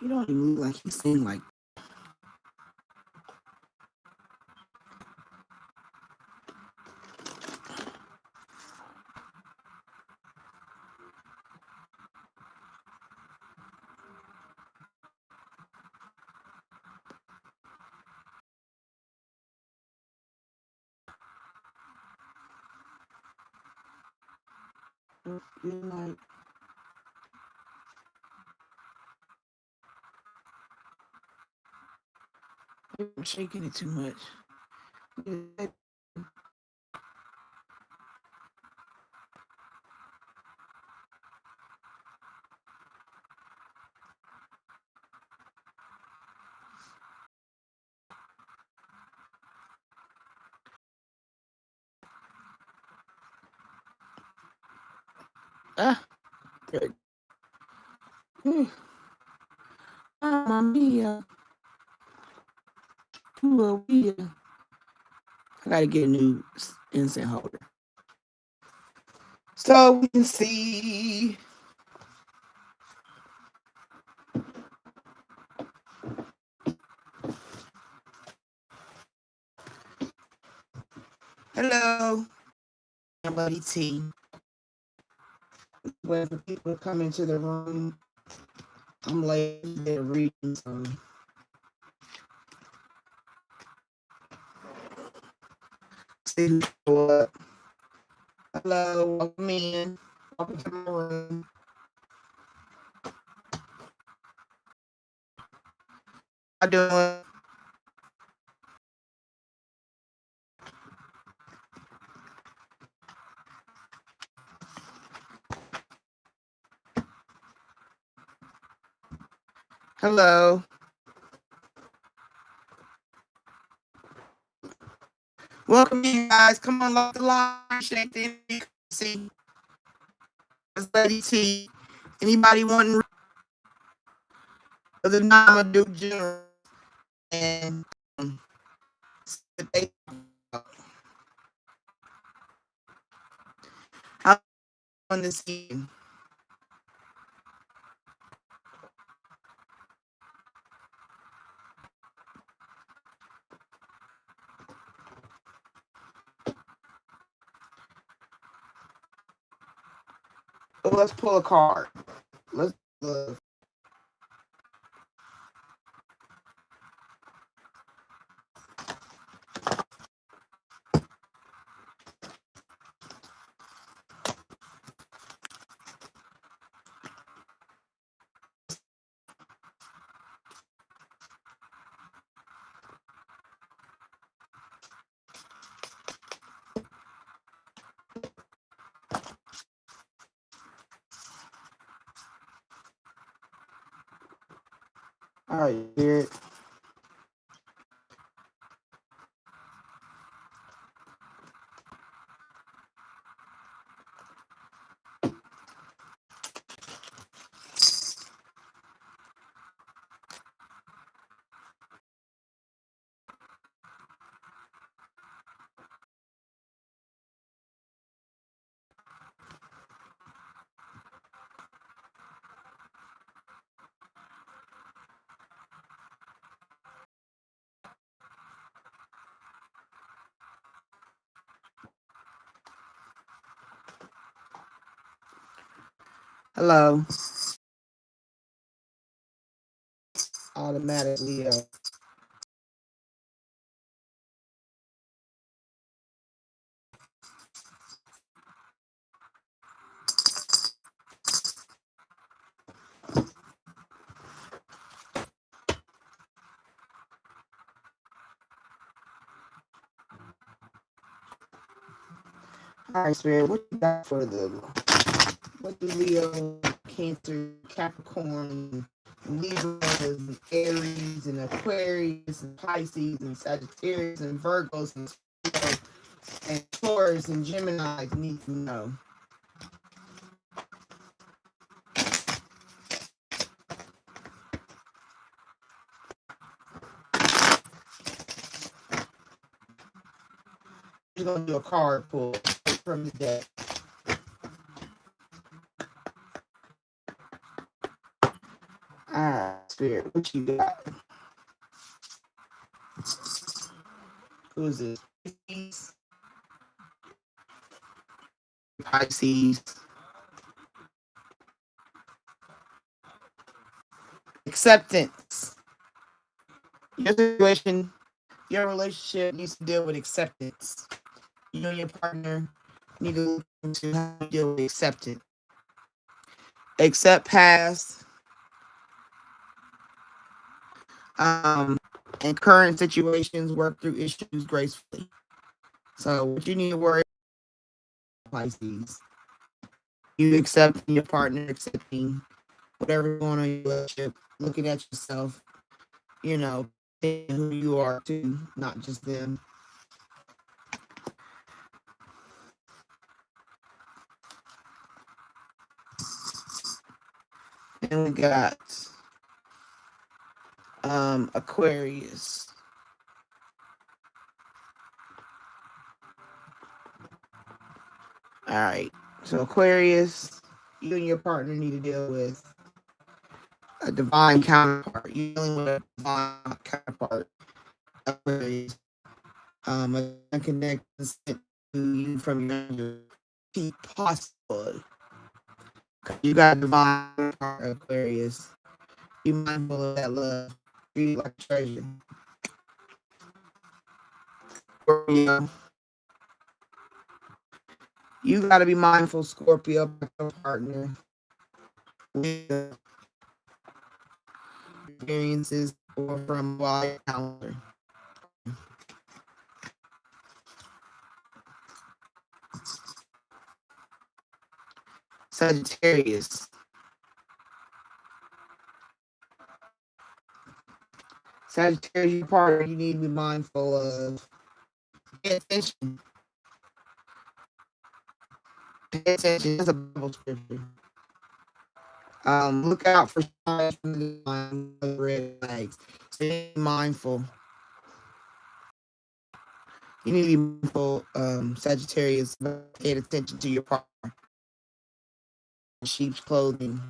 He don't even look like he sing like. You're like. I'm shaking it too much. Good. Mamma mia. I gotta get a new incense holder. So we can see. Hello, buddy T. Waiting for people to come into the room. I'm late. They're reading some. See who show up. Hello, welcome in. Welcome to my room. How doing? Hello. Welcome in, guys. Come on, like the line, shake the see. Ladii T. Anybody wanting the Nama do general and I want to see you. Well, let's pull a card. Let's all right, Spirit. Hello. Automatically. All right, Spirit. What you got for what the Leo, Cancer, Capricorn, Libra, and Aries, and Aquarius, and Pisces, and Sagittarius, and Virgos, and Scorpio, and Taurus, and Gemini need to know? We're going to do a card pull from the deck. Alright, Spirit, what you got? Who is this? Pisces. Acceptance. Your situation, your relationship needs to deal with acceptance. You and your partner need to look into how to deal with acceptance. Accept past and current situations, work through issues gracefully. So what you need to worry about, Pisces, you accepting your partner, accepting whatever's going on in your relationship, looking at yourself, you know, who you are too, not just them. And we got Aquarius. All right. So Aquarius, you and your partner need to deal with a divine counterpart. You're dealing with a divine counterpart. Aquarius. A connection to you from your peak possible. You got a divine part of Aquarius. Be mindful of that love. Treat it like a treasure. Scorpio. You got to be mindful, Scorpio, about your partner. With experiences or from wide calendar. Sagittarius. Sagittarius, your partner, you need to be mindful of. Pay attention. Pay attention. That's a Bible scripture. Look out for signs from the divine, red flags. Stay mindful. You need to be mindful, Sagittarius, paying attention to your partner. Sheep's clothing.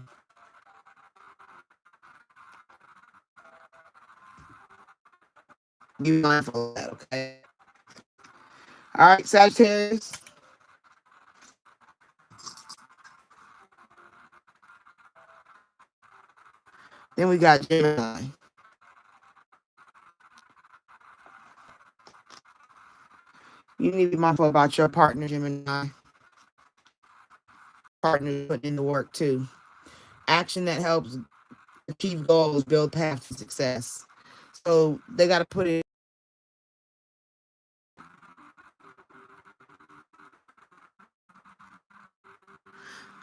Be mindful of that, okay? All right, Sagittarius. Then we got Gemini. You need to be mindful about your partner, Gemini. Partner putting in the work too. Action that helps achieve goals, build paths to success. So they got to put it.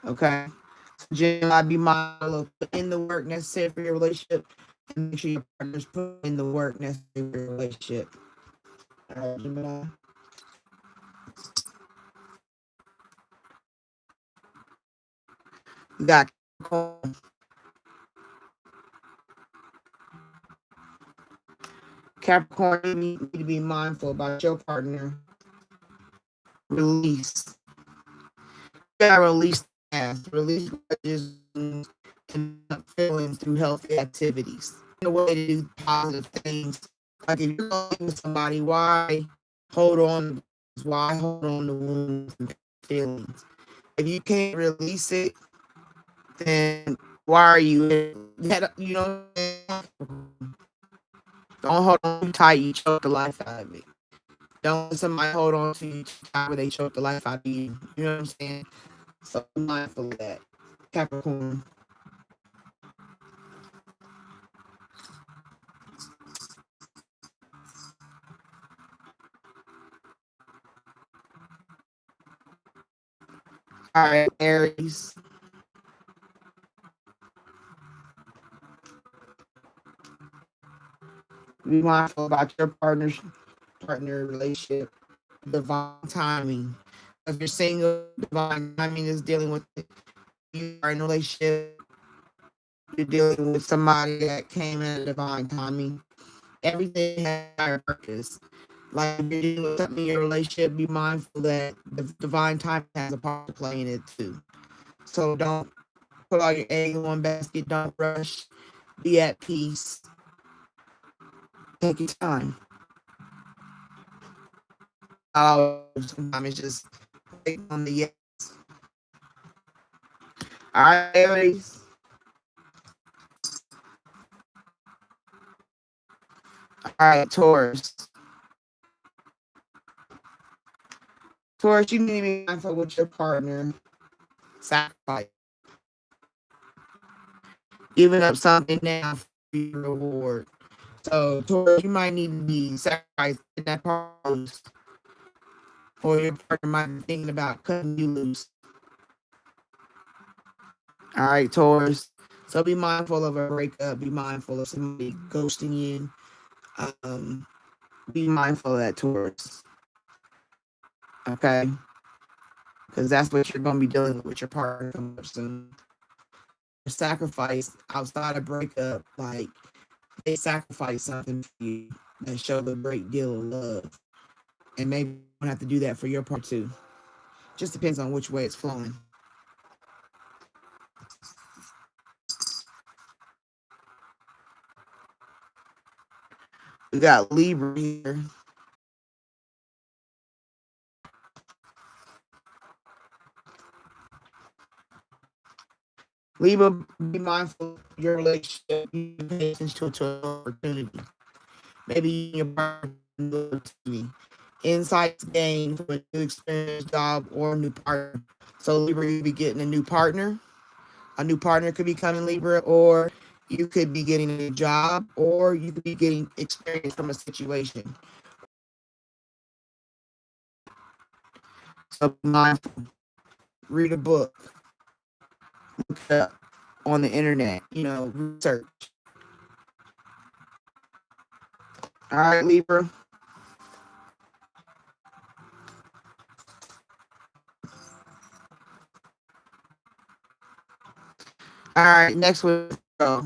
Okay. So Gemini, be mindful of putting in the work necessary for your relationship and make sure your partner's putting in the work necessary for your relationship. All right, Gemini. You got Capricorn. Capricorn, you need to be mindful about your partner. Release. You gotta release past. Release grudges and feelings through healthy activities. A way to do positive things. Like if you're going with somebody, why hold on? Why hold on to wounds and feelings? If you can't release it, then why are you? You know, don't hold on too tight. You choke the life out of it. Don't let somebody hold on to you too tight where they choke the life out of you. You know what I'm saying? So be mindful of that, Capricorn. All right, Aries. Be mindful about your partner relationship, divine timing. If you're single, divine timing is dealing with it. You are in a relationship, you're dealing with somebody that came in a divine timing. Everything has a purpose. Like if you're dealing with something in your relationship, be mindful that the divine timing has a part to play in it too. So don't put all your eggs in one basket. Don't rush. Be at peace. Take your time. Sometimes it's just wait on the yes. All right, Aries. All right, Taurus. Taurus, you need to be mindful with your partner. Sacrifice. Giving up something now for your reward. So, Taurus, you might need to be sacrificing that post, or your partner might be thinking about cutting you loose. All right, Taurus. So be mindful of a breakup. Be mindful of somebody ghosting you. Be mindful of that, Taurus. Okay, because that's what you're going to be dealing with your partner coming up soon. Sacrifice outside of breakup, like they sacrifice something for you that shows a great deal of love, and maybe you don't have to do that for your part too. Just depends on which way it's flowing. We got Libra here. Libra, be mindful of your relationship. You pay attention to an opportunity. Maybe your partner insights gained from a new experience, job, or a new partner. So Libra, you be getting a new partner. A new partner could be coming, Libra, or you could be getting a new job, or you could be getting experience from a situation. So be mindful. Read a book. Look it up on the internet. Research. All right, Libra. All right, next one. All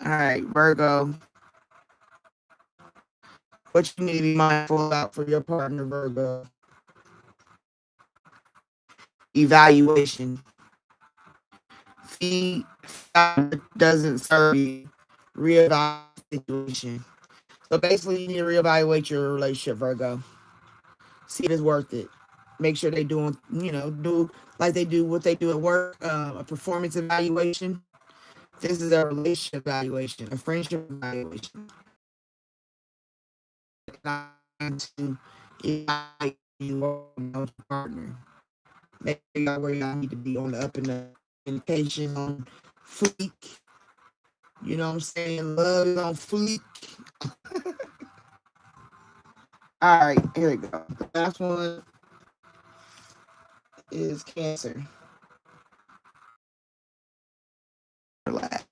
right, Virgo. What you need to be mindful about for your partner, Virgo? Evaluation. Feed doesn't serve you. Reevaluate the situation. So basically, you need to reevaluate your relationship, Virgo. See if it's worth it. Make sure they do like they do what they do at work, a performance evaluation. This is a relationship evaluation, a friendship evaluation. To evaluate your partner. Make sure where y'all need to be on the up and the communication on fleek. You know what I'm saying? Love is on fleek. All right, here we go. The last one is Cancer. Relax.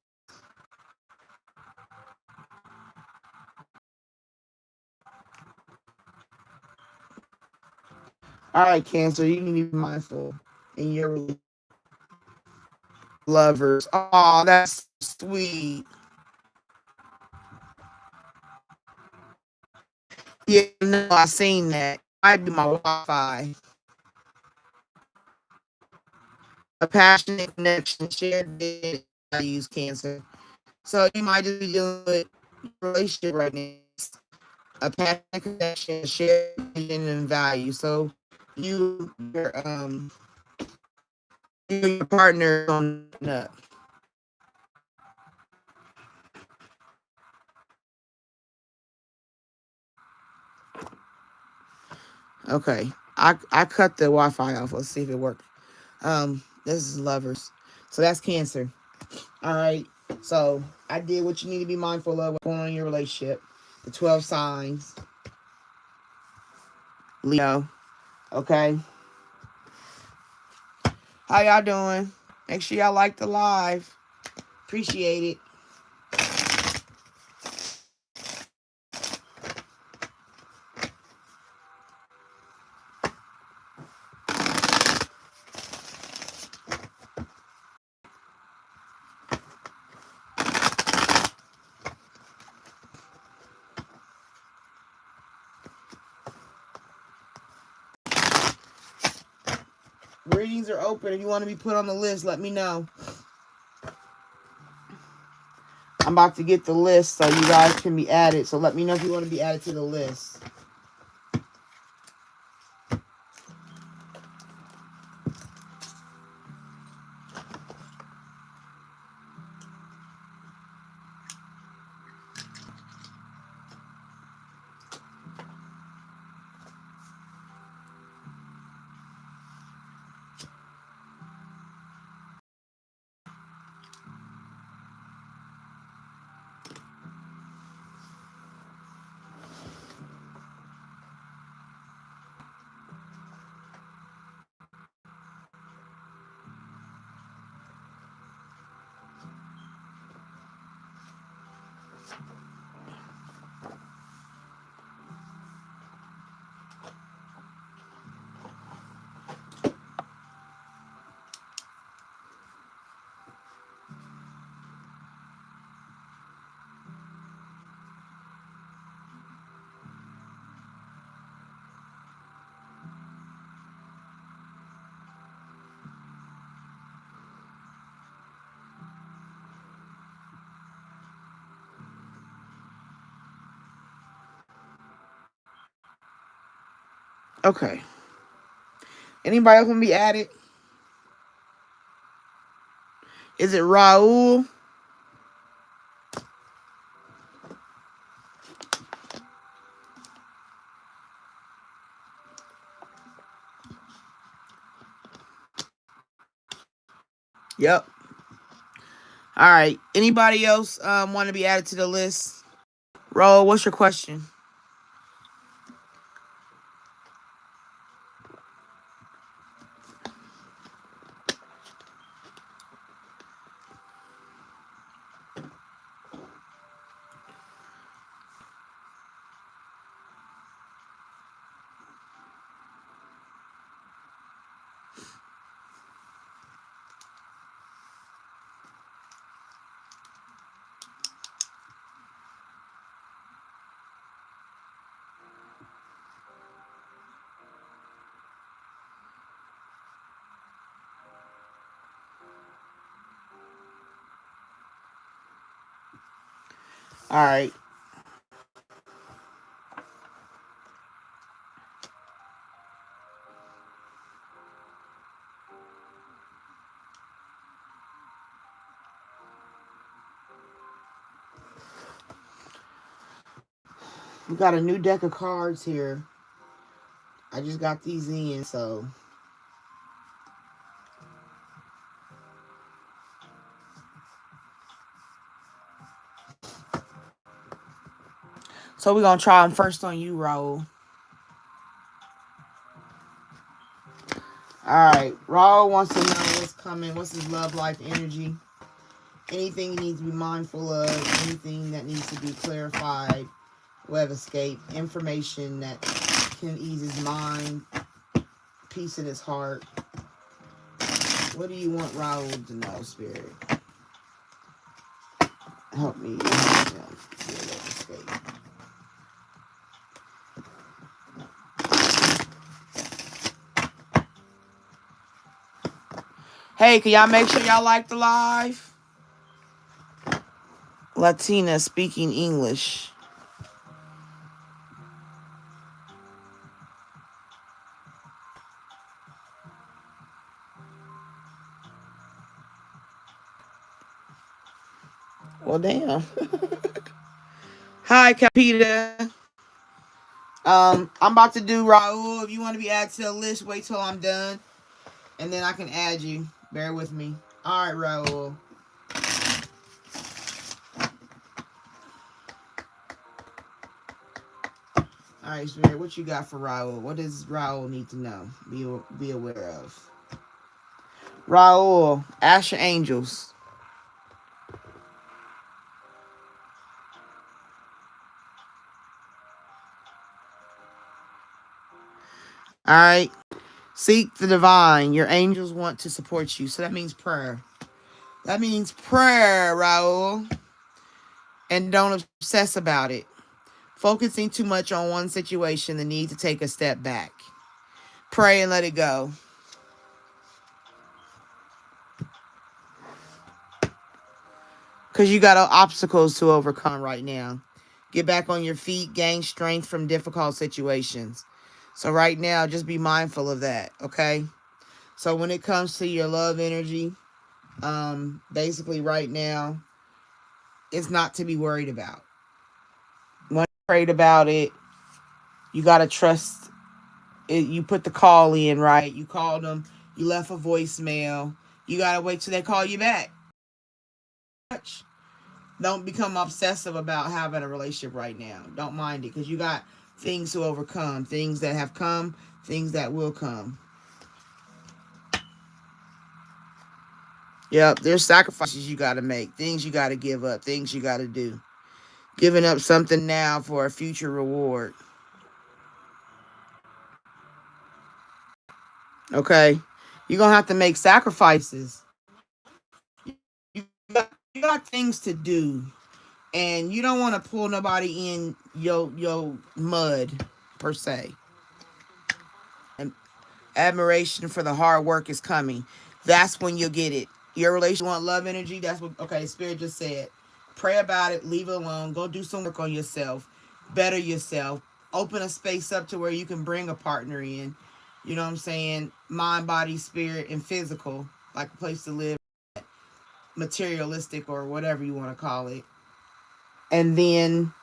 All right, Cancer, you need to be mindful in your lovers. Oh, that's sweet. Yeah, no, I seen that. Might be my Wi-Fi. A passionate connection, shared values, Cancer. So you might just be dealing with a relationship right now. A passionate connection, shared vision and value. So you, your partner on up. Okay. I cut the Wi-Fi off. Let's see if it worked. This is lovers. So that's Cancer. All right. So I did what you need to be mindful of what's going on in your relationship. The 12 signs. Leo. Okay. How y'all doing? Make sure y'all like the live. Appreciate it. Readings are open. If you want to be put on the list, let me know. I'm about to get the list so you guys can be added. So let me know if you want to be added to the list. Okay. Anybody else want to be added? Is it Raul? Yep. All right. Anybody else want to be added to the list? Raul, what's your question? All right. We got a new deck of cards here. I just got these in, so. So we're going to try them first on you, Raul. All right. Raul wants to know what's coming. What's his love life energy? Anything he needs to be mindful of. Anything that needs to be clarified. Web escape. Information that can ease his mind. Peace in his heart. What do you want Raul to know, Spirit? Help me. Help him. Web escape. Hey, can y'all make sure y'all like the live? Latina speaking English. Well, damn. Hi, Kalpita. I'm about to do Raul. If you want to be added to the list, wait till I'm done. And then I can add you. Bear with me. All right, Raul. All right, Spirit, what you got for Raul? What does Raul need to know? Be aware of. Raul, ask your angels. All right. Seek the divine. Your angels want to support you. So that means prayer. That means prayer, Raul. And don't obsess about it. Focusing too much on one situation, the need to take a step back. Pray and let it go. Because you got obstacles to overcome right now. Get back on your feet, gain strength from difficult situations. So right now, just be mindful of that, okay? So when it comes to your love energy, basically right now, it's not to be worried about. When you prayed about it, you got to trust it. You put the call in, right? You called them. You left a voicemail. You got to wait till they call you back. Don't become obsessive about having a relationship right now. Don't mind it because you got things to overcome. Things that have come, things that will come. Yep, there's sacrifices you got to make. Things you got to give up. Things you got to do. Giving up something now for a future reward. Okay? You're going to have to make sacrifices. You got things to do. And you don't want to pull nobody in your mud, per se. And admiration for the hard work is coming. That's when you'll get it. Your relationship, you want love energy? That's what, okay, Spirit just said. Pray about it. Leave it alone. Go do some work on yourself. Better yourself. Open a space up to where you can bring a partner in. You know what I'm saying? Mind, body, spirit, and physical. Like a place to live. Materialistic or whatever you want to call it. And then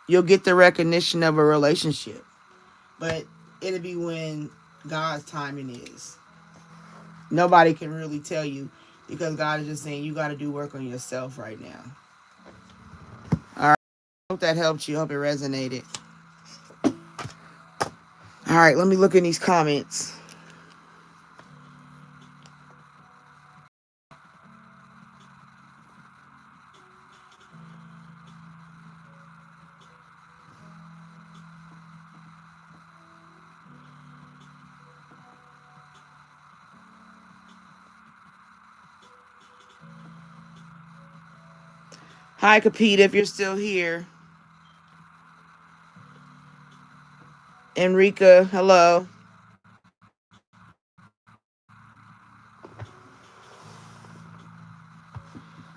you'll get the recognition of a relationship. But it'll be when God's timing is. Nobody can really tell you because God is just saying you got to do work on yourself right now. All right. I hope that helped you. I hope it resonated. All right. Let me look in these comments. Hi, Kalpita, if you're still here. Enrica, hello.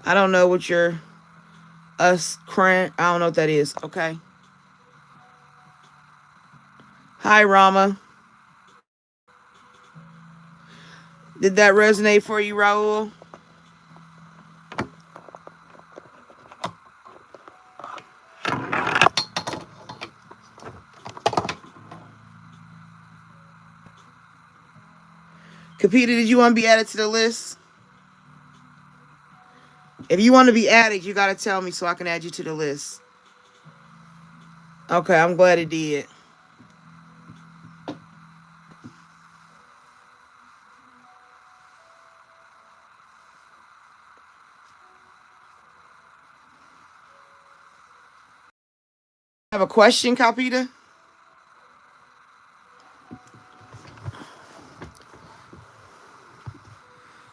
I don't know what your current. I don't know what that is. Okay. Hi, Rama. Did that resonate for you, Raul? Kalpita, did you want to be added to the list? If you want to be added, you got to tell me so I can add you to the list. Okay, I'm glad it did. Have a question, Kalpita?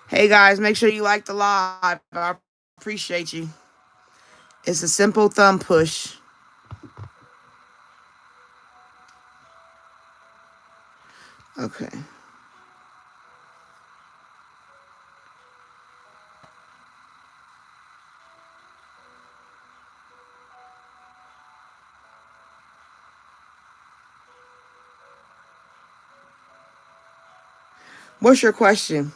Hey guys, make sure you like the live. I appreciate you. It's a simple thumb push. Okay. What's your question?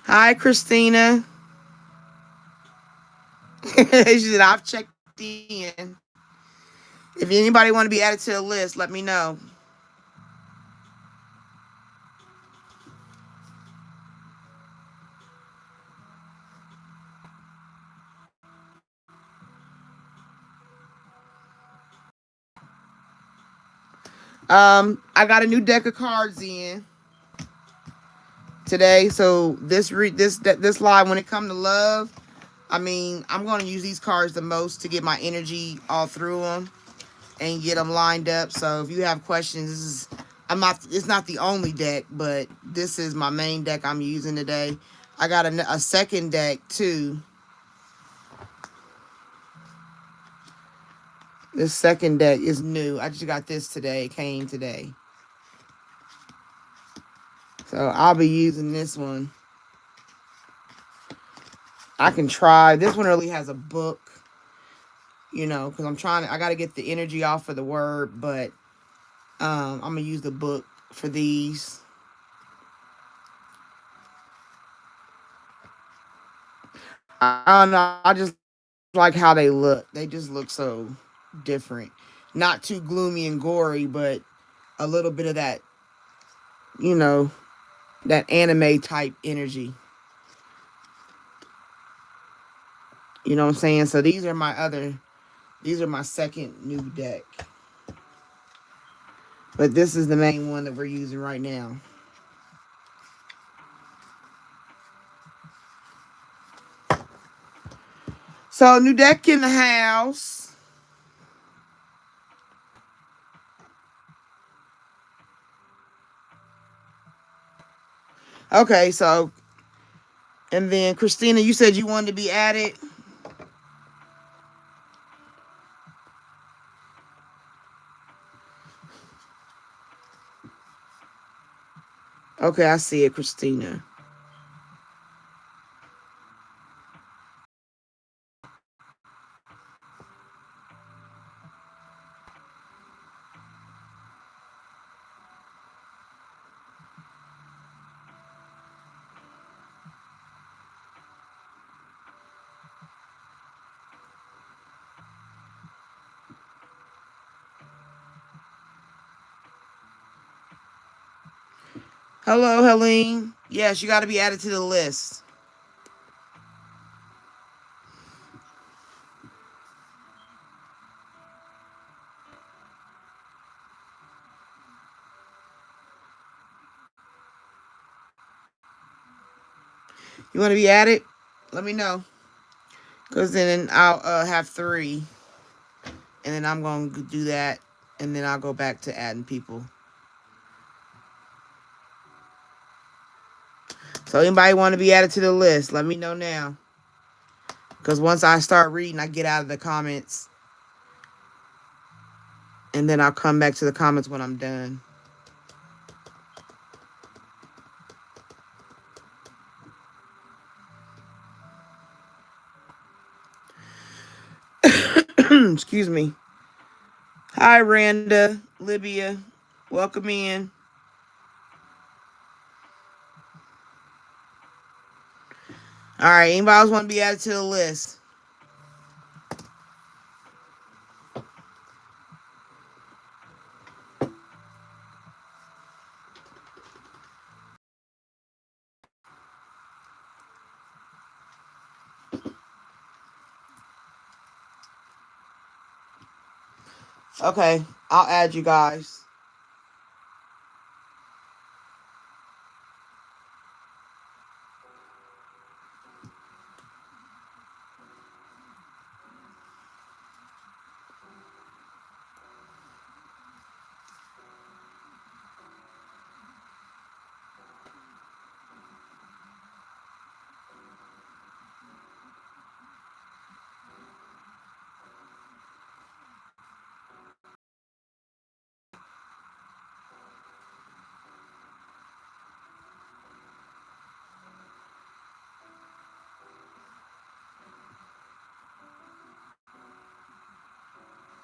Hi, Christina. She said, I've checked in. If anybody want to be added to the list, let me know. I got a new deck of cards in today. So this live, when it comes to love, I mean, I'm going to use these cards the most to get my energy all through them and get them lined up. So if you have questions, this is It's not the only deck, but this is my main deck I'm using today. I got a second deck too. This second deck is new. I just got this today. It came today. So I'll be using this one. I can try. This one really has a book, you know, because I got to get the energy off of the word, but I'm going to use the book for these. I don't know. I just like how they look. They just look so different. Not too gloomy and gory, but a little bit of that, you know, that anime type energy. You know what I'm saying? So these are my second new deck. But this is the main one that we're using right now. So new deck in the house. Okay, so, and then Christina, you said you wanted to be added. Okay, I see it, Christina. Hello, Helen. Yes, you got to be added to the list. You want to be added? Let me know. Because then I'll have 3. And then I'm going to do that. And then I'll go back to adding people. So anybody want to be added to the list, let me know now. Because once I start reading, I get out of the comments. And then I'll come back to the comments when I'm done. Excuse me. Hi, Randa, Libya. Welcome in. All right, anybody else want to be added to the list? Okay, I'll add you guys.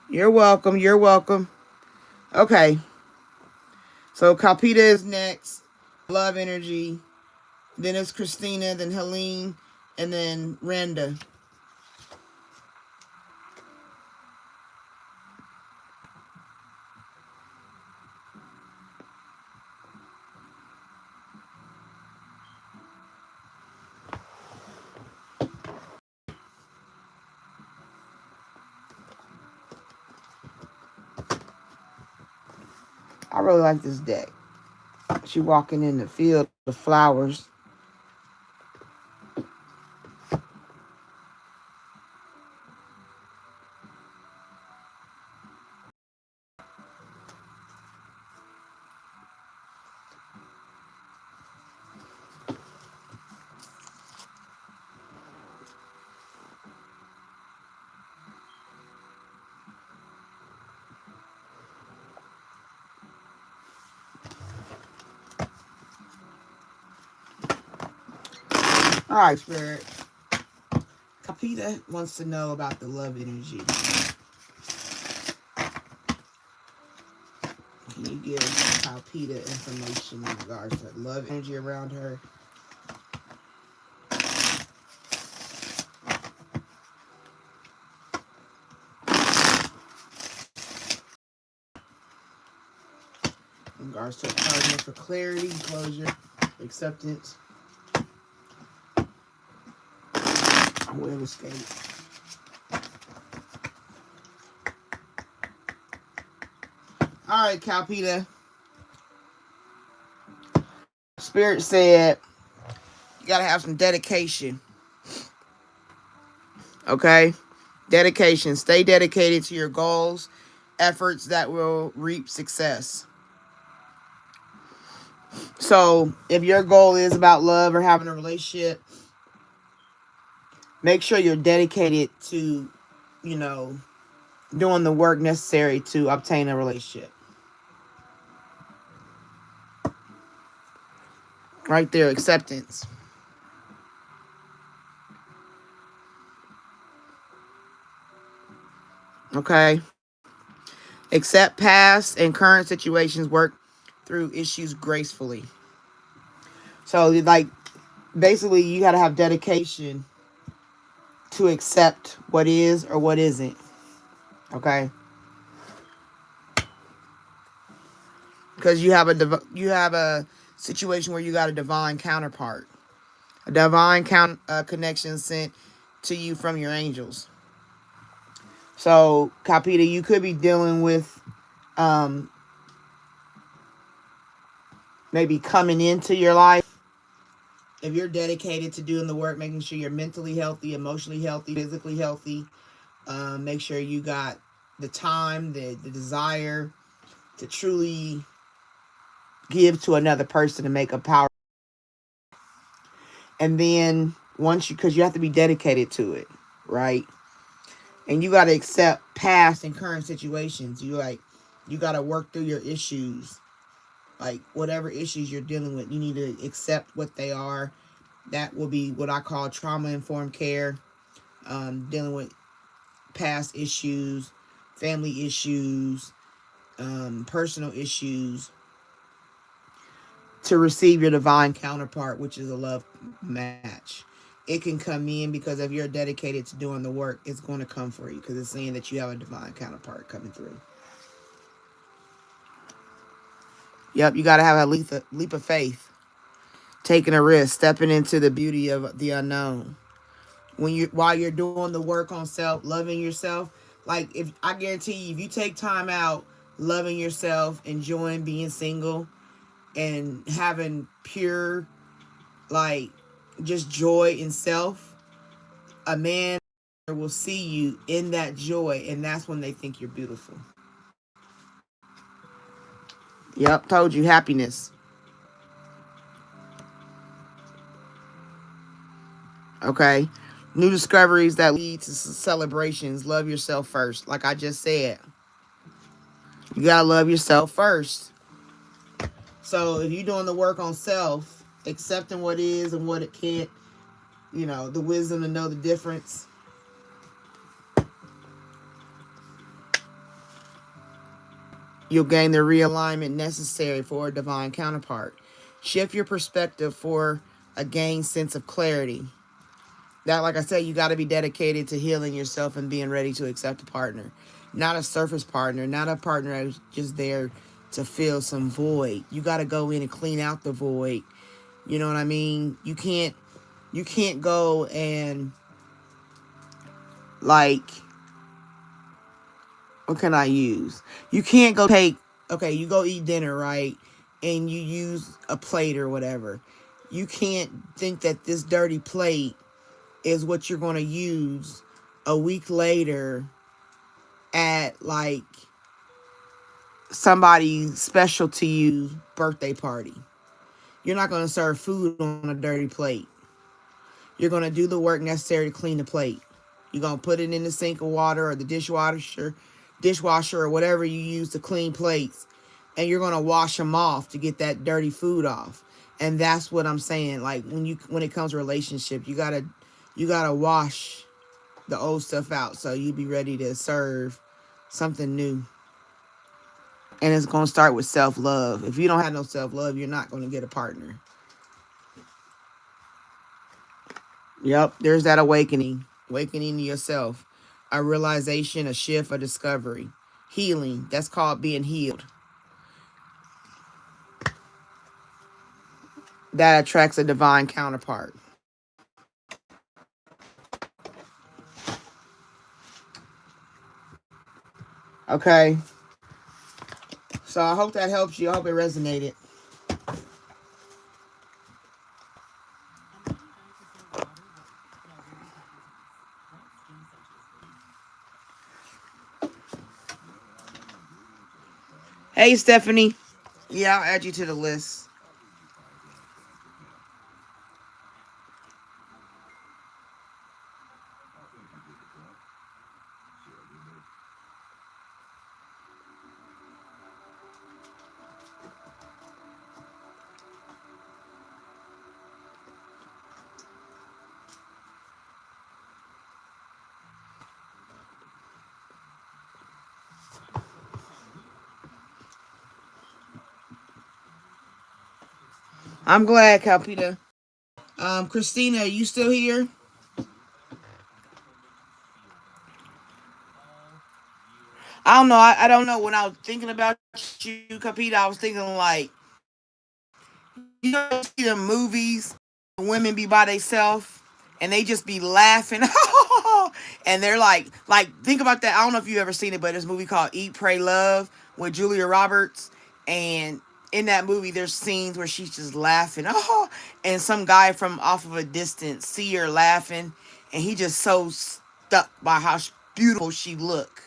You're welcome. You're welcome. Okay. So Kalpita is next. Love energy. Then it's Christina. Then Helene. And then Randa. I really like this deck. She walking in the field of flowers. All right, Spirit. Kalpita wants to know about the love energy. Can you give Kalpita information in regards to love energy around her? In regards to a partner for clarity, closure, acceptance, way of escape. All right, Kalpita. Spirit said you got to have some dedication. Okay? Dedication. Stay dedicated to your goals, efforts that will reap success. So, if your goal is about love or having a relationship, make sure you're dedicated to, doing the work necessary to obtain a relationship. Right there, acceptance. Okay? Accept past and current situations, work through issues gracefully. So, like, basically, you got to have dedication to accept what is or what isn't. Okay? Because you have a situation where you got a divine counterpart. A divine connection sent to you from your angels. So, Kalpita, you could be dealing with maybe coming into your life. If you're dedicated to doing the work, making sure you're mentally healthy, emotionally healthy, physically healthy, make sure you got the time, the desire to truly give to another person to make a power. And then because you have to be dedicated to it, right? And you got to accept past and current situations. You got to work through your issues. Like, whatever issues you're dealing with, you need to accept what they are. That will be what I call trauma-informed care. Dealing with past issues, family issues, personal issues, to receive your divine counterpart, which is a love match. It can come in because if you're dedicated to doing the work, it's going to come for you because it's saying that you have a divine counterpart coming through. Yep, you got to have a leap of faith, taking a risk, stepping into the beauty of the unknown. While you're doing the work on self, loving yourself, like, if I guarantee you, if you take time out, loving yourself, enjoying being single, and having pure, like, just joy in self, a man will see you in that joy, and that's when they think you're beautiful. Yep, told you, happiness. Okay? New discoveries that lead to celebrations. Love yourself first. Like I just said, you gotta love yourself first. So if you're doing the work on self, accepting what is and what it can't, the wisdom to know the difference, you'll gain the realignment necessary for a divine counterpart. Shift your perspective for a gained sense of clarity. That, like I said, you got to be dedicated to healing yourself and being ready to accept a partner. Not a surface partner, not a partner that's just there to fill some void. You got to go in and clean out the void. You know what I mean? You can't go and, like, what can I use? You can't go you go eat dinner, right? And you use a plate or whatever. You can't think that this dirty plate is what you're going to use a week later at, like, somebody's special to you birthday party. You're not going to serve food on a dirty plate. You're going to do the work necessary to clean the plate. You're going to put it in the sink of water or the dishwasher or whatever you use to clean plates. And you're going to wash them off to get that dirty food off. And that's what I'm saying. Like when it comes to relationship, you gotta wash the old stuff out so you be ready to serve something new. And it's gonna start with self love. If you don't have no self love, you're not gonna get a partner. Yep, there's that awakening to yourself, a realization, a shift, a discovery, healing. That's called being healed. That attracts a divine counterpart. Okay, so I hope that helps you. I hope it resonated. Hey, Stephanie. Yeah, I'll add you to the list. I'm glad, Kalpita. Christina, are you still here? I don't know. I don't know. When I was thinking about you, Kalpita, I was thinking like, you know, see the movies, women be by themselves and they just be laughing. And they're like, think about that. I don't know if you ever seen it, but there's a movie called Eat, Pray, Love with Julia Roberts. And in that movie, there's scenes where she's just laughing. And some guy from off of a distance see her laughing. And he just so stuck by how beautiful she looked.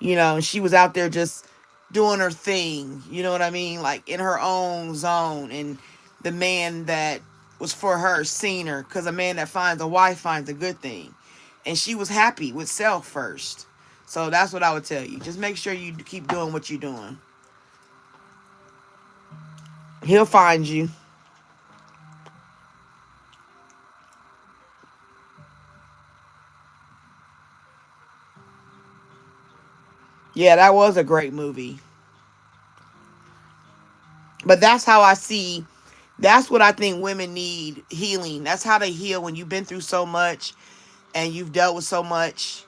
And she was out there just doing her thing, you know what I mean? Like in her own zone. And the man that was for her seen her, because a man that finds a wife finds a good thing. And she was happy with self first. So that's what I would tell you. Just make sure you keep doing what you're doing. He'll find you. Yeah, that was a great movie. But that's how I see, that's what I think women need, healing. That's how they heal when you've been through so much and you've dealt with so much,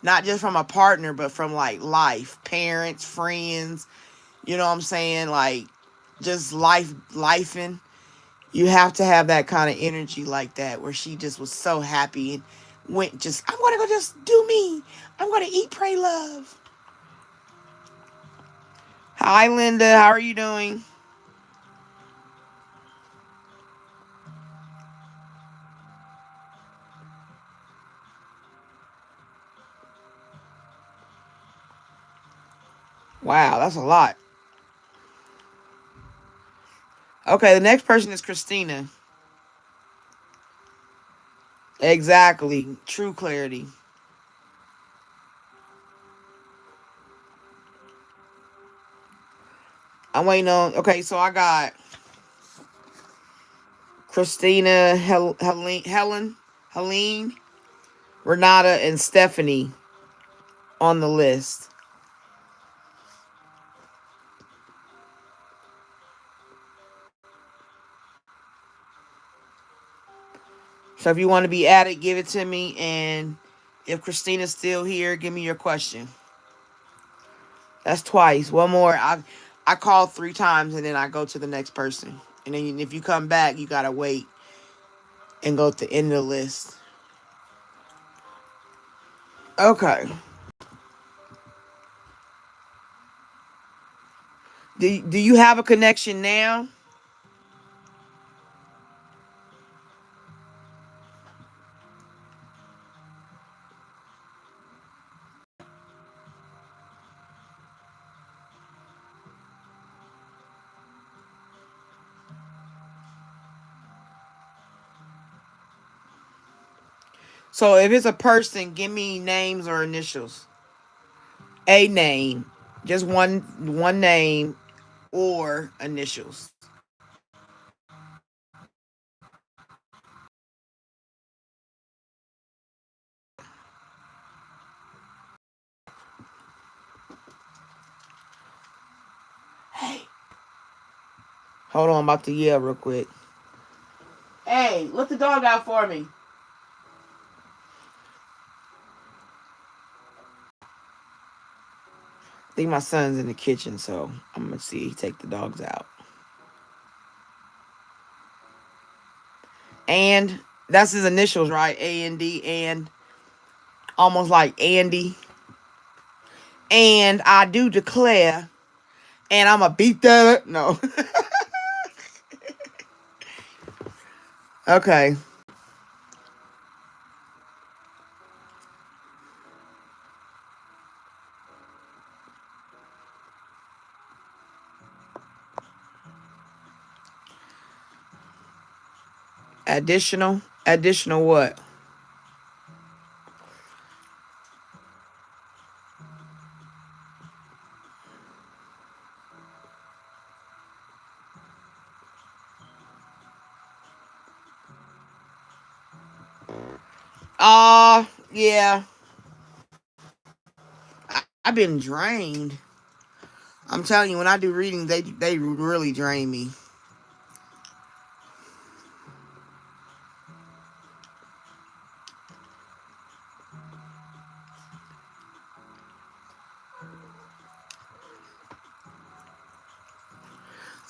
not just from a partner, but from like life, parents, friends, you know what I'm saying? Like just lifing. You have to have that kind of energy like that where she just was so happy and went just, I'm going to go just do me. I'm going to eat, pray, love. Hi, Linda. How are you doing? Wow, that's a lot. Okay, the next person is Christina. Exactly. True clarity. I'm waiting on. Okay, so I got Christina, Helen, Ranada, and Stephanie on the list. So if you want to be added, give it to me. And if Christina's still here, give me your question. That's twice. One more. I call 3 times and then I go to the next person. And then if you come back, you gotta wait and go to the end of the list. Okay. Do you have a connection now? So if it's a person, give me names or initials. A name, just one name or initials. Hold on, I'm about to yell real quick. Hey, let the dog out for me. I think my son's in the kitchen, so I'm going to see he take the dogs out. And that's his initials, right? A-N-D, and almost like Andy. And I do declare, and I'm going to beat that up. No. Okay. Additional what? Yeah. I've been drained. I'm telling you, when I do readings, they really drain me.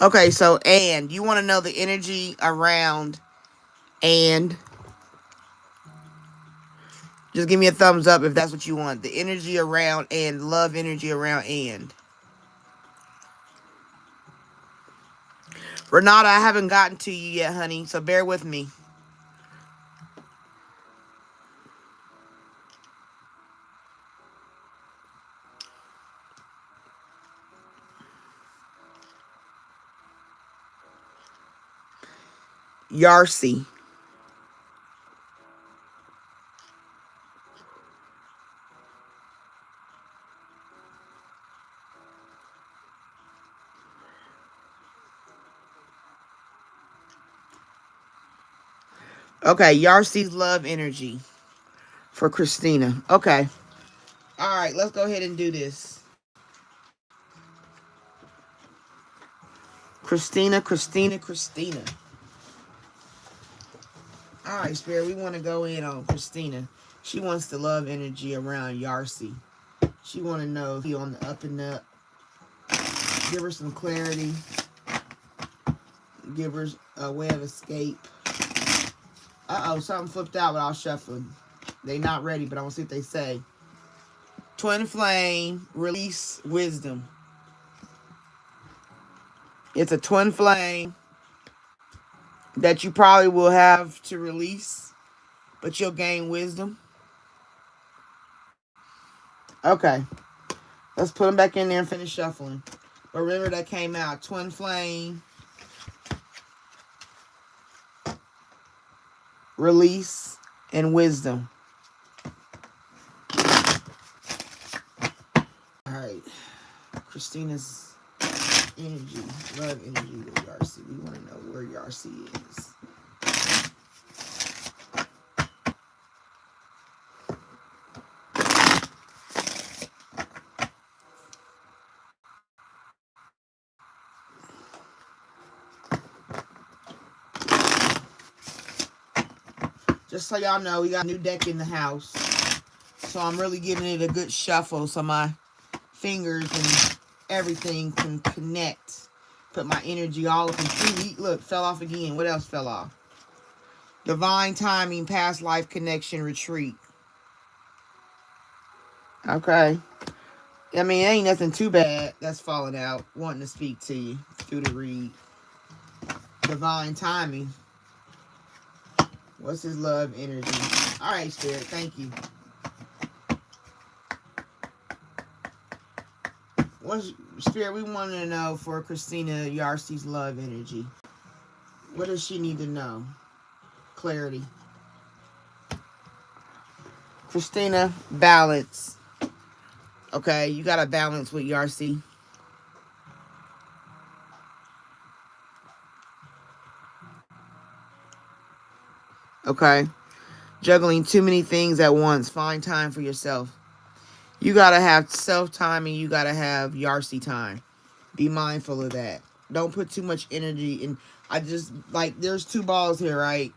Okay, so and you want to know the energy around and just give me a thumbs up if that's what you want. The energy around and love energy around and. Ranada, I haven't gotten to you yet, honey, so bear with me. Yarsi. Okay, Yarsi's love energy for Christina. Okay. All right, let's go ahead and do this. Christina. All right, Spirit, we want to go in on Christina. She wants the love energy around Yarsi. She want to know if he on the up and up. Give her some clarity. Give her a way of escape. Uh-oh, something flipped out without shuffling. They not ready, but I want to see what they say. Twin flame, release wisdom. It's a twin flame that you probably will have to release, but you'll gain wisdom. Okay. Let's put them back in there and finish shuffling. But remember that came out. Twin flame. Release and wisdom. Alright. Christina's energy. Love energy with Yarsi. We want to know where Yarsi is. Just so y'all know, we got a new deck in the house. So I'm really giving it a good shuffle so my fingers and everything can connect. Put my energy all up in 3 Look, fell off again. What else fell off? Divine timing, past life connection, retreat. Okay. I mean, it ain't nothing too bad that's falling out. Wanting to speak to you through the read. Divine timing. What's his love energy? All right, Spirit. Thank you. What's Spirit? We want to know for Christina Yarsi's love energy. What does she need to know? Clarity. Christina, balance. Okay, you got to balance with Yarsi. Okay. Juggling too many things at once. Find time for yourself. You got to have self-time and you got to have Yarsi time. Be mindful of that. Don't put too much energy in. I just, like, there's two balls here, right?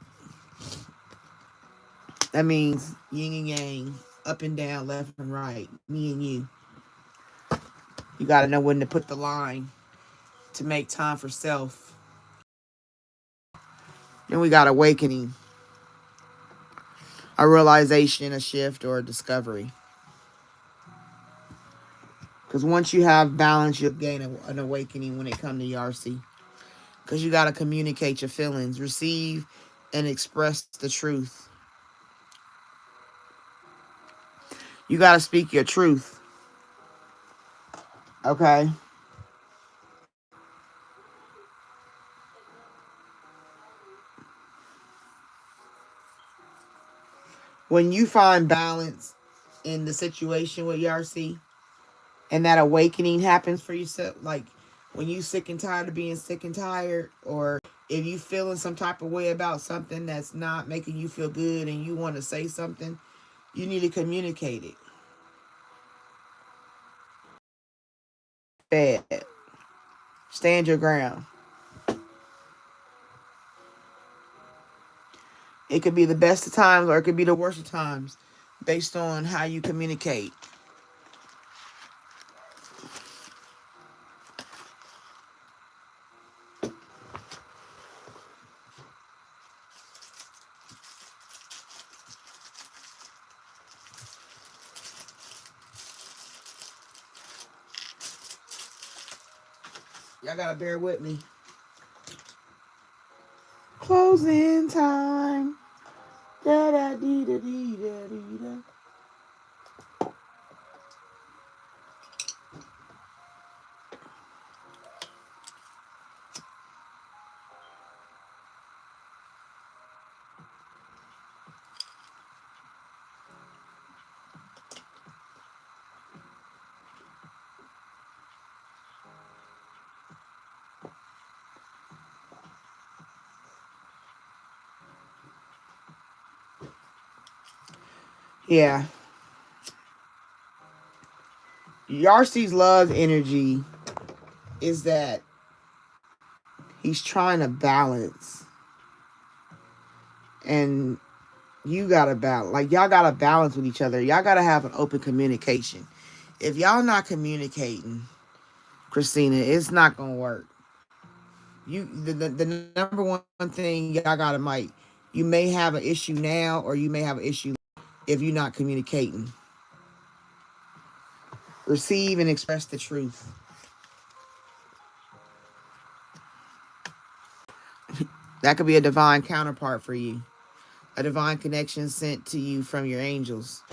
That means yin and yang, up and down, left and right, me and you. You got to know when to put the line to make time for self. Then we got awakening, a realization, a shift, or a discovery. Because once you have balance, you'll gain an awakening when it comes to Yarsi. Because you got to communicate your feelings, receive and express the truth. You got to speak your truth. Okay? When you find balance in the situation with Yarsi, and that awakening happens for yourself, like when you sick and tired of being sick and tired, or if you feeling some type of way about something that's not making you feel good and you want to say something, you need to communicate it. Bad. Stand your ground. It could be the best of times or it could be the worst of times based on how you communicate. Y'all gotta bear with me. Closing time. Da da dee da dee da dee da. Yeah. Yarsi's love energy is that he's trying to balance. And you gotta balance. Like, y'all gotta balance with each other. Y'all gotta have an open communication. If y'all not communicating, Christina, it's not gonna work. The number one thing y'all gotta might, you may have an issue now or you may have an issue if you're not communicating. Receive and express the truth. That could be a divine counterpart for you. A divine connection sent to you from your angels.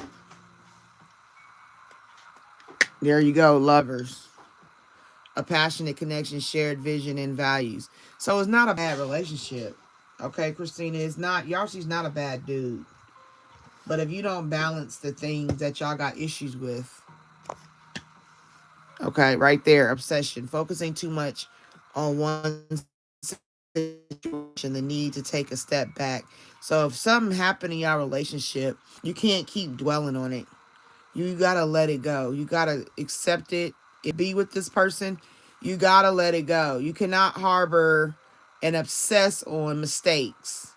There you go, lovers. A passionate connection, shared vision and values. So it's not a bad relationship. Okay, Christina, it's not, Yarsi's not a bad dude. But if you don't balance the things that y'all got issues with, okay, right there, obsession, focusing too much on one situation, the need to take a step back. So if something happened in your relationship, you can't keep dwelling on it. You gotta let it go. You gotta accept it. Be with this person. You gotta let it go. You cannot harbor and obsess on mistakes.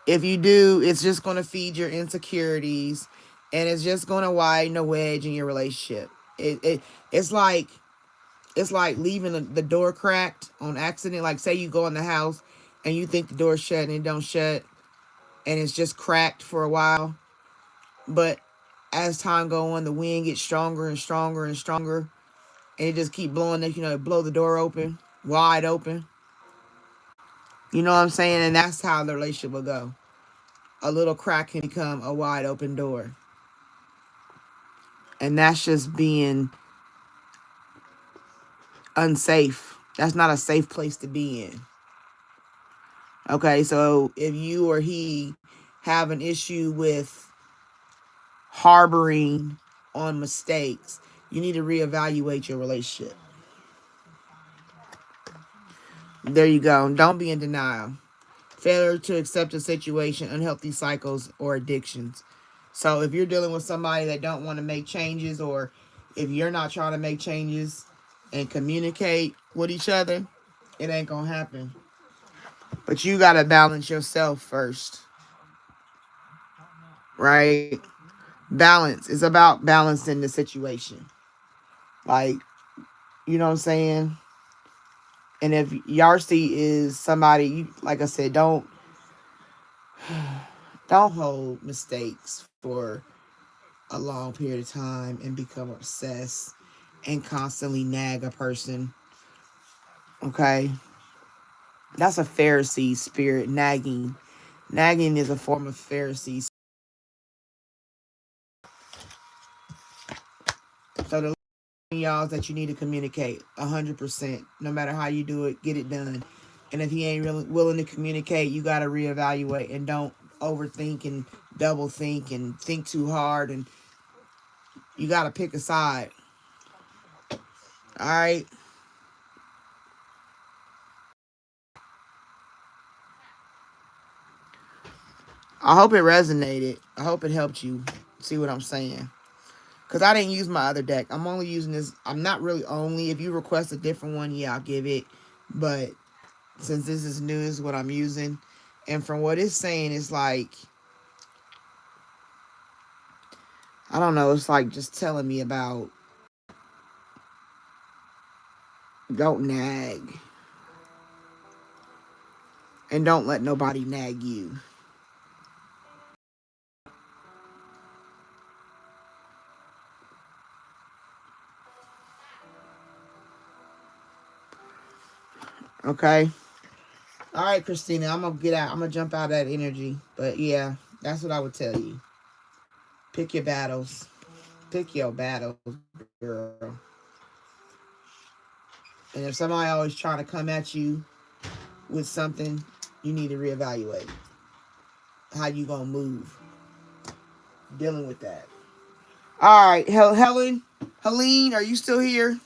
If you do, it's just gonna feed your insecurities, and it's just gonna widen a wedge in your relationship. It's like leaving the door cracked on accident. Like, say you go in the house and you think the door's shut and it don't shut, and it's just cracked for a while. But as time go on, the wind gets stronger and stronger and stronger, and it just keep blowing it, blow the door open, wide open. You know what I'm saying? And that's how the relationship will go. A little crack can become a wide open door. And that's just being unsafe. That's not a safe place to be in. Okay, so if you or he have an issue with harboring on mistakes, you need to reevaluate your relationship. There you go. Don't be in denial. Failure to accept a situation, unhealthy cycles, or addictions. So if you're dealing with somebody that don't want to make changes, or if you're not trying to make changes, and communicate with each other, it ain't gonna happen. But you gotta balance yourself first, right? Balance is about balancing the situation. Like, you know what I'm saying? And if Yarcy is somebody, like I said, don't hold mistakes for a long period of time and become obsessed and constantly nag a person. Okay? That's a Pharisee spirit, nagging. Nagging is a form of Pharisee. So the y'all that you need to communicate 100%. No matter how you do it, get it done. And if he ain't really willing to communicate, you got to reevaluate and don't overthink and double think and think too hard. And you got to pick a side. All right. I hope it resonated. I hope it helped you see what I'm saying. Because I didn't use my other deck. I'm only using this. I'm not really only. If you request a different one, yeah, I'll give it. But since this is new, this is what I'm using. And from what it's saying, it's like, I don't know. It's like just telling me about don't nag. And don't let nobody nag you. Okay? All right, Christina. I'm going to get out. I'm going to jump out of that energy. But yeah, that's what I would tell you. Pick your battles. Pick your battles, girl. And if somebody always trying to come at you with something, you need to reevaluate how you going to move dealing with that. All right, Helen, are you still here?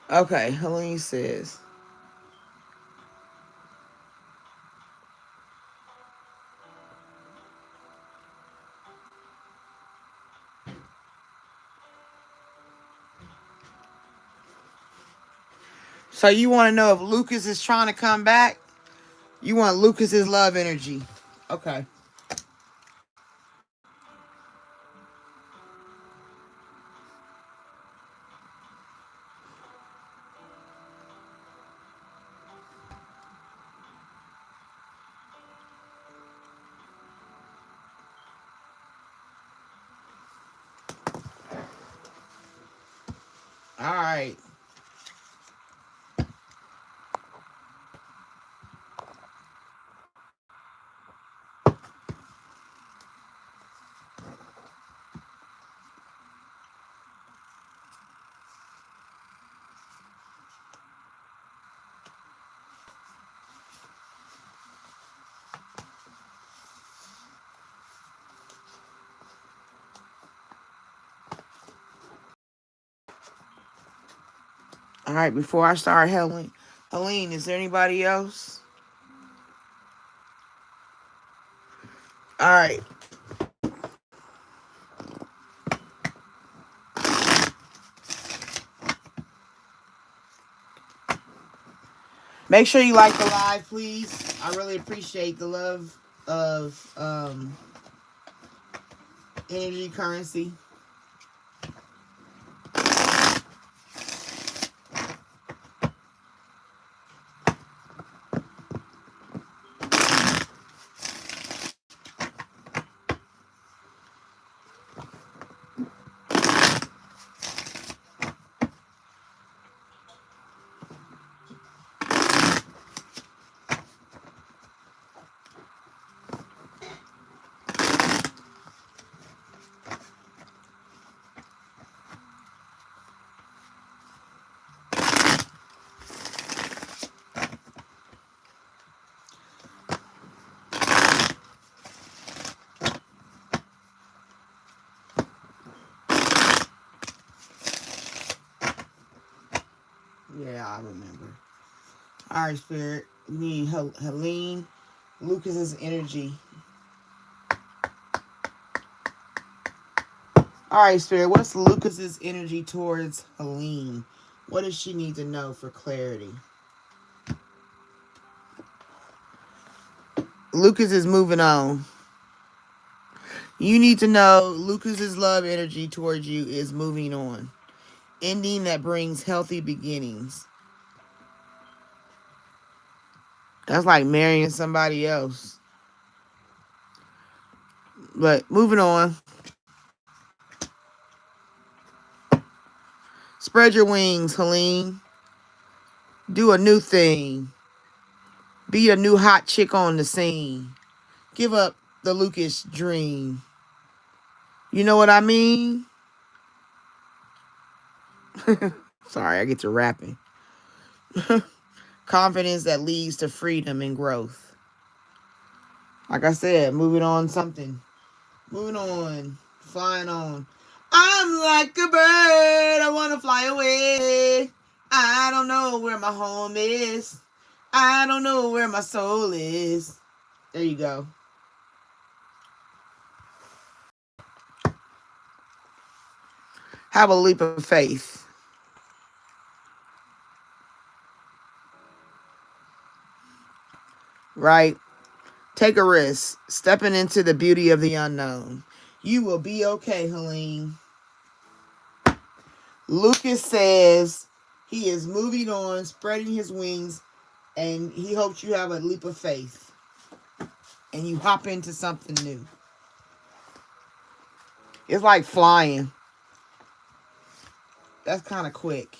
Okay, Helene says, so you want to know if Lucas is trying to come back? You want Lucas's love energy. Okay. All right. All right, before I start, Helene, is there anybody else? All right. Make sure you like the live, please. I really appreciate the love of energy currency. Yeah, I remember. All right, Spirit. We need Helen, Lucas's energy. All right, Spirit. What's Lucas's energy towards Helen? What does she need to know for clarity? Lucas is moving on. You need to know Lucas's love energy towards you is moving on. Ending that brings healthy beginnings. That's like marrying somebody else. But moving on. Spread your wings, Helene. Do a new thing. Be a new hot chick on the scene. Give up the Lucas dream. You know what I mean? Sorry, I get to rapping. Confidence that leads to freedom and growth. Like I said, moving on something. Moving on. Flying on. I'm like a bird. I want to fly away. I don't know where my home is. I don't know where my soul is. There you go. Have a leap of faith. Right? Take a risk. Stepping into the beauty of the unknown. You will be okay, Helene. Lucas says he is moving on, spreading his wings, and he hopes you have a leap of faith. And you hop into something new. It's like flying. That's kind of quick.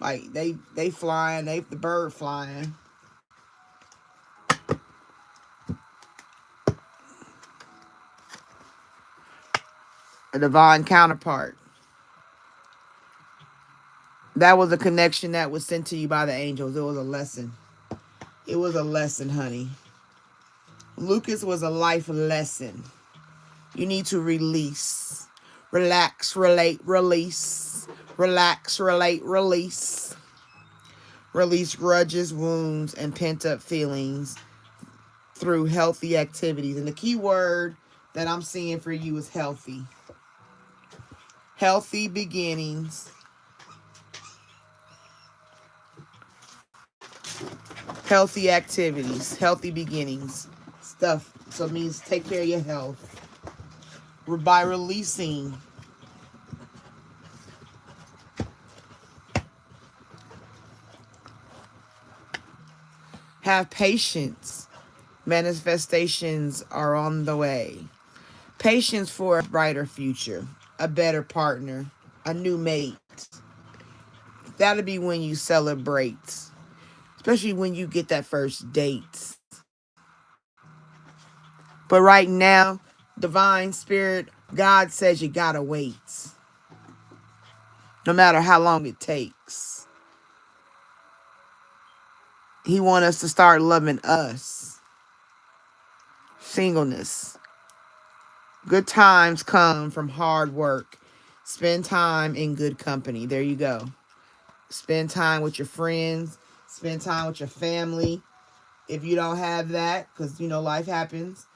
Like they flying, the bird flying. A divine counterpart. That was a connection that was sent to you by the angels. It was a lesson. It was a lesson, honey. Lucas was a life lesson. You need to release. Relax, relate, release. Relax, relate, release. Release grudges, wounds, and pent-up feelings through healthy activities. And the key word that I'm seeing for you is healthy. Healthy beginnings. Healthy activities. Healthy beginnings. Stuff. So it means take care of your health. By releasing. Have patience. Manifestations are on the way. Patience for a brighter future. A better partner. A new mate. That'll be when you celebrate. Especially when you get that first date. But right now, divine spirit, God says you gotta wait. No matter how long it takes. He wants us to start loving us. Singleness. Good times come from hard work. Spend time in good company. There you go. Spend time with your friends. Spend time with your family. If you don't have that, because, life happens.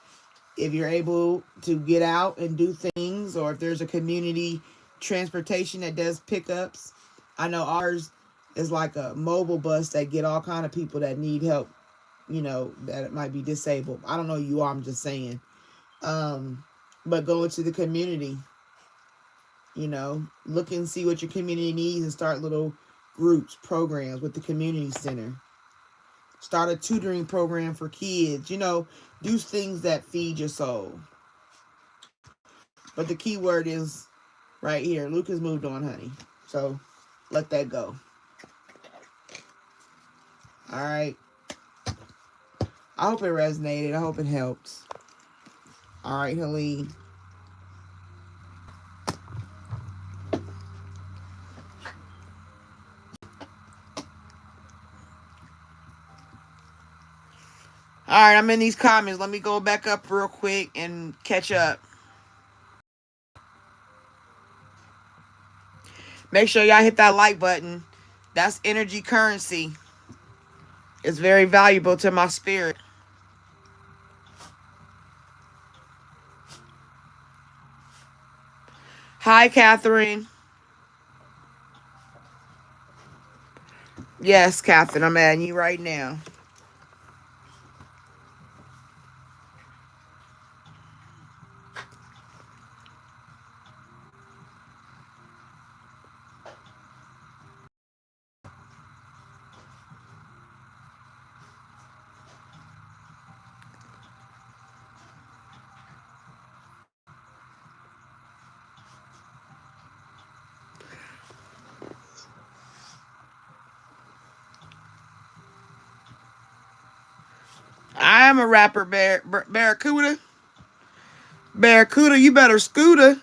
If you're able to get out and do things, or if there's a community transportation that does pickups. I know ours It's like a mobile bus that get all kind of people that need help, you know, that might be disabled. I don't know you are, I'm just saying. But go into the community, you know, look and see what your community needs and start little groups, programs with the community center. Start a tutoring program for kids, you know, do things that feed your soul. But the key word is right here. Luke has moved on, honey. So let that go. All right. I hope it resonated. I hope it helps. All right, Helene. All right, I'm in these comments. Let me go back up real quick and catch up. Make sure y'all hit that like button. That's energy currency. It's very valuable to my spirit. Hi, Katherine. Yes, Katherine, I'm adding you right now. I am a rapper, Barracuda. Barracuda, you better scooter,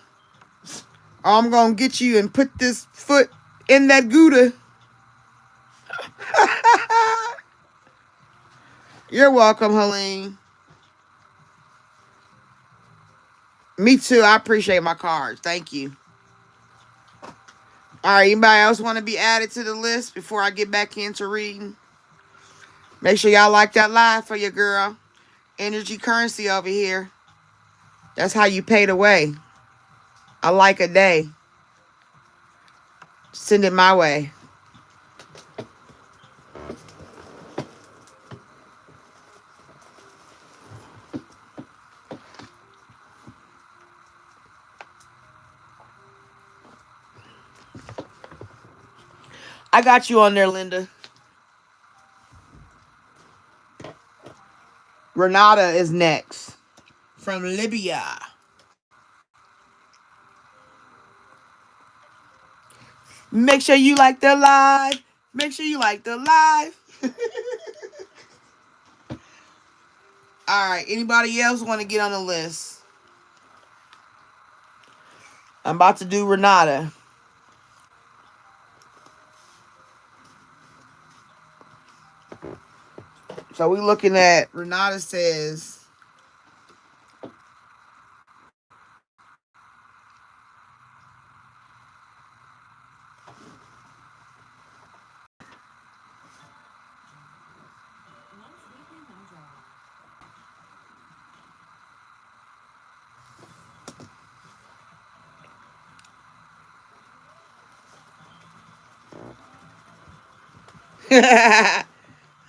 or I'm gonna get you and put this foot in that gouda. You're welcome, Helene. Me too. I appreciate my cards. Thank you. All right, anybody else want to be added to the list before I get back into reading? Make sure y'all like that live for your girl. Energy currency over here. That's how you pay the way. I like a day. Send it my way. I got you on there, Linda. Ranada is next. From Libya. Make sure you like the live. Make sure you like the live. All right. Anybody else want to get on the list? I'm about to do Ranada. So we looking at Ranada says,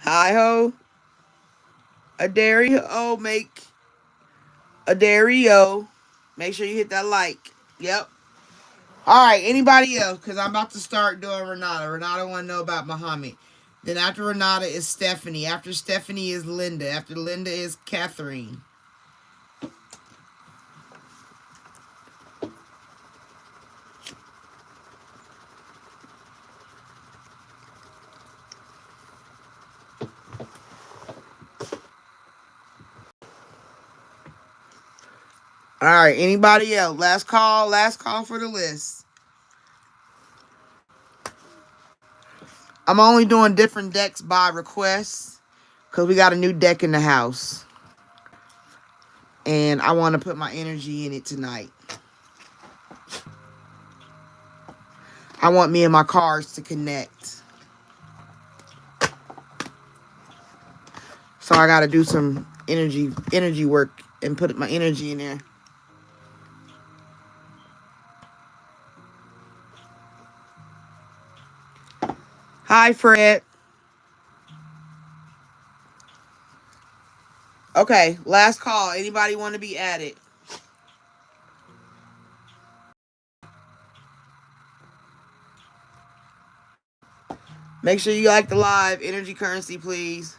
hi ho, a dairy o make a dairy o. Make sure you hit that like. Yep. All right. Anybody else? Because I'm about to start doing Ranada. Ranada want to know about Muhammad. Then after Ranada is Stephanie. After Stephanie is Linda. After Linda is Katherine. All right. Anybody else? Last call. Last call for the list. I'm only doing different decks by request because we got a new deck in the house. And I want to put my energy in it tonight. I want me and my cards to connect. So I got to do some energy work and put my energy in there. Hi, Fred. Okay, last call. Anybody want to be added? Make sure you like the live. Energy currency, please.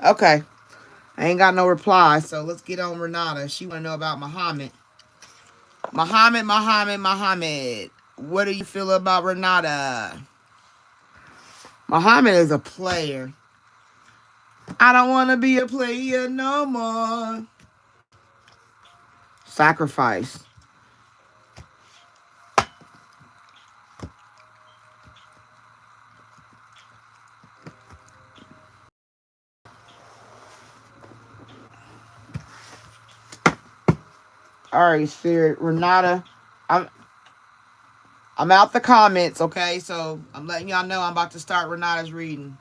Okay. I ain't got no reply, so let's get on Ranada. She want to know about Muhammad. Muhammad. What do you feel about Ranada? Muhammad is a player. I don't want to be a player no more. Sacrifice. All right, Spirit. Renata, I'm out the comments, okay? So I'm letting y'all know I'm about to start Renata's reading.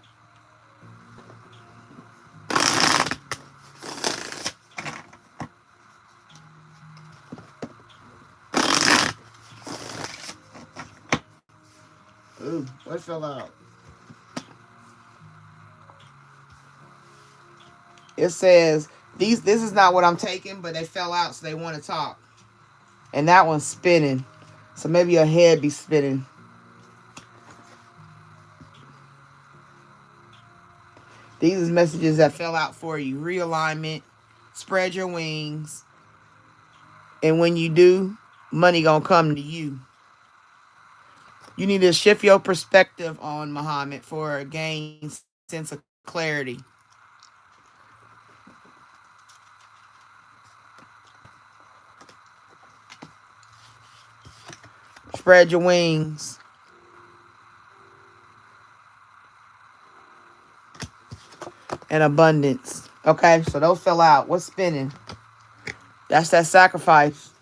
Ooh, what fell out? It says this is not what I'm taking, but they fell out, so they want to talk. And that one's spinning. So maybe your head be spinning. These is messages that fell out for you. Realignment. Spread your wings. And when you do, money gonna come to you. You need to shift your perspective on Muhammad for a gain sense of clarity. Spread your wings. And abundance. Okay, so those fell out. What's spinning? That's that sacrifice.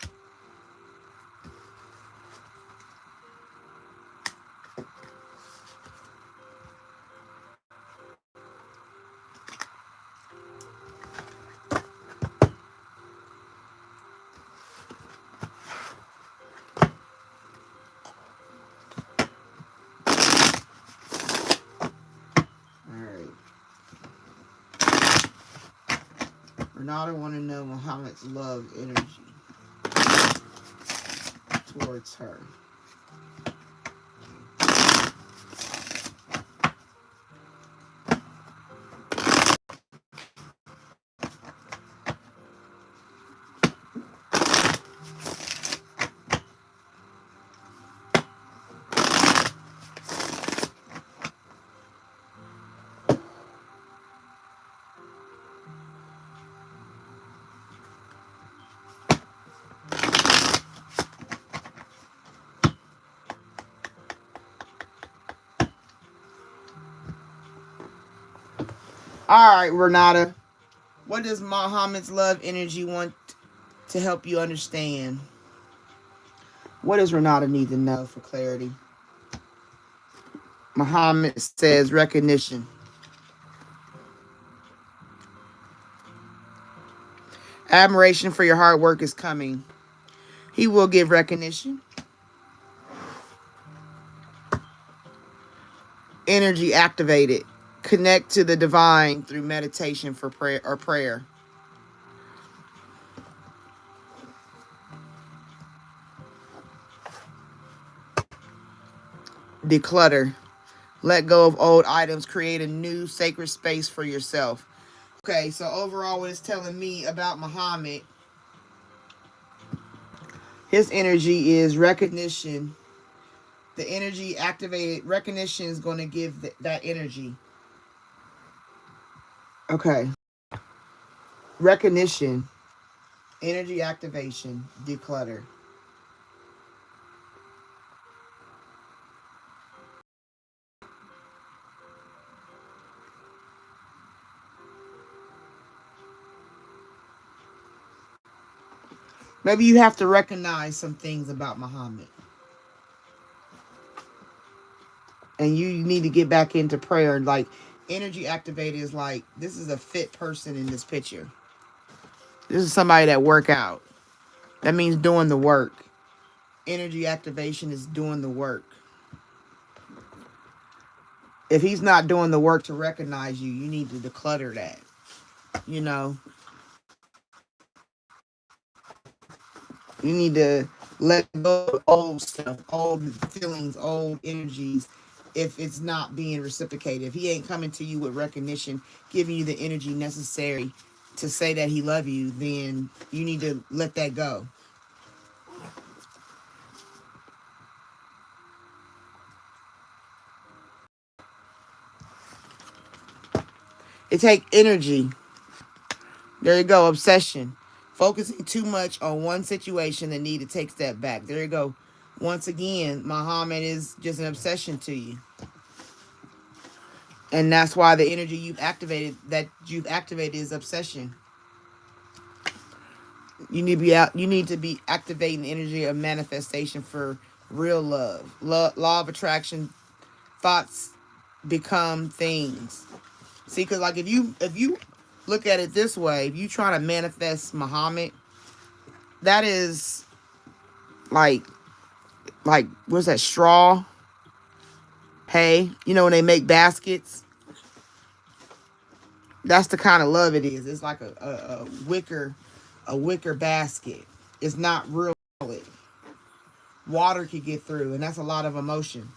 Renata want to know Muhammad's love energy towards her. All right, Renata. What does Muhammad's love energy want to help you understand? What does Renata need to know for clarity? Muhammad says recognition. Admiration for your hard work is coming. He will give recognition. Energy activated. Connect to the divine through meditation for prayer. Declutter. Let go of old items. Create a new sacred space for yourself. Okay, so overall what it's telling me about Muhammad, his energy is recognition. The energy activated. Recognition is going to give that energy. Okay. Recognition. Energy activation. Declutter. Maybe you have to recognize some things about Muhammad. And you need to get back into prayer. Like, energy activated is like, this is a fit person in this picture. This is somebody that work out. That means doing the work. Energy activation is doing the work. If he's not doing the work to recognize you, you need to declutter that. You know, you need to let go of old stuff, old feelings, old energies. If it's not being reciprocated, if he ain't coming to you with recognition, giving you the energy necessary to say that he love you, then you need to let that go. It take energy. There you go, obsession. Focusing too much on one situation and need to take a step back. There you go. Once again, Muhammad is just an obsession to you. And that's why the energy you've activated is obsession. You need to be activating the energy of manifestation for real love. Law of attraction, thoughts become things. See, because like if you look at it this way, if you try to manifest Muhammad, that is like what's that, straw hay? You know when they make baskets, that's the kind of love it is. It's like a wicker basket. It's not real solid. Water could get through, and that's a lot of emotion.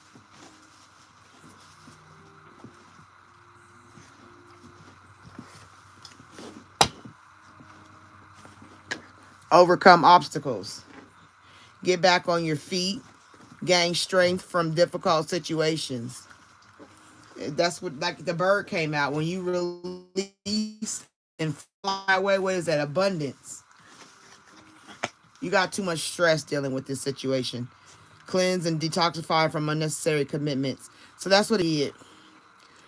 Overcome obstacles. Get back on your feet. Gain strength from difficult situations. That's what, like the bird came out when you release and fly away. What is that? Abundance. You got too much stress dealing with this situation. Cleanse and detoxify from unnecessary commitments. So that's what he did.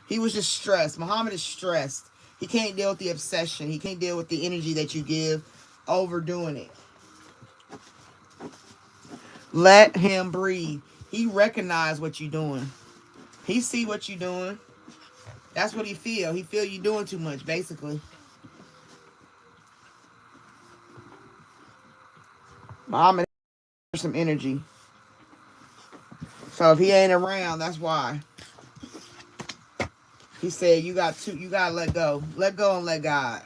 He was just stressed. Muhammad is stressed. He can't deal with the obsession. He can't deal with the energy that you give, overdoing it. Let him breathe. He recognize what you're doing. He see what you're doing. That's what he feel. He feel you doing too much, basically. Muhammad has some energy. So if he ain't around, that's why. He said you gotta let go. Let go and let God.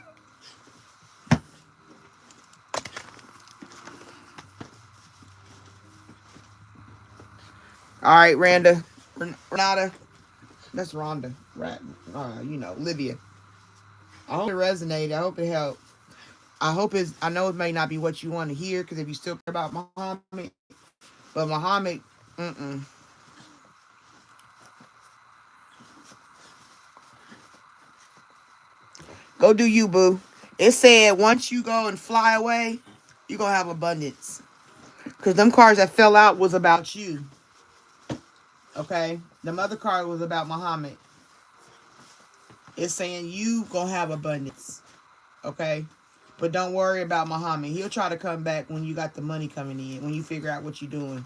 All right, Randa. Ranada. That's Rhonda. Livia. I hope it resonated. I hope it helped. I know it may not be what you want to hear, because if you still care about Muhammad, but Muhammad, mm-mm. Go do you, boo. It said once you go and fly away, you're going to have abundance. Because them cards that fell out was about you. Okay? The other card was about Muhammad. It's saying you going to have abundance. Okay? But don't worry about Muhammad. He'll try to come back when you got the money coming in, when you figure out what you're doing.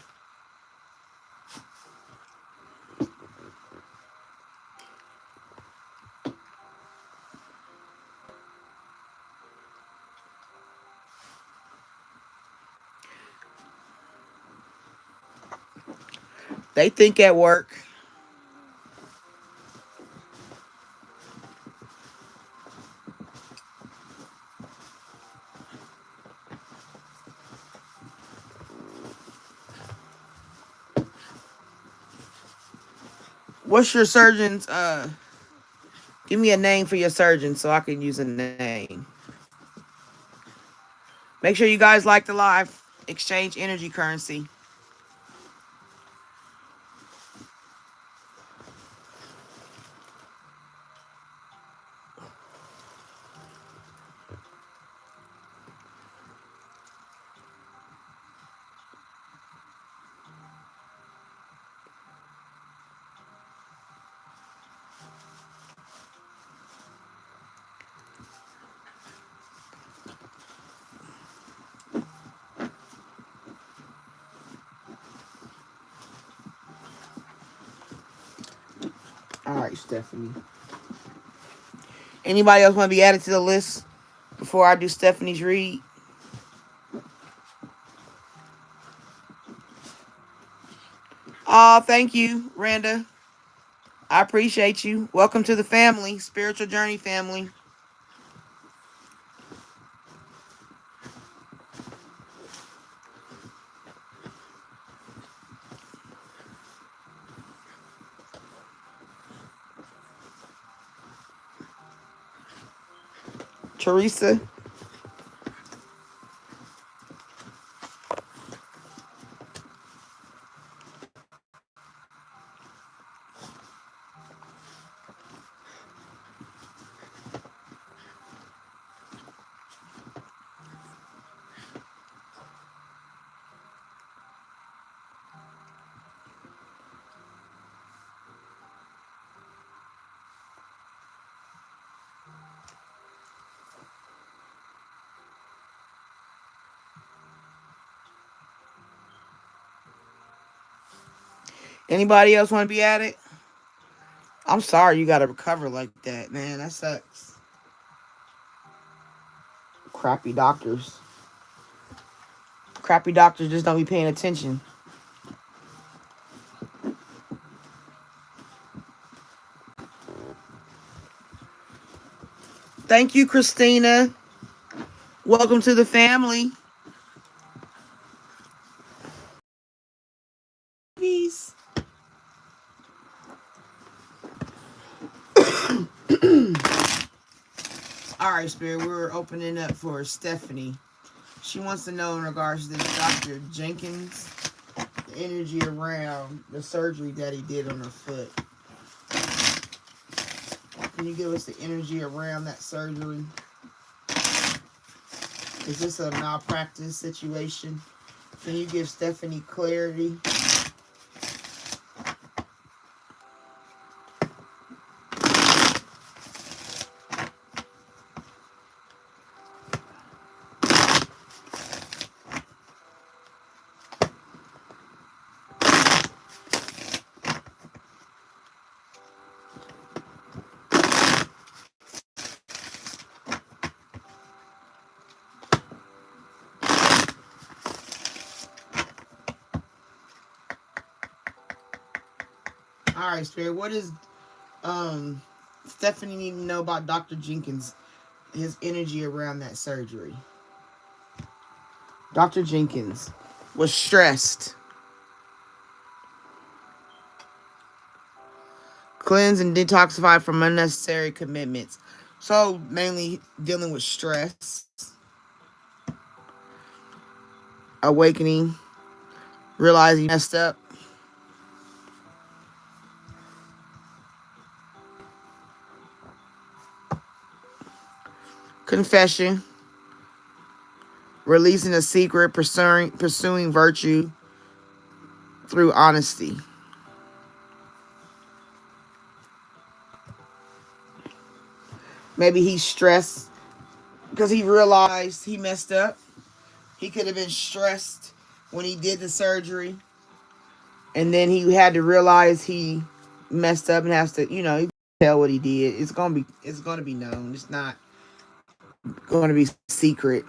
They think at work. What's your surgeon's, give me a name for your surgeon so I can use a name. Make sure you guys like the live. Exchange energy currency. All right, Stephanie. Anybody else want to be added to the list before I do Stephanie's read? Oh, thank you, Randa. I appreciate you. Welcome to the family, Spiritual Journey family. Teresa. Anybody else want to be added? I'm sorry you got to recover like that, man. That sucks. Crappy doctors. Crappy doctors just don't be paying attention. Thank you, Christina. Welcome to the family. Peace. All right, Spirit, we're opening up for Stephanie. She wants to know in regards to this Dr. Jenkins, the energy around the surgery that he did on her foot. Can you give us the energy around that surgery? Is this a malpractice situation? Can you give Stephanie clarity? All right, Spirit. What is Stephanie need to know about Dr. Jenkins, his energy around that surgery? Dr. Jenkins was stressed. Cleanse and detoxify from unnecessary commitments. So mainly dealing with stress, awakening, realizing he messed up. Confession, releasing a secret, pursuing virtue through honesty. Maybe he's stressed because he realized he messed up. He could have been stressed when he did the surgery, and then he had to realize he messed up and has to, tell what he did. It's gonna be known. It's not going to be secret.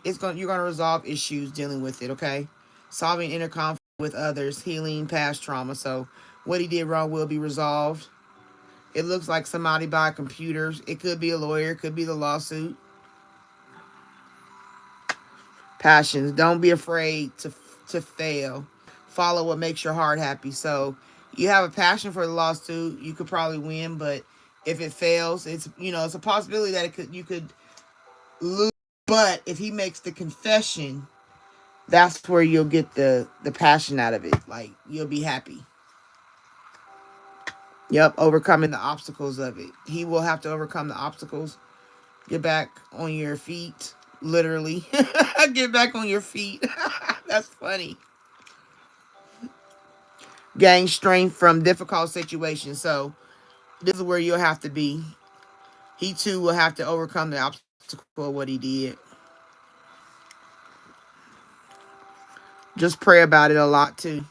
You're gonna resolve issues dealing with it. Okay, solving inner conflict with others, healing past trauma. So what he did wrong will be resolved. It looks like somebody by computers. It could be a lawyer. It could be the lawsuit. Passions. Don't be afraid to fail. Follow what makes your heart happy. So you have a passion for the lawsuit. You could probably win, but if it fails, it's a possibility that you could lose. But if he makes the confession, that's where you'll get the passion out of it. Like you'll be happy. Yep, overcoming the obstacles of it. He will have to overcome the obstacles. Get back on your feet. Literally. Get back on your feet. That's funny. Gain strength from difficult situations. So this is where you'll have to be. He too will have to overcome the obstacle of what he did. Just pray about it a lot too.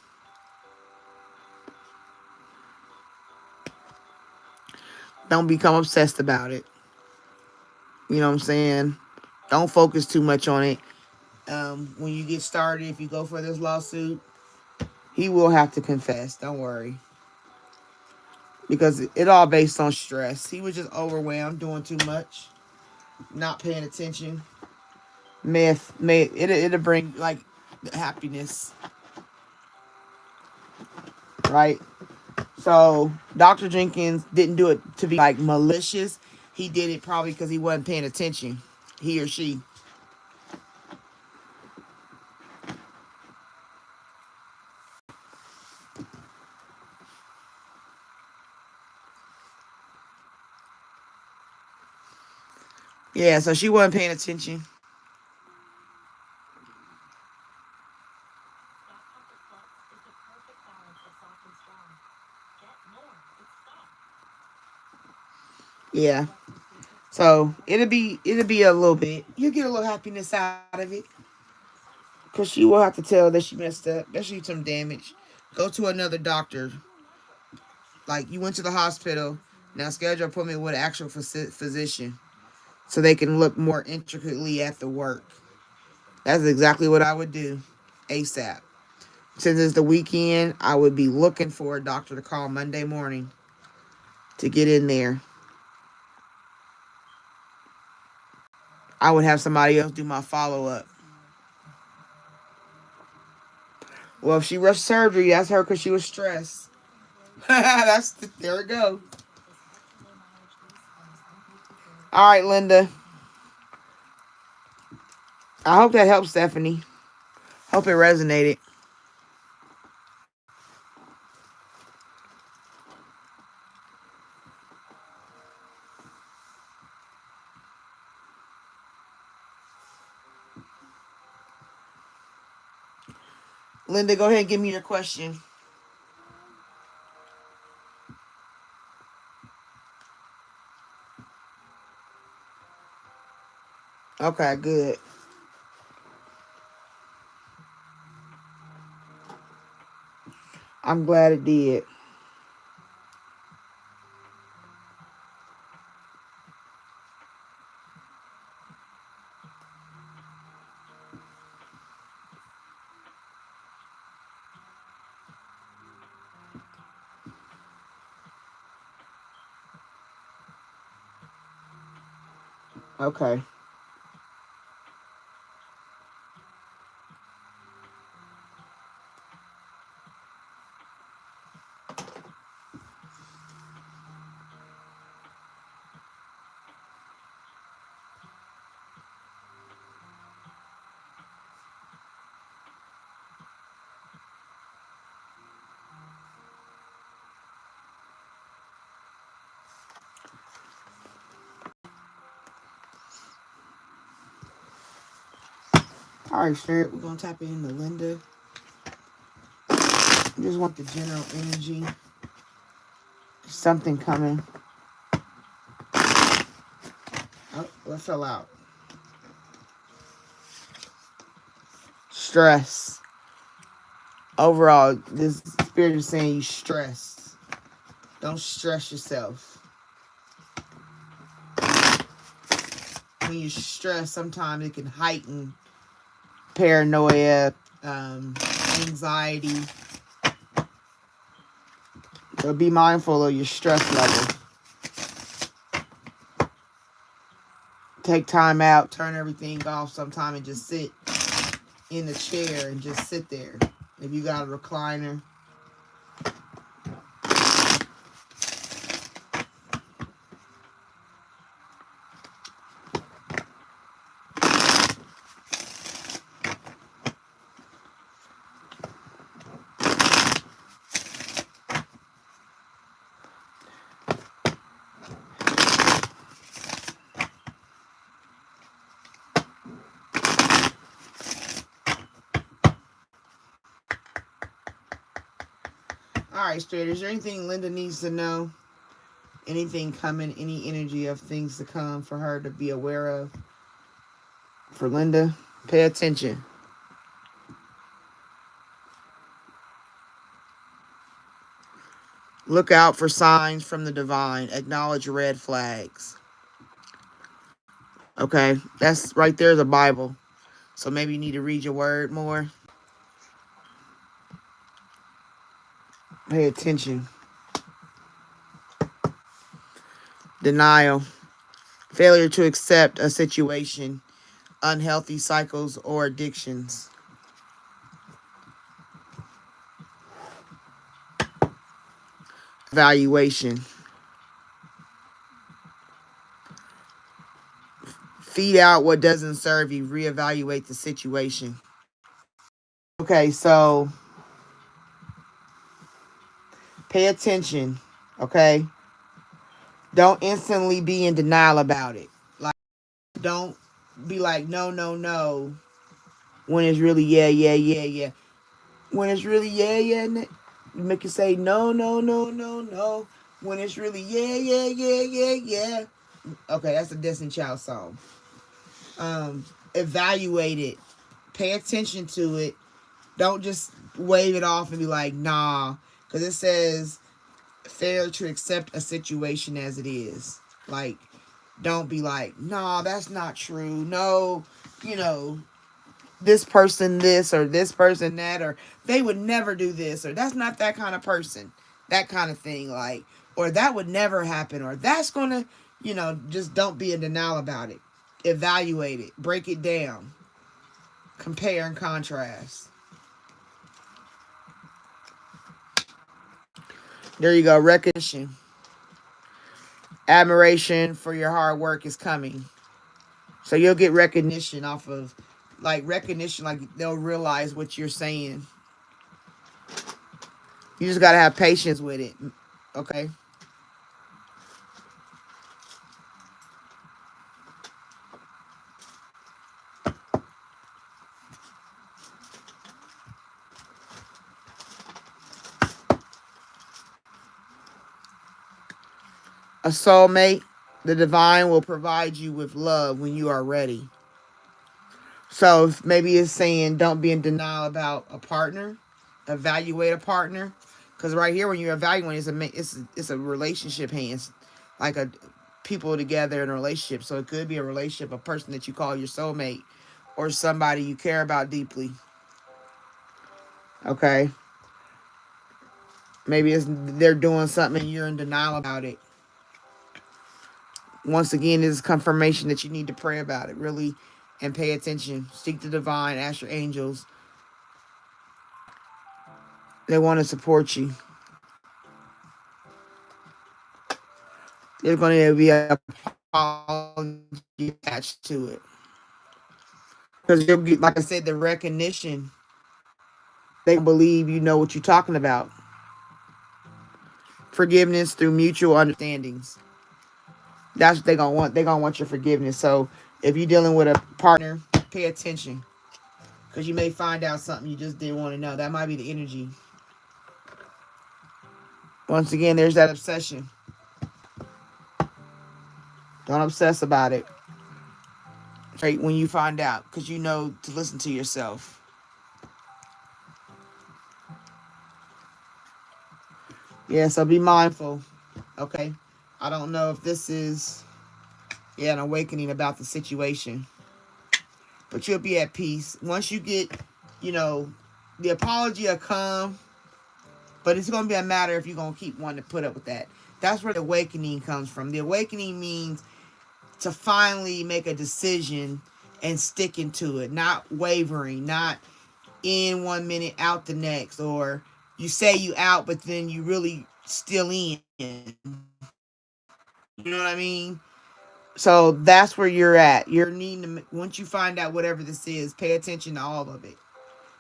Don't become obsessed about it. You know what I'm saying? Don't focus too much on it. When you get started, if you go for this lawsuit, he will have to confess. Don't worry. Because it all based on stress. He was just overwhelmed, doing too much, not paying attention. It'll bring like happiness, right? So Dr. Jenkins didn't do it to be like malicious. He did it probably because he wasn't paying attention. He or she. Yeah, so she wasn't paying attention. Yeah. So it'll be a little bit. You'll get a little happiness out of it. Cause she will have to tell that she messed up, that she some damage. Go to another doctor. Like you went to the hospital. Now schedule an appointment with an actual physician so they can look more intricately at the work. That's exactly what I would do ASAP. Since it's the weekend, I would be looking for a doctor to call Monday morning to get in there. I would have somebody else do my follow up. Well, if she rushed surgery, that's her because she was stressed. There we go. All right, Linda. I hope that helps, Stephanie. Hope it resonated. Linda, go ahead and give me your question. Okay, good. I'm glad it did. Okay. All right, Spirit, we're going to tap into Linda. I just want the general energy. Something coming. Oh, what fell out? Stress. Overall, this spirit is saying you stressed. Don't stress yourself. When you're stressed, sometimes it can heighten paranoia, anxiety. So be mindful of your stress level. Take time out, turn everything off sometime and just sit in the chair and just sit there. If you got a recliner. All right, Spirit, is there anything Linda needs to know? Anything coming, any energy of things to come for her to be aware of? For Linda, pay attention. Look out for signs from the divine. Acknowledge red flags. Okay, that's right there, the Bible. So maybe you need to read your word more. Pay attention. Denial. Failure to accept a situation. Unhealthy cycles or addictions. Evaluation. Feed out what doesn't serve you. Reevaluate the situation. Okay, so pay attention. Okay? Don't instantly be in denial about it. Like, don't be like, no, no, no, when it's really yeah, yeah, yeah, yeah. When it's really yeah, yeah, you make it say no, no, no, no, no. When it's really yeah, yeah, yeah, yeah, yeah. Okay, that's a Destiny Child song. Evaluate it. Pay attention to it. Don't just wave it off and be like, nah. Because it says fail to accept a situation as it is. Like, don't be like, nah, that's not true. No, you know, this person this or this person that, or they would never do this, or that's not that kind of person. That kind of thing. Like, or that would never happen, or that's gonna, just don't be in denial about it. Evaluate it. Break it down. Compare and contrast. There you go. Recognition. Admiration for your hard work is coming. So you'll get recognition off of, like, recognition, like they'll realize what you're saying. You just got to have patience with it. Okay? A soulmate, the divine will provide you with love when you are ready. So maybe it's saying don't be in denial about a partner. Evaluate a partner. Because right here, when you're evaluating, it's a relationship hands, like a people together in a relationship. So it could be a relationship, a person that you call your soulmate, or somebody you care about deeply. Okay, maybe they're doing something and you're in denial about it. Once again, this is confirmation that you need to pray about it really, and pay attention. Seek the divine. Ask your angels. They want to support you. There's going to be a apology attached to it. Because you'll get, like I said, the recognition. They believe you know what you're talking about. Forgiveness through mutual understandings. That's what they're gonna want. They're gonna want your forgiveness. So if you're dealing with a partner, pay attention. Because you may find out something you just didn't want to know. That might be the energy. Once again, there's that obsession. Don't obsess about it. Right when you find out, because you know to listen to yourself. Yeah, so be mindful. Okay. I don't know if this is an awakening about the situation. But you'll be at peace. Once you get, the apology will come. But it's going to be a matter if you're going to keep wanting to put up with that. That's where the awakening comes from. The awakening means to finally make a decision and sticking to it. Not wavering. Not in 1 minute, out the next. Or you say you out, but then you really still in. You know what I mean? So that's where you're at. You're needing to, once you find out whatever this is, pay attention to all of it.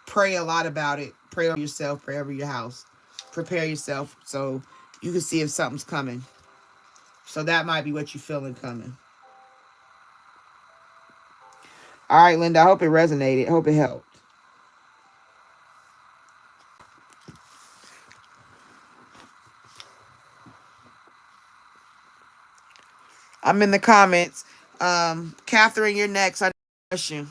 Pray a lot about it. Pray over yourself. Pray over your house. Prepare yourself so you can see if something's coming. So that might be what you're feeling coming. All right, Linda. I hope it resonated. I hope it helped. I'm in the comments. Katherine, you're next. I have a question.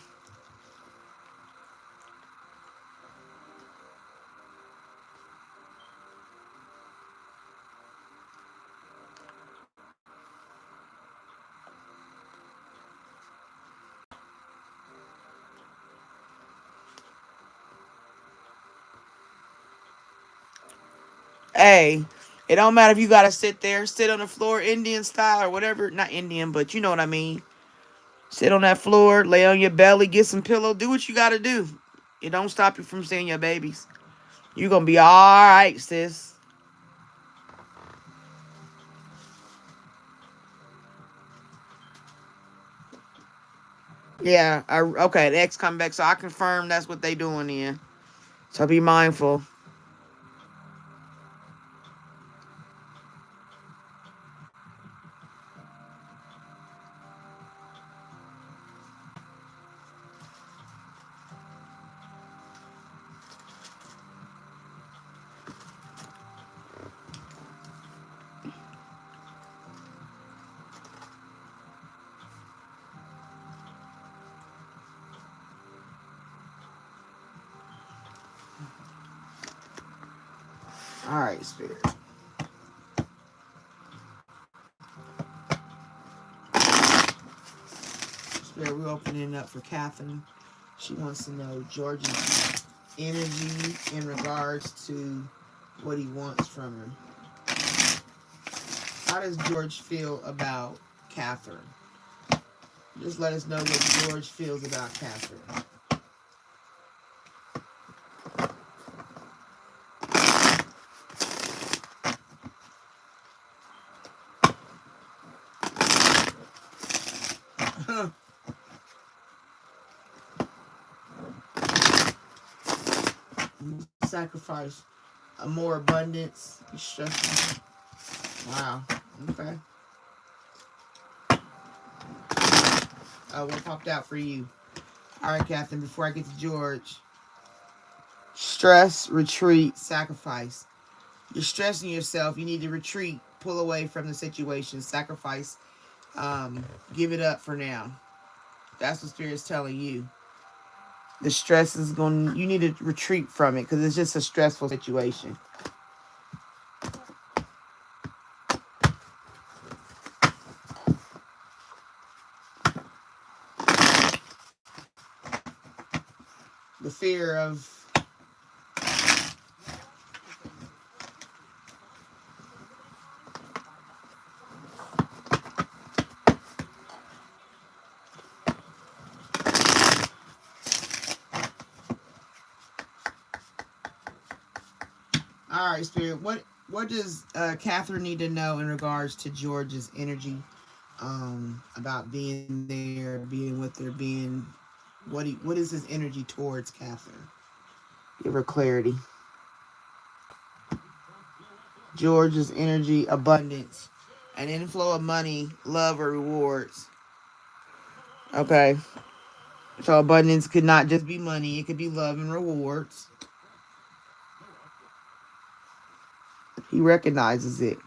Hey, it don't matter if you gotta sit there, sit on the floor, Indian style or whatever. Not Indian, but you know what I mean. Sit on that floor, lay on your belly, get some pillow, do what you gotta do. It don't stop you from seeing your babies. You gonna be alright, sis. Yeah, okay, the ex come back, so I confirm that's what they doing then. So be mindful. Alright, spirit. Spirit, we're opening up for Katherine. She wants to know George's energy in regards to what he wants from her. How does George feel about Katherine? Just let us know what George feels about Katherine. Sacrifice a more abundance. Stress. Wow. Okay. What popped out for you? All right, Catherine. Before I get to George, stress, retreat, sacrifice. You're stressing yourself. You need to retreat, pull away from the situation, sacrifice, give it up for now. That's what Spirit's telling you. The stress is going. You need to retreat from it because it's just a stressful situation. The fear of all right, Spirit. What does Katherine need to know in regards to George's energy? About being there, being with her, being what is his energy towards Katherine? Give her clarity. George's energy, abundance, an inflow of money, love, or rewards. Okay. So abundance could not just be money, it could be love and rewards. He recognizes it.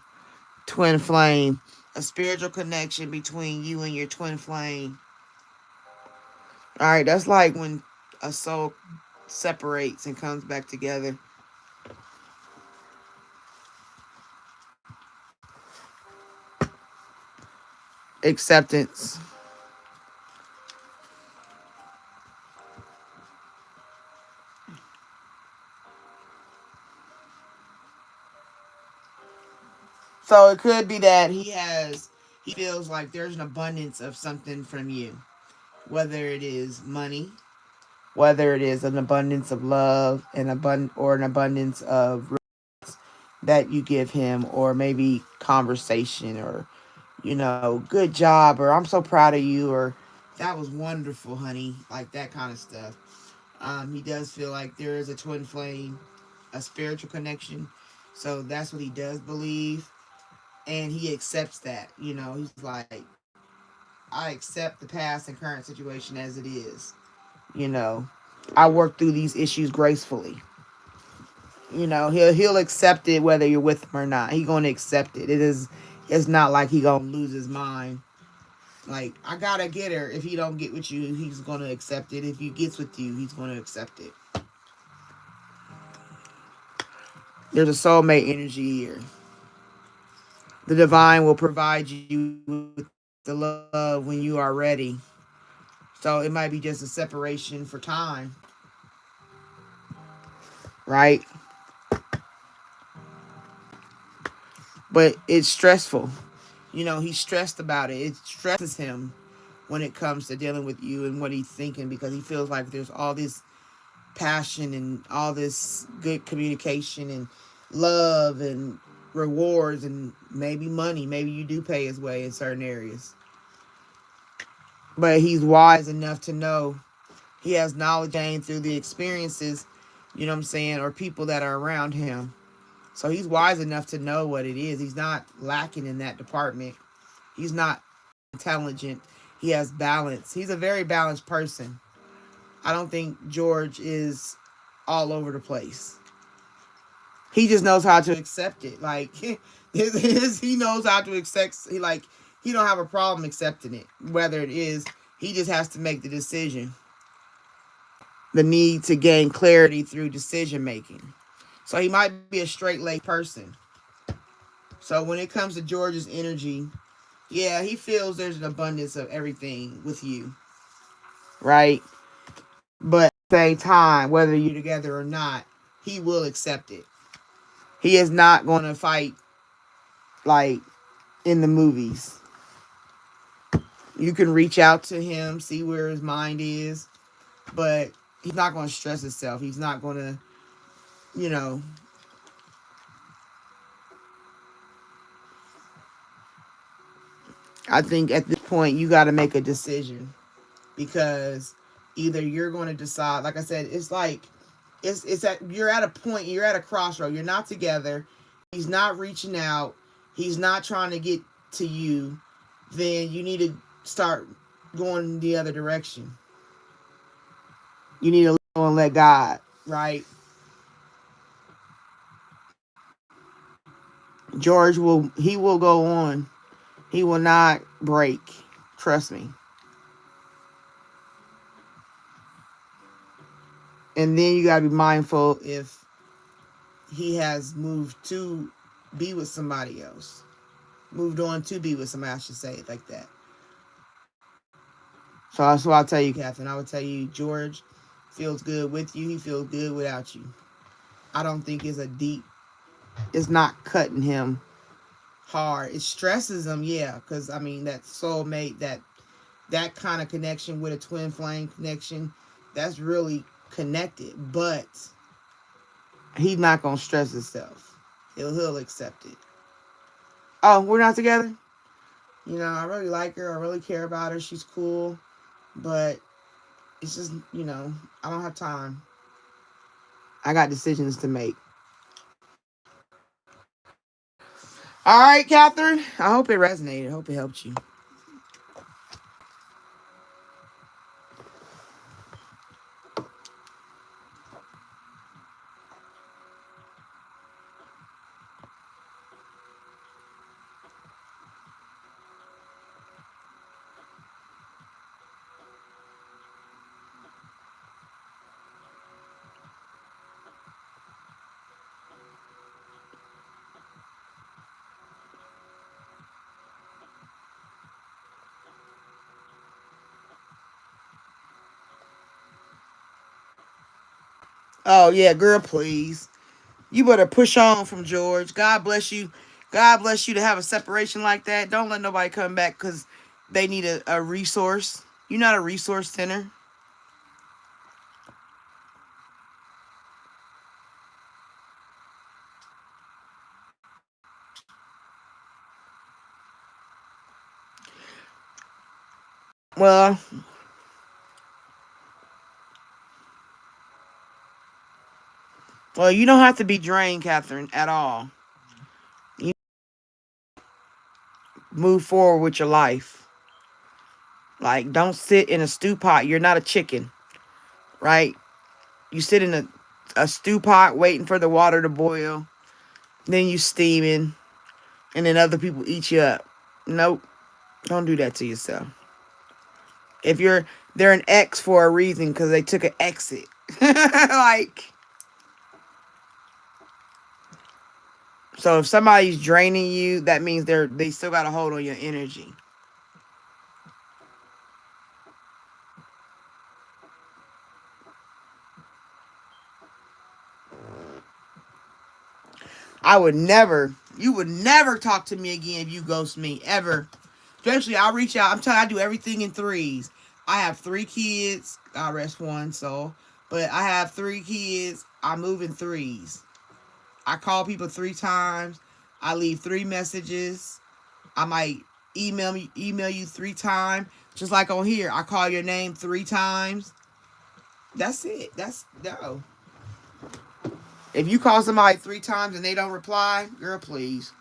Twin flame, a spiritual connection between you and your twin flame. All right, that's like when a soul separates and comes back together. Acceptance. So it could be that he feels like there's an abundance of something from you, whether it is money, whether it is an abundance of love, an abundance of that you give him, or maybe conversation, or good job, or I'm so proud of you, or that was wonderful, honey, like that kind of stuff. He does feel like there is a twin flame, a spiritual connection, so that's what he does believe, and he accepts that. He's like, I accept the past and current situation as it is. You know, I work through these issues gracefully. He'll accept it whether you're with him or not. He gonna accept it. It's not like he gonna lose his mind. Like, I gotta get her. If he don't get with you, he's gonna accept it. If he gets with you, he's gonna accept it. There's a soulmate energy here. The divine will provide you with the love when you are ready. So it might be just a separation for time, right? but it's stressful. He's stressed about it. It stresses him when it comes to dealing with you and what he's thinking, because he feels like there's all this passion and all this good communication and love and rewards and maybe money. Maybe you do pay his way in certain areas. But he's wise enough to know, he has knowledge gained through the experiences, you know what I'm saying, or people that are around him. So he's wise enough to know what it is. He's not lacking in that department. He's not intelligent. He has balance. He's a very balanced person. I don't think George is all over the place. He just knows how to accept it. Like he knows how to accept. He don't have a problem accepting it. Whether it is, he just has to make the decision. The need to gain clarity through decision making. So he might be a straight laced person. So when it comes to George's energy, yeah, he feels there's an abundance of everything with you, right? But at the same time, whether you're together or not, he will accept it. He is not going to fight like in the movies. You can reach out to him, see where his mind is, but he's not going to stress himself. He's not going to, you know. I think at this point you got to make a decision, because either you're going to decide, like I said, it's like it's at you're at a point, you're at a crossroad. You're not together. He's not reaching out. He's not trying to get to you. Then you need to start going the other direction. You need to let go and let God, right? George will go on. He will not break. Trust me. And then you gotta be mindful if he has moved to be with somebody else. Moved on to be with somebody, I should say it like that. So that's what I'll tell you, Katherine. I would tell you, George feels good with you. He feels good without you. I don't think it's not cutting him hard. It stresses him, yeah, because, I mean, that soulmate, that kind of connection with a twin flame connection, that's really connected. But he's not going to stress himself. He'll accept it. Oh, we're not together? I really like her. I really care about her. She's cool. But it's just, I don't have time. I got decisions to make. All right, Katherine. I hope it resonated. I hope it helped you. Oh, yeah, girl, please. You better push on from George. God bless you. God bless you to have a separation like that. Don't let nobody come back because they need a resource. You're not a resource center. Well, you don't have to be drained, Katherine, at all. You move forward with your life. Like, don't sit in a stew pot. You're not a chicken, right? You sit in a stew pot waiting for the water to boil. Then you steaming. And then other people eat you up. Nope. Don't do that to yourself. If they're an X for a reason because they took an exit. Like, so if somebody's draining you, that means they still got a hold on your energy. I would never You would never talk to me again if you ghost me, ever. Especially, I'll reach out. I'm telling you, I do everything in threes. I have 3 kids. I rest one soul. But I have 3 kids. I move in threes. I call people 3 times. I leave 3 messages. I might email you 3 times. Just like on here, I call your name 3 times. That's it. That's no. If you call somebody 3 times and they don't reply, girl, please.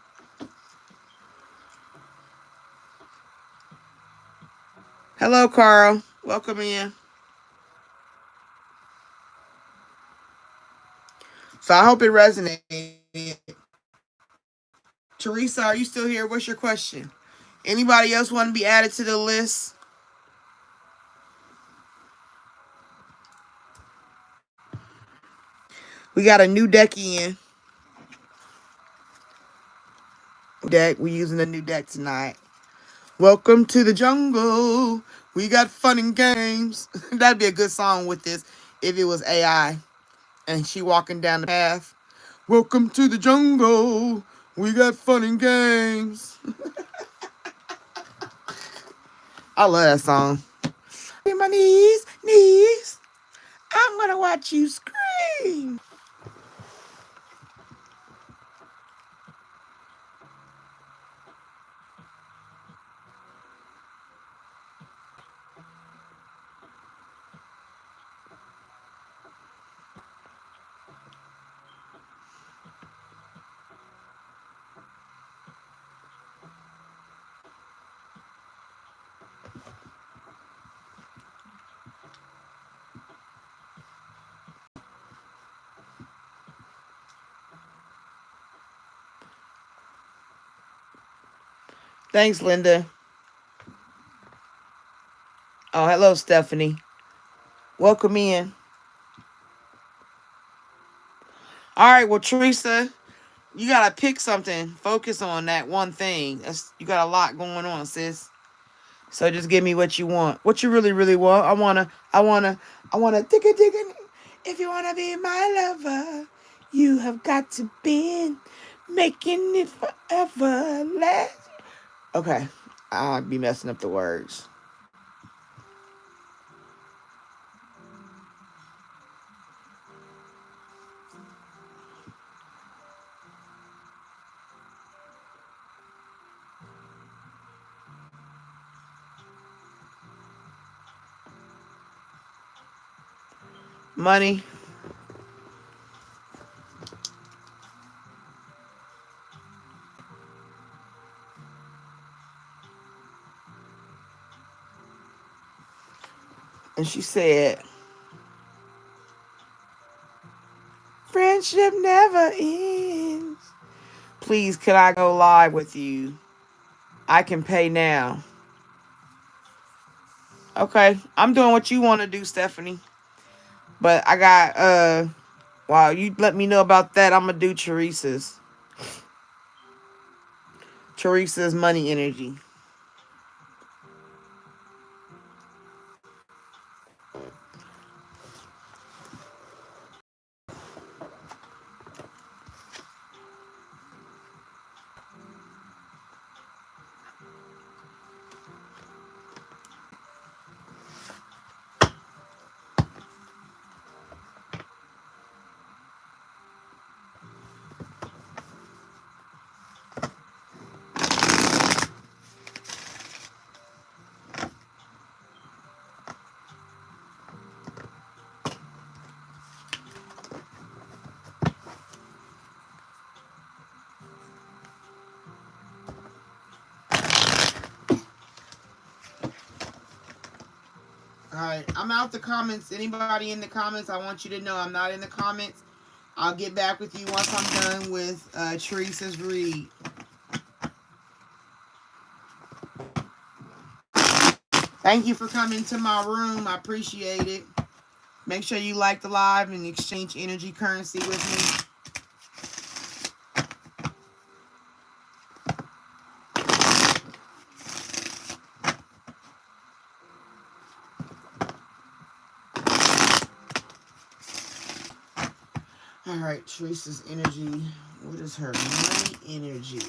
Hello, Carl. Welcome in. So I hope it resonated. Teresa, are you still here? What's your question? Anybody else want to be added to the list? We got a new deck in. We're using a new deck tonight. Welcome to the jungle. We got fun and games. That'd be a good song with this if it was AI and she walking down the path. Welcome to the jungle. We got fun and games. I love that song. In my knees. I'm gonna watch you scream. Thanks, Linda. Oh, hello, Stephanie. Welcome in. All right, well, Teresa, you gotta pick something. Focus on that one thing. You got a lot going on, sis. So just give me what you want. What you really, really want. I wanna digga. If you wanna be my lover, you have got to be making it forever last. Okay, I'll be messing up the words. Money. And she said, friendship never ends. Please, could I go live with you? I can pay now. Okay, I'm doing what you want to do, Stephanie. But I got, while you let me know about that, I'm going to do Teresa's. Teresa's money energy. All right, I'm out the comments. Anybody in the comments, I want you to know I'm not in the comments. I'll get back with you once I'm done with Teresa's read. Thank you for coming to my room. I appreciate it. Make sure you like the live and exchange energy currency with me. All right, Teresa's energy What is her money energy?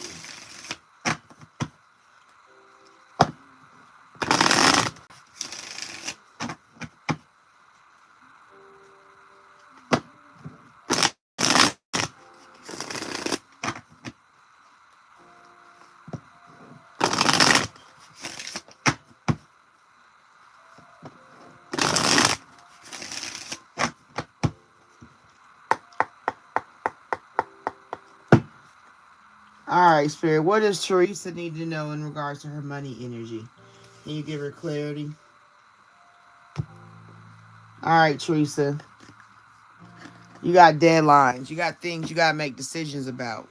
All right, Spirit. What does Teresa need to know in regards to her money energy? Can you give her clarity? All right, Teresa. You got deadlines. You got things you got to make decisions about.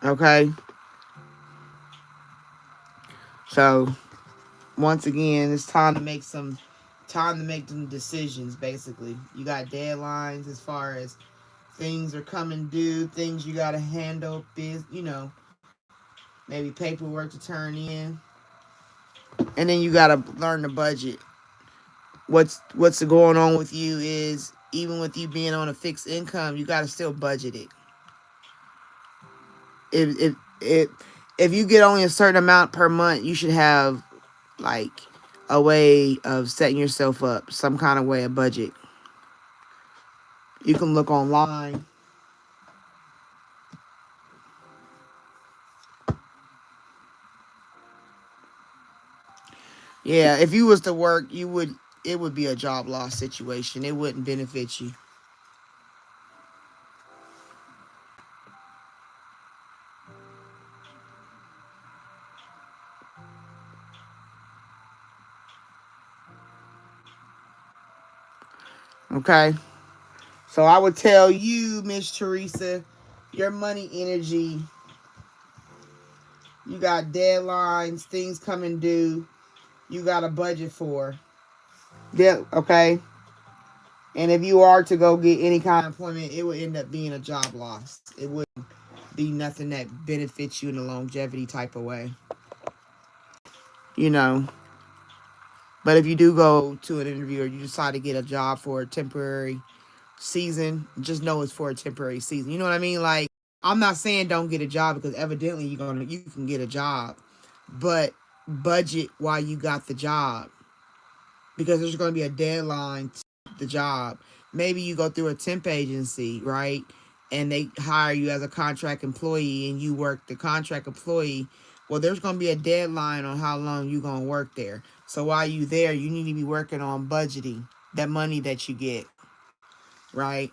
Okay? So, once again, it's time to make some decisions, basically. You got deadlines as far as things are coming due, things you got to handle, maybe paperwork to turn in. And then you got to learn the budget. What's going on with you is, even with you being on a fixed income, you got to still budget it. If if you get only a certain amount per month, you should have like a way of setting yourself up, some kind of way of budget. You can look online. Yeah, if you was to work, it would be a job loss situation. It wouldn't benefit you. Okay? So I would tell you, Miss Teresa, your money energy, you got deadlines, things coming due, you got a budget for. Yeah, okay? And if you are to go get any kind of employment, it would end up being a job loss. It wouldn't be nothing that benefits you in a longevity type of way. You know. But if you do go to an interview or you decide to get a job for a temporary season, just know it's for a temporary season. You know what I mean? Like, I'm not saying don't get a job, because evidently you can get a job, but budget while you got the job, because there's going to be a deadline to the job. Maybe you go through a temp agency, right? And they hire you as a contract employee and you work the contract employee. Well, there's going to be a deadline on how long you're going to work there. So while you there, you need to be working on budgeting that money that you get, right?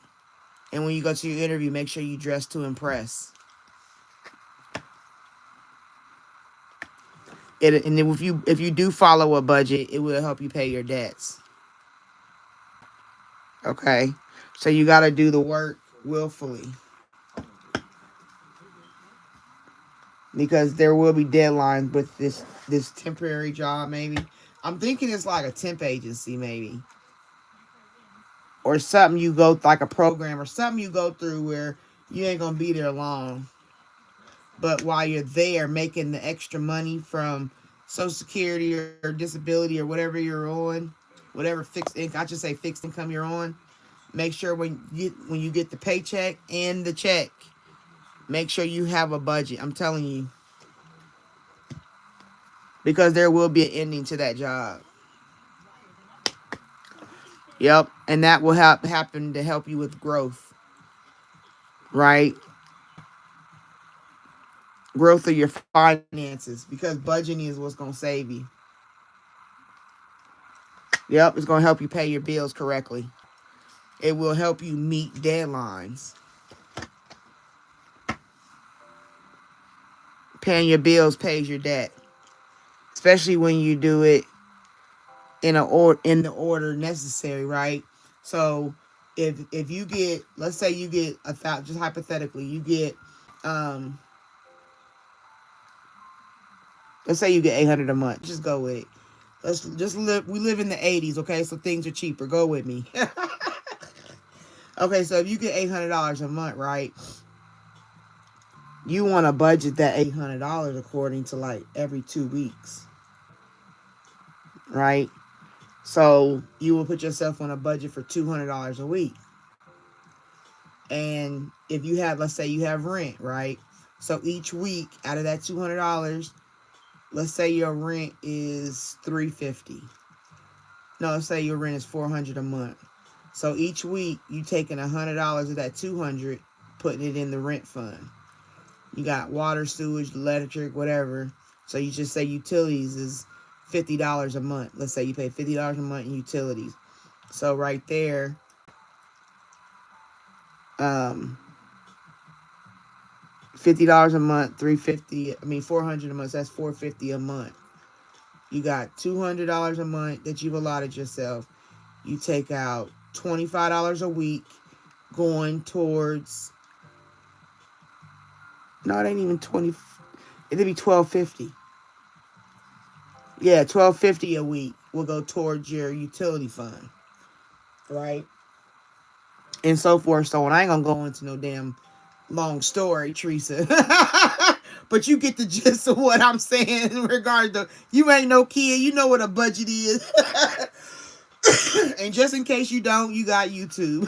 And when you go to your interview, make sure you dress to impress. And if you do follow a budget, it will help you pay your debts. Okay? So you got to do the work willfully, because there will be deadlines with this temporary job. Maybe I'm thinking it's like a temp agency, maybe, or something you go, like a program or something you go through where you ain't gonna be there long, but while you're there making the extra money from Social Security or disability or whatever you're on, whatever fixed income, I should say fixed income you're on, make sure when you get the paycheck and the check, make sure you have a budget. I'm telling you, because there will be an ending to that job. Yep, and that will happen to help you with growth, right? Growth of your finances, because budgeting is what's going to save you. Yep, it's going to help you pay your bills correctly. It will help you meet deadlines. Paying your bills pays your debt, especially when you do it in the order necessary, right? So if you get, let's say you get just hypothetically, you get let's say you get 800 a month. Just go with it. Let's just live. We live in the 80s, okay? So things are cheaper. Go with me. Okay, so if you get $800 a month, right? You want to budget that $800 according to like every 2 weeks, right? So you will put yourself on a budget for $200 a week. And if you have, let's say you have rent, right? So each week out of that $200, let's say your rent is $350. No, let's say your rent is $400 a month. So each week you taking $100 of that $200, putting it in the rent fund. You got water, sewage, electric, whatever. So you just say utilities is $50 a month. Let's say you pay $50 a month in utilities. So right there, $50 a month, $400 a month. So that's $450 a month. You got $200 a month that you've allotted yourself. You take out $25 a week going towards. No, it ain't even 20. It'd be $12.50. Yeah, $12.50 a week will go towards your utility fund, right? And so forth. So I ain't gonna go into no damn long story, Teresa. But you get the gist of what I'm saying in regard to, you ain't no kid, you know what a budget is. And just in case you don't, you got YouTube.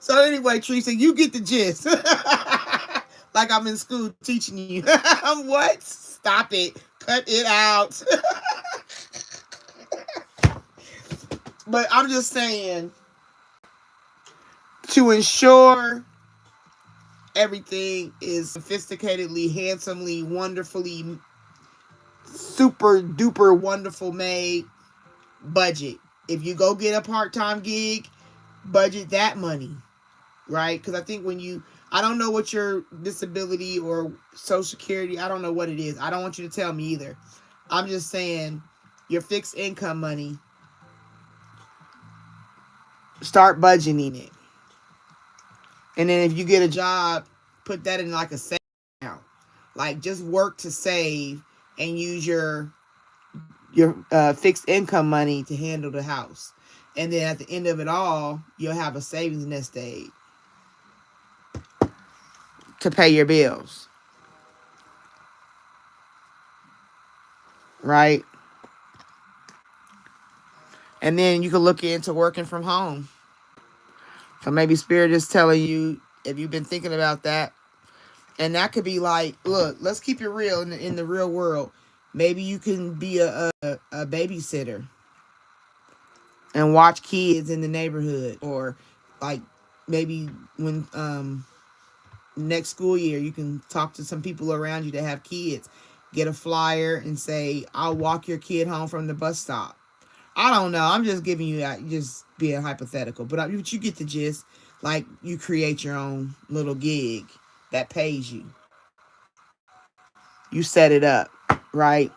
So anyway, Teresa, you get the gist. Like I'm in school teaching you. What? Stop it. Cut it out. But I'm just saying, to ensure everything is sophisticatedly, handsomely, wonderfully, super duper wonderful made, budget. If you go get a part-time gig, budget that money, right? Because I think I don't know what your disability or Social Security, I don't know what it is. I don't want you to tell me either. I'm just saying, your fixed income money, start budgeting it. And then if you get a job, put that in like a savings account. Like just work to save and use your fixed income money to handle the house. And then at the end of it all, you'll have a savings nest egg to pay your bills. Right? And then you can look into working from home. So maybe Spirit is telling you, if you've been thinking about that, and that could be like, look, let's keep it real in the real world. Maybe you can be a babysitter and watch kids in the neighborhood, or like maybe when next school year you can talk to some people around you that have kids, get a flyer and say, I'll walk your kid home from the bus stop. I don't know, I'm just giving you that, just being hypothetical, but you get the gist. Like you create your own little gig that pays you. You set it up, right?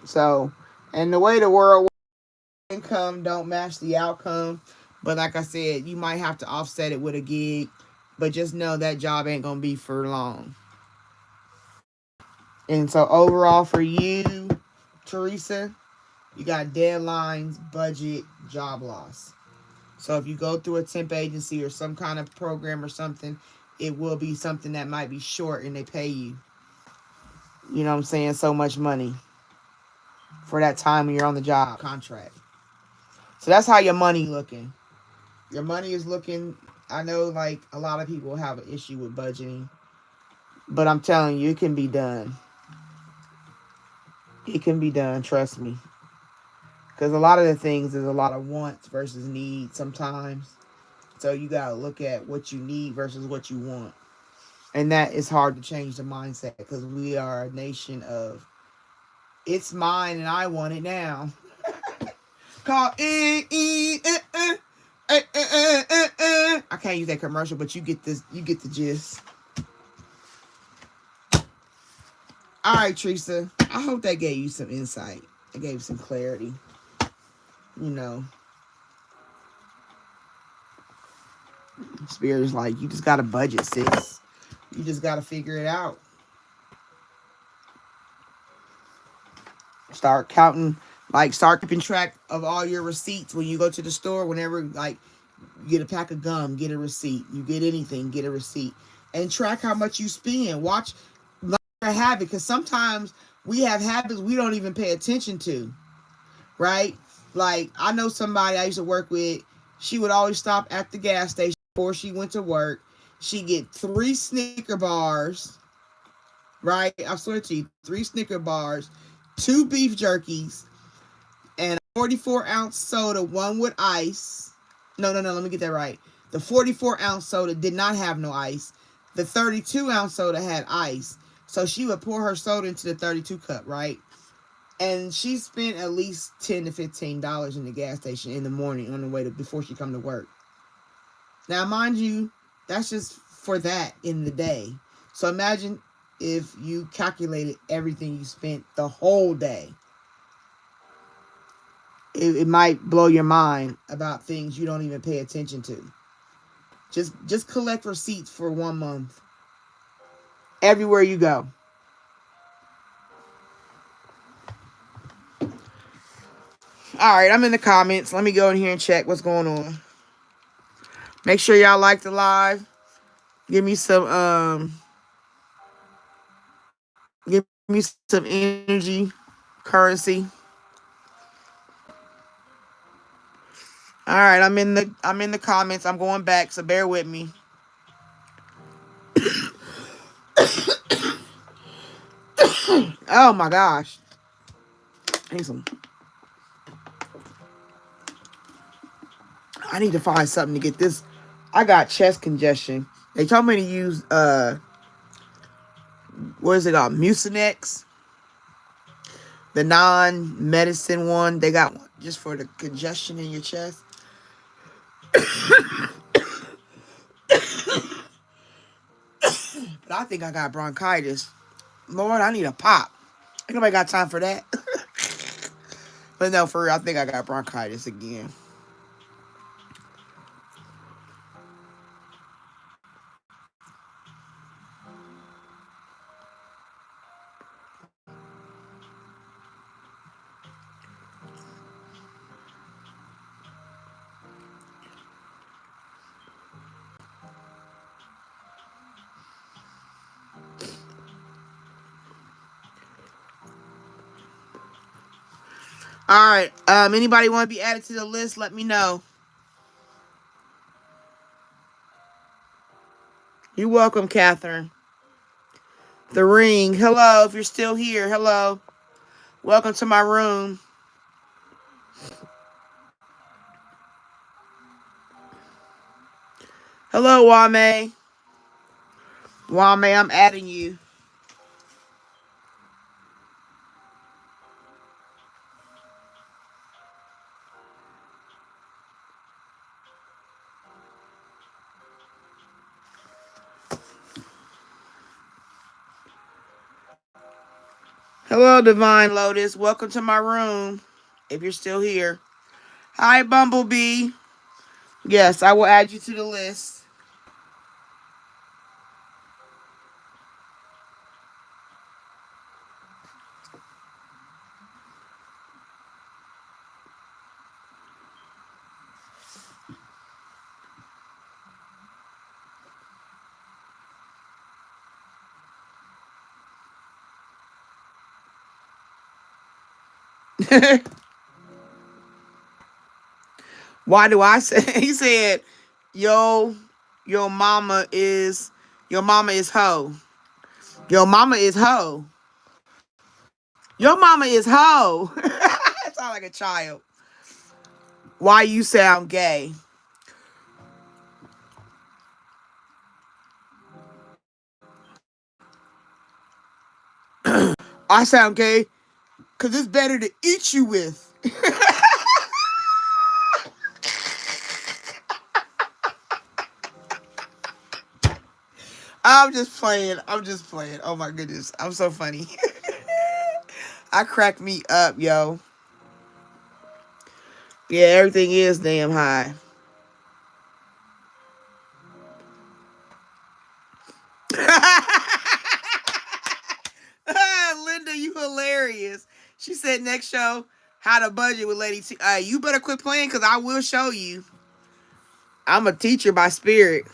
So, and the way the world works, income don't match the outcome. But like I said, you might have to offset it with a gig. But just know that job ain't going to be for long. And so overall for you, Teresa, you got deadlines, budget, job loss. So if you go through a temp agency or some kind of program or something, it will be something that might be short and they pay you, you know what I'm saying, so much money for that time when you're on the job contract. So that's how your money looking. Your money is looking, I know like a lot of people have an issue with budgeting, but I'm telling you, it can be done. It can be done, trust me. Because a lot of the things is a lot of wants versus needs sometimes. So you got to look at what you need versus what you want. And that is hard to change the mindset because we are a nation of, it's mine and I want it now. Call I can't use that commercial, but you get this. You get the gist. All right, Teresa. I hope that gave you some insight. It gave you some clarity. You know, Spirit is like, you just got to budget, sis. You just got to figure it out. Start counting, like start keeping track of all your receipts when you go to the store. Whenever, like, you get a pack of gum, get a receipt. You get anything, get a receipt. And track how much you spend. Watch a habit, because sometimes we have habits we don't even pay attention to, right? Like, I know somebody I used to work with. She would always stop at the gas station before she went to work. She'd get 3 Snicker bars, right? I swear to you, 3 Snicker bars, 2 beef jerkies, and a 44-ounce soda, one with ice. No, let me get that right. The 44-ounce soda did not have no ice. The 32-ounce soda had ice. So she would pour her soda into the 32 cup, right? And she spent at least $10 to $15 in the gas station in the morning on the way to before she come to work. Now, mind you, that's just for that in the day. So imagine if you calculated everything you spent the whole day. It might blow your mind about things you don't even pay attention to. Just collect receipts for 1 month. Everywhere you go. Alright, I'm in the comments. Let me go in here and check what's going on. Make sure y'all like the live. Give me some energy, currency. Alright, I'm in the comments. I'm going back, so bear with me. Oh my gosh. I need to find something to get this. I got chest congestion. They told me to use what is it called? Mucinex. The non-medicine one. They got one just for the congestion in your chest. But I think I got bronchitis. Lord, I need a pop. Ain't nobody got time for that. But no, for real, I think I got bronchitis again. All right. Anybody want to be added to the list? Let me know. You're welcome, Katherine. The Ring. Hello, if you're still here. Hello. Welcome to my room. Hello, Wame. Wame, I'm adding you. Hello, Divine Lotus. Welcome to my room. If you're still here. Hi, Bumblebee. Yes, I will add you to the list. Why do I say? He said, your mama is hoe. Your mama is hoe. Your mama is hoe. I sound like a child. Why you sound gay? I sound gay because it's better to eat you with. I'm just playing. Oh my goodness. I'm so funny. I crack me up, yo. Yeah, everything is damn high. Linda, you hilarious. She said next show, how to budget with Lady T. You better quit playing because I will show you. I'm a teacher by spirit.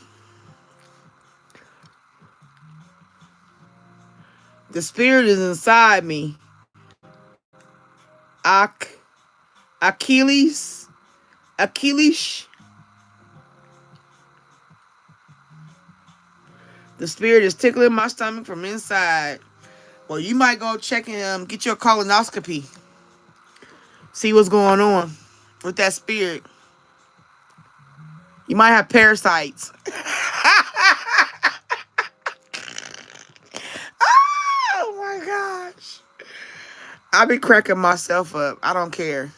The spirit is inside me. Achilles. Achilles. The spirit is tickling my stomach from inside. Well, you might go check and get your colonoscopy. See what's going on with that spirit. You might have parasites. Oh my gosh. I be cracking myself up. I don't care.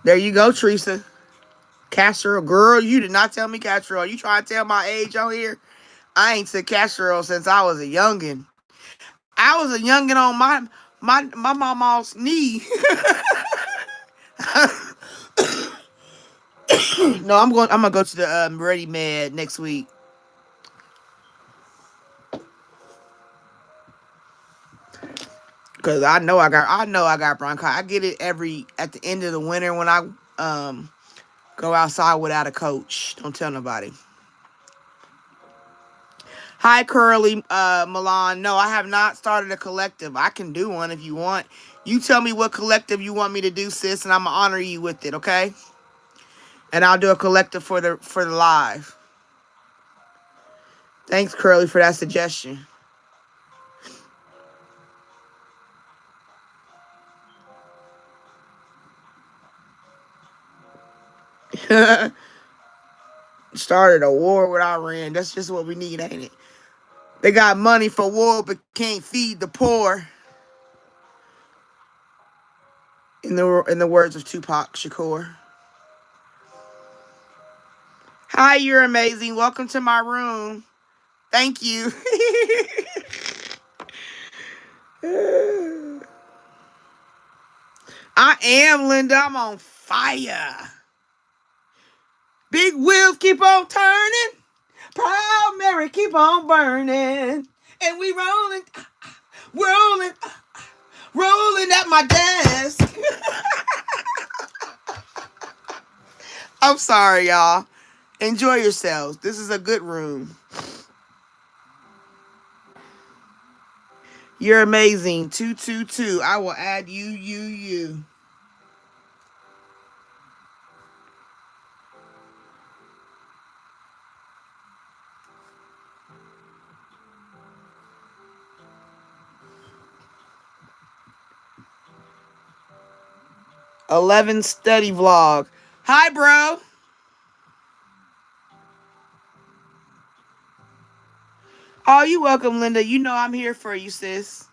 There you go, Teresa. Casserole. Girl, you did not tell me casserole. You trying to tell my age on here? I ain't said casserole since I was a youngin'. I was a youngin' on my mama's knee. No, I'm gonna go to the Ready Med next week. Cause I know I got bronchitis. I get it at the end of the winter when I go outside without a coach. Don't tell nobody. Hi, Curly Milan. No, I have not started a collective. I can do one if you want. You tell me what collective you want me to do, sis, and I'm gonna honor you with it, okay? And I'll do a collective for the live. Thanks, Curly, for that suggestion. Started a war with Iran. That's just what we need, ain't it? They got money for war, but can't feed the poor. In the words of Tupac Shakur. Hi, you're amazing. Welcome to my room. Thank you. I am, Linda. I'm on fire. Big wheels keep on turning. Proud Mary keep on burning. And we rolling, rolling, rolling at my desk. I'm sorry, y'all. Enjoy yourselves. This is a good room. You're amazing. 222. I will add you. $11 study vlog. Hi, bro. Oh, you welcome, Linda. You know I'm here for you, sis.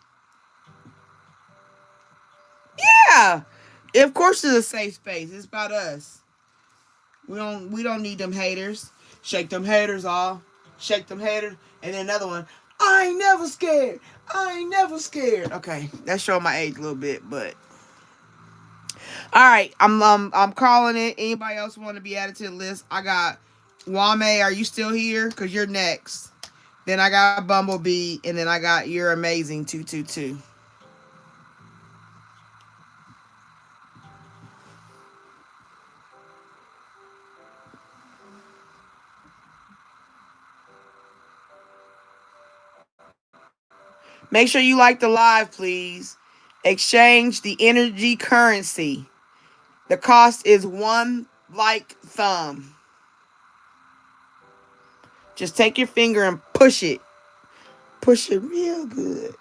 Yeah. Of course it's a safe space. It's about us. We don't need them haters. Shake them haters off. Shake them haters. And then another one. I ain't never scared. I ain't never scared. Okay, that's showing my age a little bit, but all right. I'm calling it. Anybody else want to be added to the list? I got Wame. Are you still here? Cause you're next. Then I got Bumblebee, and then I got You're Amazing 222. Make sure you like the live, please. Exchange the energy currency. The cost is one like thumb. Just take your finger and push it. Push it real good.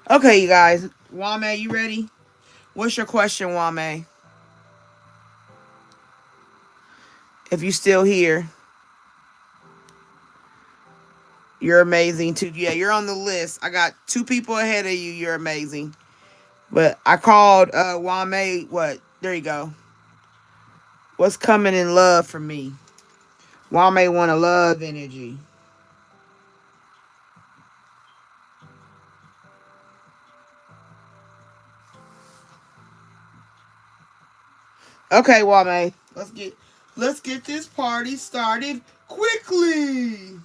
Okay, you guys. Wame, you ready? What's your question, Wame? If you still here. You're amazing too. Yeah, you're on the list. I got 2 people ahead of you. You're amazing. But I called Wame. What? There you go. What's coming in love for me? Wame want a love energy. Okay, Wame. Let's get this party started quickly.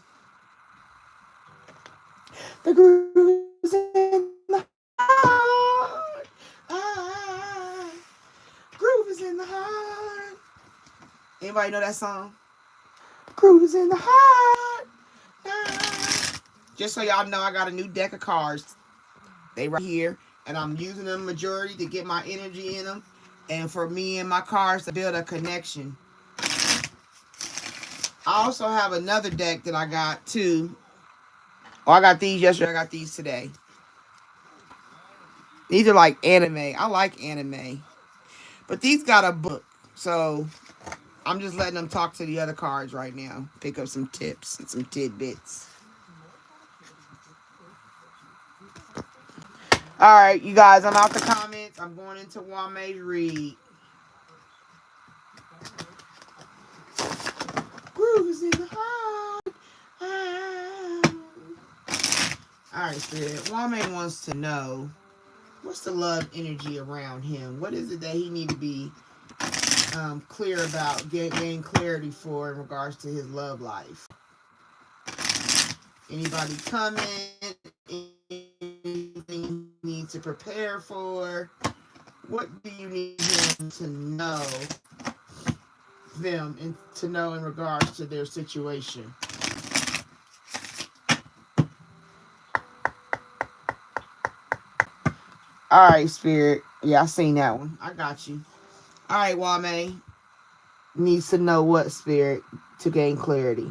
The groove is in the heart. Groove is in the heart. Anybody know that song? Groove is in the heart. Na, Just so y'all know, I got a new deck of cards. They right here, and I'm using them majority to get my energy in them, and for me and my cards to build a connection. I also have another deck that I got too. Oh, I got these yesterday. I got these today. These are like anime. I like anime, but these got a book, so I'm just letting them talk to the other cards right now. Pick up some tips and some tidbits. All right, you guys, I'm out the comments. I'm going into Wame's read. Groove is in the heart. All right, Spirit. Wame wants to know, what's the love energy around him? What is it that he need to be clear about, gain clarity for in regards to his love life? Anybody comment? Anything you need to prepare for? What do you need him to know them and to know in regards to their situation? All right, Spirit. Yeah, I seen that one. I got you. All right, Wame needs to know what, Spirit, to gain clarity.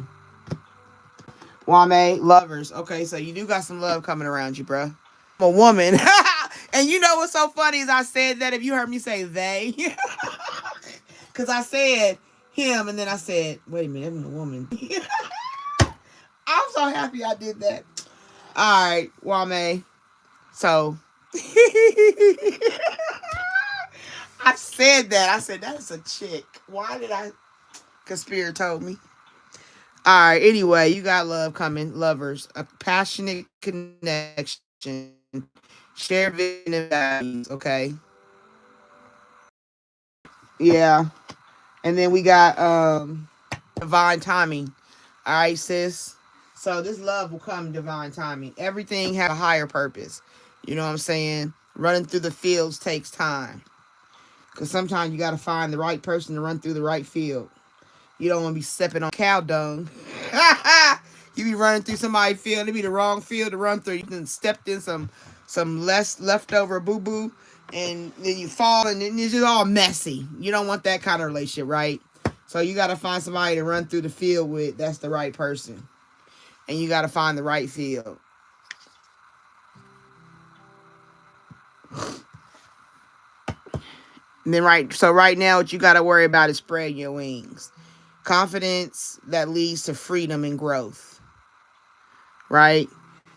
Wame, lovers. Okay, so you do got some love coming around you, bruh. I'm a woman. And you know what's so funny is I said that if you heard me say they. Because I said him and then I said, wait a minute, I'm a woman. I'm so happy I did that. All right, Wame. So, I said that. I said, that is a chick. Why did I? Because Spirit told me. All right, anyway, you got love coming. Lovers. A passionate connection. Share vision and values, okay? Yeah. And then we got divine timing. All right, sis. So this love will come in divine timing. Everything has a higher purpose. You know what I'm saying? Running through the fields takes time. Because sometimes you got to find the right person to run through the right field. You don't want to be stepping on cow dung. You be running through somebody's field. It be the wrong field to run through. You can stepped in some less leftover boo-boo. And then you fall and then it's just all messy. You don't want that kind of relationship, right? So you got to find somebody to run through the field with. That's the right person. And you got to find the right field. And then right now what you got to worry about is spreading your wings. Confidence that leads to freedom and growth. Right?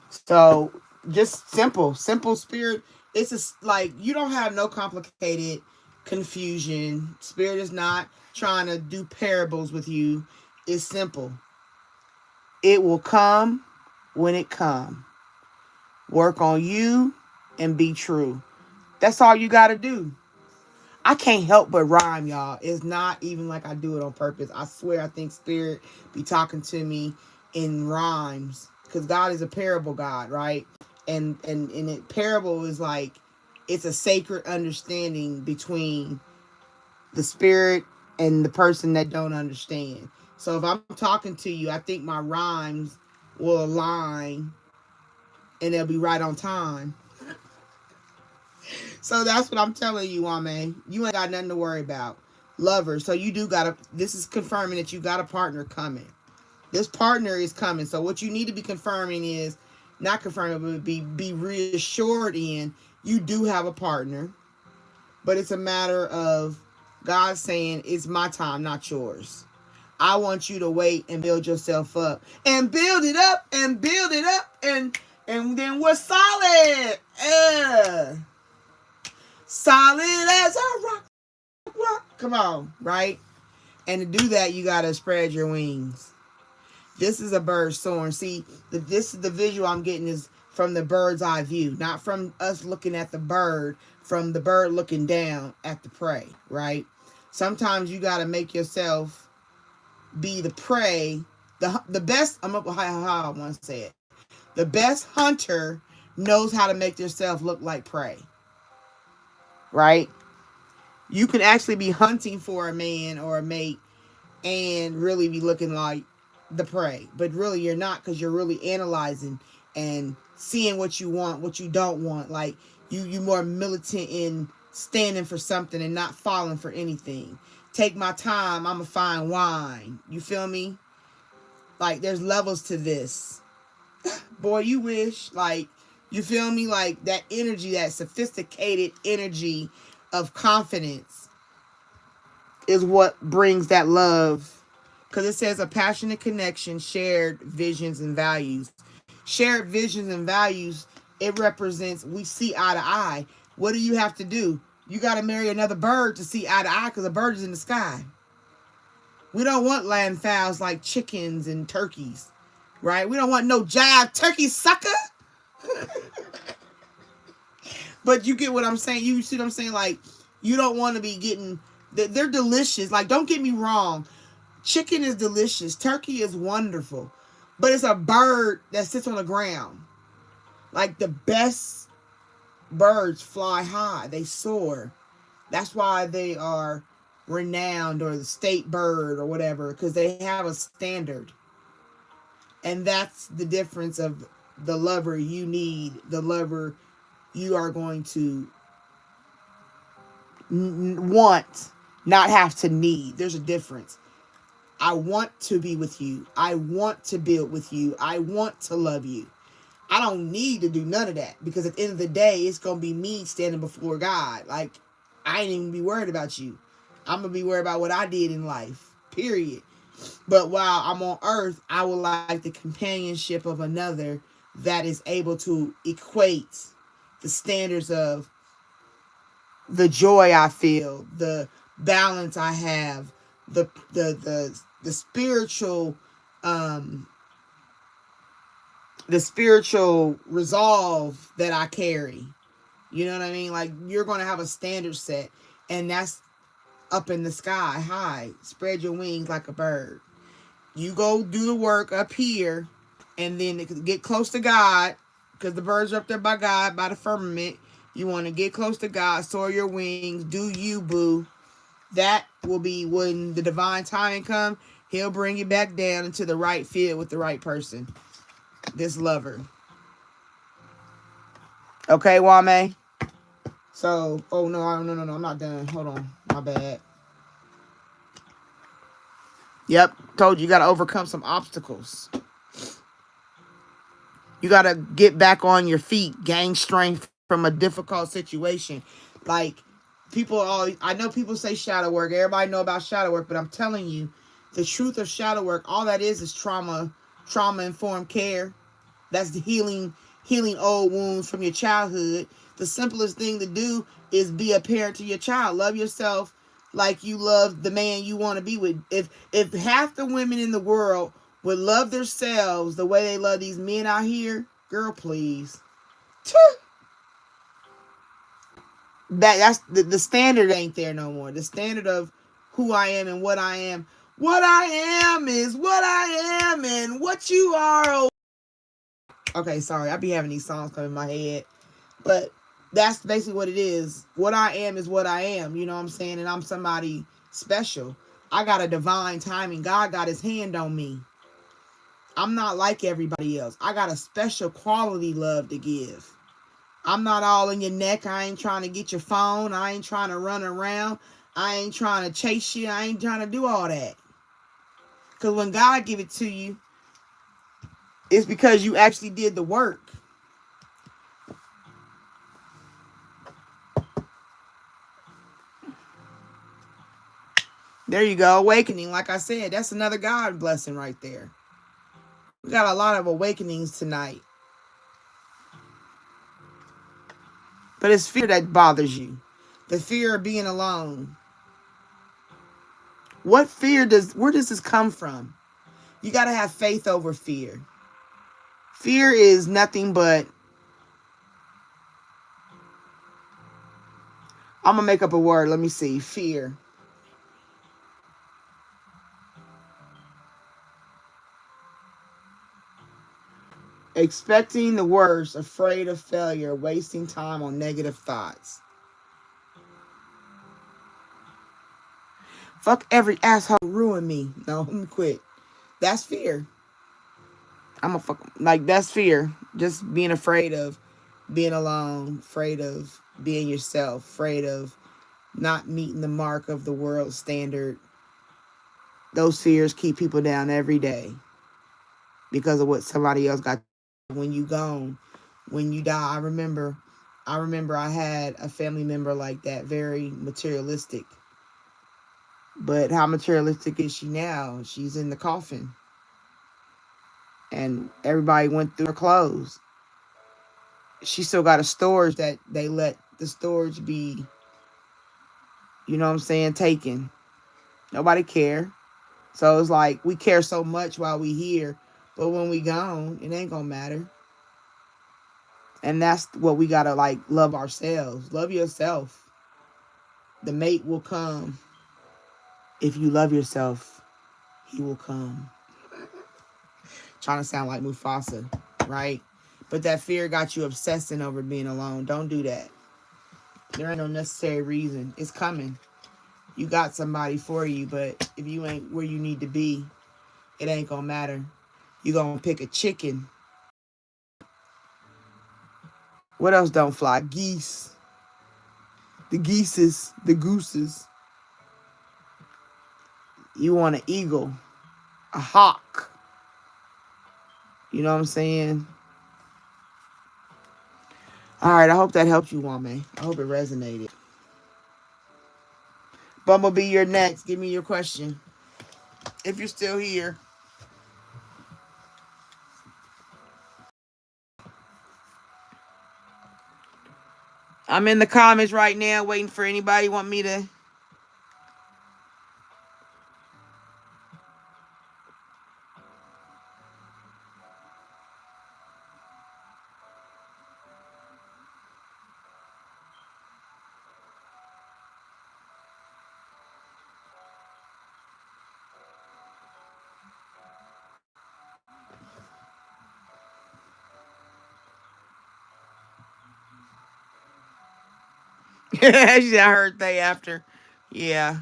So just simple Spirit. It's just like you don't have no complicated confusion. Spirit is not trying to do parables with you. It's simple. It will come when it come. Work on you and be true. That's all you got to do. I can't help but rhyme, y'all. It's not even like I do it on purpose. I swear I think Spirit be talking to me in rhymes. Because God is a parable God, right? And a parable is like, it's a sacred understanding between the Spirit and the person that don't understand. So if I'm talking to you, I think my rhymes will align and they'll be right on time. So that's what I'm telling you, Wame. You ain't got nothing to worry about. Lovers. So you do got this is confirming that you got a partner coming. This partner is coming. So what you need to be confirming is, not confirming, but be reassured in, you do have a partner. But it's a matter of God saying, it's my time, not yours. I want you to wait and build yourself up. And build it up and build it up. And then we're solid. Solid as a rock. Come on, right? And to do that, you got to spread your wings. This is a bird soaring. See, this is the visual I'm getting is from the bird's eye view, not from us looking at the bird, from the bird looking down at the prey, right? Sometimes you got to make yourself be the prey. The best, how I want to say it. The best hunter knows how to make themselves look like prey, right? You can actually be hunting for a man or a mate and really be looking like the prey, but really you're not, because you're really analyzing and seeing what you want, what you don't want. Like you more militant in standing for something and not falling for anything. Take my time, I'ma find wine. You feel me? Like there's levels to this. Boy, you wish. Like, you feel me? Like that energy, that sophisticated energy of confidence is what brings that love. Because it says a passionate connection, shared visions and values. Shared visions and values, it represents we see eye to eye. What do you have to do? You got to marry another bird to see eye to eye because a bird is in the sky. We don't want land fowls like chickens and turkeys, right? We don't want no jive turkey sucker. But you get what I'm saying. You see what I'm saying? Like, you don't want to be getting... They're delicious. Like, don't get me wrong. Chicken is delicious. Turkey is wonderful. But it's a bird that sits on the ground. Like, the best birds fly high. They soar. That's why they are renowned, or the state bird or whatever, because they have a standard. And that's the difference of the lover you need, the lover you are going to want, not have to need. There's a difference. I want to be with you. I want to build with you. I want to love you. I don't need to do none of that, because at the end of the day, it's going to be me standing before God. Like, I ain't even be worried about you. I'm going to be worried about what I did in life, period. But while I'm on earth, I would like the companionship of another that is able to equate the standards of the joy I feel, the balance I have, the spiritual the spiritual resolve that I carry. You know what I mean? Like, you're going to have a standard set, and that's up in the sky high. Spread your wings like a bird. You go do the work up here, and then get close to God, because the birds are up there by God, by the firmament. You want to get close to God, soar your wings, do you, boo. That will be when the divine timing comes. He'll bring you back down into the right field with the right person. This lover. Okay, Wame? So, oh no, no, I'm not done. Hold on. My bad. Yep, told you, you got to overcome some obstacles. You got to get back on your feet, gain strength from a difficult situation. Like, I know people say shadow work. Everybody know about shadow work, but I'm telling you, the truth of shadow work, all that is trauma-informed care. That's the healing old wounds from your childhood. The simplest thing to do is be a parent to your child. Love yourself like you love the man you want to be with. If half the women in the world would love themselves the way they love these men out here, girl, please. That's the standard ain't there no more. The standard of who I am and what I am. What I am is what I am, and what you are. Okay, sorry. I be having these songs come in my head. But that's basically what it is. What I am is what I am. You know what I'm saying? And I'm somebody special. I got a divine timing. God got his hand on me. I'm not like everybody else. I got a special quality love to give. I'm not all in your neck. I ain't trying to get your phone. I ain't trying to run around. I ain't trying to chase you. I ain't trying to do all that. Because when God give it to you, it's because you actually did the work. There you go. Awakening. Like I said, that's another God blessing right there. We got a lot of awakenings tonight. But it's fear that bothers you. The fear of being alone. Where does this come from? You got to have faith over fear. Fear is nothing but, I'm going to make up a word. Let me see. Fear. Expecting the worst, afraid of failure, wasting time on negative thoughts. Fuck every asshole ruin me. No, let me quit. That's fear. I'm a fuck. Like, that's fear. Just being afraid of being alone, afraid of being yourself, afraid of not meeting the mark of the world standard. Those fears keep people down every day because of what somebody else got. When you gone, when you die, I remember I had a family member like that, very materialistic. But how materialistic is she now? She's in the coffin. And everybody went through her clothes. She still got a storage that they let the storage be, you know what I'm saying, taken. Nobody care. So it's like we care so much while we here, but when we gone, it ain't gonna matter. And that's what we gotta like love ourselves. Love yourself. The mate will come. If you love yourself, he will come. Trying to sound like Mufasa, right? But that fear got you obsessing over being alone. Don't do that. There ain't no necessary reason. It's coming. You got somebody for you, but if you ain't where you need to be, it ain't gonna matter. You gonna pick a chicken. What else don't fly? Geese. The geeses, the gooses. You want an eagle, a hawk. You know what I'm saying? All right, I hope that helped you, Wame. I hope it resonated. Bumblebee, you're next. Give me your question. If you're still here. I'm in the comments right now waiting for anybody want me to. I heard they after. Yeah.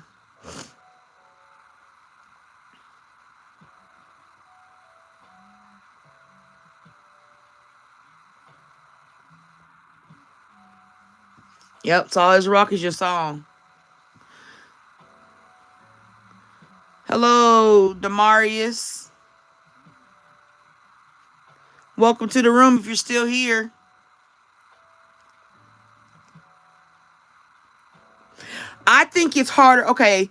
Yep, Solid Rock is your song. Hello, Demarius. Welcome to the room if you're still here. I think it's harder. Okay,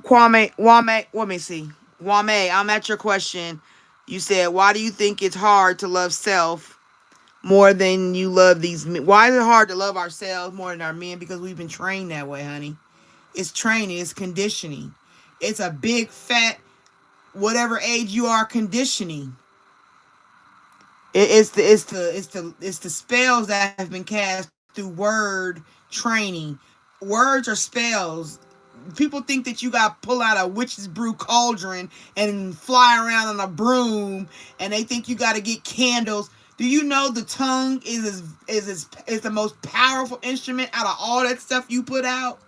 Wame, let me see. Wame, I'm at your question. You said, why do you think it's hard to love self more than you love these men? Why is it hard to love ourselves more than our men? Because we've been trained that way, honey. It's training, it's conditioning. It's a big, fat, whatever age you are, conditioning. It's the spells that have been cast through word training. Words are spells. People think that you got to pull out a witch's brew cauldron and fly around on a broom, and they think you got to get candles. Do you know the tongue is the most powerful instrument out of all that stuff you put out?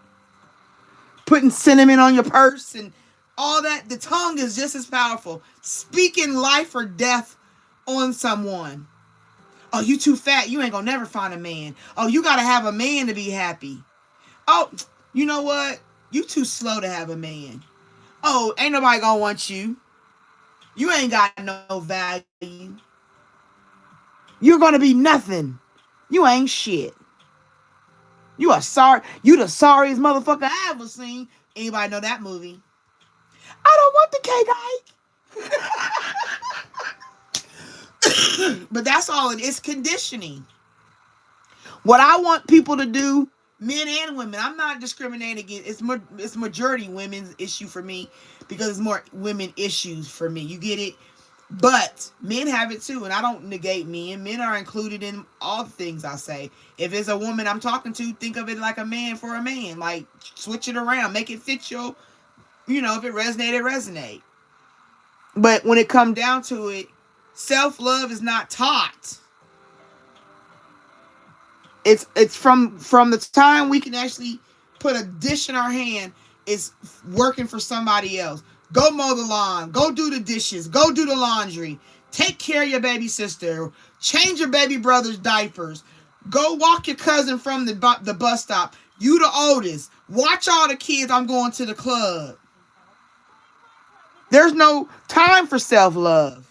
Putting cinnamon on your purse and all that. The tongue is just as powerful. Speaking life or death on someone. Oh, you too fat. You ain't gonna never find a man. Oh, you gotta have a man to be happy. Oh, you know what? You too slow to have a man. Oh, ain't nobody gonna want you. You ain't got no value. You're gonna be nothing. You ain't shit. You are sorry. You the sorriest motherfucker I ever seen. Anybody know that movie? I don't want the cake, Ike. But that's all it is. Conditioning. What I want people to do, men and women, I'm not discriminating against. It's majority women's issue for me because it's more women issues for me. You get it? But men have it too, and I don't negate men. Men are included in all the things I say. If it's a woman I'm talking to, think of it like a man for a man. Like, switch it around. Make it fit your, if it resonate, it resonate. But when it comes down to it, self-love is not taught. It's from the time we can actually put a dish in our hand, it's working for somebody else. Go mow the lawn. Go do the dishes. Go do the laundry. Take care of your baby sister. Change your baby brother's diapers. Go walk your cousin from the bus stop. You the oldest. Watch all the kids. I'm going to the club. There's no time for self-love.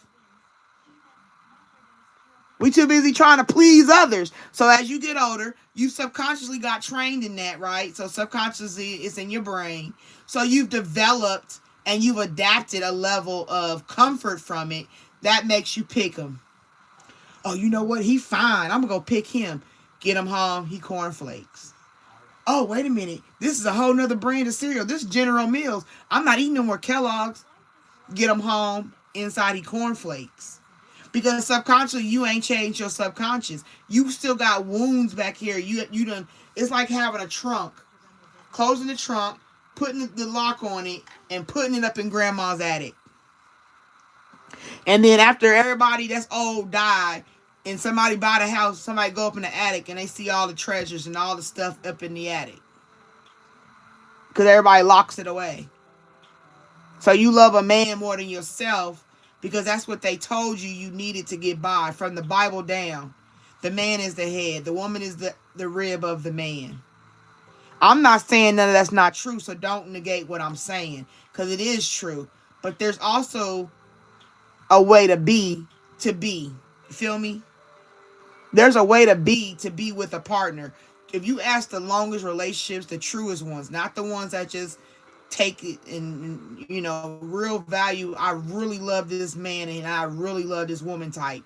We too busy trying to please others. So as you get older, you subconsciously got trained in that, right? So subconsciously it's in your brain. So you've developed and you've adapted a level of comfort from it that makes you pick him. Oh, you know what? He fine. I'm going to go pick him. Get him home. He cornflakes. Oh, wait a minute. This is a whole nother brand of cereal. This is General Mills. I'm not eating no more Kellogg's. Get him home. Inside he cornflakes. Because subconsciously you ain't changed your subconscious. You still got wounds back here. You done. It's like having a trunk. Closing the trunk, putting the lock on it, and putting it up in grandma's attic. And then after everybody that's old died, and somebody buy the house, somebody go up in the attic and they see all the treasures and all the stuff up in the attic. Because everybody locks it away. So you love a man more than yourself because that's what they told you needed to get by. From the Bible down, the man is the head. The woman is the rib of the man. I'm not saying none of that's not true, so don't negate what I'm saying. Because it is true. But there's also a way to be. You feel me? There's a way to be with a partner. If you ask the longest relationships, the truest ones, not the ones that just take it and, real value. I really love this man and I really love this woman type.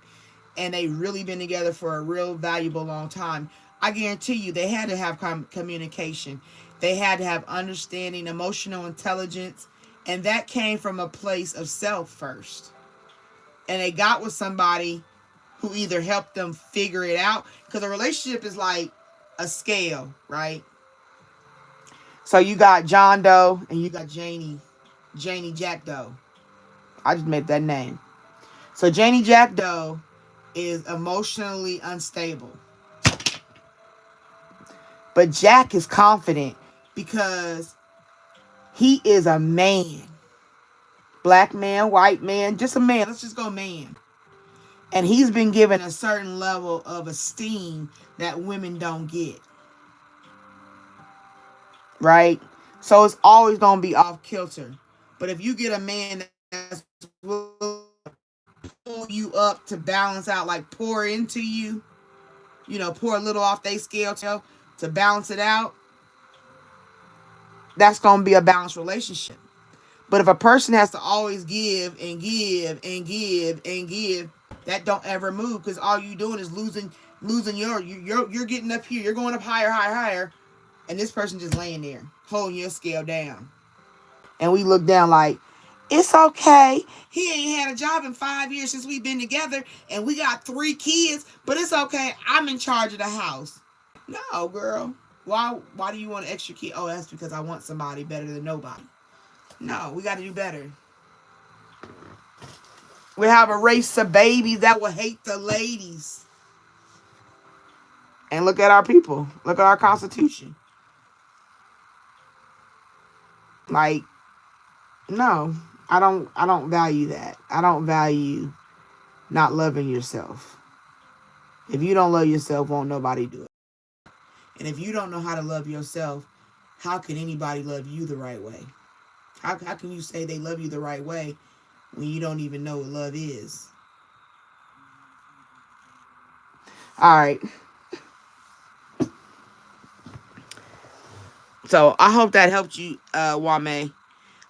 And they really been together for a real valuable long time. I guarantee you they had to have communication. They had to have understanding, emotional intelligence. And that came from a place of self first. And they got with somebody who either helped them figure it out. Because a relationship is like a scale, right? So you got John Doe and you got Janie Jack Doe. I just made that name. So Janie Jack Doe is emotionally unstable. But Jack is confident because he is a man. Black man, white man, just a man. Let's just go man. And he's been given a certain level of esteem that women don't get. Right? So it's always going to be off kilter. But if you get a man that's willing to pull you up to balance out, like pour into you, pour a little off their scale to balance it out, that's going to be a balanced relationship. But if a person has to always give and give and give and give, that don't ever move because all you doing is losing you're getting up here, you're going up higher, and this person just laying there holding your scale down. And we look down like, it's okay. He ain't had a job in 5 years since we've been together, and we got 3 kids, but it's okay. I'm in charge of the house. No, girl. Why do you want an extra kid? Oh, that's because I want somebody better than nobody. No, we got to do better. We have a race of babies that will hate the ladies. And look at our people. Look at our Constitution. Like, no, I don't value that. I don't value not loving yourself. If you don't love yourself, won't nobody do it. And if you don't know how to love yourself, how can anybody love you the right way? How can you say they love you the right way when you don't even know what love is? All right. So I hope that helped you, Wame.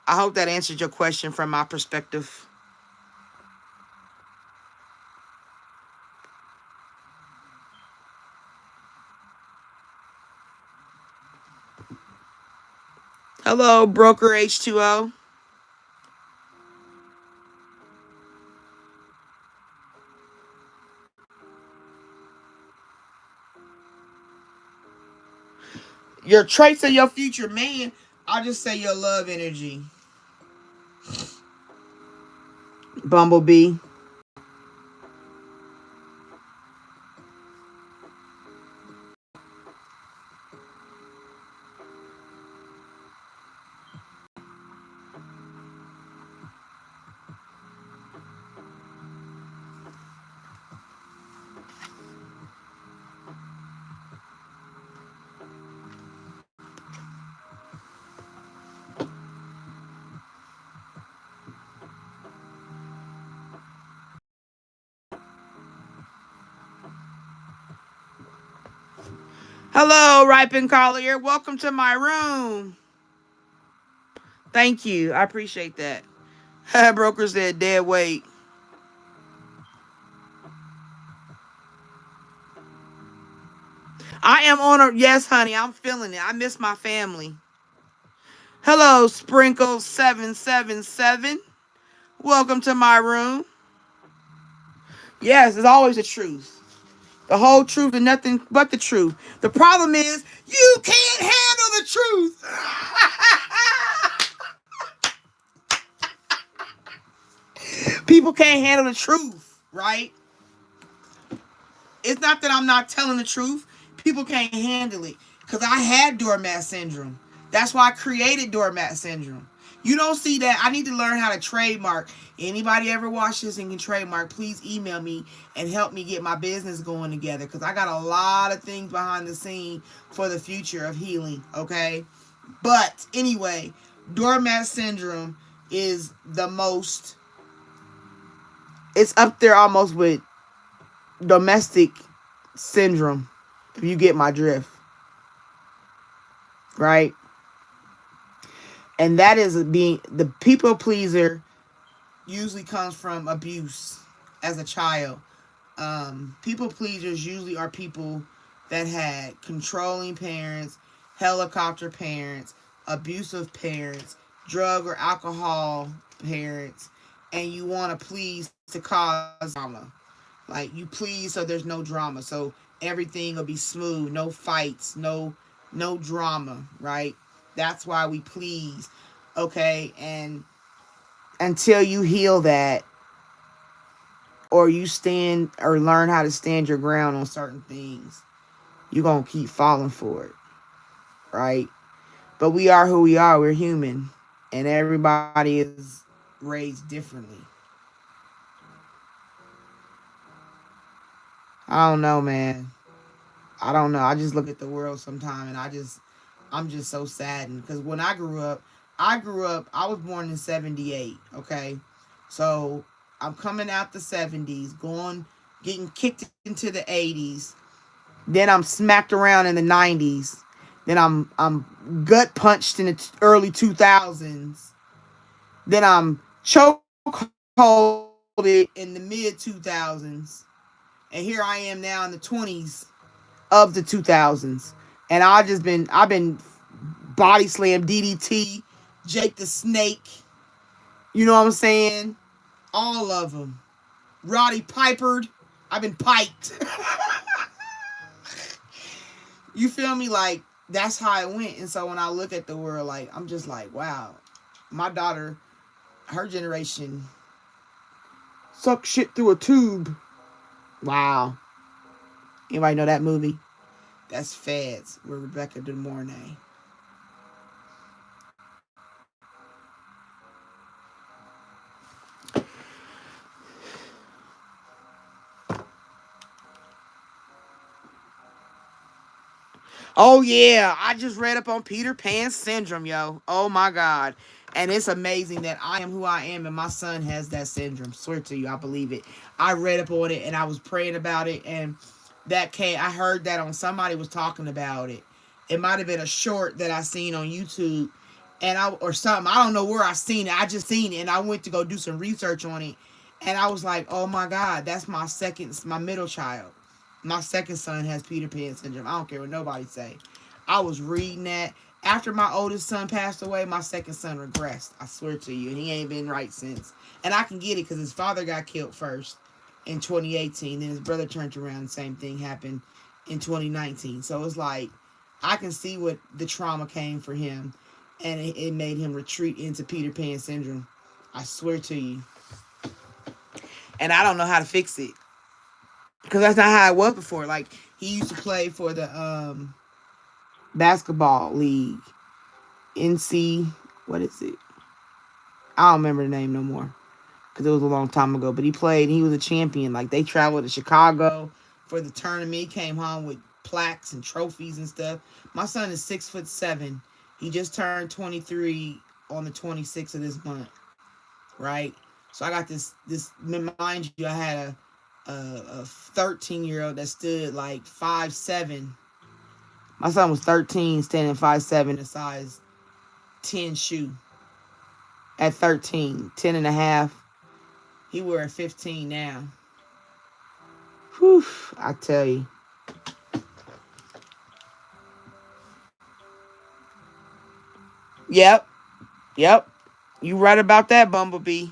I hope that answered your question from my perspective. Hello, Broker H2O. Your traits of your future man, I'll just say your love energy. Bumblebee. Hello, Ripen Collier. Welcome to my room. Thank you. I appreciate that. Broker said dead weight. I am on a yes, honey. I'm feeling it. I miss my family. Hello, Sprinkle 777. Welcome to my room. Yes, it's always the truth. The whole truth and nothing but the truth. The problem is you can't handle the truth. People can't handle the truth, right? It's not that I'm not telling the truth. People can't handle it. Because I had doormat syndrome. That's why I created doormat syndrome. You don't see that. I need to learn how to trademark. Anybody ever watch this and can trademark, please email me and help me get my business going together. Because I got a lot of things behind the scene for the future of healing. Okay? But anyway, doormat syndrome is the most... It's up there almost with domestic syndrome, if you get my drift, right? And that is being the people pleaser usually comes from abuse as a child. People pleasers usually are people that had controlling parents, helicopter parents, abusive parents, drug or alcohol parents, and you want to please to cause drama. Like, you please so there's no drama. So everything will be smooth. No fights. No drama, right? That's why we please. Okay? And until you heal that, or you stand or learn how to stand your ground on certain things, you're going to keep falling for it, right? But we are who we are. We're human. And everybody is raised differently. I don't know, man. I don't know. I just look at the world sometime and I'm just so saddened. Because when I was born in 78, okay? So I'm coming out the 70s, getting kicked into the 80s. Then I'm smacked around in the 90s. Then I'm gut punched in the early 2000s. Then I'm chokeholded in the mid 2000s. And here I am now in the 20s of the 2000s. And I've been body slam, DDT, Jake the Snake. You know what I'm saying? All of them. Roddy Pipered. I've been piped. You feel me? Like, that's how it went. And so when I look at the world, like, I'm just like, wow. My daughter, her generation, suck shit through a tube. Wow. Anybody know that movie? That's Feds with Rebecca De Mornay. Oh yeah, I just read up on Peter Pan syndrome, yo. Oh my God. And it's amazing that I am who I am and my son has that syndrome. Swear to you, I believe it. I read up on it and I was praying about it, and I heard that on somebody was talking about it. It might have been a short that I seen on YouTube or something. I don't know where I seen it. I just seen it and I went to go do some research on it. And I was like, oh my God, that's my middle child. My second son has Peter Pan syndrome. I don't care what nobody say. I was reading that. After my oldest son passed away, my second son regressed. I swear to you. And he ain't been right since. And I can get it because his father got killed first in 2018. Then his brother turned around. The same thing happened in 2019. So it's like, I can see what the trauma came for him. And it made him retreat into Peter Pan syndrome. I swear to you. And I don't know how to fix it. Because that's not how it was before. Like, he used to play for the basketball league. NC, what is it? I don't remember the name no more. Because it was a long time ago. But he played and he was a champion. Like, they traveled to Chicago for the tournament. He came home with plaques and trophies and stuff. My son is 6'7". He just turned 23 on the 26th of this month. Right? So I got this, mind you, I had a 13-year-old that stood like 5'7", My son was 13, standing 5'7", a size 10 shoe. At 13, 10 and a half. He wear a 15 now. Whew, I tell you. Yep. Yep. You right about that, Bumblebee.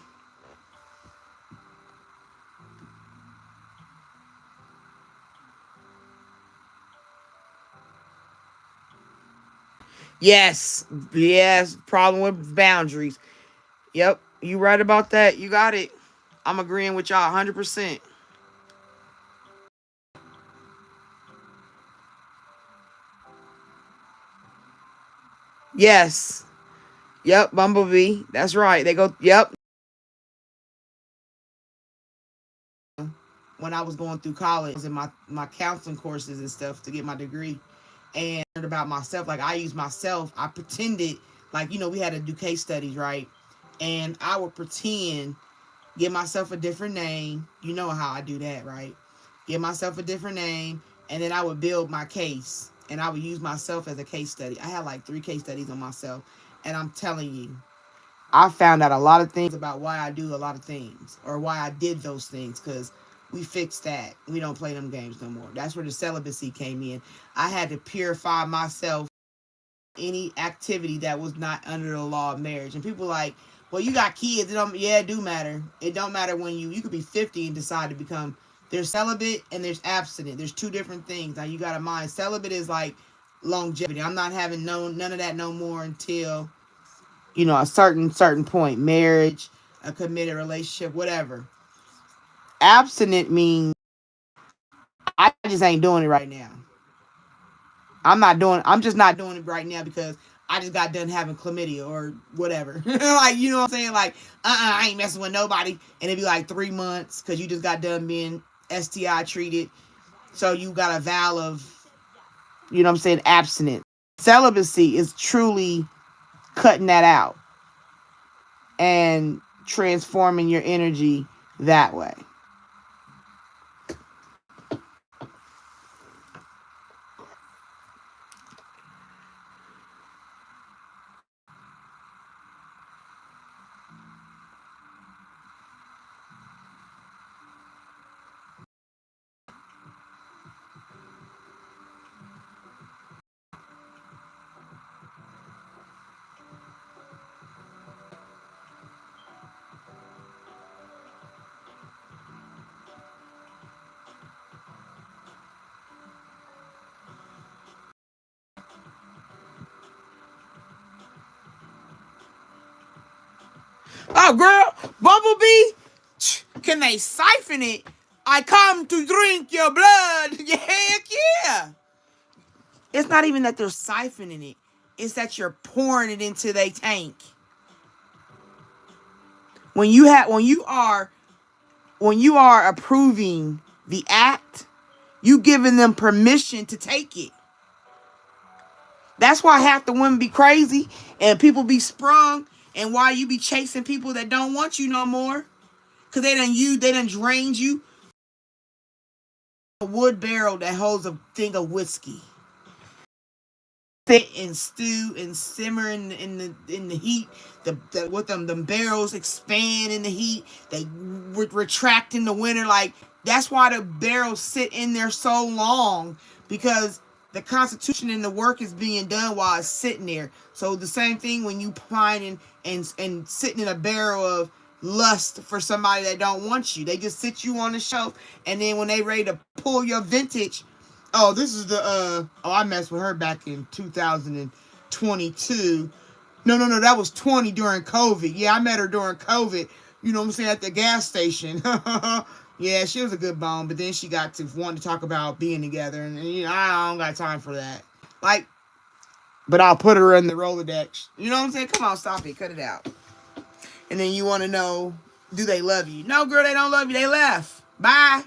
Yes. Yes. Problem with boundaries. Yep. You right about that. You got it. I'm agreeing with y'all 100%. Yes. Yep. Bumblebee. That's right. They go, yep. When I was going through college and my counseling courses and stuff to get my degree and learned about myself, like I used myself, I pretended, like, we had to do case studies, right? And I would pretend, give myself a different name. You know how I do that, right? Give myself a different name, and then I would build my case, and I would use myself as a case study. I had like 3 case studies on myself, and I'm telling you, I found out a lot of things about why I do a lot of things, or why I did those things, because we fixed that. We don't play them games no more. That's where the celibacy came in. I had to purify myself any activity that was not under the law of marriage. And people like, well, you got kids. Yeah, it do matter. It don't matter when you could be 50 and decide to become, there's celibate and there's abstinent. There's 2 different things. Now you got to mind, celibate is like longevity. I'm not having none of that no more until, a certain point, marriage, a committed relationship, whatever. Abstinent means I just ain't doing it right now. I'm just not doing it right now because I just got done having chlamydia or whatever. Like, you know what I'm saying? Like, I ain't messing with nobody. And it'd be like 3 months because you just got done being STI treated. So you got a vow of, abstinence. Celibacy is truly cutting that out and transforming your energy that way. Oh, girl, Bumblebee, can they siphon it? I come to drink your blood. Yeah, heck yeah. It's not even that they're siphoning it. It's that you're pouring it into their tank. When you are approving the act, you giving them permission to take it. That's why half the women be crazy and people be sprung, and why you be chasing people that don't want you no more. Cause they done drained you. A wood barrel that holds a thing of whiskey. Sit and stew and simmer in the heat. With them barrels expand in the heat. They retract in the winter. Like, that's why the barrels sit in there so long, because the constitution and the work is being done while it's sitting there. So the same thing when you find and sitting in a barrel of lust for somebody that don't want you. They just sit you on the shelf, and then when they ready to pull your vintage. Oh, this is I messed with her back in 2022. No, that was 20 during COVID. Yeah, I met her during COVID. You know what I'm saying, at the gas station. Yeah, she was a good bone, but then she got to wanting to talk about being together, and I don't got time for that. Like, but I'll put her in the Rolodex. You know what I'm saying? Come on, stop it, cut it out. And then you want to know, do they love you? No, girl, they don't love you. They left. Bye.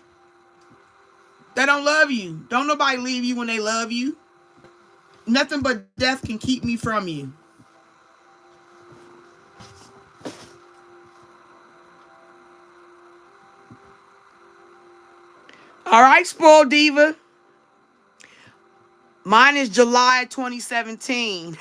They don't love you. Don't nobody leave you when they love you. Nothing but death can keep me from you. All right, spoiled diva. Mine is July 2017.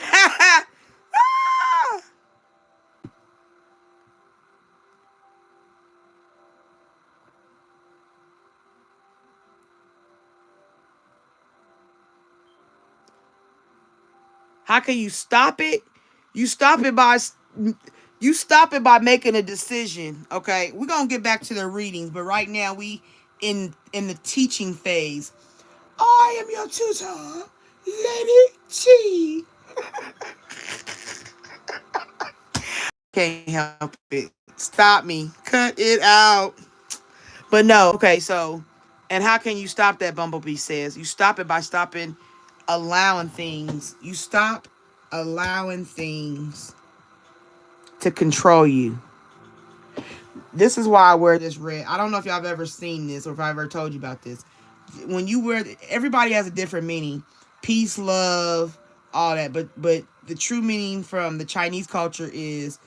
How can you stop it? You stop it by making a decision. Okay, we're gonna get back to the readings, but right now we in the teaching phase. I am your tutor, Lady T. Can't help it. Stop me. Cut it out. But no, okay, so and how can you stop that? Bumblebee says you stop it by stopping allowing things. You stop allowing things to control you. This is why I wear this red. I don't know if y'all have ever seen this or if I ever told you about this. When you wear, everybody has a different meaning. Peace, love, all that. But the true meaning from the Chinese culture is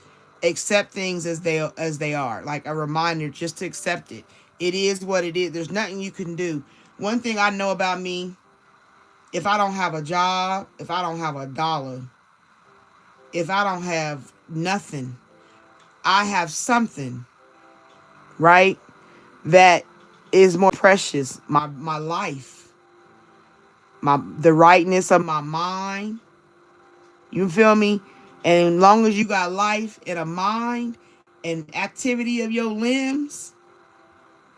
accept things as they are. Like a reminder just to accept it. It is what it is. There's nothing you can do. One thing I know about me, if I don't have a job, if I don't have a dollar, if I don't have nothing, I have something, right? That is more precious. My life, the rightness of my mind. You feel me? And as long as you got life and a mind and activity of your limbs,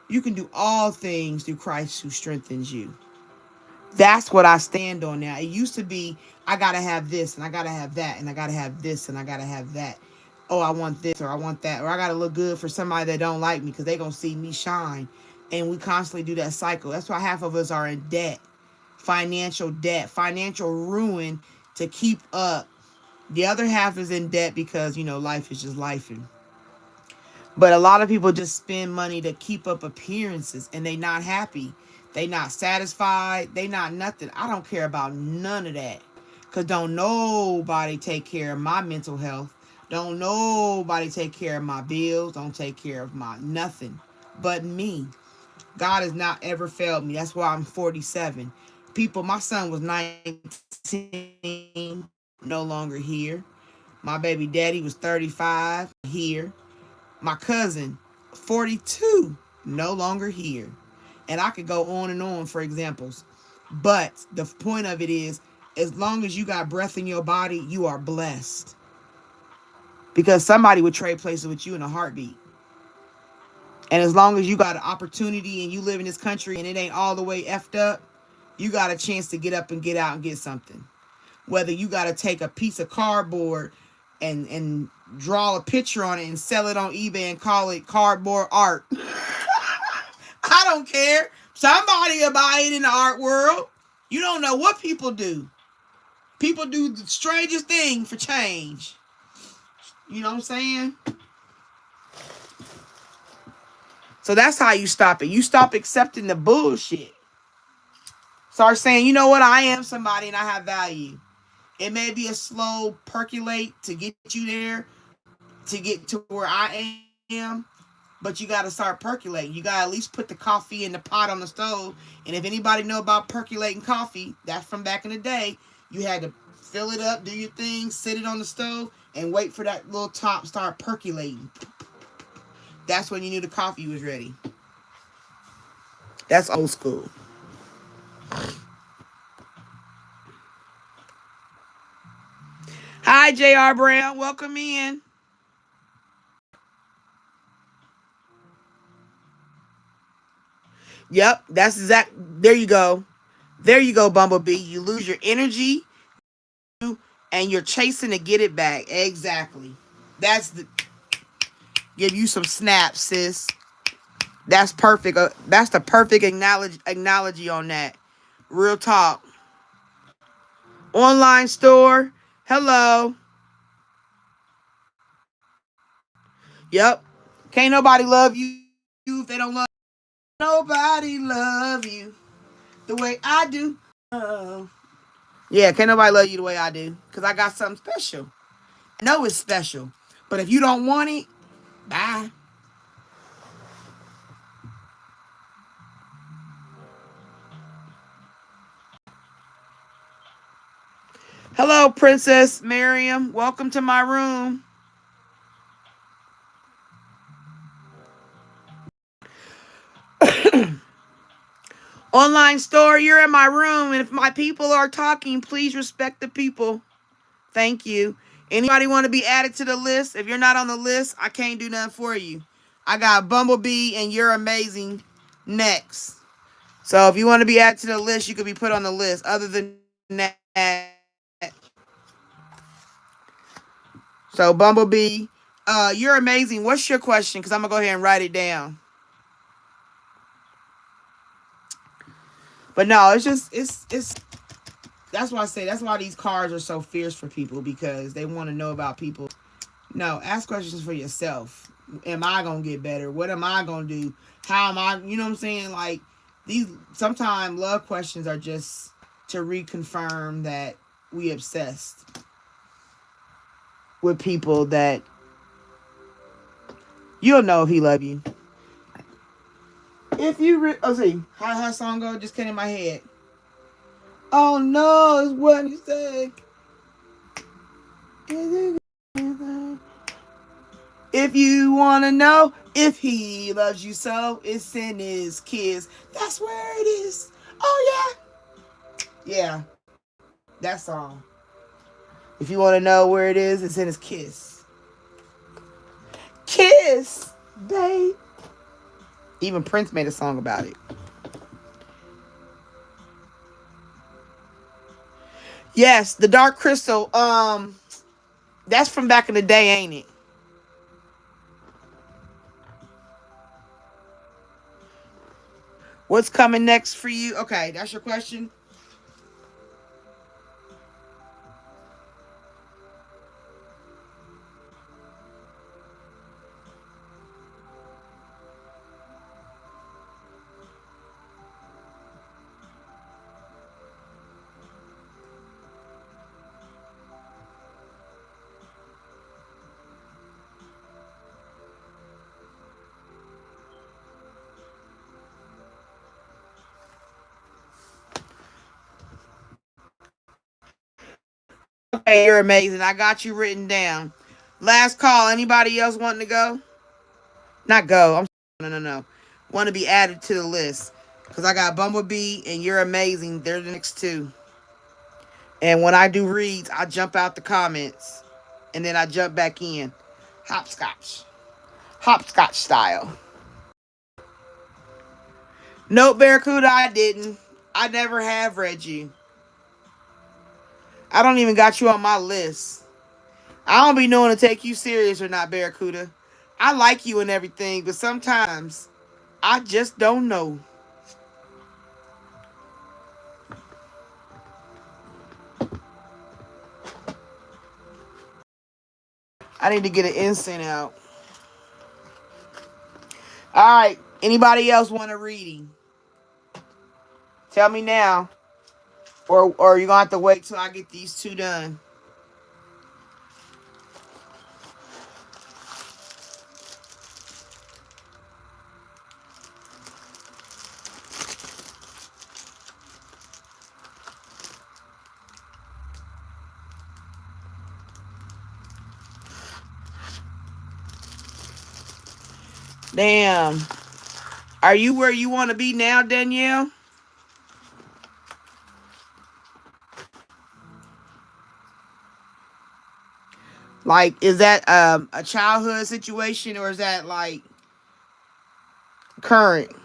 you can do all things through Christ who strengthens you. That's what I stand on now. It used to be, I gotta have this and I gotta have that and I gotta have this and I gotta have that. Oh, I want this or I want that, or I gotta look good for somebody that don't like me because they gonna see me shine. And we constantly do that cycle. That's why half of us are in debt, financial ruin to keep up. The other half is in debt because, life is just lifing. But a lot of people just spend money to keep up appearances and they not happy. They not satisfied. They not nothing. I don't care about none of that. Because don't nobody take care of my mental health. Don't nobody take care of my bills. Don't take care of my nothing but me. God has not ever failed me. That's why I'm 47. People, my son was 19, no longer here. My baby daddy was 35, here. My cousin, 42, no longer here. And I could go on and on for examples. But the point of it is, as long as you got breath in your body, you are blessed. Because somebody would trade places with you in a heartbeat. And as long as you got an opportunity and you live in this country and it ain't all the way effed up, you got a chance to get up and get out and get something. Whether you got to take a piece of cardboard and draw a picture on it and sell it on eBay and call it cardboard art. I don't care. Somebody will buy it in the art world. You don't know what people do. People do the strangest thing for change. You know what I'm saying? So that's how you stop it. You stop accepting the bullshit. Start saying, you know what? I am somebody and I have value. It may be a slow percolate to get you there, to get to where I am, but you got to start percolating. You got to at least put the coffee in the pot on the stove. And if anybody know about percolating coffee, that's from back in the day. You had to fill it up, do your thing, sit it on the stove, and wait for that little top start percolating. That's when you knew the coffee was ready. That's old school. Hi, J.R. Brown. Welcome in. Yep, that's exact. There you go. There you go, Bumblebee. You lose your energy and you're chasing to get it back. Exactly. That's the give you some snaps, sis. That's perfect. That's the perfect analogy on that. Real talk. Online store. Hello. Yep. Can't nobody love you if they don't love you. Nobody love you the way I do. Oh. Yeah, can't nobody love you the way I do. Because I got something special. I know it's special. But if you don't want it, bye. Hello, Princess Miriam. Welcome to my room. Online store, you're in my room, and if my people are talking, please respect the people. Thank you. Anybody want to be added to the list? If you're not on the list, I can't do nothing for you. I got Bumblebee and You're Amazing next. So if you want to be added to the list, you could be put on the list. Other than that, so Bumblebee, You're Amazing. What's your question? Because I'm going to go ahead and write it down. But no, it's that's why I say that's why these cards are so fierce for people, because they want to know about people. No, ask questions for yourself. Am I gonna get better? What am I gonna do? How am I? You know what I'm saying? Like, these sometimes love questions are just to reconfirm that we obsessed with people that you'll know if he love you. If you see how her song go just came in my head. Oh no, it's what you say. If you want to know if he loves you so, it's in his kiss. That's where it is. Oh, yeah. Yeah, that song. If you want to know where it is, it's in his kiss. Kiss, babe. Even Prince made a song about it. Yes, the Dark Crystal. That's from back in the day, ain't it? What's coming next for you? Okay, that's your question. Okay, you're amazing. I got you written down. Last call. Anybody else wanting to go? Not go. No. Want to be added to the list. Because I got Bumblebee and You're Amazing. They're the next two. And when I do reads, I jump out the comments. And then I jump back in. Hopscotch. Hopscotch style. Nope, Barracuda, I didn't. I never have read you. I don't even got you on my list. I don't be knowing to take you serious or not, Barracuda. I like you and everything, but sometimes I just don't know. I need to get an incense out. All right. Anybody else want a reading? Tell me now. Or you're going to have to wait till I get these two done. Damn. Are you where you want to be now, Danielle? Like, is that a childhood situation, or is that like current?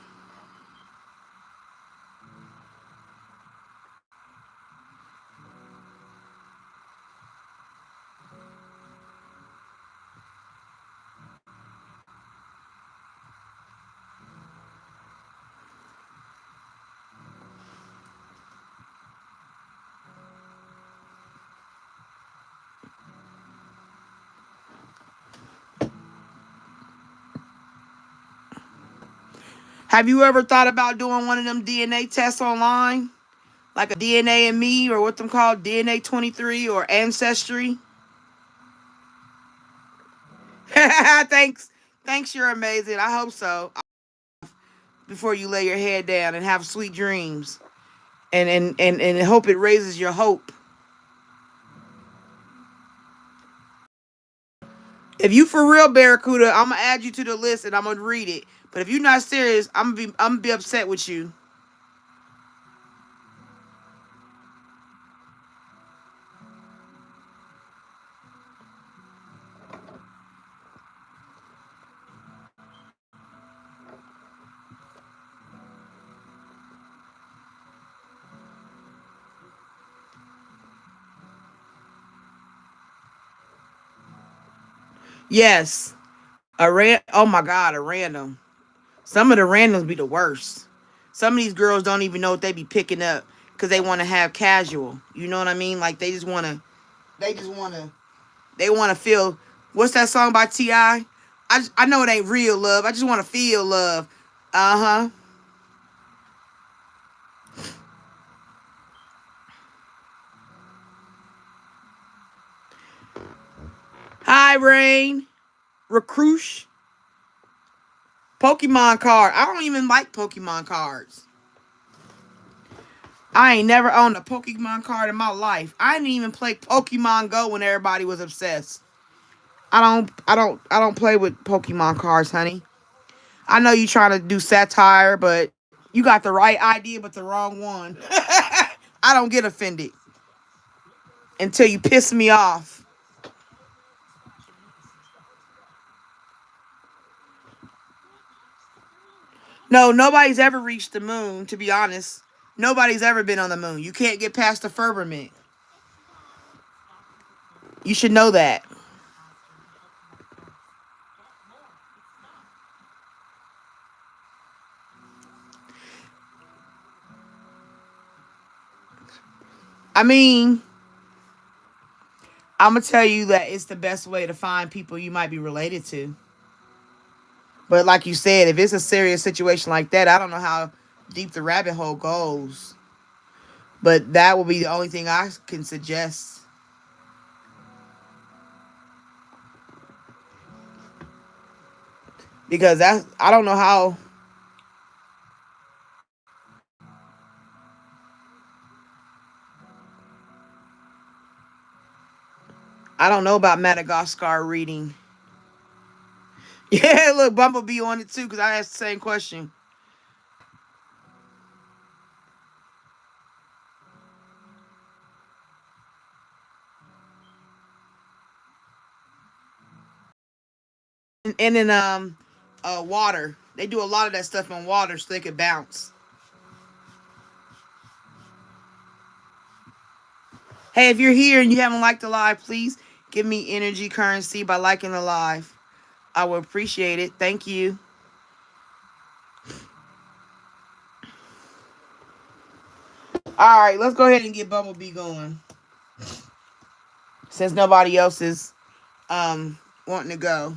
Have you ever thought about doing one of them DNA tests online? Like a DNA and Me, or what them called, DNA 23 or Ancestry? Thanks. Thanks, you're amazing. I hope so. Before you lay your head down and have sweet dreams. And hope it raises your hope. If you for real, Barracuda, I'm gonna add you to the list and I'm gonna read it. But if you're not serious, I'm gonna be upset with you. Yes, oh my God, a random. Some of the randoms be the worst. Some of these girls don't even know what they be picking up because they want to have casual. You know what I mean? Like they just wanna, they wanna feel. What's that song by Ti? I know it ain't real love. I just want to feel love. Uh huh. Hi, Rain. Recruche. Pokemon card. I don't even like Pokemon cards. I ain't never owned a Pokemon card in my life. I didn't even play Pokemon Go when everybody was obsessed. I don't play with Pokemon cards, honey. I know you trying to do satire, but you got the right idea but the wrong one. I don't get offended until you piss me off. No, nobody's ever reached the moon, to be honest. Nobody's ever been on the moon. You can't get past the firmament. You should know that. I mean, I'm going to tell you that it's the best way to find people you might be related to. But like you said, if it's a serious situation like that, I don't know how deep the rabbit hole goes. But that will be the only thing I can suggest. Because I don't know how. I don't know about Madagascar reading. Yeah, look, Bumblebee on it too, because I asked the same question. And then water. They do a lot of that stuff in water so they could bounce. Hey, if you're here and you haven't liked the live, please give me energy currency by liking the live. I would appreciate it. Thank you. All right, let's go ahead and get Bumblebee going. Since nobody else is wanting to go.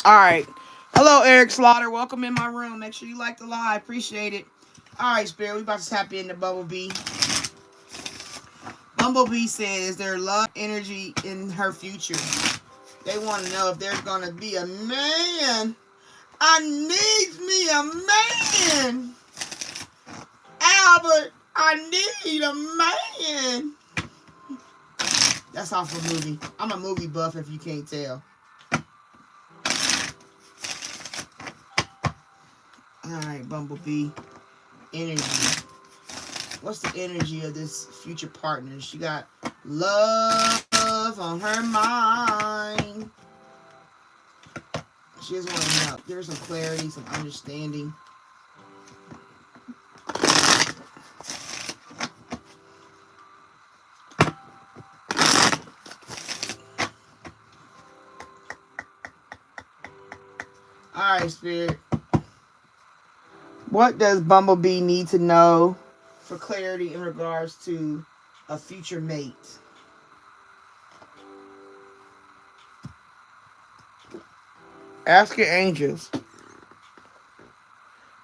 All right. Hello, Eric Slaughter. Welcome in my room. Make sure you like the live. Appreciate it. All right, Spirit. We about to tap into Bumblebee. Bumblebee says there love energy in her future. They want to know if there's going to be a man. I need me a man. Albert, I need a man. That's off a movie. I'm a movie buff if you can't tell. All right, Bumblebee. Energy. What's the energy of this future partner? She got love on her mind. She just want to know. Give her some clarity, some understanding. All right, Spirit. What does Bumblebee need to know for clarity in regards to a future mate? Ask your angels.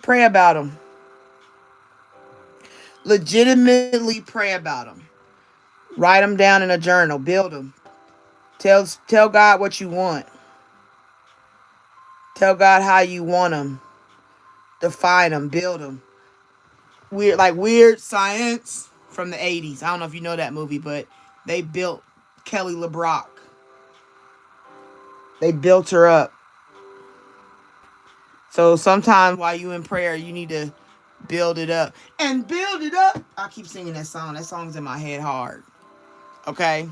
Pray about them. Legitimately pray about them. Write them down in a journal. Build them. Tell God what you want. Tell God how you want them. Define them. Build them. Weird Science from the 80s. I don't know if you know that movie, but they built Kelly LeBrock. They built her up. So sometimes while you in prayer, you need to build it up. And build it up. I keep singing that song. That song's in my head hard. Okay?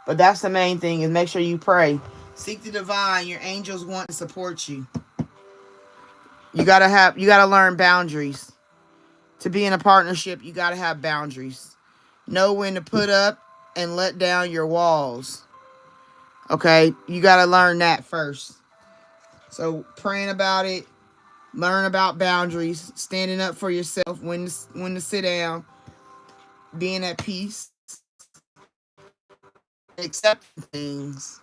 But that's the main thing, is make sure you pray. Seek the divine. Your angels want to support you. You gotta learn boundaries. To be in a partnership, you gotta have boundaries. Know when to put up and let down your walls. Okay? You gotta learn that first. So praying about it, learn about boundaries, standing up for yourself, when to sit down, being at peace, accepting things.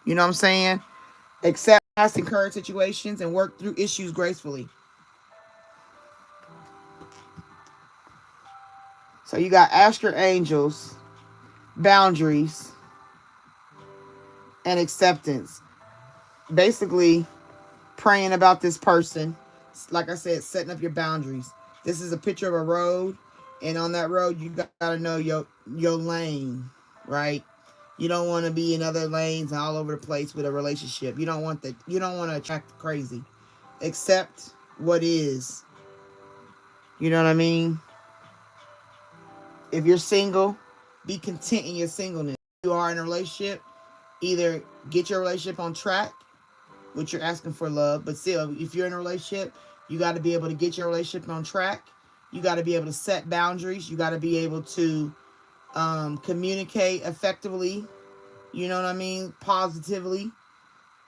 You know what I'm saying? Accept past and current situations and work through issues gracefully. So you got ask your angels, boundaries, and acceptance. Basically, praying about this person. Like I said, setting up your boundaries. This is a picture of a road, and on that road, you gotta know your lane, right? You don't want to be in other lanes and all over the place with a relationship. You don't want that. You don't want to attract crazy. Accept what is. You know what I mean? If you're single, be content in your singleness. If you are in a relationship, either get your relationship on track, which you're asking for love, but still, if you're in a relationship, you got to be able to get your relationship on track. You got to be able to set boundaries. You got to be able to communicate effectively, you know what I mean, positively,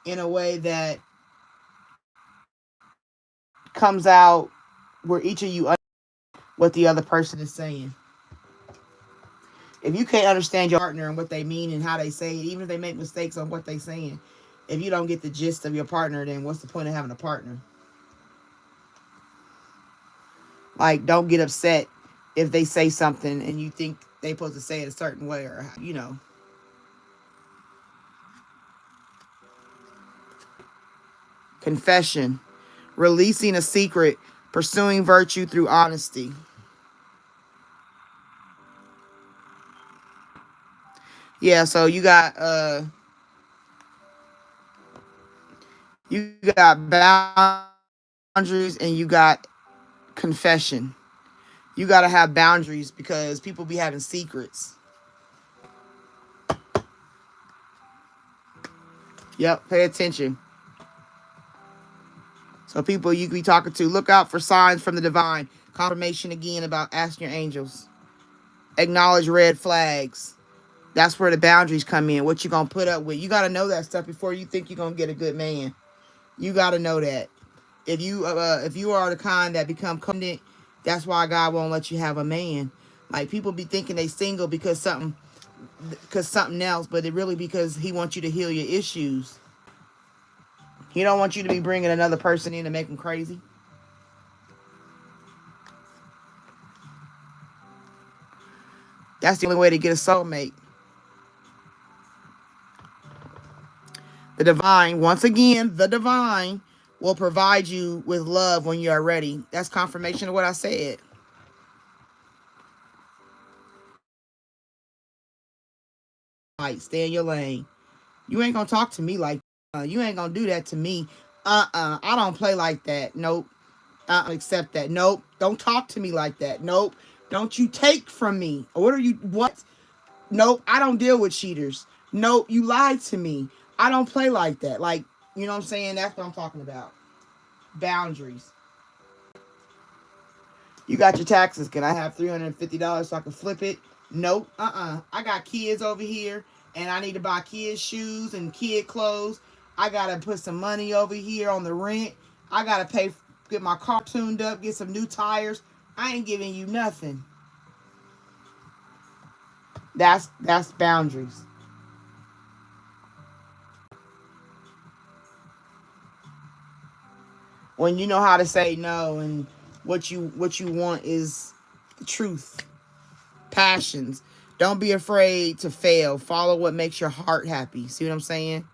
in a way that comes out where each of you understand what the other person is saying. If you can't understand your partner and what they mean and how they say it, even if they make mistakes on what they're saying, if you don't get the gist of your partner, then what's the point of having a partner? Like, don't get upset if they say something and you think they're supposed to say it a certain way, or, you know. Confession. Releasing a secret. Pursuing virtue through honesty. Yeah, so you got boundaries and you got confession. You got to have boundaries because people be having secrets. Yep, pay attention. So people you can be talking to, look out for signs from the divine. Confirmation again about asking your angels. Acknowledge red flags. That's where the boundaries come in. What you going to put up with. You got to know that stuff before you think you're going to get a good man. You got to know that. If you are the kind that become codependent, that's why God won't let you have a man. Like, people be thinking they single because something else, but it really because he wants you to heal your issues. He don't want you to be bringing another person in to make them crazy. That's the only way to get a soulmate. The divine, once again, the divine will provide you with love when you are ready. That's confirmation of what I said. Like, stay in your lane. You ain't gonna talk to me like you ain't gonna do that to me. I don't play like that. Nope. Accept that. Nope. Don't talk to me like that. Nope. Don't you take from me. What are you? What? Nope. I don't deal with cheaters. Nope. You lied to me. I don't play like that. Like, you know what I'm saying? That's what I'm talking about. Boundaries. You got your taxes. Can I have $350 so I can flip it? Nope. I got kids over here and I need to buy kids shoes and kid clothes. I got to put some money over here on the rent. I got to get my car tuned up, get some new tires. I ain't giving you nothing. That's boundaries. When you know how to say no and what you want is the truth. Passions. Don't be afraid to fail. Follow what makes your heart happy. See what I'm saying?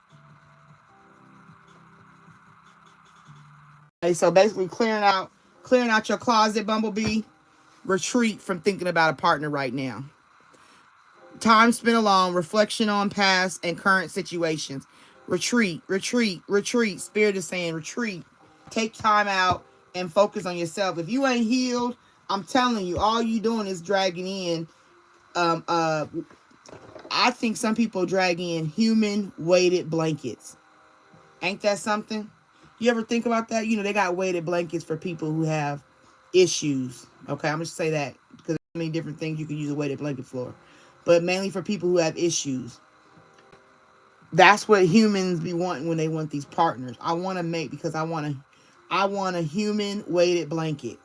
Okay, so basically clearing out your closet, Bumblebee. Retreat from thinking about a partner right now. Time spent alone, reflection on past and current situations. Retreat, retreat, retreat. Spirit is saying retreat. Take time out and focus on yourself. If you ain't healed, I'm telling you, all you doing is dragging in. Um, uh, I think some people drag in human weighted blankets. Ain't that something? You ever think about that? You know, they got weighted blankets for people who have issues. Okay, I'm just say that because there's many different things you can use a weighted blanket for, but mainly for people who have issues. That's what humans be wanting when they want these partners. I want to make because I want a human weighted blanket.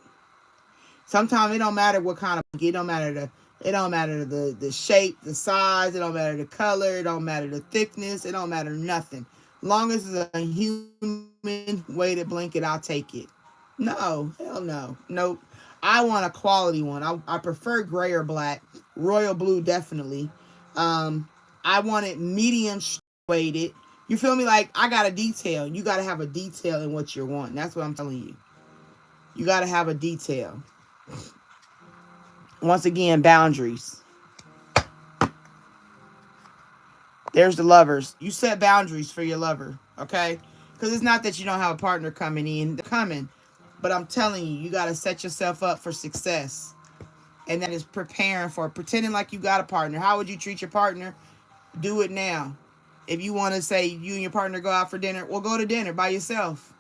Sometimes it don't matter what kind of blanket. It don't matter the shape, the size. It don't matter the color. It don't matter the thickness. It don't matter nothing. Long as it's a human weighted blanket, I'll take it. No, hell no. Nope. I want a quality one. I prefer gray or black. Royal blue, definitely. Um, I want it medium weighted. You feel me? Like, I got a detail. You got to have a detail in what you're wanting. That's what I'm telling you. You got to have a detail. Once again, boundaries. There's the lovers. You set boundaries for your lover, okay? Because it's not that you don't have a partner coming in. They're coming. But I'm telling you, you got to set yourself up for success. And that is pretending like you got a partner. How would you treat your partner? Do it now. If you want to say you and your partner go out for dinner, well, go to dinner by yourself.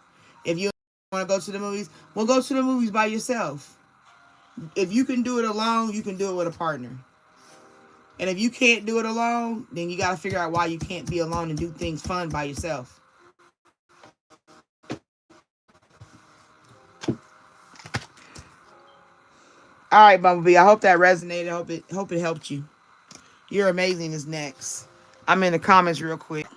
If you want to go to the movies, well, go to the movies by yourself. If you can do it alone, you can do it with a partner. And if you can't do it alone, then you got to figure out why you can't be alone and do things fun by yourself. All right, Bumblebee. I hope that resonated. I hope it helped you. You're amazing is next. I'm in the comments real quick.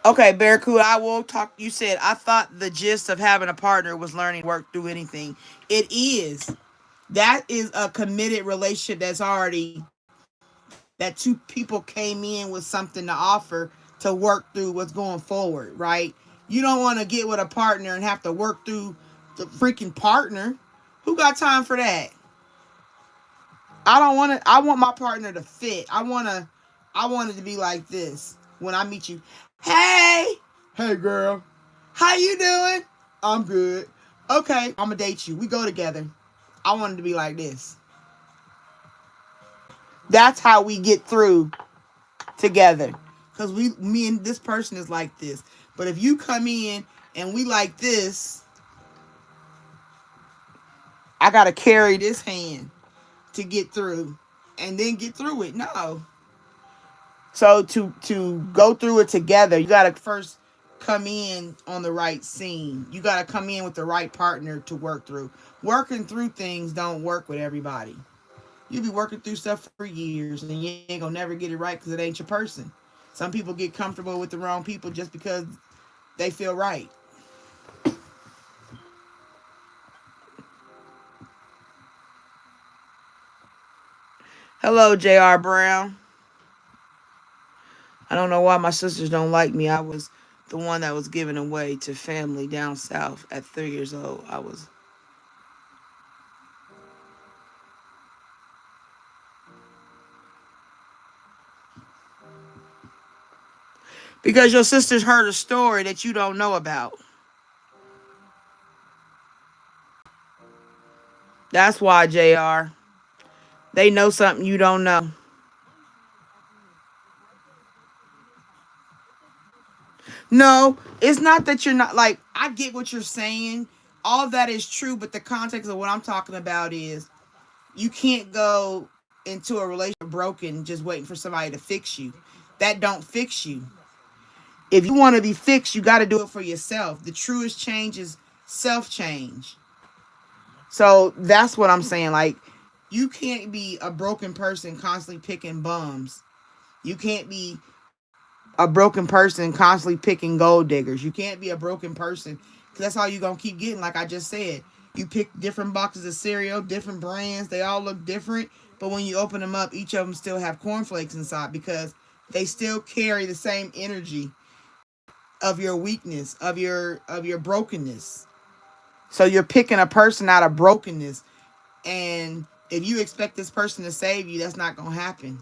Okay, Barracuda, I will talk. You said, I thought the gist of having a partner was learning to work through anything. It is. That is a committed relationship that two people came in with something to offer to work through what's going forward, right? You don't want to get with a partner and have to work through the freaking partner. Who got time for that? I don't want to. I want my partner to fit. I want it to be like this. When I meet you, hey girl, how you doing? I'm good. Okay, I'm gonna date you. We go together. I want it to be like this. That's how we get through together. Cause me and this person is like this. But if you come in and we like this, I gotta carry this hand to get through, and then get through it. No. So to go through it together, you gotta first come in on the right scene. You gotta come in with the right partner to work through. Working through things don't work with everybody. You be working through stuff for years and you ain't gonna never get it right because it ain't your person. Some people get comfortable with the wrong people just because they feel right. Hello, J.R. Brown. I don't know why my sisters don't like me. I was the one that was given away to family down south at 3 years old. I was. Because your sisters heard a story that you don't know about. That's why, JR. They know something you don't know. No, it's not that you're not, like, I get what you're saying. All of that is true, but the context of what I'm talking about is you can't go into a relationship broken just waiting for somebody to fix you. That don't fix you. If you want to be fixed, you got to do it for yourself. The truest change is self change. So that's what I'm saying. Like, you can't be a broken person constantly picking bums. You can't be a broken person constantly picking gold diggers. You can't be a broken person because that's all you're going to keep getting. Like I just said, you pick different boxes of cereal, different brands. They all look different. But when you open them up, each of them still have cornflakes inside because they still carry the same energy of your weakness, of your brokenness. So you're picking a person out of brokenness. And if you expect this person to save you, that's not going to happen.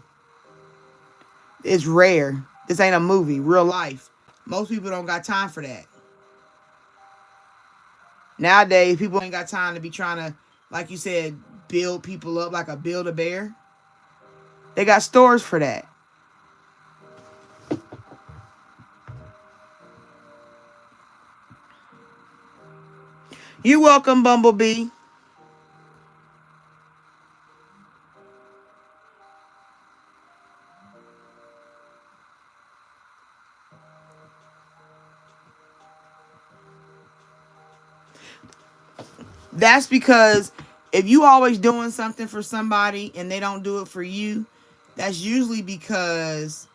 It's rare. This ain't a movie, real life. Most people don't got time for that. Nowadays, people ain't got time to be trying to, like you said, build people up like a Build-A-Bear. They got stores for that. You welcome, Bumblebee. That's because if you always doing something for somebody and they don't do it for you, that's usually because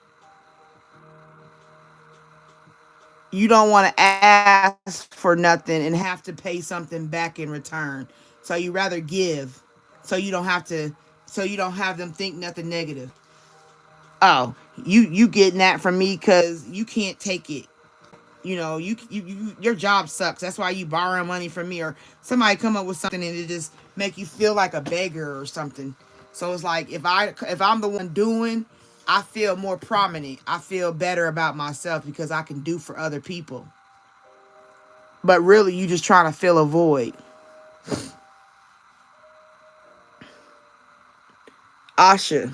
you don't want to ask for nothing and have to pay something back in return. So you rather give so you don't have to, so you don't have them think nothing negative. Oh, you getting that from me because you can't take it. You know, your job sucks. That's why you borrowing money from me, or somebody come up with something and it just make you feel like a beggar or something. So it's like if I'm the one doing, I feel more prominent. I feel better about myself because I can do for other people. But really, you just trying to fill a void. Asha,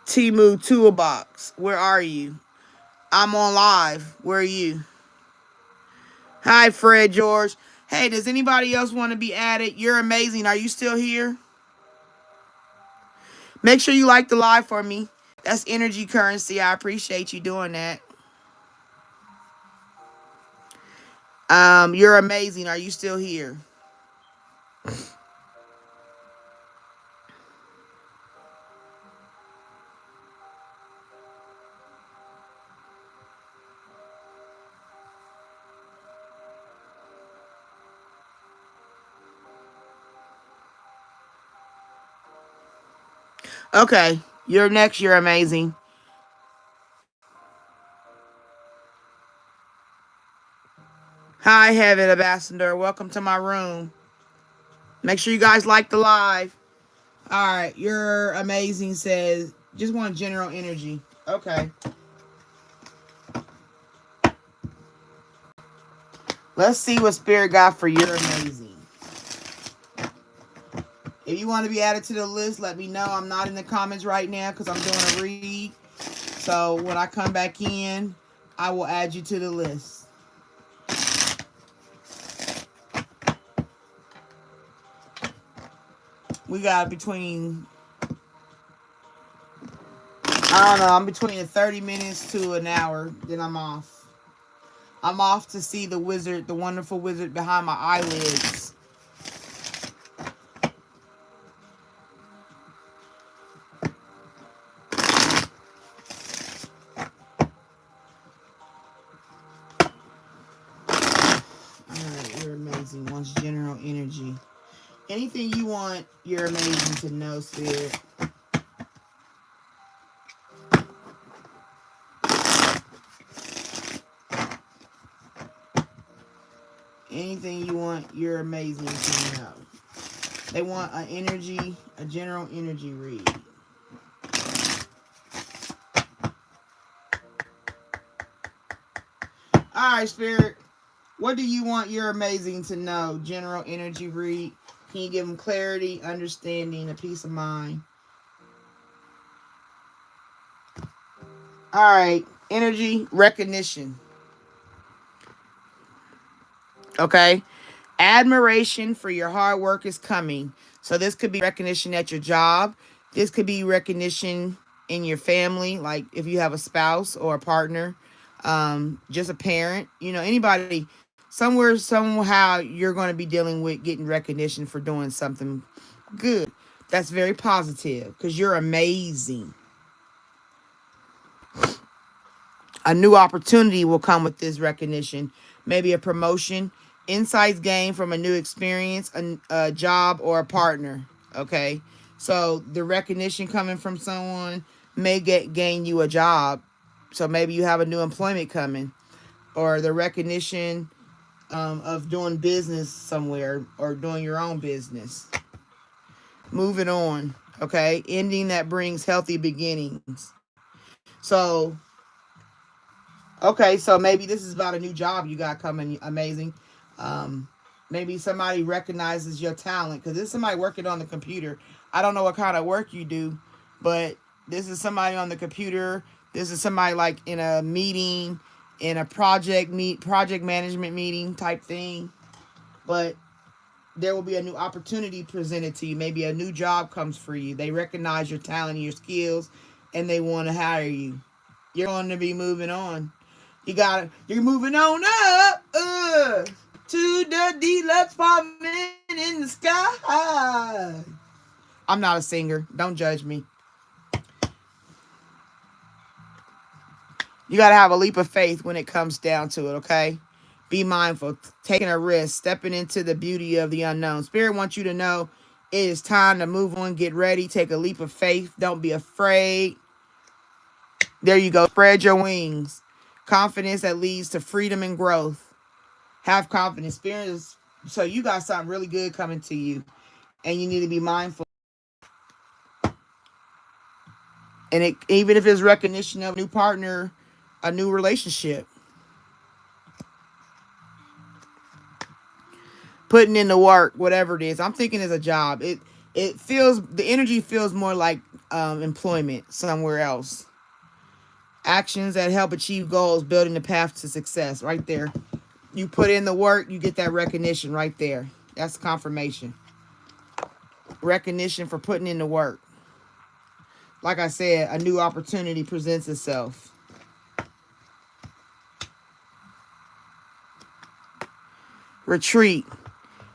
Timu Toolbox, where are you? I'm on live. Where are you? Hi, Fred George. Hey, does anybody else want to be added? You're amazing. Are you still here? Make sure you like the live for me. That's energy currency. I appreciate you doing that. You're amazing. Are you still here? Okay. You're next. You're amazing. Hi, Heaven Ambassador. Welcome to my room. Make sure you guys like the live. All right. You're amazing says, just want general energy. Okay. Let's see what Spirit got for You're Amazing. If you want to be added to the list, let me know. I'm not in the comments right now because I'm doing a read. So when I come back in, I will add you to the list. We got between, I don't know, I'm between 30 minutes to an hour. Then I'm off. I'm off to see the wizard, the wonderful wizard behind my eyelids. Alright, You're Amazing. Wants general energy. Anything you want, You're Amazing to know, Spirit. Anything you want, You're Amazing to know. They want an energy, a general energy read. Alright, Spirit. What do you want You're Amazing to know? General energy read. Can you give them clarity, understanding, a peace of mind? All right. Energy recognition. Okay. Admiration for your hard work is coming. So this could be recognition at your job. This could be recognition in your family, like if you have a spouse or a partner, just a parent, anybody, somewhere, somehow you're going to be dealing with getting recognition for doing something good. That's very positive because you're amazing. A new opportunity will come with this recognition, maybe a promotion, insights gained from a new experience, a job, or a partner. Okay, so the recognition coming from someone may gain you a job. So maybe you have a new employment coming, or the recognition of doing business somewhere or doing your own business. Moving on. Okay, ending that brings healthy beginnings. So okay, so maybe this is about a new job you got coming. Amazing. Um, Maybe somebody recognizes your talent because this is somebody working on the computer. I don't know what kind of work you do, but this is somebody on the computer. This is somebody like in a meeting, in a project management meeting type thing. But there will be a new opportunity presented to you. Maybe a new job comes for you. They recognize your talent and your skills, and they want to hire you. You're going to be moving on. You're moving on up to the deluxe apartment in the sky. I'm not a singer. Don't judge me. You got to have a leap of faith when it comes down to it, okay? Be mindful, taking a risk, stepping into the beauty of the unknown. Spirit wants you to know it is time to move on, get ready, take a leap of faith. Don't be afraid. There you go. Spread your wings. Confidence that leads to freedom and growth. Have confidence. Spirit so you got something really good coming to you, and you need to be mindful. And even if it's recognition of a new partner, a new relationship, putting in the work, whatever it is. I'm thinking it's a job. The energy feels more like employment somewhere else. Actions that help achieve goals, building the path to success. Right there. You put in the work, you get that recognition right there. That's confirmation. Recognition for putting in the work. Like I said, a new opportunity presents itself. Retreat.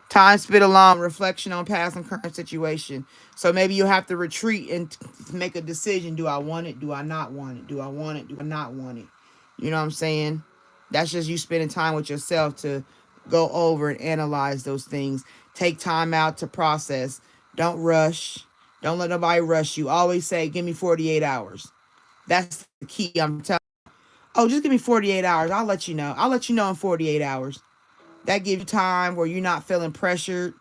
Time spent alone, reflection on past and current situation. So maybe you have to retreat and make a decision. Do I want it? Do I not want it? Do I want it? Do I not want it? You know what I'm saying? That's just you spending time with yourself to go over and analyze those things. Take time out to process. Don't rush. Don't let nobody rush you. Always say, give me 48 hours. That's the key. I'm telling you. Oh, just give me 48 hours. I'll let you know. I'll let you know in 48 hours. That gives you time where you're not feeling pressured.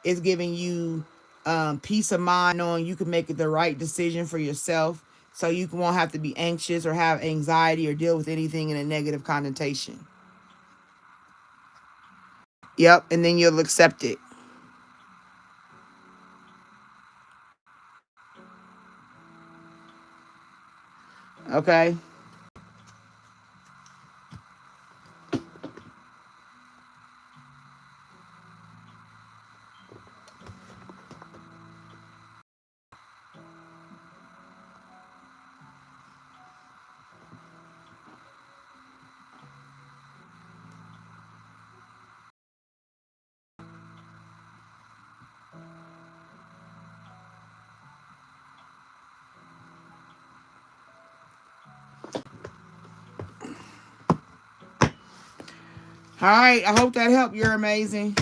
It's giving you peace of mind knowing you can make the right decision for yourself, so you won't have to be anxious or have anxiety or deal with anything in a negative connotation. Yep, and then you'll accept it. Okay? All right, I hope that helped. You're amazing.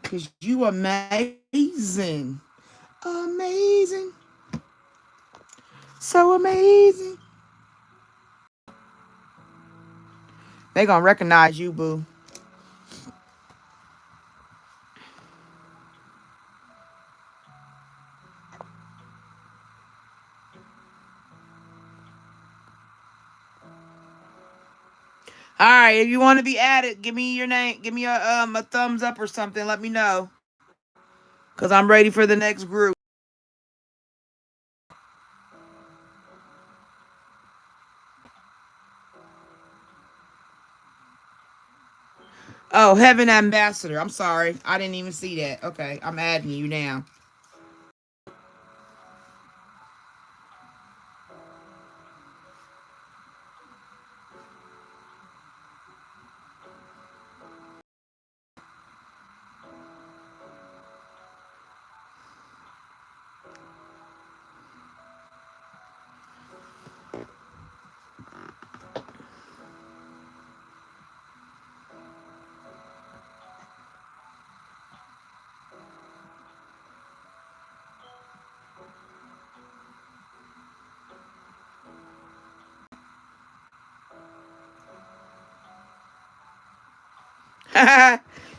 Because you amazing. Amazing. So amazing. They gonna recognize you, boo. All right, if you want to be added, give me your name. Give me a thumbs up or something. Let me know. Because I'm ready for the next group. Oh, Heaven Ambassador. I'm sorry. I didn't even see that. Okay, I'm adding you now.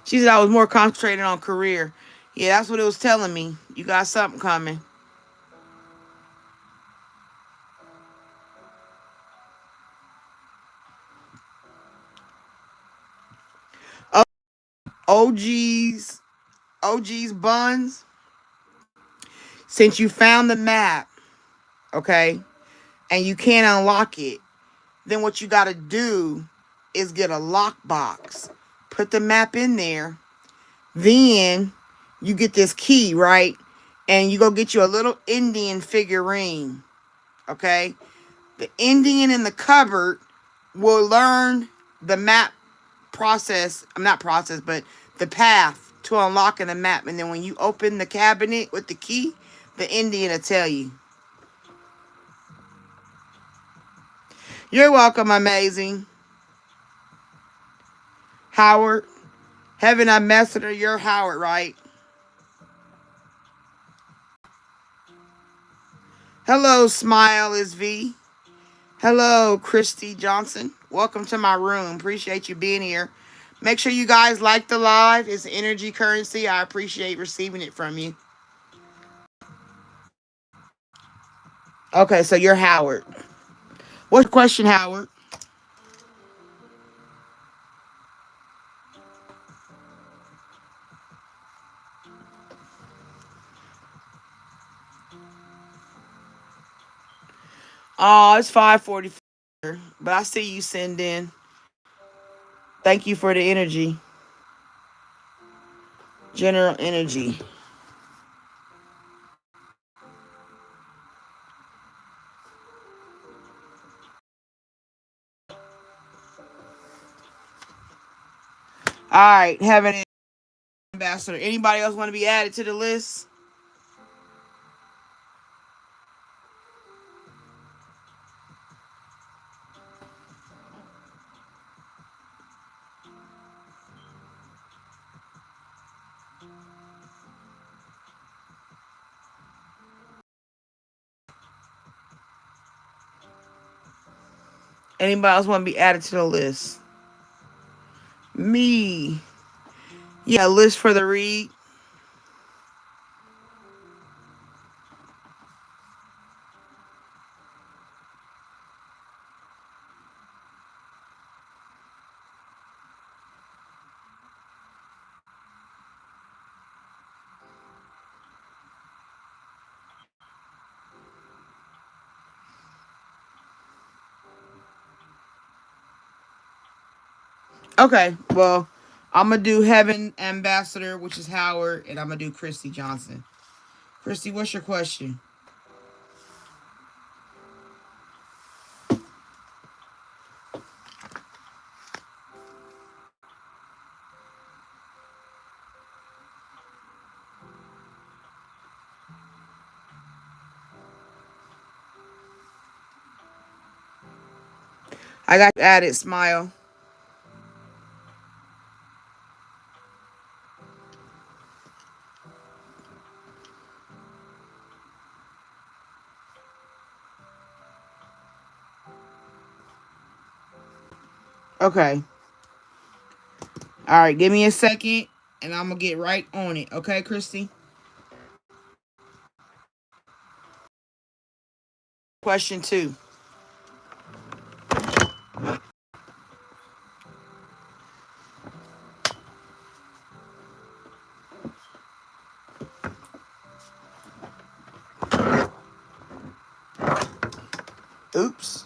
She said I was more concentrated on career. Yeah, that's what it was telling me. You got something coming. Oh, OG's OG's buns. Since you found the map, okay, and you can't unlock it, then what you got to do is get a lockbox. Put the map in there. Then you get this key, right? And you go get you a little Indian figurine, okay? The Indian in the cupboard will learn the map process. I'm not process, but the path to unlocking the map. And then when you open the cabinet with the key, the Indian will tell you. You're welcome, amazing. Howard. Heaven, I messed her. You're Howard, right? Hello, Smile is V. Hello, Christie Johnson. Welcome to my room. Appreciate you being here. Make sure you guys like the live. It's energy currency. I appreciate receiving it from you. Okay, so you're Howard. What's your question, Howard? Oh, it's 5:44. But I see you send in. Thank you for the energy. General energy. All right, Heaven Ambassador. Anybody else want to be added to the list? Anybody else want to be added to the list? Me. Yeah, list for the read. Okay, well, I'm going to do Heaven Ambassador, which is Howard, and I'm going to do Christy Johnson. Christy, what's your question? I got added, Smile. Okay. All right, give me a second, and I'm going to get right on it. Okay, Christy? Question 2. Oops.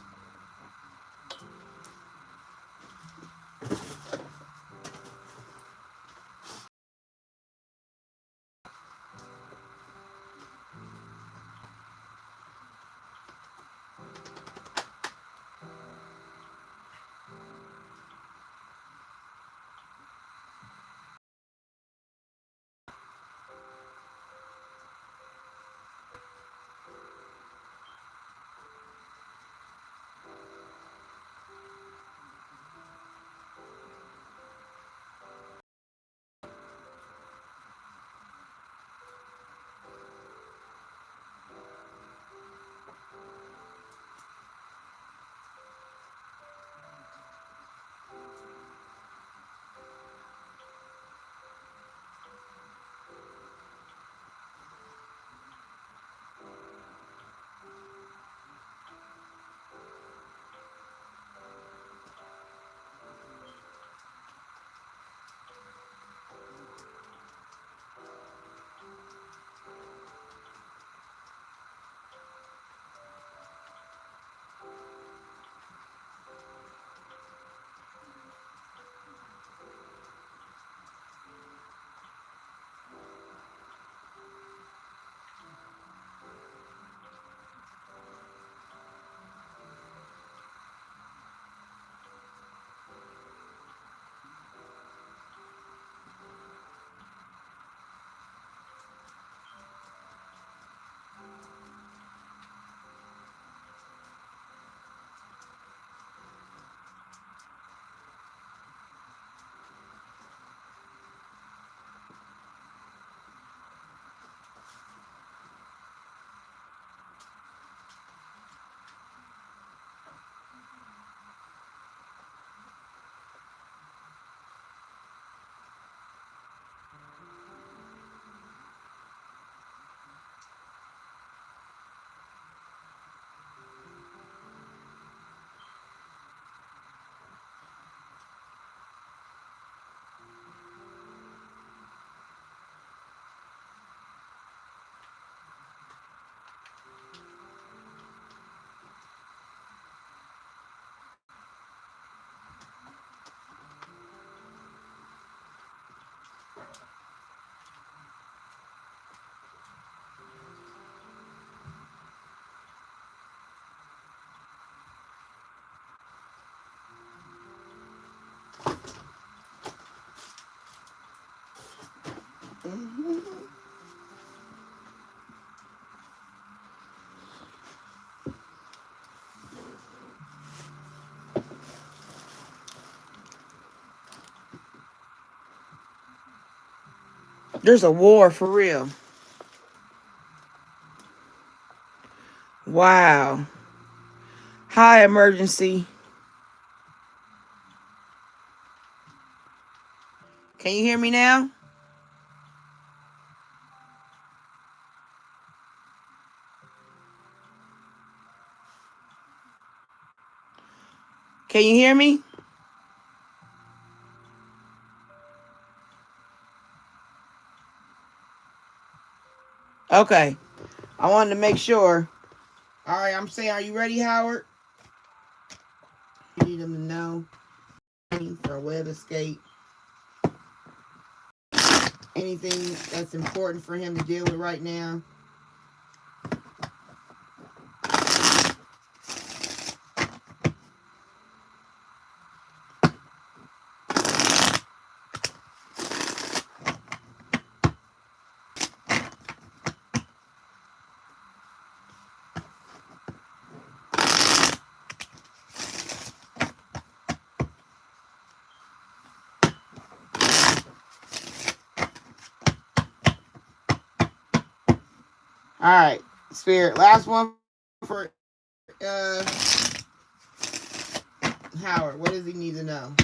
There's a war for real. Wow. High emergency. Can you hear me now? Can you hear me? Okay. I wanted to make sure. All right, I'm saying, are you ready, Howard? You need him to know for a web escape. Anything that's important for him to deal with right now. All right, Spirit. Last one for Howard. What does he need to know?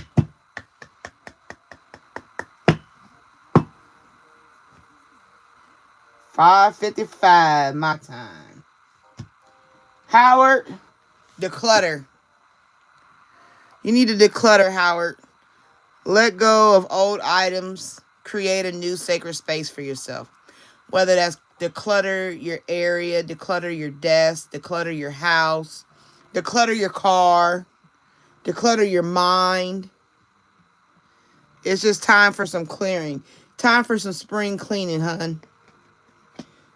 $5:55 my time. Howard, declutter. You need to declutter, Howard. Let go of old items. Create a new sacred space for yourself. Whether that's declutter your area, declutter your desk, declutter your house, declutter your car, declutter your mind. It's just time for some clearing. Time for some spring cleaning, hun.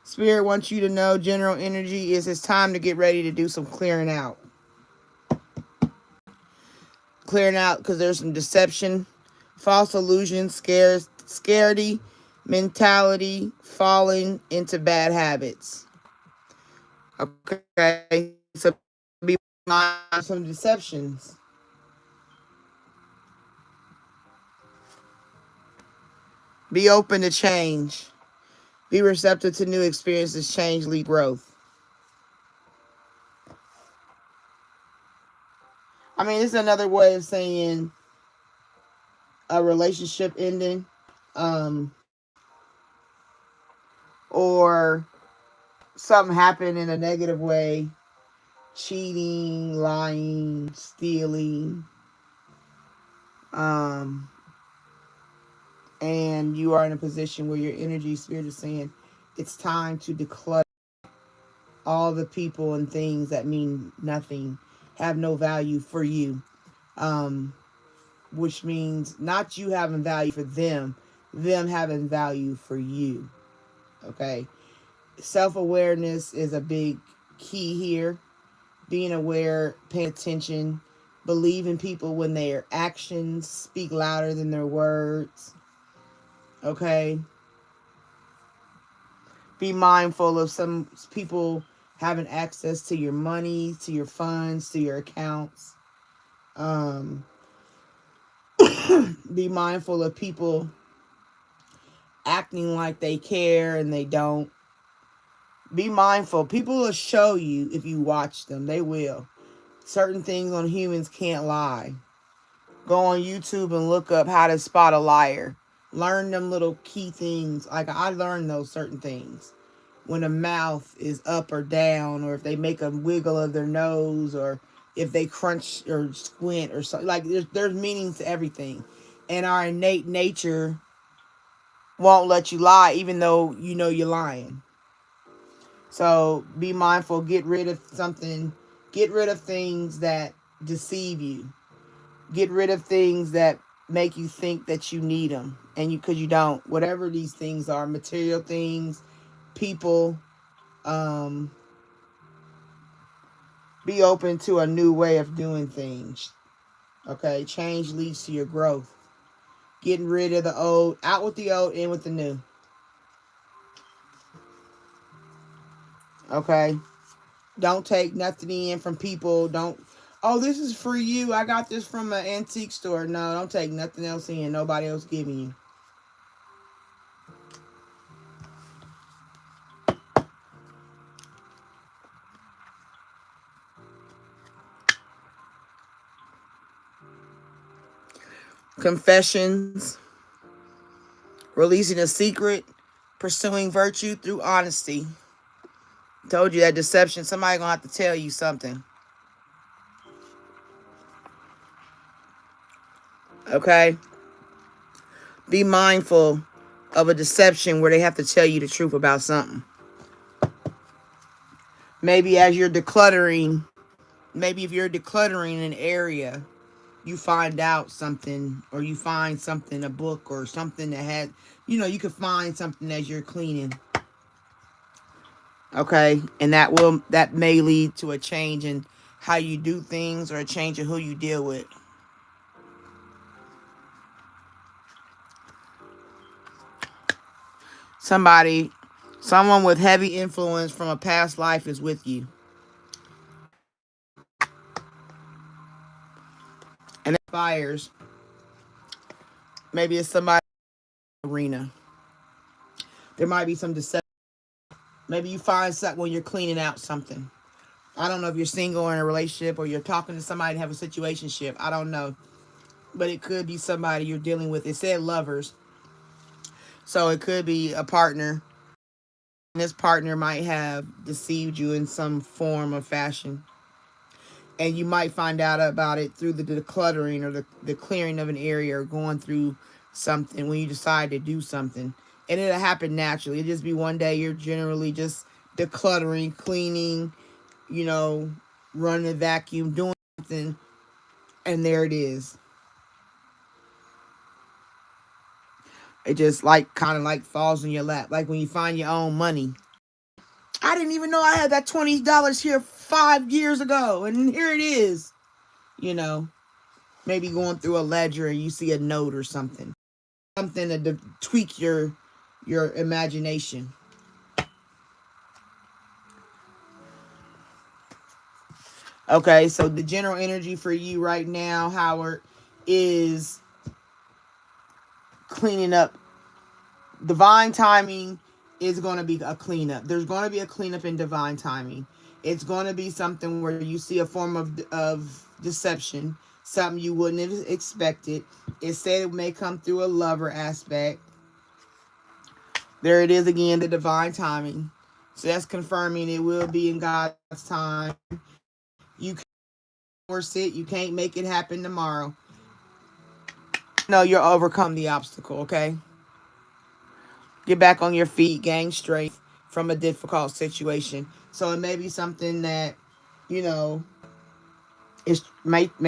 Spirit wants you to know general energy is it's time to get ready to do some clearing out. Clearing out because there's some deception, false illusions, scarcity, mentality, falling into bad habits. Okay, so be mindful of some deceptions. Be open to change. Be receptive to new experiences. Change, lead growth. I mean, it's another way of saying a relationship ending, or something happened in a negative way, cheating, lying, stealing, and you are in a position where your energy spirit is saying it's time to declutter all the people and things that mean nothing, have no value for you, which means not you having value for them having value for you. Okay, self-awareness is a big key here. Being aware, paying attention, believing people when their actions speak louder than their words. Okay, be mindful of some people having access to your money, to your funds, to your accounts. Be mindful of people acting like they care and they don't. Be mindful. People will show you if you watch them. They will. Certain things on humans can't lie. Go on YouTube and look up how to spot a liar. Learn them little key things. Like I learned those certain things. When a mouth is up or down, or if they make a wiggle of their nose, or if they crunch or squint or something. Like there's meanings to everything. And our innate nature won't let you lie even though you know you're lying. So be mindful. Get rid of something. Get rid of things that deceive you. Get rid of things that make you think that you need them, and because you don't. Whatever these things are, material things, people. Be open to a new way of doing things. Okay, change leads to your growth. Getting rid of the old, out with the old, in with the new. Okay, don't take nothing in from people. Don't. Oh, this is for you. I got this from an antique store. No, don't take nothing else in. Nobody else giving you. confessions, releasing a secret, pursuing virtue through honesty. Told you that deception, somebody gonna have to tell you something. Okay? Be mindful of a deception where they have to tell you the truth about something. Maybe as you're decluttering, maybe if you're decluttering an area, you find out something, or you find something, a book or something that had, you could find something as you're cleaning. Okay? And that may lead to a change in how you do things, or a change in who you deal with. Someone with heavy influence from a past life is with you. And it fires. Maybe it's somebody in the arena. There might be some deception. Maybe you find something when you're cleaning out something. I don't know if you're single or in a relationship, or you're talking to somebody and have a situationship. I don't know. But it could be somebody you're dealing with. It said lovers. So it could be a partner. And this partner might have deceived you in some form or fashion. And you might find out about it through the decluttering, or the clearing of an area, or going through something when you decide to do something. And it'll happen naturally. It'll just be one day you're generally just decluttering, cleaning, running a vacuum, doing something, and there it is. It just kind of falls in your lap. Like when you find your own money. I didn't even know I had that $20 here 5 years ago, and here it is. Maybe going through a ledger and you see a note or something to tweak your imagination. Okay, so the general energy for you right now, Howard, is cleaning up. Divine timing is going to be a cleanup. There's going to be a cleanup in divine timing. It's going to be something where you see a form of deception, something you wouldn't have expected. It said it may come through a lover aspect. There it is again, the divine timing. So that's confirming it will be in God's time. You can't force it. You can't make it happen tomorrow. No, you'll overcome the obstacle, okay? Get back on your feet, gain strength from a difficult situation. So it may be something that, may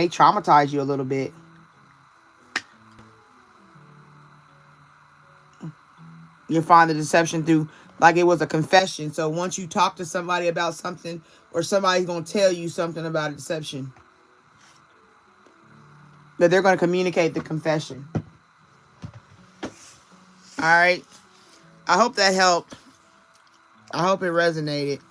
traumatize you a little bit. You'll find the deception through, like it was a confession. So once you talk to somebody about something, or somebody's going to tell you something about a deception, that they're going to communicate the confession. All right. I hope that helped. I hope it resonated.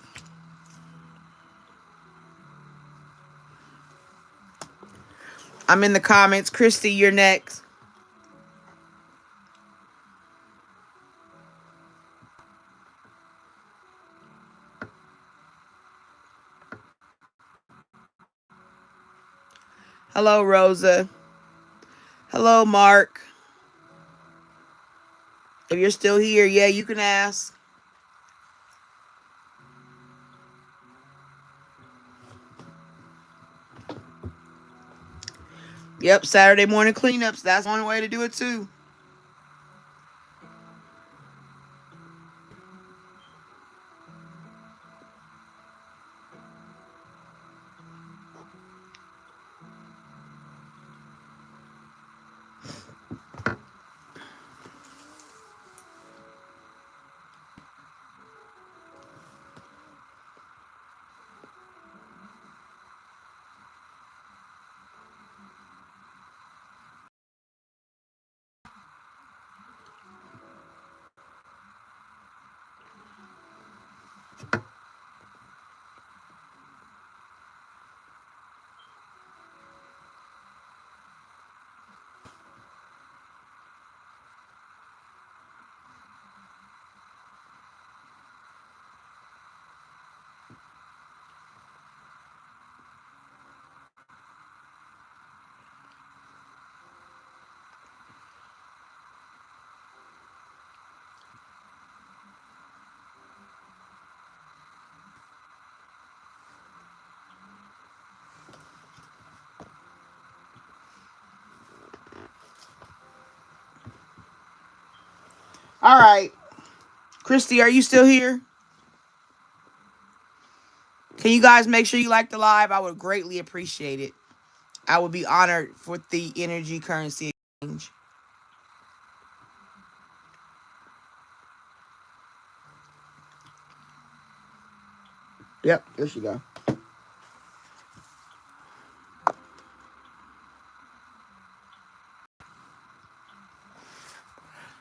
I'm in the comments. Christie, you're next. Hello, Rosa. Hello, Mark. If you're still here, yeah, you can ask. Yep, Saturday morning cleanups. That's one way to do it too. All right. Christie, are you still here? Can you guys make sure you like the live? I would greatly appreciate it. I would be honored for the energy currency exchange. Yep, there she go.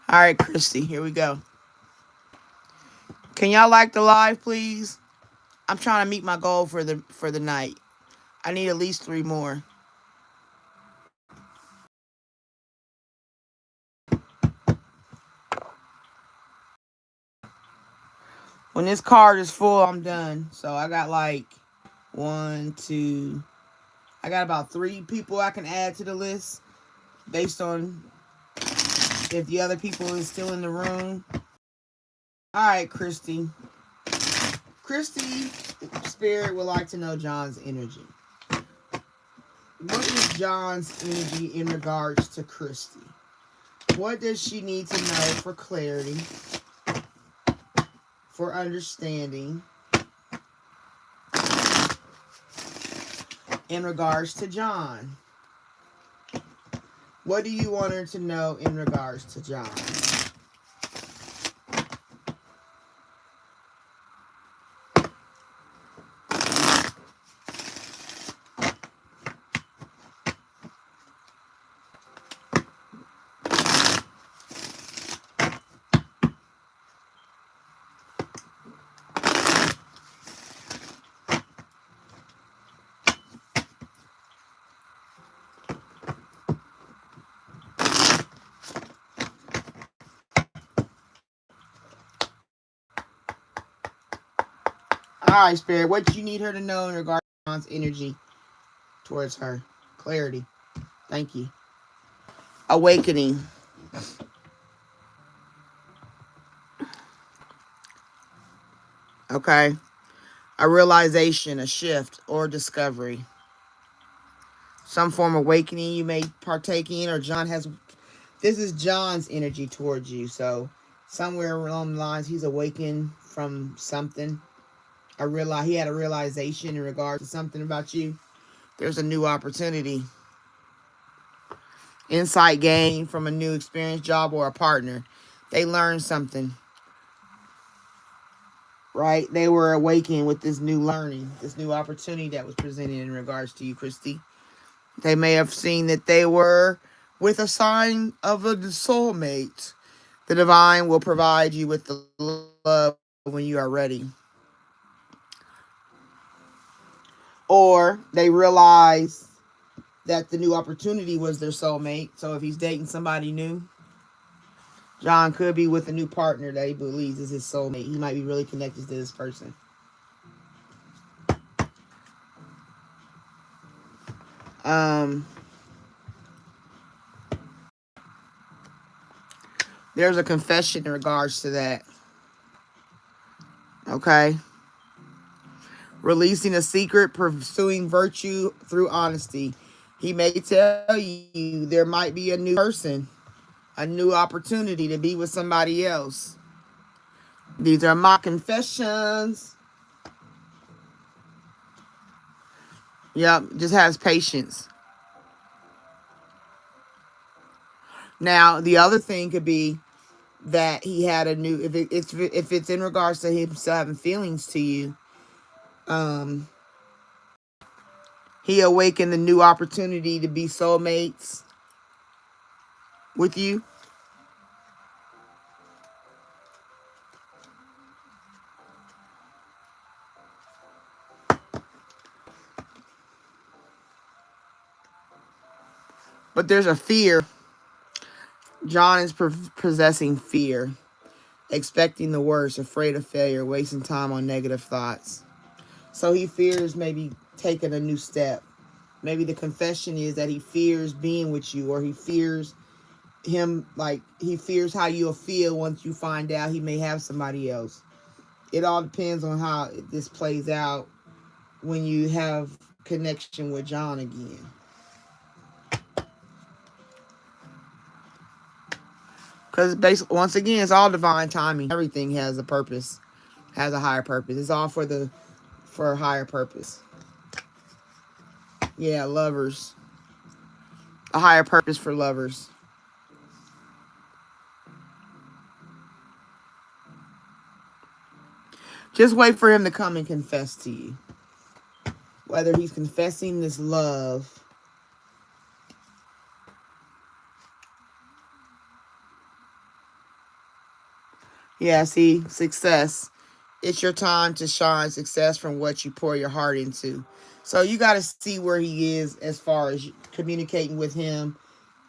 All right, Christy, here we go. Can y'all like the live, please? I'm trying to meet my goal for the night. I need at least 3 more. When this card is full, I'm done. So I got like 1, 2. I got about 3 people I can add to the list based on if the other people is still in the room. All right, Christy. Christy, Spirit would like to know John's energy. What is John's energy in regards to Christy? What does she need to know for clarity, for understanding, in regards to John? What do you want her to know in regards to John? All right, Spirit, what do you need her to know in regards to John's energy towards her? Clarity. Thank you. Awakening. Okay. A realization, a shift, or discovery. Some form of awakening you may partake in, or John has. This is John's energy towards you. So somewhere along the lines, he's awakened from something. He had a realization in regard to something about you. There's a new opportunity. Insight gained from a new experience, job, or a partner. They learned something. Right? They were awakened with this new learning, this new opportunity that was presented in regards to you, Christy. They may have seen that they were with a sign of a soulmate. The divine will provide you with the love when you are ready. Or they realize that the new opportunity was their soulmate. So if he's dating somebody new, John could be with a new partner that he believes is his soulmate. He might be really connected to this person. There's a confession in regards to that. Okay. Releasing a secret, pursuing virtue through honesty. He may tell you there might be a new person, a new opportunity to be with somebody else. These are my confessions. Yep, just has patience. Now, the other thing could be that he had a new, if it's in regards to him still having feelings to you, he awakened the new opportunity to be soulmates with you. But there's a fear. John is possessing fear, expecting the worst, afraid of failure, wasting time on negative thoughts. So he fears maybe taking a new step. Maybe the confession is that he fears being with you, or he fears he fears how you'll feel once you find out he may have somebody else. It all depends on how this plays out when you have connection with John again. Because basically, once again, it's all divine timing. Everything has a purpose, has a higher purpose. It's all for a higher purpose. Yeah, lovers. A higher purpose for lovers. Just wait for him to come and confess to you. Whether he's confessing this love. Yeah, see, success. It's your time to shine. Success from what you pour your heart into. So you got to see where he is as far as communicating with him.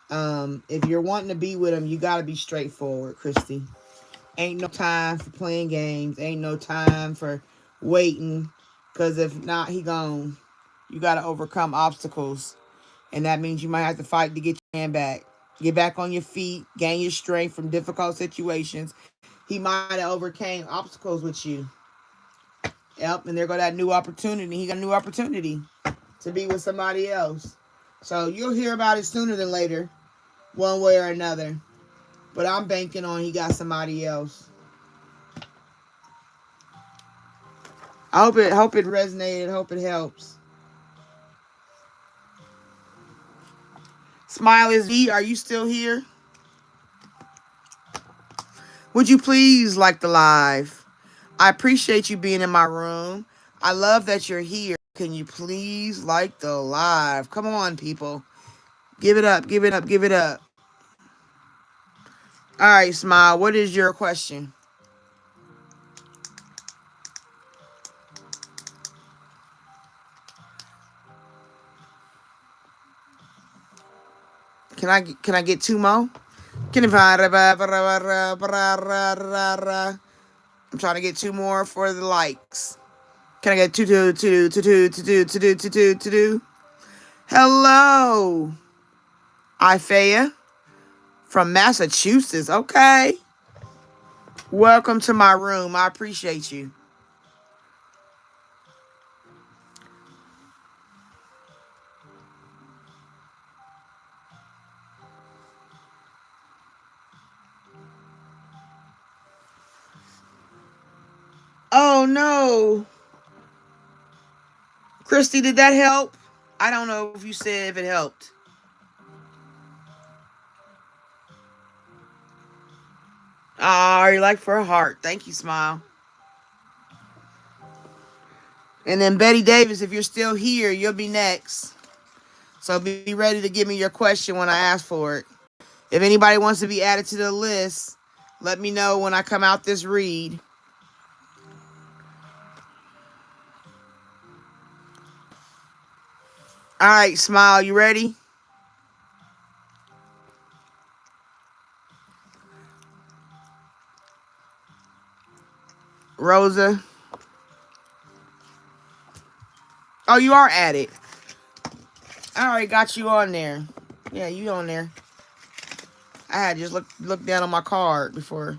If you're wanting to be with him, you got to be straightforward, Christie. Ain't no time for playing games. Ain't no time for waiting. Because if not, he gone. You got to overcome obstacles. And that means you might have to fight to get your hand back. Get back on your feet. Gain your strength from difficult situations. He might have overcame obstacles with you. Yep, and there go that new opportunity. He got a new opportunity to be with somebody else. So you'll hear about it sooner than later, one way or another. But I'm banking on he got somebody else. I hope it resonated. Hope it helps. Smile is V. Are you still here? Would you please like the live? I appreciate you being in my room. I love that you're here. Can you please like the live? Come on, people. Give it up. Give it up. Give it up. All right, Smile. What is your question? Can I get two more? I'm trying to get two more for the likes. Can I get two? Hello, Ifea from Massachusetts. Okay. Welcome to my room. I appreciate you. Oh no. Christy, did that help? I don't know if you said if it helped. Ah, you like for a heart. Thank you, Smile. And then Betty Davis, if you're still here, you'll be next. So be ready to give me your question when I ask for it. If anybody wants to be added to the list, let me know when I come out this read. All right, Smile, you ready? Rosa. Oh, you are added. All right, got you on there. Yeah, you on there. I had just look down on my card before.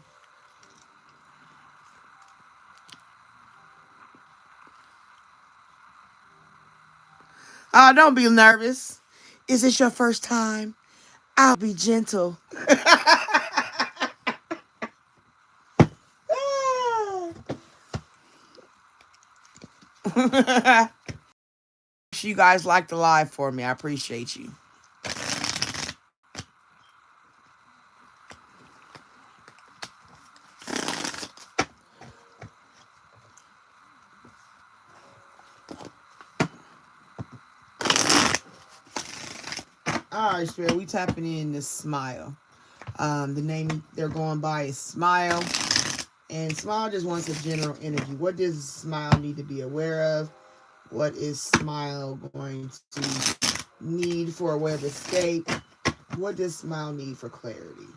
Don't be nervous. Is this your first time? I'll be gentle. You guys like the live for me. I appreciate you. All right, Spirit, we tapping in this Smile. The name they're going by is Smile. And Smile just wants a general energy. What does Smile need to be aware of? What is Smile going to need for a way of escape? What does Smile need for clarity?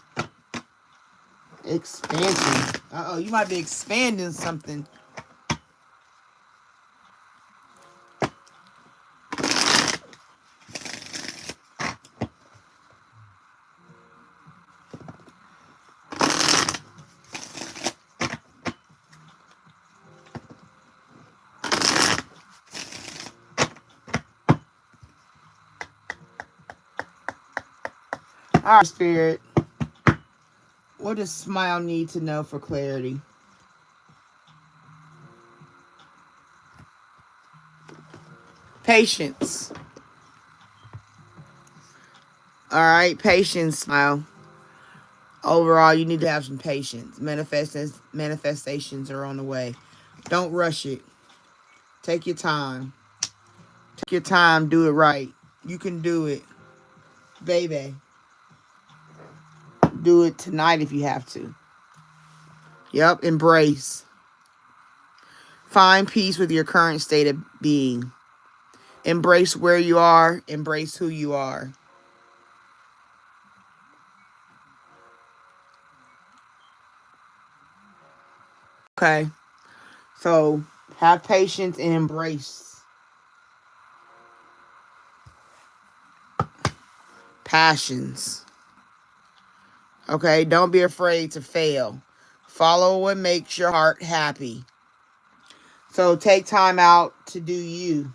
Expansion. Uh-oh, you might be expanding something. All right, Spirit. What does Smile need to know for clarity? Patience. All right, patience, Smile. Overall, you need to have some patience. Manifestations are on the way. Don't rush it. Take your time. Take your time. Do it right. You can do it. Baby. Do it tonight if you have to. Yep, embrace. Find peace with your current state of being. Embrace where you are. Embrace who you are. Okay? So, have patience and embrace. Passions. Okay? Don't be afraid to fail. Follow what makes your heart happy. So, take time out to do you.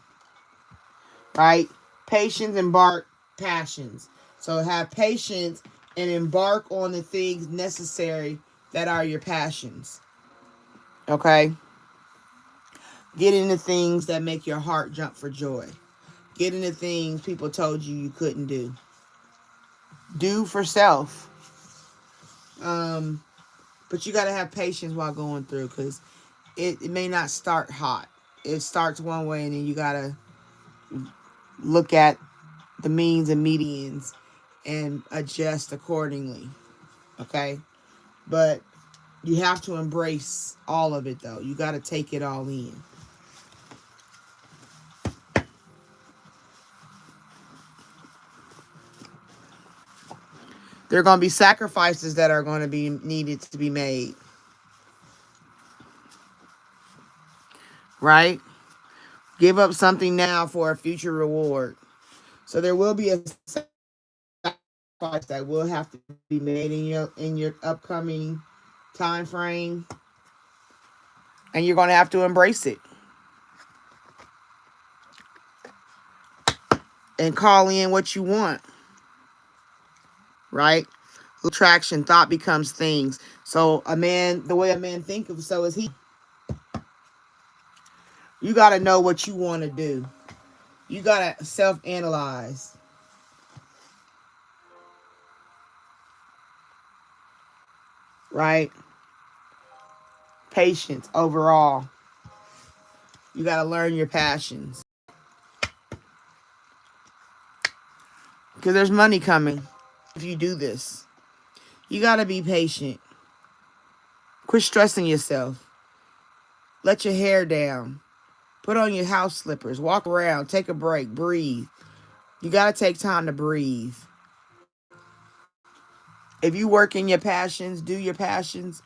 Right? Patience, embark, passions. So, have patience and embark on the things necessary that are your passions. Okay? Get into things that make your heart jump for joy. Get into things people told you couldn't do. Do for self. But you got to have patience while going through, because it may not start hot. It starts one way, and then you got to look at the means and medians and adjust accordingly. Okay? But you have to embrace all of it, though. You got to take it all in. There are going to be sacrifices that are going to be needed to be made. Right? Give up something now for a future reward. So there will be a sacrifice that will have to be made in your upcoming time frame, and you're going to have to embrace it and call in what you want. Right? Attraction, thought becomes things. So the way a man thinks of, so is he. You got to know what you want to do. You got to self-analyze. Right? Patience overall. You got to learn your passions. Because there's money coming if you do this. You got to be patient. Quit stressing yourself. Let your hair down. Put on your house slippers. Walk around. Take a break. Breathe. You got to take time to breathe. If you work in your passions, do your passions,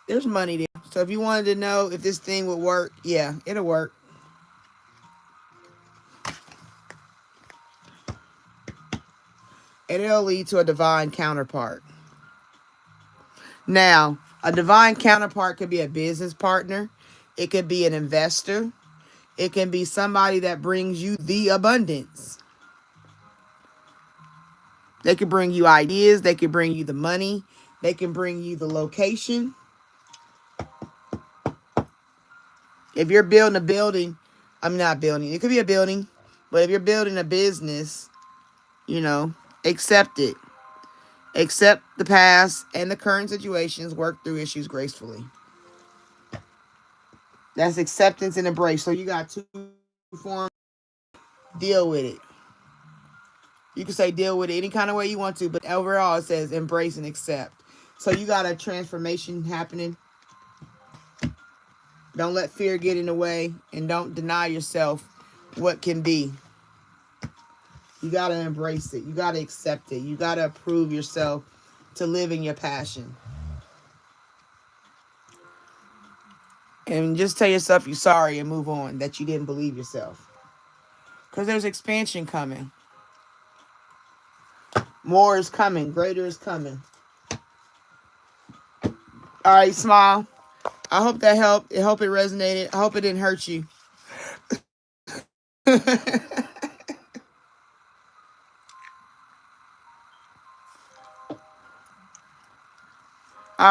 there's money there. So if you wanted to know if this thing would work, yeah, it'll work. And it'll lead to a divine counterpart. Now, a divine counterpart could be a business partner. It could be an investor. It can be somebody that brings you the abundance. They could bring you ideas. They could bring you the money. They can bring you the location. If you're building a building, I'm not building. It could be a building. But if you're building a business, accept it. Accept the past and the current situations. Work through issues gracefully. That's acceptance and embrace. So you got two forms. Deal with it. You can say deal with it any kind of way you want to, but overall it says embrace and accept. So you got a transformation happening. Don't let fear get in the way, and don't deny yourself what can be. You got to embrace it. You got to accept it. You got to approve yourself to live in your passion. And just tell yourself you're sorry and move on, that you didn't believe yourself. Because there's expansion coming. More is coming. Greater is coming. All right, smile. I hope that helped. I hope it resonated. I hope it didn't hurt you.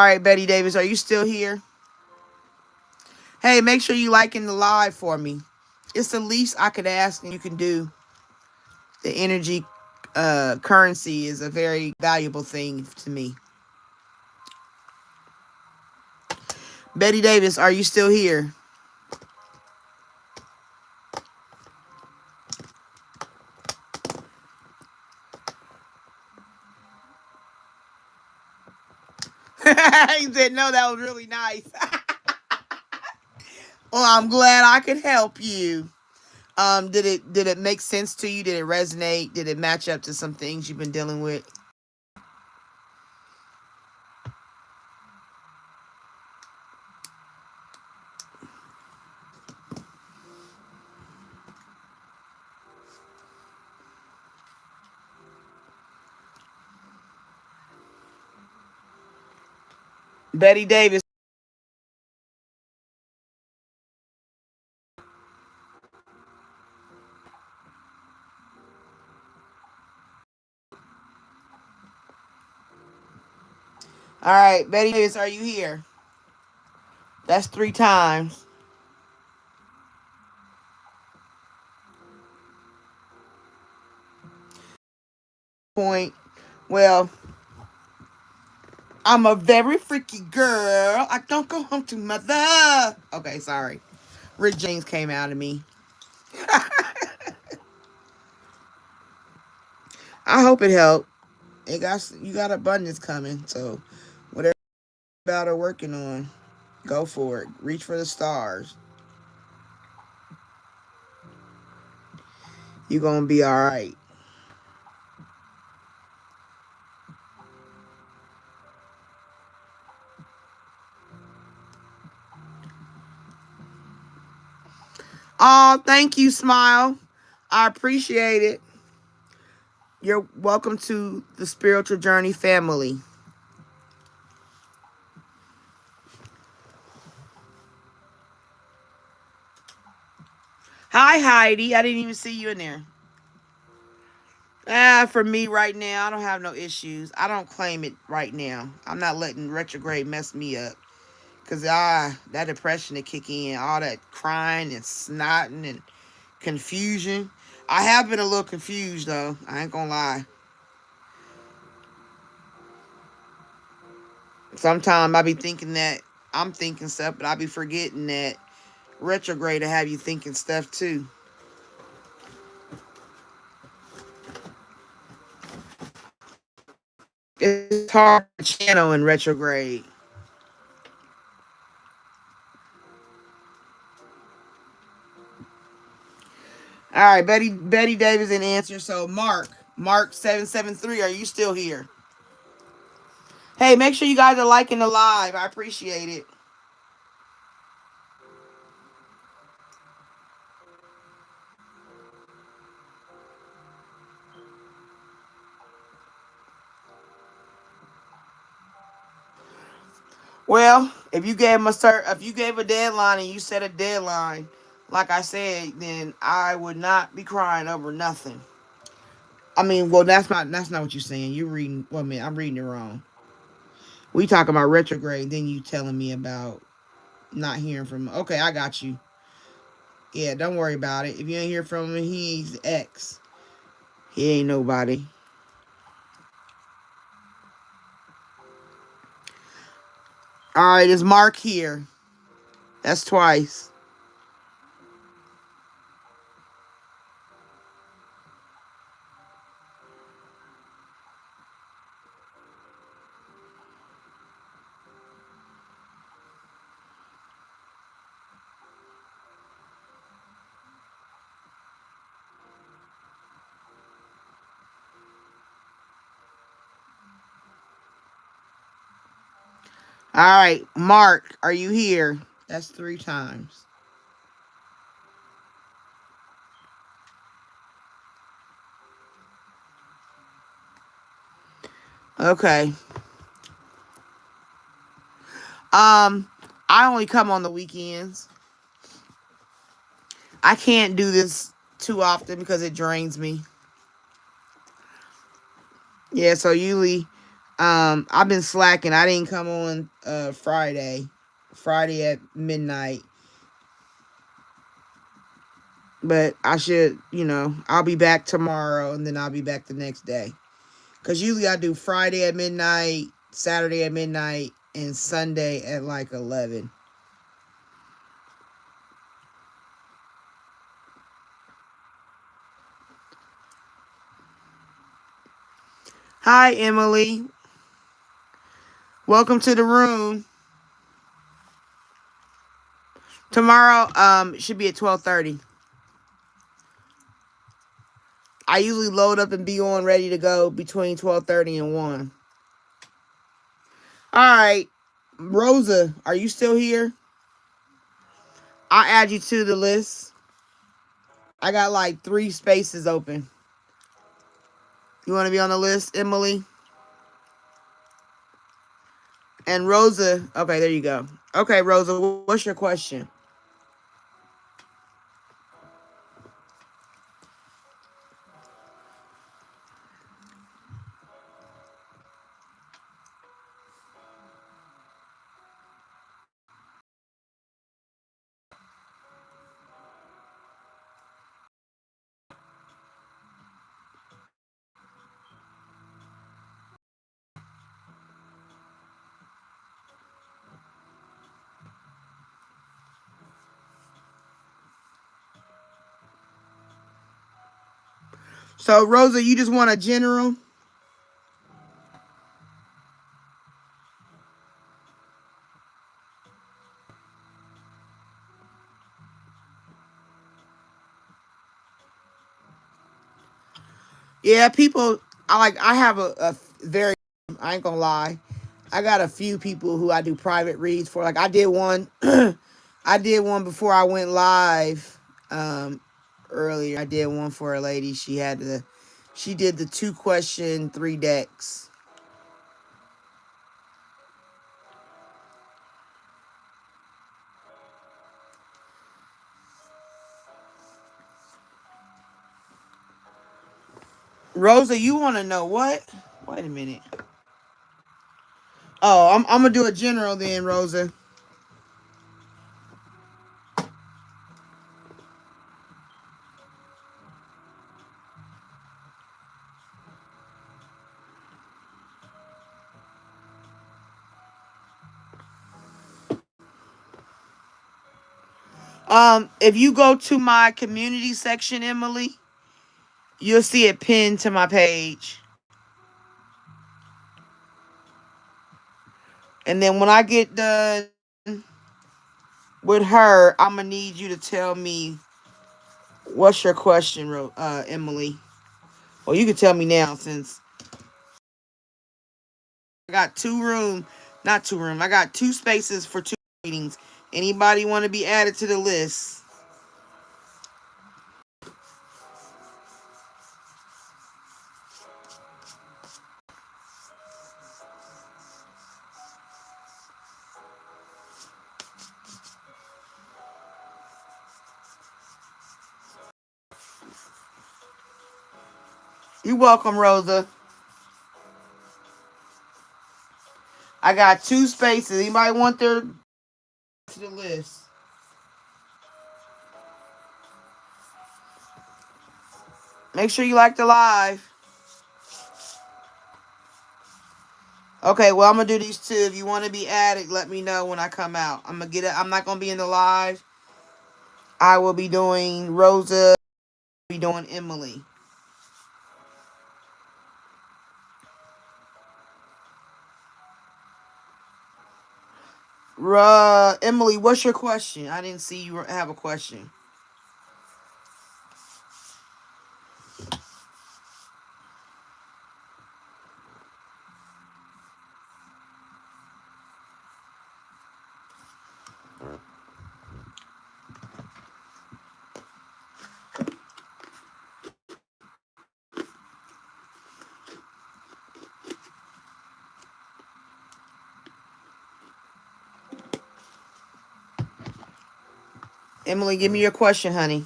right, Betty Davis, are you still here? Hey, make sure you liking the live for me. It's the least I could ask and you can do. The energy currency is a very valuable thing to me. Betty Davis, are you still here? He said, no, that was really nice. Well, I'm glad I could help you. Did it make sense to you? Did it resonate? Did it match up to some things you've been dealing with? Betty Davis. All right, Betty Davis, are you here? That's 3 times. Point. Well, I'm a very freaky girl. I don't go home to mother. Okay, sorry. Rick James came out of me. I hope it helped. You got abundance coming. So whatever you're about or working on, go for it. Reach for the stars. You're gonna be all right. Oh, thank you, Smile. I appreciate it. You're welcome to the Spiritual Journey family. Hi, Heidi. I didn't even see you in there. For me right now, I don't have no issues. I don't claim it right now. I'm not letting retrograde mess me up. Because that depression to kick in, all that crying and snotting and confusion. I have been a little confused, though. I ain't gonna lie. Sometimes I be thinking that I'm thinking stuff, but I be forgetting that retrograde to have you thinking stuff, too. It's hard to channel in retrograde. All right, Betty Davis in answer. So Mark 773, are you still here? Hey, make sure you guys are liking the live. I appreciate it. Well, if you gave a deadline and you set a deadline, like I said, then I would not be crying over nothing. I mean, well, that's not what you're saying. You're reading. Well, man, I'm reading it wrong. We talking about retrograde, then you telling me about not hearing from him. Okay, I got you. Yeah, don't worry about it. If you ain't hear from him, he's ex. He ain't nobody. All right, is Mark here? That's twice. All right, Mark, are you here? That's 3 times. Okay. I only come on the weekends. I can't do this too often because it drains me. Yeah, so usually I've been slacking. I didn't come on Friday at midnight. But I should, I'll be back tomorrow and then I'll be back the next day. Because usually I do Friday at midnight, Saturday at midnight, and Sunday at like 11. Hi, Emily. Welcome to the room. Tomorrow, should be at 12:30. I usually load up and be on ready to go between 12:30 and 1. All right. Rosa, are you still here? I'll add you to the list. I got like 3 spaces open. You want to be on the list, Emily? And Rosa, okay, there you go. Okay, Rosa, what's your question? So, Rosa, you just want a general? Yeah, people, I have a very, I ain't gonna lie. I got a few people who I do private reads for. Like I did one, I did one before I went live, earlier. I did one for a lady. She did the 2-question, 3 decks. Rosa, you want to know what? Wait a minute. Oh, I'm gonna do a general then, Rosa. If you go to my community section, Emily, you'll see it pinned to my page. And then when I get done with her, I'm gonna need you to tell me what's your question, Emily. Well, you can tell me now since I got not 2 room. I got 2 spaces for 2 readings. Anybody want to be added to the list? You're welcome, Rosa. I got 2 spaces. Anybody want their to the list? Make sure you like the live. Okay, well, I'm gonna do these 2. If you want to be added, let me know when I come out. I'm not gonna be in the live. I will be doing Rosa. Be doing Emily. Emily, what's your question? I didn't see you have a question. Emily, give me your question, honey.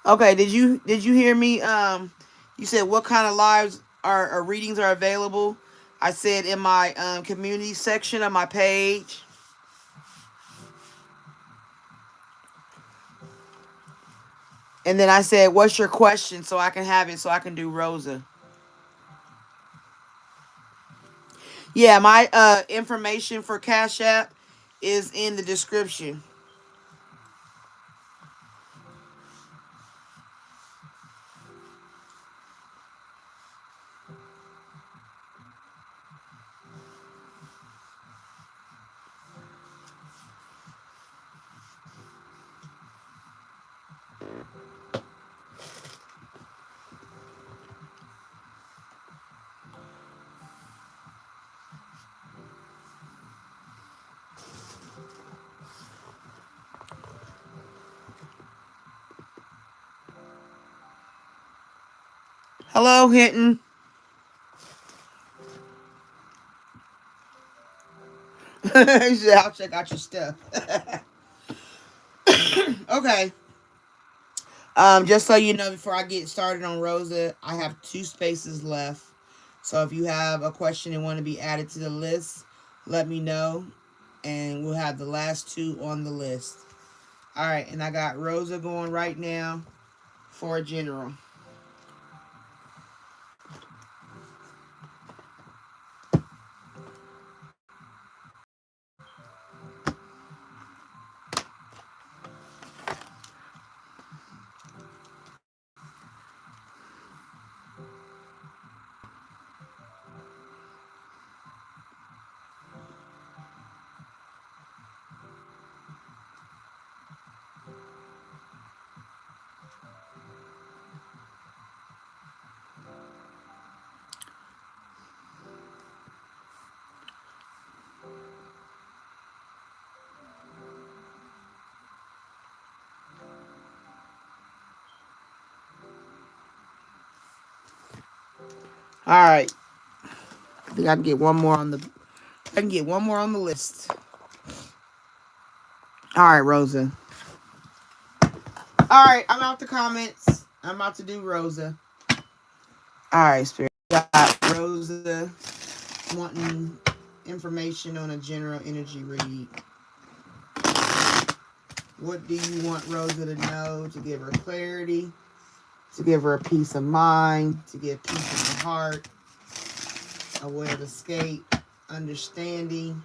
Okay, did you hear me? You said what kind of lives or readings are available? I said in my community section of my page. And then I said, what's your question so I can have it so I can do Rosa. Yeah, my information for Cash App is in the description. Hello, Hinton. He said, I'll check out your stuff. Okay. Just so you know, before I get started on Rosa, I have 2 spaces left. So if you have a question and want to be added to the list, let me know. And we'll have the last 2 on the list. All right, and I got Rosa going right now for a general. All right. I think I can get one more on the. I can get one more on the list. All right, Rosa. All right, I'm out the comments. I'm about to do Rosa. All right, Spirit. Got Rosa wanting information on a general energy read. What do you want Rosa to know to give her clarity, to give her a peace of mind, to give peace in the heart, a way of escape, understanding?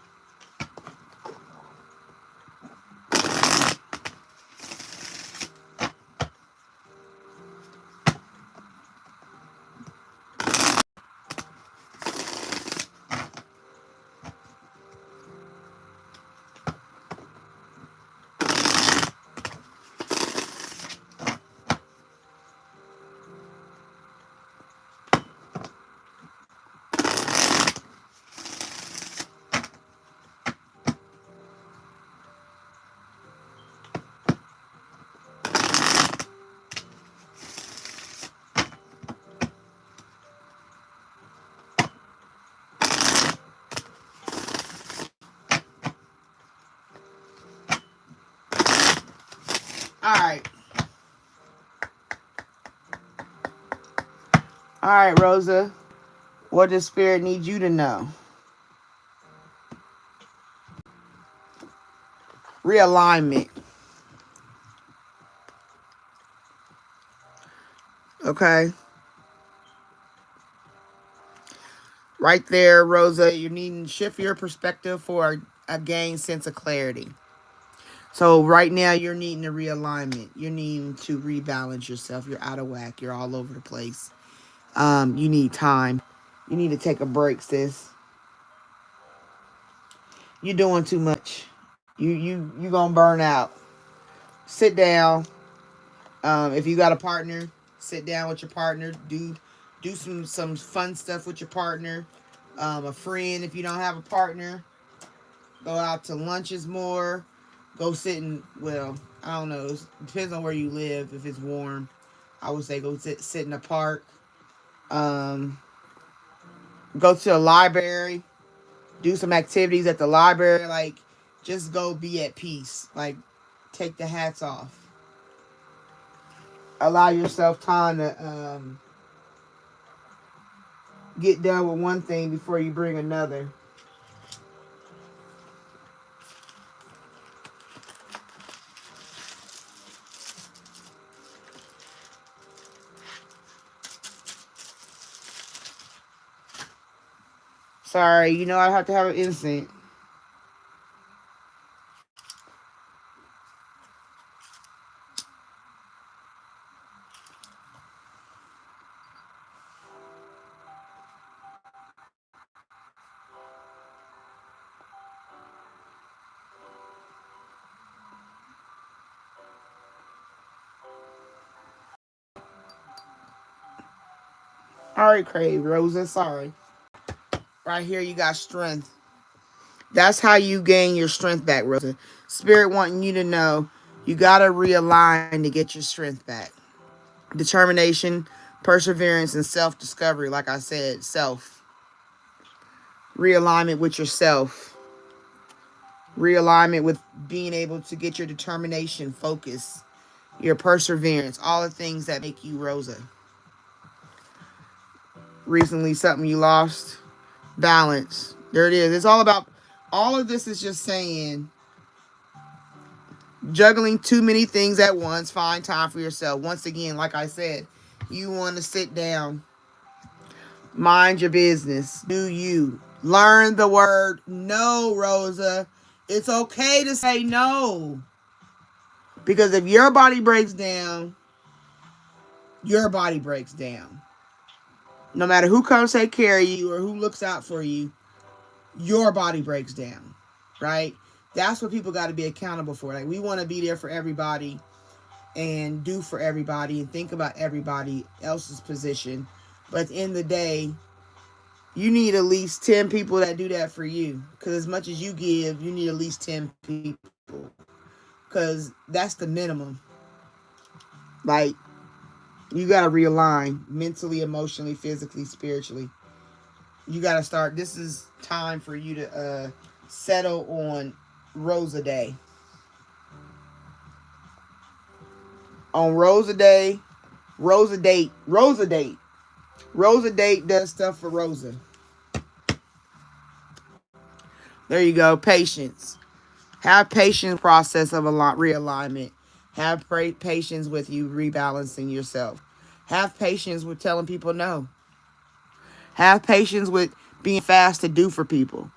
All right. All right, Rosa. What does Spirit need you to know? Realignment. Okay. Right there, Rosa, you need to shift your perspective for a gained sense of clarity. So right now you're needing a realignment. You're needing to rebalance yourself. You're out of whack. You're all over the place. You need time. You need to take a break, sis. You're doing too much. You gonna burn out. Sit down. If you got a partner, sit down with your partner. Do some fun stuff with your partner. A friend, if you don't have a partner, go out to lunches more. Go sit in, well, I don't know. It depends on where you live. If it's warm, I would say go sit in a park. Um, go to a library. Do some activities at the library. Like, just go be at peace. Like, take the hats off. Allow yourself time to get done with one thing before you bring another. Sorry, you know I have to have an instant. All right, Crave, Rosa, sorry. Right here, you got strength. That's how you gain your strength back, Rosa. Spirit wanting you to know you got to realign to get your strength back. Determination, perseverance, and self-discovery. Like I said, self. Realignment with yourself. Realignment with being able to get your determination, focus, your perseverance, all the things that make you Rosa. Recently, something you lost. Balance. There it is. It's all about, all of this is just saying, juggling too many things at once. Find time for yourself. Once again, like I said, you want to sit down, mind your business, do you. Learn the word no, Rosa. It's okay to say no. Because if your body breaks down, your body breaks down. No matter who comes take care of you or who looks out for you, your body breaks down, right? That's what people got to be accountable for. Like, we want to be there for everybody and do for everybody and think about everybody else's position. But at the end of the day, you need at least 10 people that do that for you. Because as much as you give, you need at least 10 people. Because that's the minimum. Like, you got to realign mentally, emotionally, physically, spiritually. You got to start. This is time for you to settle on Rosa Day. On Rosa Day, Rosa Date. Rosa Date does stuff for Rosa. There you go. Patience. Have patience process of a lot realignment. Have patience with you rebalancing yourself. Have patience with telling people no. Have patience with being fast to do for people.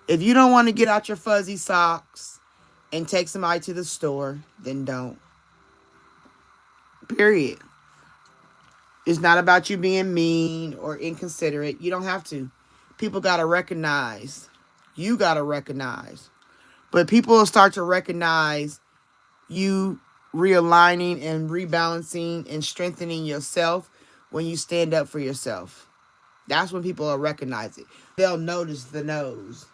If you don't want to get out your fuzzy socks and take somebody to the store, then don't. Period. It's not about you being mean or inconsiderate. You don't have to. People got to recognize. You got to recognize. But people will start to recognize you realigning and rebalancing and strengthening yourself when you stand up for yourself. That's when people will recognize it. They'll notice the no's.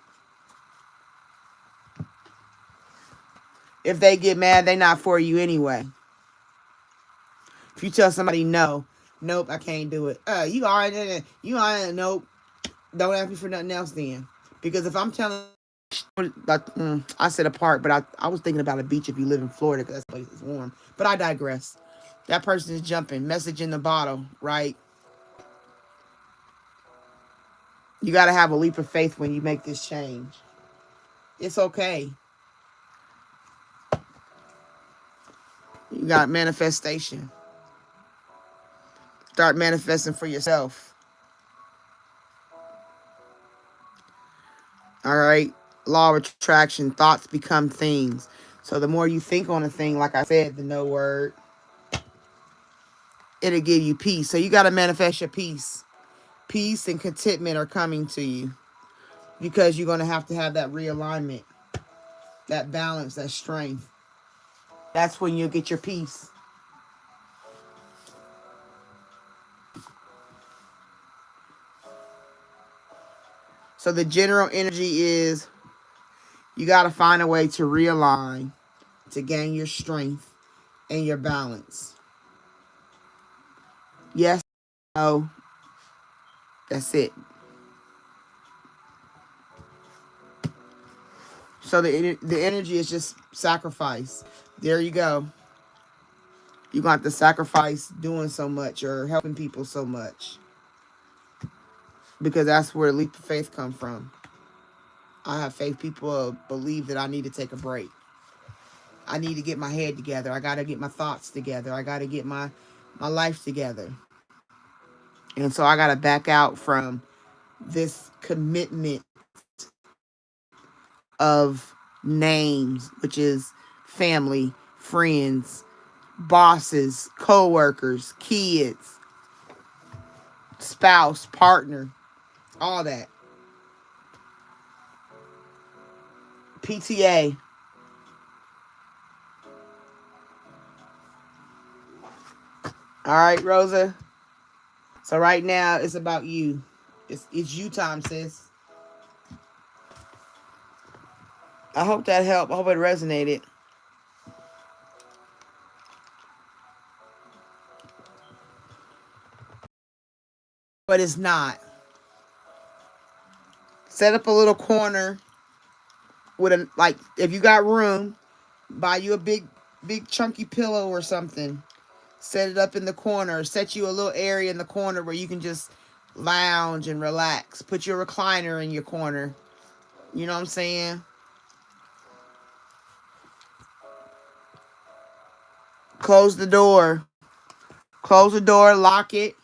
If they get mad, they're not for you anyway. If you tell somebody no, nope, I can't do it. You are, nope. Don't ask me for nothing else then. Because if I'm telling, like, I said a park, but I was thinking about a beach if you live in Florida because that place is warm. But I digress. That person is jumping. Message in the bottle, right? You got to have a leap of faith when you make this change. It's okay. You got manifestation. Start manifesting for yourself. All right. Law of attraction. Thoughts become things. So the more you think on a thing, like I said, the no word, it'll give you peace. So you got to manifest your peace. Peace and contentment are coming to you because you're going to have that realignment, that balance, that strength. That's when you'll get your peace. So the general energy is you got to find a way to realign to gain your strength and your balance. Yes, no, that's it. So the energy is just sacrifice. There you go. You're going to have to sacrifice doing so much or helping people so much. Because that's where leap of faith come from. I have faith people believe that I need to take a break. I need to get my head together. I got to get my thoughts together. I got to get my life together. And so I got to back out from this commitment of names, which is family, friends, bosses, co-workers, kids, spouse, partner, all that. PTA. All right, Rosa. So right now it's about you. It's you time, sis. I hope that helped. I hope it resonated. But it's not. Set up a little corner with a, like, if you got room, buy you a big chunky pillow or something. Set it up in the corner. Set you a little area in the corner where you can just lounge and relax. Put your recliner in your corner. You know what I'm saying? Close the door. Close the door. Lock it.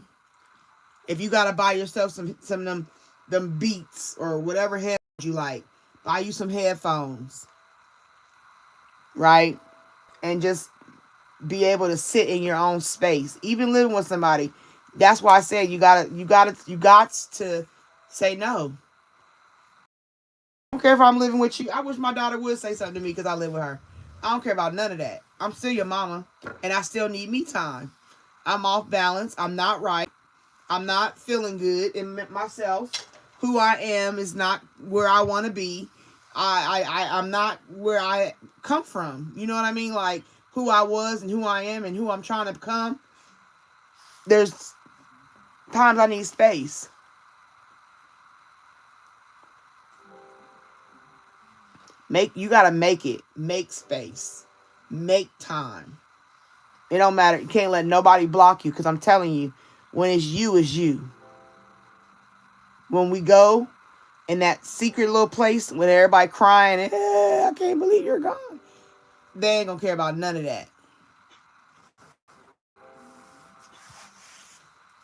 If you gotta buy yourself some of them Beats or whatever headphones you like, buy you some headphones, right? And just be able to sit in your own space. Even living with somebody. That's why I said you got to say no. I don't care if I'm living with you. I wish my daughter would say something to me because I live with her. I don't care about none of that. I'm still your mama, and I still need me time. I'm off balance. I'm not right. I'm not feeling good in myself. Who I am is not where I want to be. I'm not where I come from. You know what I mean? Like who I was and who I am and who I'm trying to become. There's times I need space. You gotta make it. Make space. Make time. It don't matter. You can't let nobody block you because I'm telling you, when it's you. When we go in that secret little place with everybody crying, I can't believe you're gone. They ain't gonna care about none of that.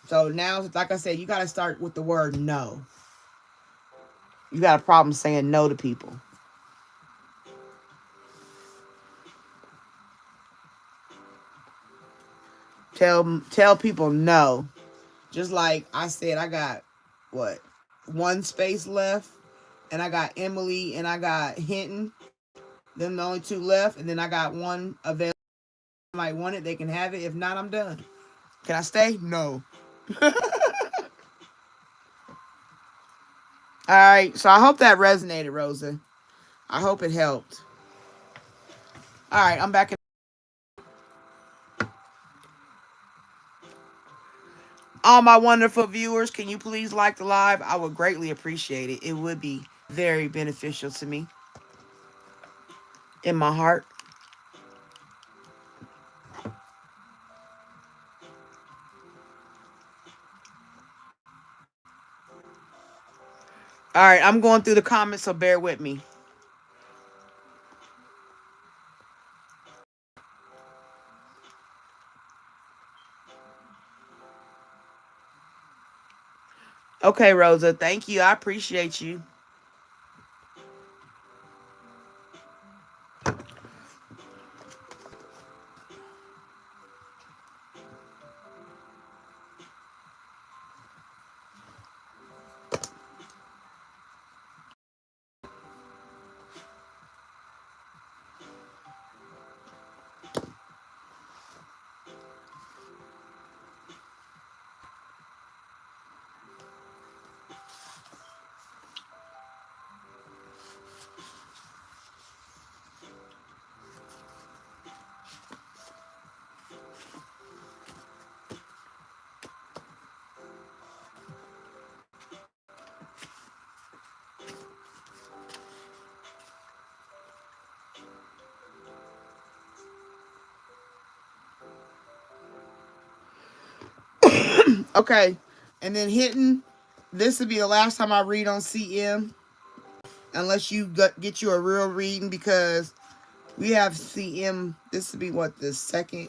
So now, like I said, you gotta start with the word no. You got a problem saying no to people. Tell people no. Just like I said, I got one space left, and I got Emily and I got Hinton. Them the only two left, and then I got one available. If somebody want it, they can have it. If not, I'm done. Can I stay? No. All right. So I hope that resonated, Rosa. I hope it helped. All right. I'm back. All my wonderful viewers, can you please like the live? I would greatly appreciate it. It would be very beneficial to me in my heart. All right. I'm going through the comments, so bear with me. Okay, Rosa. Thank you. I appreciate you. Okay. And then hitting, this will be the last time I read on CM. Unless you get you a real reading, because we have CM. This will be what, the second?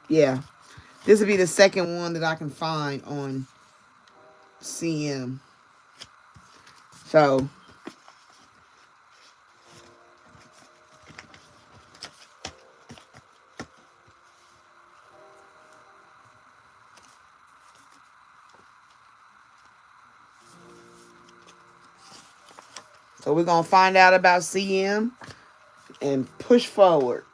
Yeah. This will be the second one that I can find on CM. So we're going to find out about CM and push forward.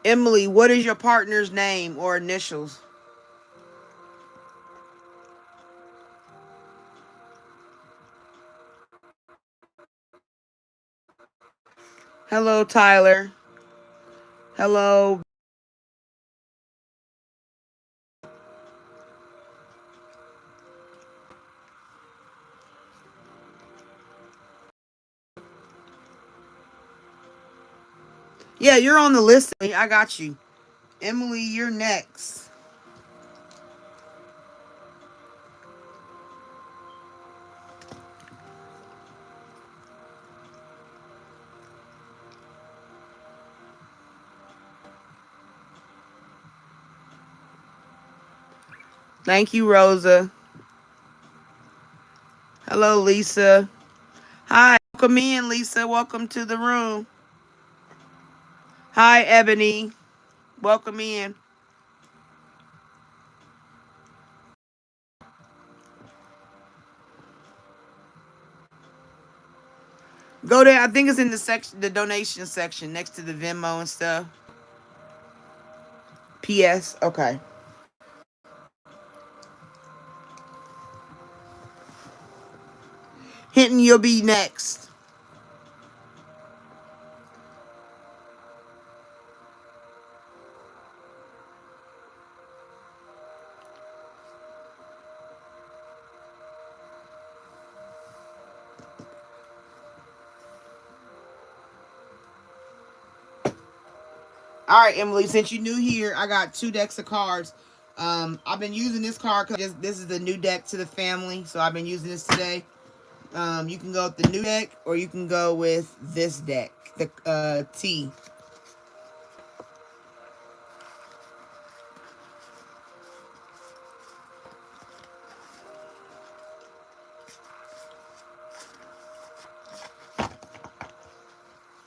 Emily, what is your partner's name or initials? Hello, Tyler. Hello. Yeah, you're on the list. I got you. Emily, you're next. Thank you, Rosa. Hello, Lisa. Hi. Welcome in, Lisa. Welcome to the room. Hi, Ebony. Welcome in. Go there. I think it's in the section, the donation section, next to the Venmo and stuff. PS. Okay. Hinton, you'll be next. All right, Emily, since you're new here, I got 2 decks of cards. I've been using this card because this is the new deck to the family, so I've been using this today. You can go with the new deck, or you can go with this deck, the T.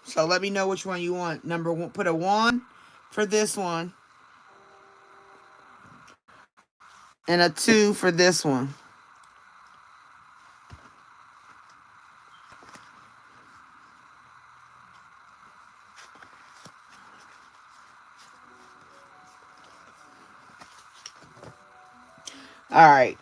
So let me know which one you want. Number 1, put a 1 for this one, and a 2 for this one. All right.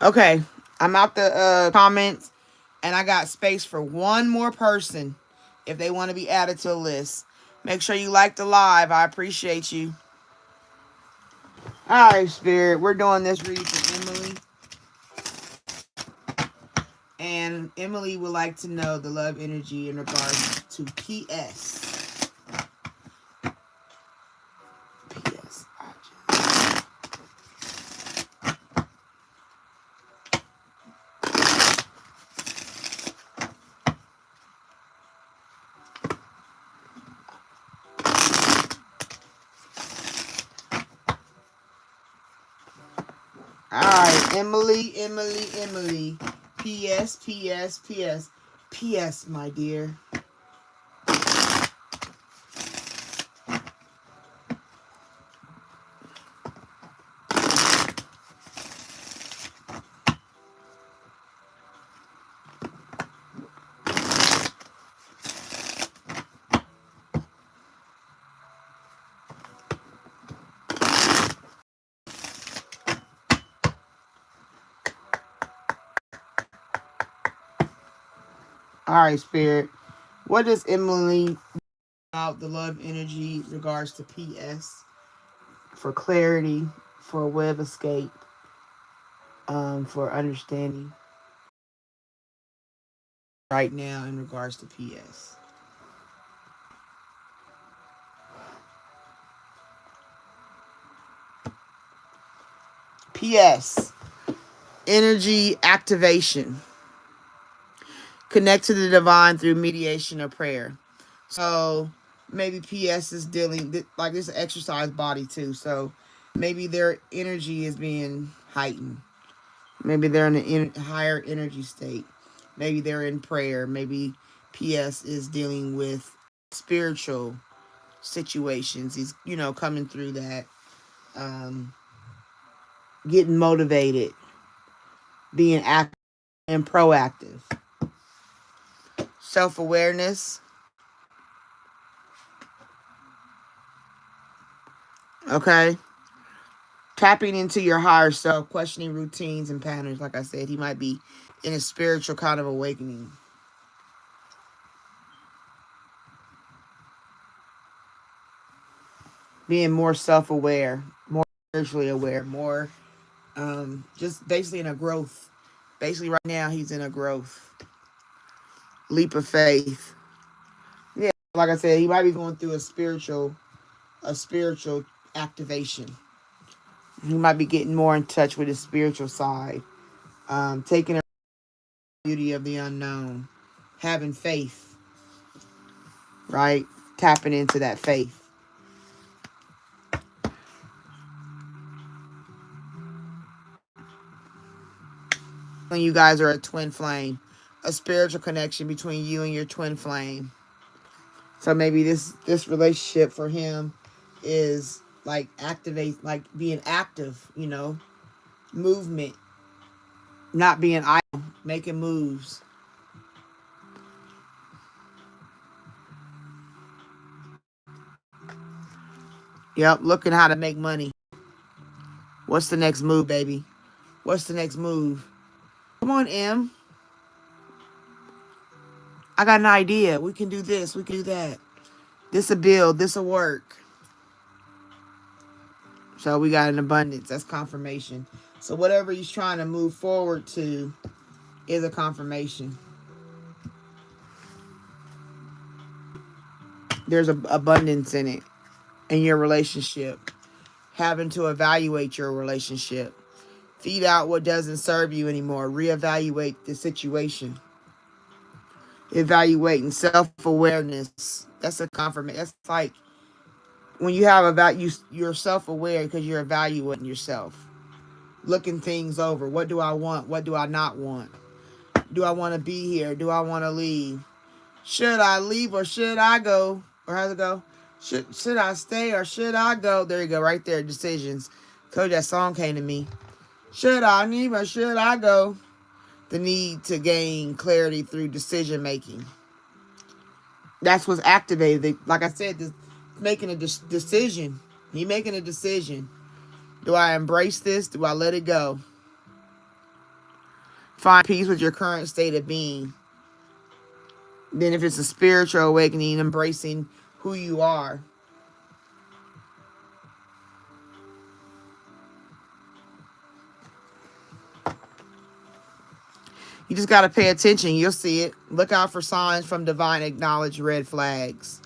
Okay, I'm out the comments, and I got space for one more person if they want to be added to a list. Make sure you like the live. I appreciate you. All right, Spirit. We're doing this read for Emily. And Emily would like to know the love energy in regards to PS. PS. All right, Emily. PS, my dear. All right, Spirit. What does Emily about the love energy regards to PS for clarity, for a way of escape, for understanding right now in regards to PS? PS, energy activation. Connect to the divine through mediation or prayer. So maybe PS is dealing, like this exercise body too. So maybe their energy is being heightened. Maybe they're in a higher energy state. Maybe they're in prayer. Maybe PS is dealing with spiritual situations. He's, coming through that, um, getting motivated, being active and proactive. Self awareness. Okay. Tapping into your higher self, questioning routines and patterns. Like I said, he might be in a spiritual kind of awakening. Being more self aware, more spiritually aware, more just basically in a growth. Basically, right now, he's in a growth. Leap of faith. Yeah, like I said, he might be going through a spiritual activation. He might be getting more in touch with his spiritual side. Taking the beauty of the unknown. Having faith, right? Tapping into that faith. When you guys are a twin flame, a spiritual connection between you and your twin flame. So maybe this relationship for him is like activate, like being active, movement, not being idle, making moves. Yep, looking how to make money. What's the next move, baby? What's the next move? Come on, M. I got an idea. We can do this. We can do that. This'll build. This'll work. So we got an abundance. That's confirmation. So whatever he's trying to move forward to is a confirmation. There's a abundance in it, in your relationship. Having to evaluate your relationship. Feed out what doesn't serve you anymore. Reevaluate the situation. Evaluating self-awareness. That's a confirmation. That's like when you have you're self-aware because you're evaluating yourself. Looking things over. What do I want? What do I not want? Do I want to be here? Do I want to leave? Should I leave or should I go? Or how's it go? Should I stay or should I go? There you go, right there. Decisions. Told you that song came to me. Should I leave or should I go? The need to gain clarity through decision making. That's what's activated. Like I said, making a decision. You making a decision. Do I embrace this? Do I let it go? Find peace with your current state of being. Then if it's a spiritual awakening, embracing who you are. You just got to pay attention. You'll see it. Look out for signs from divine acknowledged red flags.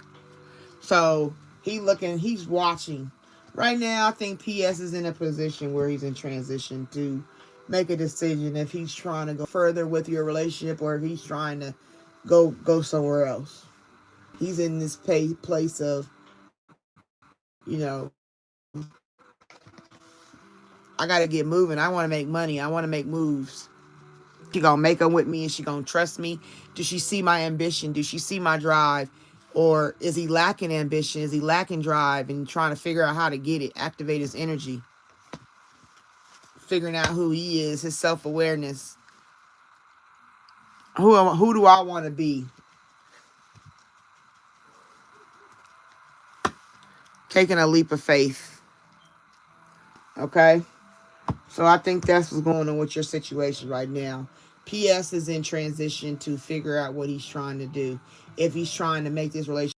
So he's watching. Right now, I think PS is in a position where he's in transition to make a decision if he's trying to go further with your relationship or if he's trying to go somewhere else. He's in this place of, you know, I got to get moving. I want to make money. I want to make moves. She gonna make them with me and she gonna trust me. Does she see my ambition? Does she see my drive? Or is he lacking ambition? Is he lacking drive and trying to figure out how to get it, activate his energy, figuring out who he is, his self-awareness. Who do I want to be? Taking a leap of faith. Okay? So I think that's what's going on with your situation right now. PS is in transition to figure out what he's trying to do. If he's trying to make this relationship,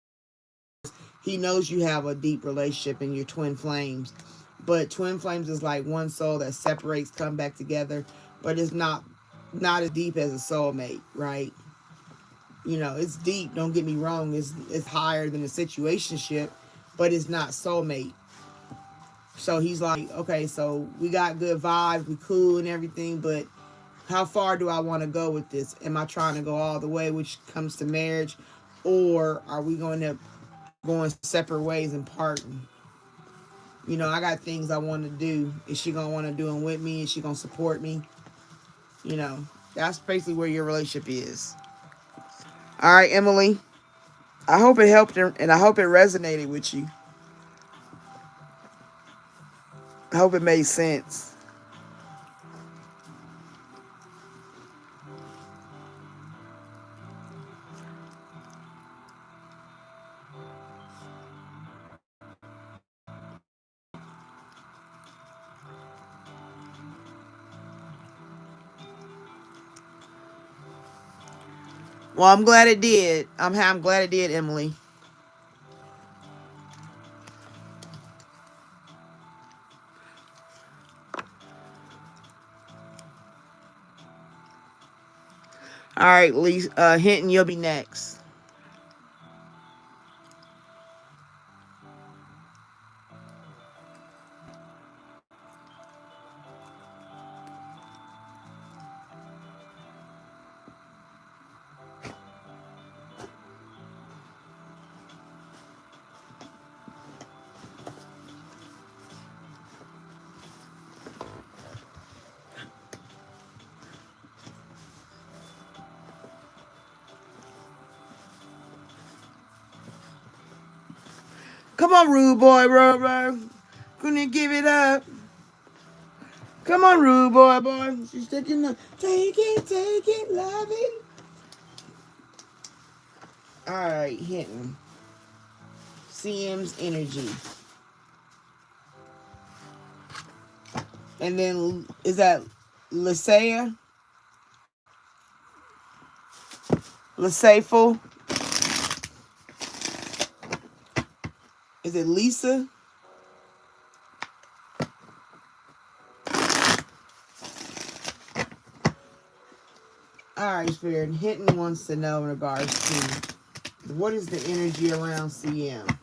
he knows you have a deep relationship and you're twin flames. But twin flames is like one soul that separates, come back together, but it's not as deep as a soulmate, right? You know, it's deep, don't get me wrong, it's higher than a situationship, but it's not soulmate. So he's like, okay, so we got good vibes, we cool and everything, but how far do I want to go with this? Am I trying to go all the way, which comes to marriage, or are we going to going separate ways and parting? You know, I got things I want to do. Is she going to want to do them with me? Is she going to support me? You know, that's basically where your relationship is. All right, Emily. I hope it helped and I hope it resonated with you. I hope it made sense. Well, I'm glad it did. I'm glad it did, Emily. All right, Lisa, Hinton, you'll be next. Come on, rude boy, Rover. Couldn't give it up. Come on, rude boy. She's taking the take it, love it. All right, Hinton. CM's energy. And then, is that Lasea? Lasaful? Is it Lisa? All right, Spirit. Hinton wants to know in regards to what is the energy around CM?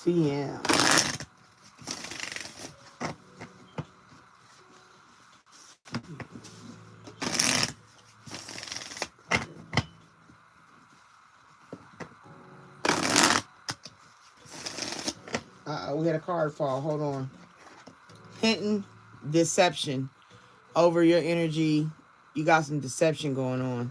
CM. We had a card fall. Hold on. Hinton, deception. Over your energy, you got some deception going on.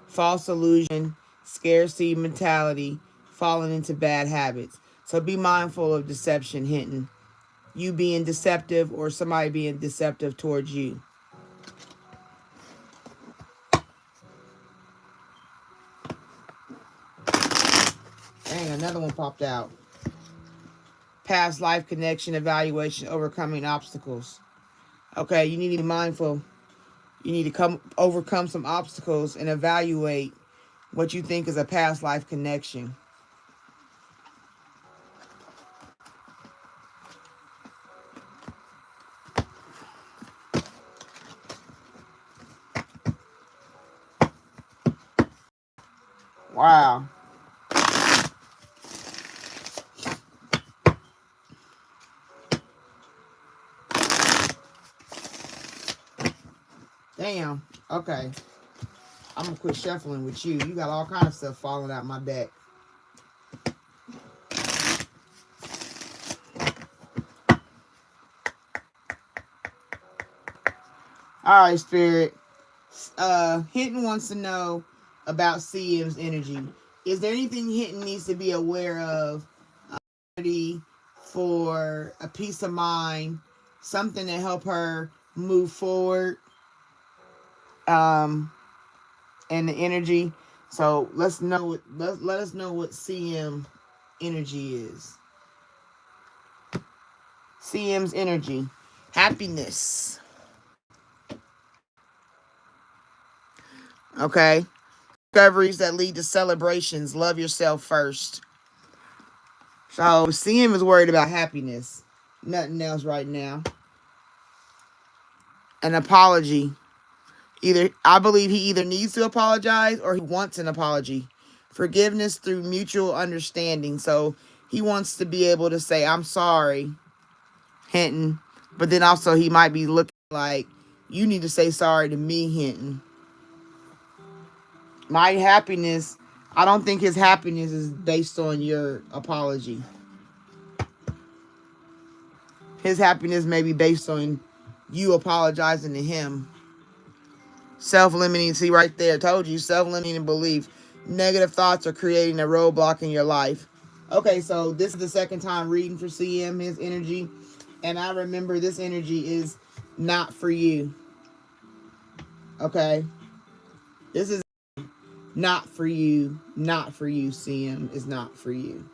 False illusion, scarcity mentality, falling into bad habits. So be mindful of deception, Hinton. You being deceptive or somebody being deceptive towards you. Dang, another one popped out. Past life connection, evaluation, overcoming obstacles. Okay, you need to be mindful. You need to overcome some obstacles and evaluate what you think is a past life connection. Wow. Damn. Okay. I'm gonna quit shuffling with you. You got all kinds of stuff falling out my deck. All right, Spirit. Hinton wants to know about CM's energy. Is there anything Hinton needs to be aware of for a peace of mind, something to help her move forward, and the energy? So let's know. Let us know what CM energy is. CM's energy, happiness. Okay. Discoveries that lead to celebrations. Love yourself first. So CM is worried about happiness. Nothing else right now. An apology. I believe he either needs to apologize or he wants an apology. Forgiveness through mutual understanding. So he wants to be able to say, I'm sorry, Hinton. But then also he might be looking like, you need to say sorry to me, Hinton. My happiness, I don't think his happiness is based on your apology. His happiness may be based on you apologizing to him. Self-limiting, see right there, told you, self-limiting belief. Negative thoughts are creating a roadblock in your life. Okay, so this is the second time reading for CM, his energy. And I remember this energy is not for you. Okay? This is not for you. Not for you, CM. Is not for you.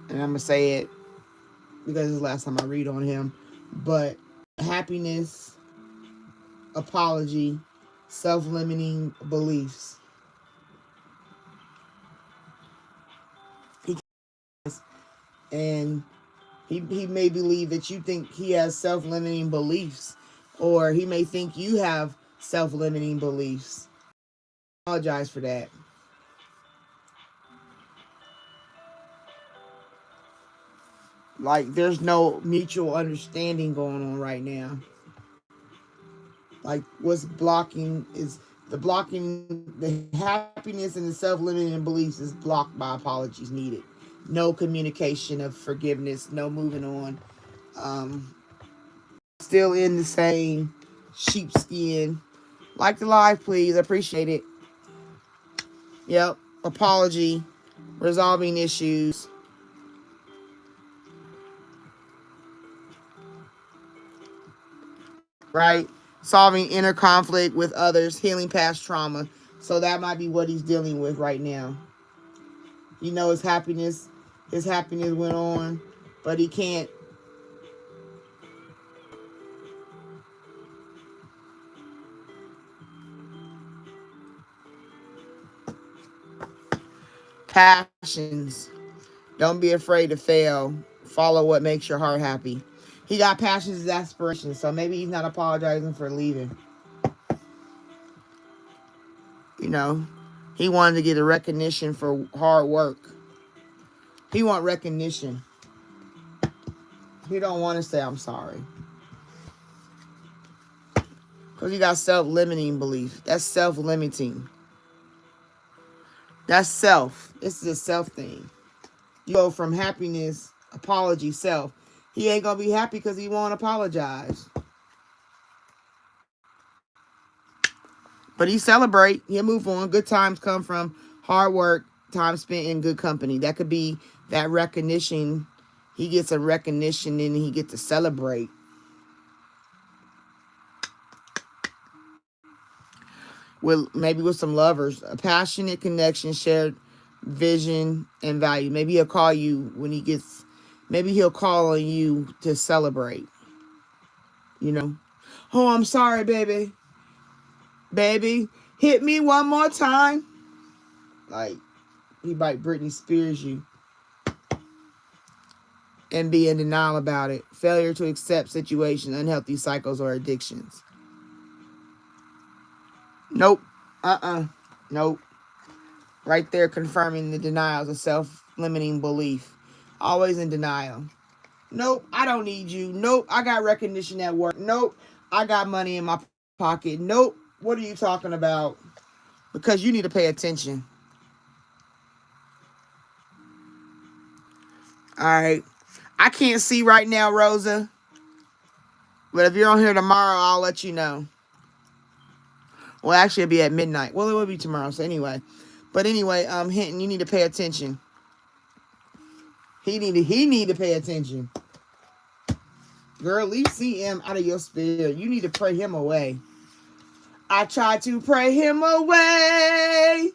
And I'm going to say it because it's the last time I read on him. But happiness, apology, self-limiting beliefs. And he may believe that you think he has self-limiting beliefs, or he may think you have self-limiting beliefs. I apologize for that. Like, there's no mutual understanding going on right now. Like, what's blocking is the happiness and the self-limiting beliefs is blocked by apologies needed. No communication of forgiveness, no moving on. Still in the same sheepskin. Like the live, please. I appreciate it. Yep. Apology. Resolving issues. Right? Solving inner conflict with others. Healing past trauma. So that might be what he's dealing with right now. You know, his happiness went on, but he can't. Passions. Don't be afraid to fail. Follow what makes your heart happy. He got passions and aspirations, so maybe he's not apologizing for leaving. You know, he wanted to get a recognition for hard work. He want recognition. He don't want to say, I'm sorry. Because he got self-limiting belief. That's self-limiting. That's self. This is a self thing. You go from happiness, apology, self. He ain't going to be happy because he won't apologize. But he celebrate. He'll move on. Good times come from hard work, time spent in good company. That could be that recognition. He gets a recognition and he gets to celebrate. Maybe with some lovers. A passionate connection, shared vision and value. Maybe he'll call you when he gets... Maybe he'll call on you to celebrate. You know? Oh, I'm sorry, baby. Baby, hit me one more time. Like, he might Britney Spears you. And be in denial about it. Failure to accept situations, unhealthy cycles, or addictions. Nope. Nope. Right there confirming the denials of self-limiting belief. Always in denial. Nope, I don't need you. Nope, I got recognition at work. Nope, I got money in my pocket. Nope, what are you talking about? Because you need to pay attention. All right. I can't see right now, Rosa. But if you're on here tomorrow, I'll let you know. Well, actually, it'll be at midnight. Well, it will be tomorrow. So anyway, but anyway, Hinton, you need to pay attention. He need to pay attention. Girl, leave CM out of your spirit. You need to pray him away. I tried to pray him away.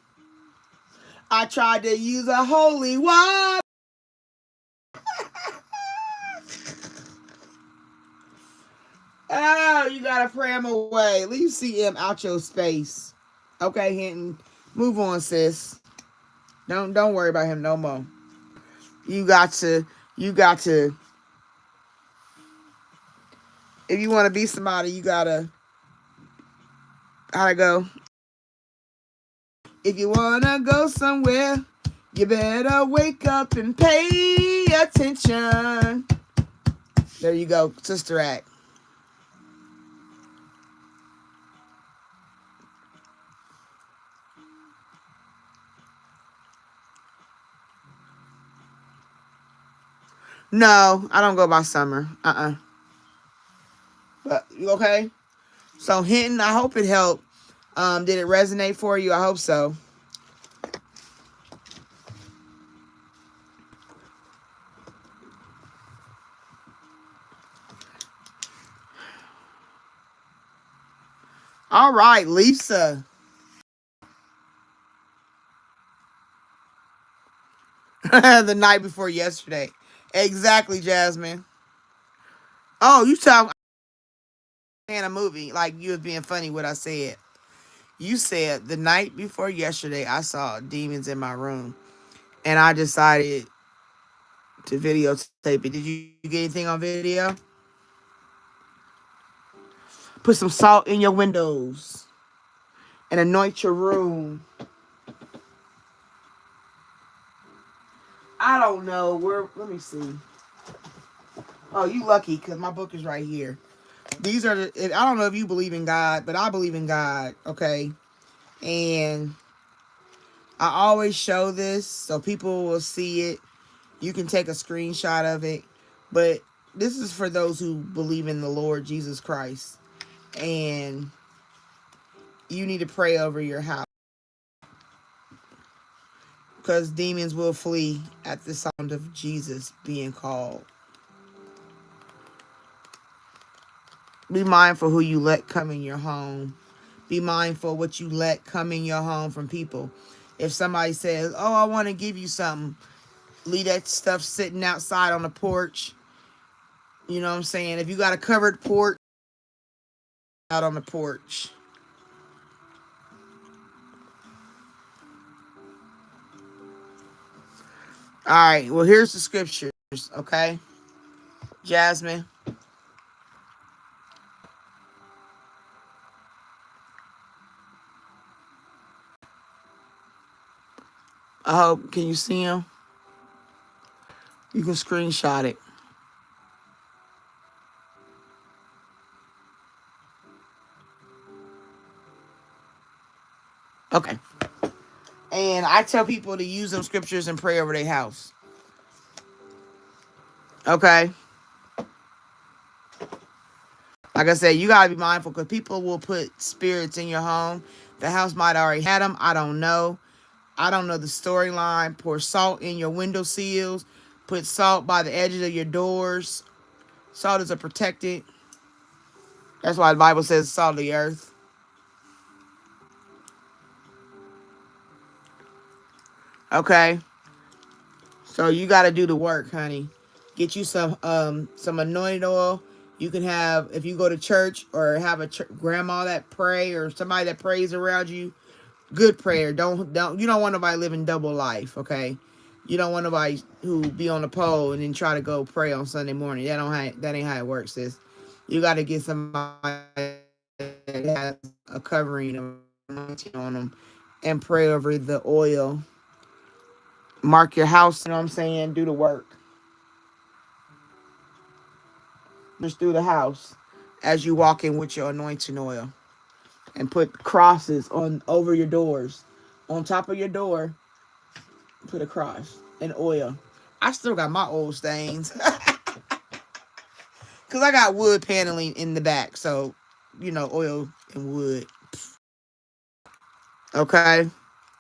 I tried to use a holy water. Oh, you gotta pray him away. Leave CM out your space. Okay, Hinton. Move on, sis. Don't worry about him no more. You got to if you want to be somebody, you gotta go. If you wanna go somewhere, you better wake up and pay attention. There you go, Sister Act. No, I don't go by summer. But you okay? So Hinton, I hope it helped. Did it resonate for you? I hope so. All right, Lisa. The night before yesterday. Exactly, Jasmine. Oh, you talking in a movie like you was being funny what I said. You said the night before yesterday I saw demons in my room and I decided to videotape it. Did you get anything on video? Put some salt in your windows and anoint your room. I don't know where. Let me see. Oh, you lucky because my book is right here. These are the. I don't know if you believe in God, but I believe in God. Okay, and I always show this so people will see it. You can take a screenshot of it, but this is for those who believe in the Lord Jesus Christ, and you need to pray over your house because demons will flee at the sound of Jesus being called. Be mindful who you let come in your home. Be mindful what you let come in your home from people. If somebody says, oh, I want to give you something, leave that stuff sitting outside on the porch. You know what I'm saying? If you got a covered porch, out on the porch. All right, well, here's the scriptures, okay? Jasmine. I hope, can you see them? You can screenshot it. Okay. And I tell people to use them scriptures and pray over their house. Okay? Like I said, you got to be mindful because people will put spirits in your home. The house might already had them. I don't know. I don't know the storyline. Pour salt in your window sills. Put salt by the edges of your doors. Salt is a protectant. That's why the Bible says salt of the earth. Okay? So you got to do the work, honey. Get you some anointing oil. You can have, if you go to church or have a grandma that pray or somebody that prays around you, good prayer. You don't want nobody living double life, okay? You don't want nobody who be on the pole and then try to go pray on Sunday morning. That ain't how it works, sis. You got to get somebody that has a covering on them and pray over the oil. Mark your house, you know what I'm saying? Do the work. Just through the house as you walk in with your anointing oil. And put crosses on over your doors. On top of your door, put a cross and oil. I still got my old stains. Because I got wood paneling in the back. So, you know, oil and wood. Okay?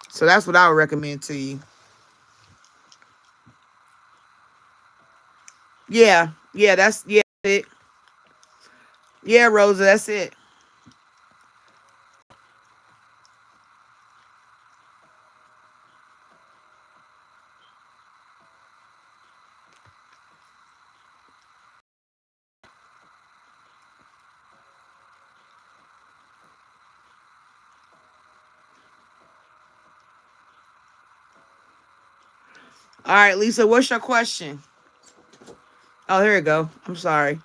So that's what I would recommend to you. Yeah. Yeah, that's it. Yeah, Rosa, that's it. All right, Lisa, what's your question? Oh, here we go. I'm sorry.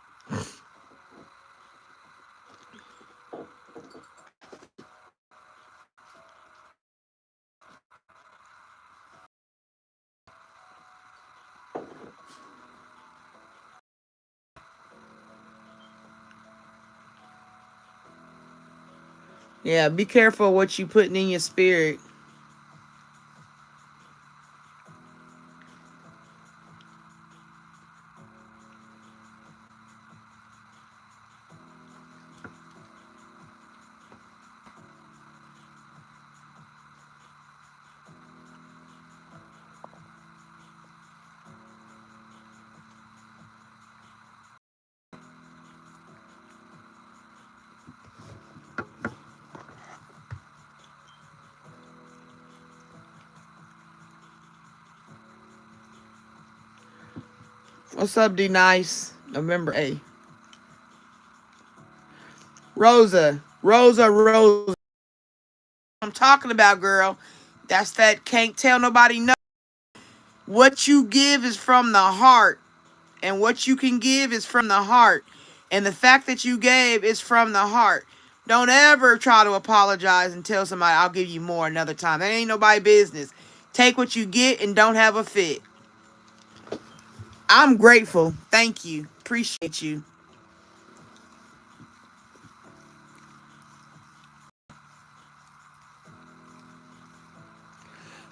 Yeah, be careful what you putting in your spirit. What's up, D Nice? November 8th. Rosa. Rosa. I'm talking about, girl. That's that can't tell nobody no. What you give is from the heart. And what you can give is from the heart. And the fact that you gave is from the heart. Don't ever try to apologize and tell somebody, I'll give you more another time. That ain't nobody business. Take what you get and don't have a fit. I'm grateful. Thank you. Appreciate you.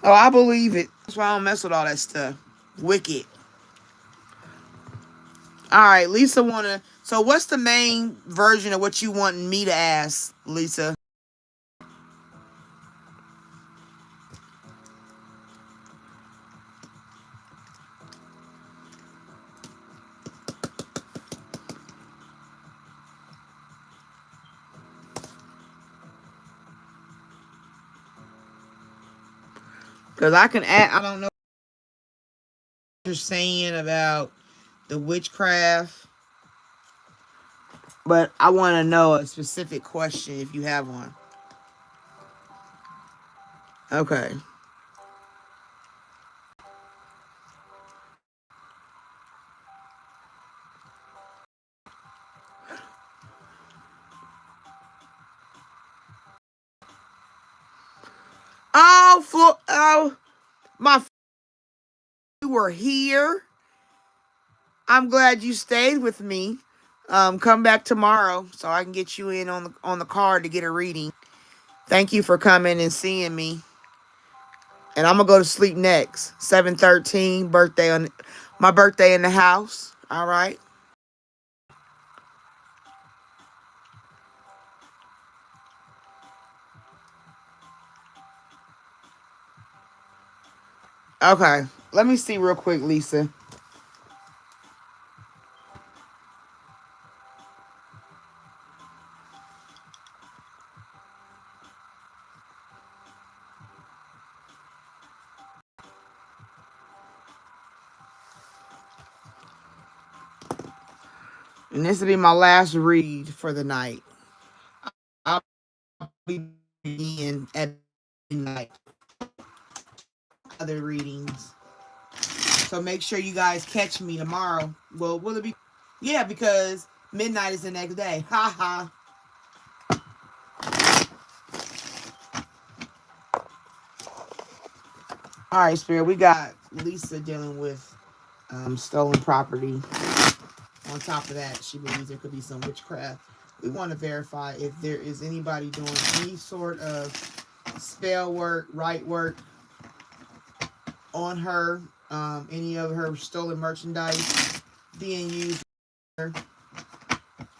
Oh, I believe it. That's why I don't mess with all that stuff. Wicked. All right, Lisa wanna. So, what's the main version of what you want me to ask, Lisa? Because I can add. I don't know what you're saying about the witchcraft, but I want to know a specific question if you have one. Okay. Oh, you were here. I'm glad you stayed with me. Come back tomorrow so I can get you in on the card to get a reading. Thank you for coming and seeing me. And I'm gonna go to sleep next. 7/13 birthday on my birthday in the house. All right. Okay. Let me see real quick, Lisa. And this will be my last read for the night. I'll be in at midnight. Other readings. So make sure you guys catch me tomorrow. Well, will it be? Yeah, because midnight is the next day. Ha ha. All right, Spirit. We got Lisa dealing with stolen property. On top of that, she believes there could be some witchcraft. We want to verify if there is anybody doing any sort of spell work, right work on her, any of her stolen merchandise being used.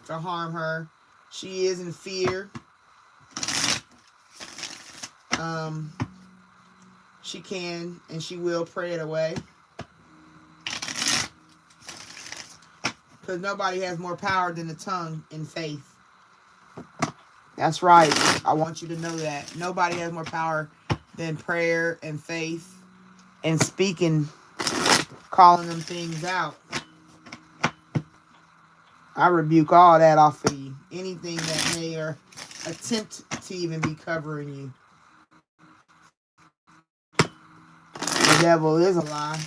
to harm her. She is in fear. She can and she will pray it away. Because nobody has more power than the tongue in faith. That's right. I want you to know that. Nobody has more power than prayer and faith and speaking, calling them things out. I rebuke all that off of you. Anything that may or attempt to even be covering you. The devil is a lie.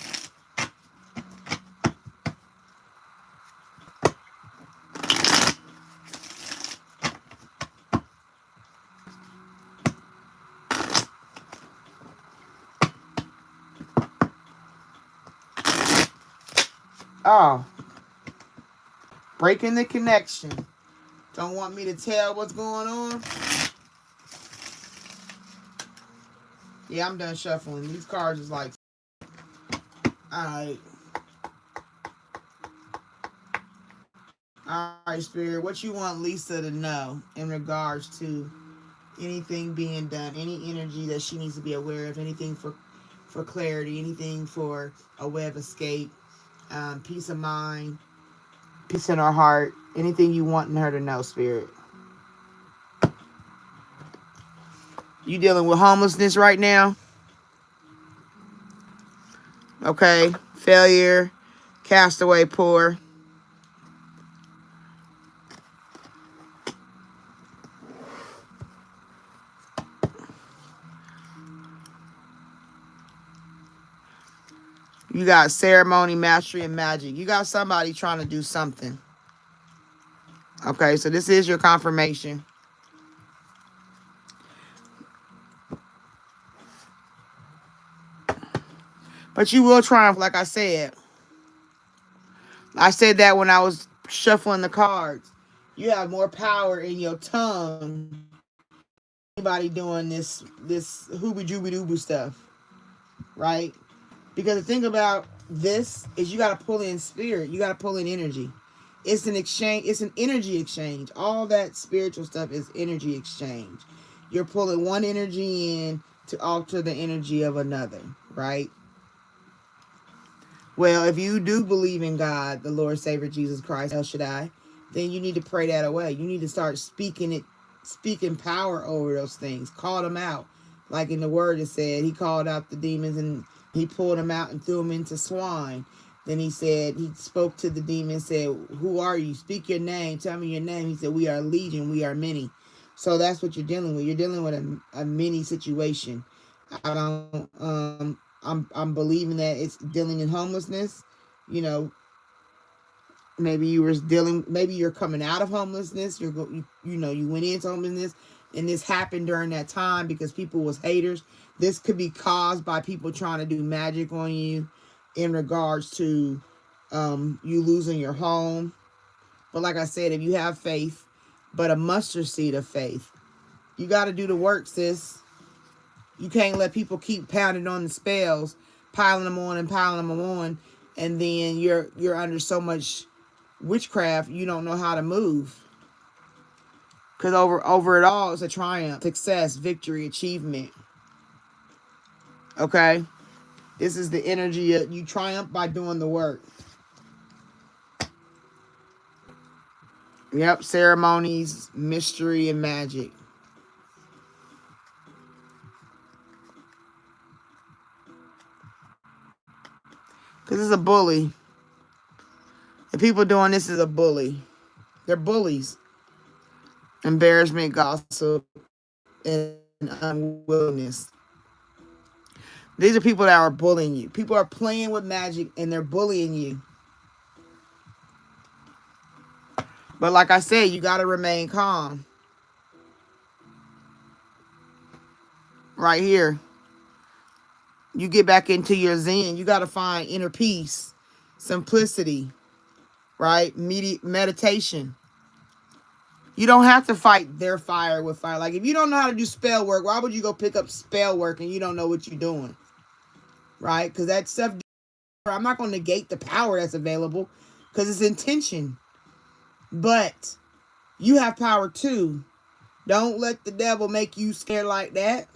Oh. Breaking the connection. Don't want me to tell what's going on? Yeah, I'm done shuffling. These cards is like... Alright. Alright, Spirit. What you want Lisa to know in regards to anything being done? Any energy that she needs to be aware of? Anything for clarity? Anything for a way of escape? Peace of mind? Peace in her heart? Anything you want her to know, Spirit? You dealing with homelessness right now? Okay. Failure. Castaway, poor. You got ceremony, mastery, and magic. You got somebody trying to do something. Okay, so this is your confirmation. But you will triumph, like I said. I said that when I was shuffling the cards. You have more power in your tongue. Anybody doing this hooby-dooby-dooby stuff, right? Because the thing about this is you got to pull in spirit. You got to pull in energy. It's an exchange. It's an energy exchange. All that spiritual stuff is energy exchange. You're pulling one energy in to alter the energy of another, right? Well, if you do believe in God, the Lord Savior Jesus Christ, El Shaddai, then you need to pray that away. You need to start speaking it, speaking power over those things. Call them out. Like in the word it said, he called out the demons and he pulled them out and threw them into swine. Then he said, he spoke to the demon and said, who are you? Speak your name. Tell me your name. He said, we are legion. We are many. So that's what you're dealing with. You're dealing with a mini situation. I don't, I'm believing that it's dealing in homelessness. You know, maybe you're coming out of homelessness. You went into homelessness and this happened during that time because people was haters. This could be caused by people trying to do magic on you in regards to you losing your home. But like I said, if you have faith, but a mustard seed of faith, you got to do the work, sis. You can't let people keep pounding on the spells, piling them on, and then you're under so much witchcraft you don't know how to move. Because over it all, it's a triumph, success, victory, achievement. Okay? This is the energy of you triumph by doing the work. Yep, ceremonies, mystery, and magic. Because it's a bully. The people doing this is a bully. They're bullies. Embarrassment, gossip, and unwillingness. These are people that are bullying you. People are playing with magic and they're bullying you. But like I said, you got to remain calm. Right here. You get back into your zen. You got to find inner peace, simplicity, right? Meditation. You don't have to fight their fire with fire. Like if you don't know how to do spell work, why would you go pick up spell work and you don't know what you're doing? Right? Because that stuff, I'm not going to negate the power that's available because it's intention. But You have power too. Don't let the devil make you scared like that.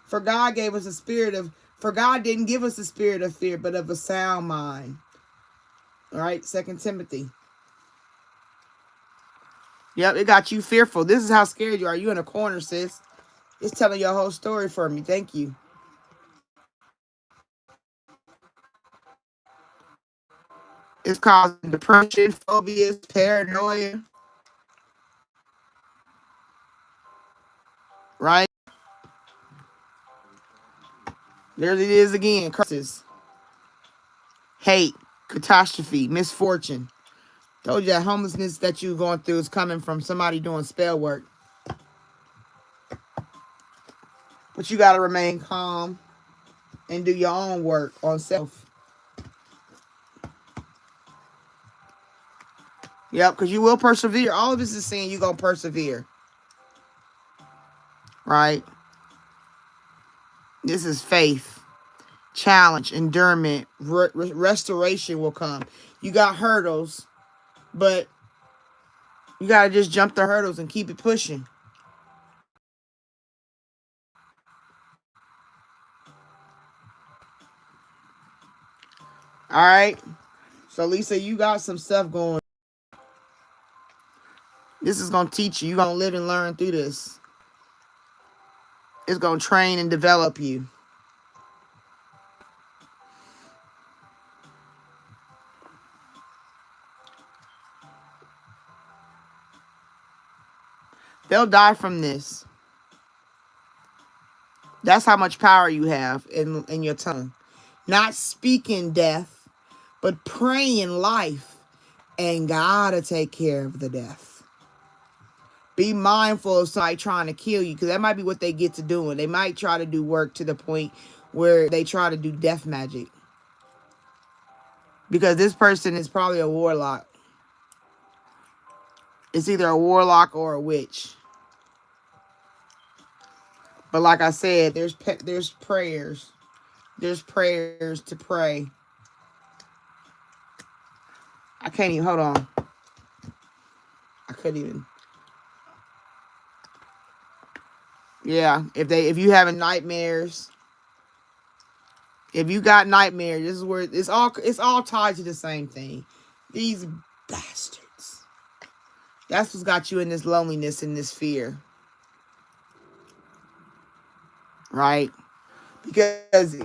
For God gave us a spirit of, for God didn't give us a spirit of fear, but of a sound mind. All right, 2 Timothy. Yep, it got you fearful. This is how scared you are. You in a corner, sis. It's telling your whole story for me. Thank you. It's causing depression, phobias, paranoia. Right? There it is again. Curses, hate, catastrophe, misfortune. Told you that homelessness that you're going through is coming from somebody doing spell work. But you got to remain calm and do your own work on self. Yep, because you will persevere. All of this is saying you're going to persevere. Right? This is faith, challenge, endurance, restoration will come. You got hurdles, but you got to just jump the hurdles and keep it pushing. All right? So, Lisa, you got some stuff going. This is going to teach you. You're going to live and learn through this. It's going to train and develop you. They'll die from this. That's how much power you have in your tongue. Not speaking death, but praying life. And God to take care of the death. Be mindful of somebody trying to kill you, because that might be what they get to doing. They might try to do work to the point where they try to do death magic. Because this person is probably a warlock. It's either a warlock or a witch. But like I said, there's prayers. There's prayers to pray. I can't even, hold on. I couldn't even. Yeah, if you having nightmares, if you got nightmares, this is where it's all tied to the same thing. These bastards. That's what's got you in this loneliness and this fear. Right? Because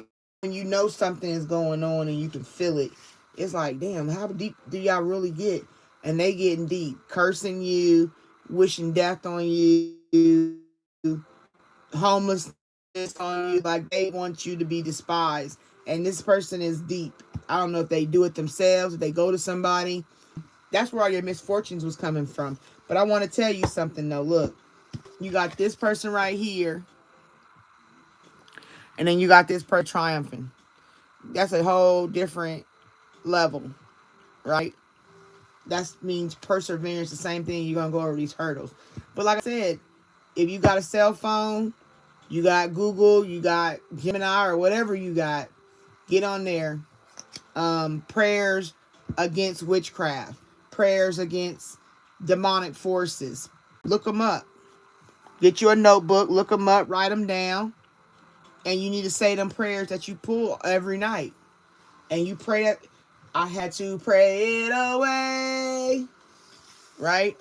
when you know something is going on and you can feel it, it's like, damn, how deep do y'all really get? And they getting deep, cursing you, wishing death on you, homelessness on you, like they want you to be despised. And this person is deep. I don't know if they do it themselves, if they go to somebody. That's where all your misfortunes was coming from. But I want to tell you something though. Look, you got this person right here. And then you got this person triumphing. That's a whole different level, right? That means perseverance, the same thing. You're going to go over these hurdles. But like I said, if you got a cell phone, you got Google, you got Gemini or whatever you got, get on there. Prayers against witchcraft. Prayers against demonic forces. Look them up. Get you a notebook, look them up, write them down. And you need to say them prayers that you pull every night. And you pray that, I had to pray it away. Right?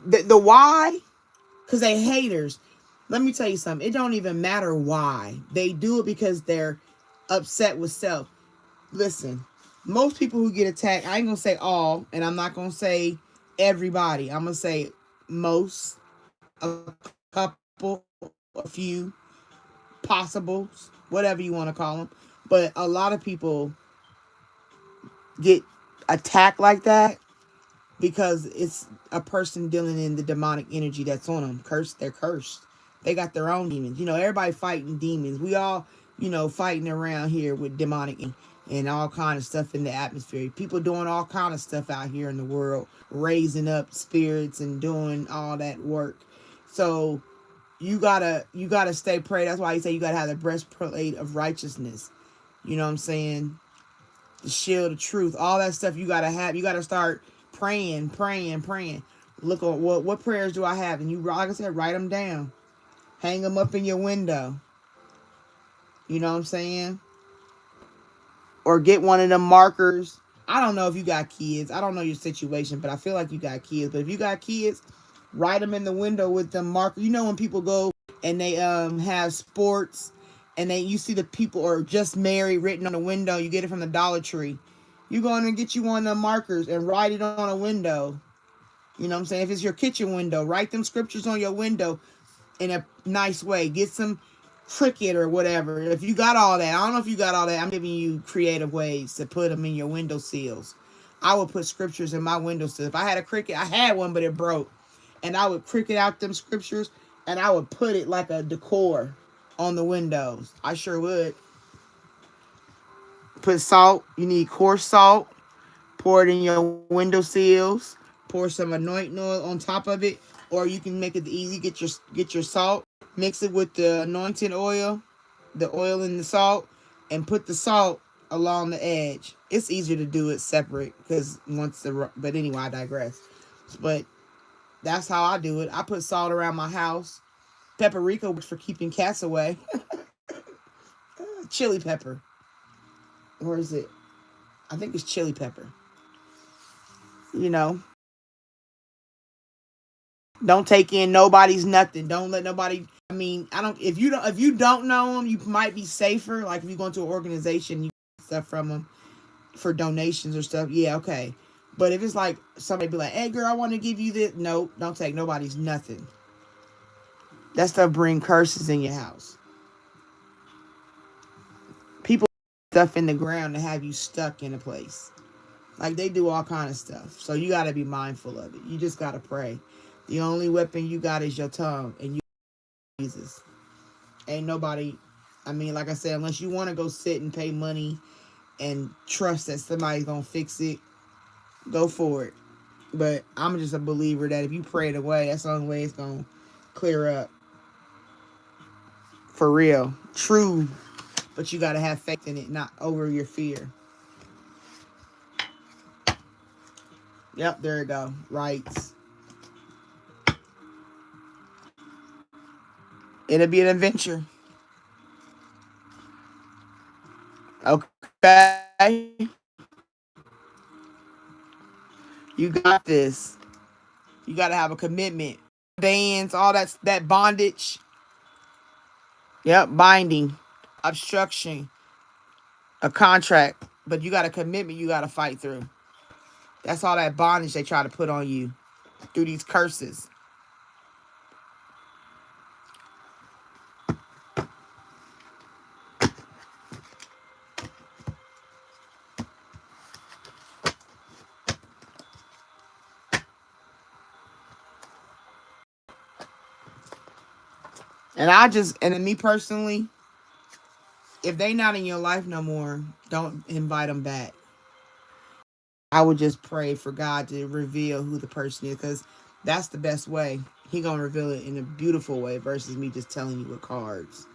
The why? Because they haters. Let me tell you something. It don't even matter why. They do it because they're upset with self. Listen, most people who get attacked, I ain't going to say all, and I'm not going to say everybody. I'm going to say most, a couple, a few, possibles, whatever you want to call them. But a lot of people get attacked like that because it's a person dealing in the demonic energy that's on them. They're cursed. They got their own demons. You know, everybody fighting demons. We all, fighting around here with demonic. and all kind of stuff in the atmosphere. People doing all kind of stuff out here in the world, raising up spirits and doing all that work. So you gotta stay prayed. That's why he say you gotta have the breastplate of righteousness. You know what I'm saying? The shield of truth, all that stuff you gotta have. You gotta start praying, praying, praying. Look at what prayers do I have, and you, like I said, write them down, hang them up in your window. You know what I'm saying? Or get one of them markers. I don't know if you got kids. I don't know your situation, but I feel like you got kids. But if you got kids, write them in the window with them marker. You know when people go and they have sports and you see the people are just married written on the window. You get it from the Dollar Tree. You go in and get you one of them markers and write it on a window. You know what I'm saying? If it's your kitchen window, write them scriptures on your window in a nice way. Get some Cricut or whatever. If you got all that, I don't know if you got all that. I'm giving you creative ways to put them in your window sills. I would put scriptures in my window sills. If I had a Cricut, I had one, but it broke. And I would Cricut out them scriptures and I would put it like a decor on the windows. I sure would. Put salt. You need coarse salt. Pour it in your window sills. Pour some anointing oil on top of it. Or you can make it easy. Get your salt. Mix it with the anointing oil. The oil and the salt. And put the salt along the edge. It's easier to do it separate. But anyway, I digress. But that's how I do it. I put salt around my house. Paprika works for keeping cats away. Chili pepper. Or is it? I think it's chili pepper. You know. Don't take in nobody's nothing. Don't let nobody. I mean, if you don't know them, you might be safer. Like if you go into an organization, you get stuff from them for donations or stuff. Yeah, okay. But if it's like somebody be like, "Hey, girl, I want to give you this." No, don't take nobody's nothing. That stuff bring curses in your house. People put stuff in the ground to have you stuck in a place. Like they do all kind of stuff. So you got to be mindful of it. You just got to pray. The only weapon you got is your tongue, and you Jesus. Ain't nobody. I mean, like I said, unless you want to go sit and pay money and trust that somebody's gonna fix it, go for it. But I'm just a believer that if you pray it away, that's the only way it's gonna clear up. For real, true. But you gotta have faith in it, not over your fear. Yep, there you go. Rights. It'll be an adventure. Okay. You got this. You got to have a commitment. Bands, all that bondage. Yep, binding. Obstruction. A contract. But you got a commitment you got to fight through. That's all that bondage they try to put on you through these curses. And me personally, if they not in your life no more, don't invite them back. I would just pray for God to reveal who the person is, because that's the best way. He gonna reveal it in a beautiful way versus me just telling you with cards.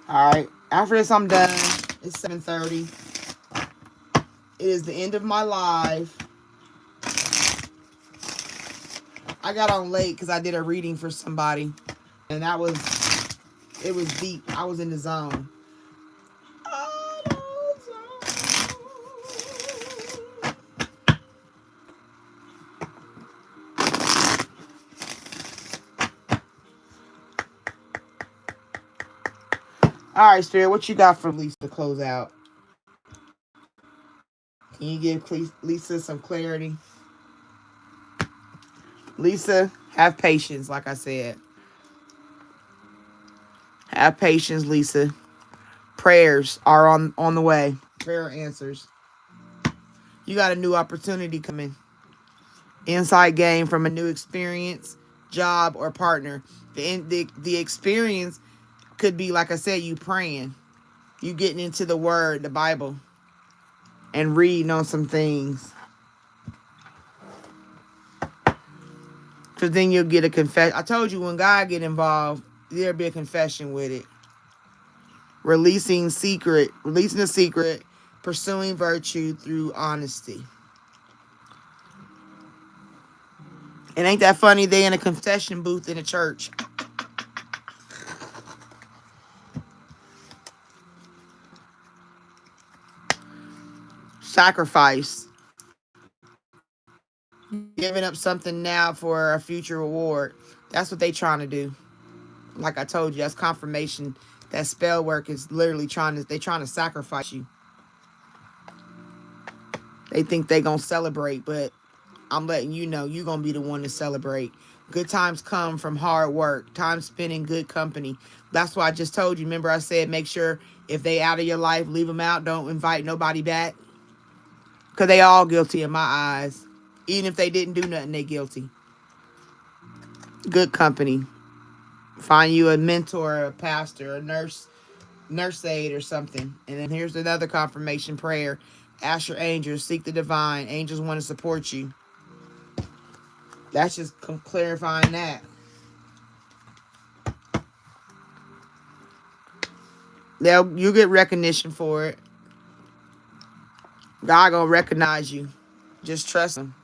All right. After this, I'm done. It's 7:30. It is the end of my live. I got on late because I did a reading for somebody, and it was deep. I was in the zone. All right, Spirit, what you got for Lisa to close out? Can you give Lisa some clarity? Lisa, have patience, like I said. Have Have patience, Lisa. Prayers are on the way. Prayer answers. You got a new opportunity coming. Inside game from a new experience, job, or partner. The experience could be, like I said, you praying. You getting into the word, the Bible, and reading on some things. Because then you'll get a confession. I told you, when God get involved, there'll be a confession with it. Releasing the secret, pursuing virtue through honesty. It ain't that funny, they in a confession booth in a church. Sacrifice. Giving up something now for a future reward. That's what they trying to do. Like I told you, that's confirmation. That spell work is literally trying to sacrifice you. They think they gonna celebrate, but I'm letting you know you're gonna be the one to celebrate. Good times come from hard work. Time spent in good company. That's why I just told you. Remember I said make sure if they out of your life, leave them out. Don't invite nobody back. Because they all guilty in my eyes. Even if they didn't do nothing, they guilty. Good company. Find you a mentor, a pastor, a nurse aide or something. And then here's another confirmation prayer. Ask your angels. Seek the divine. Angels want to support you. That's just clarifying that. You'll get recognition for it. God gonna recognize you. Just trust him.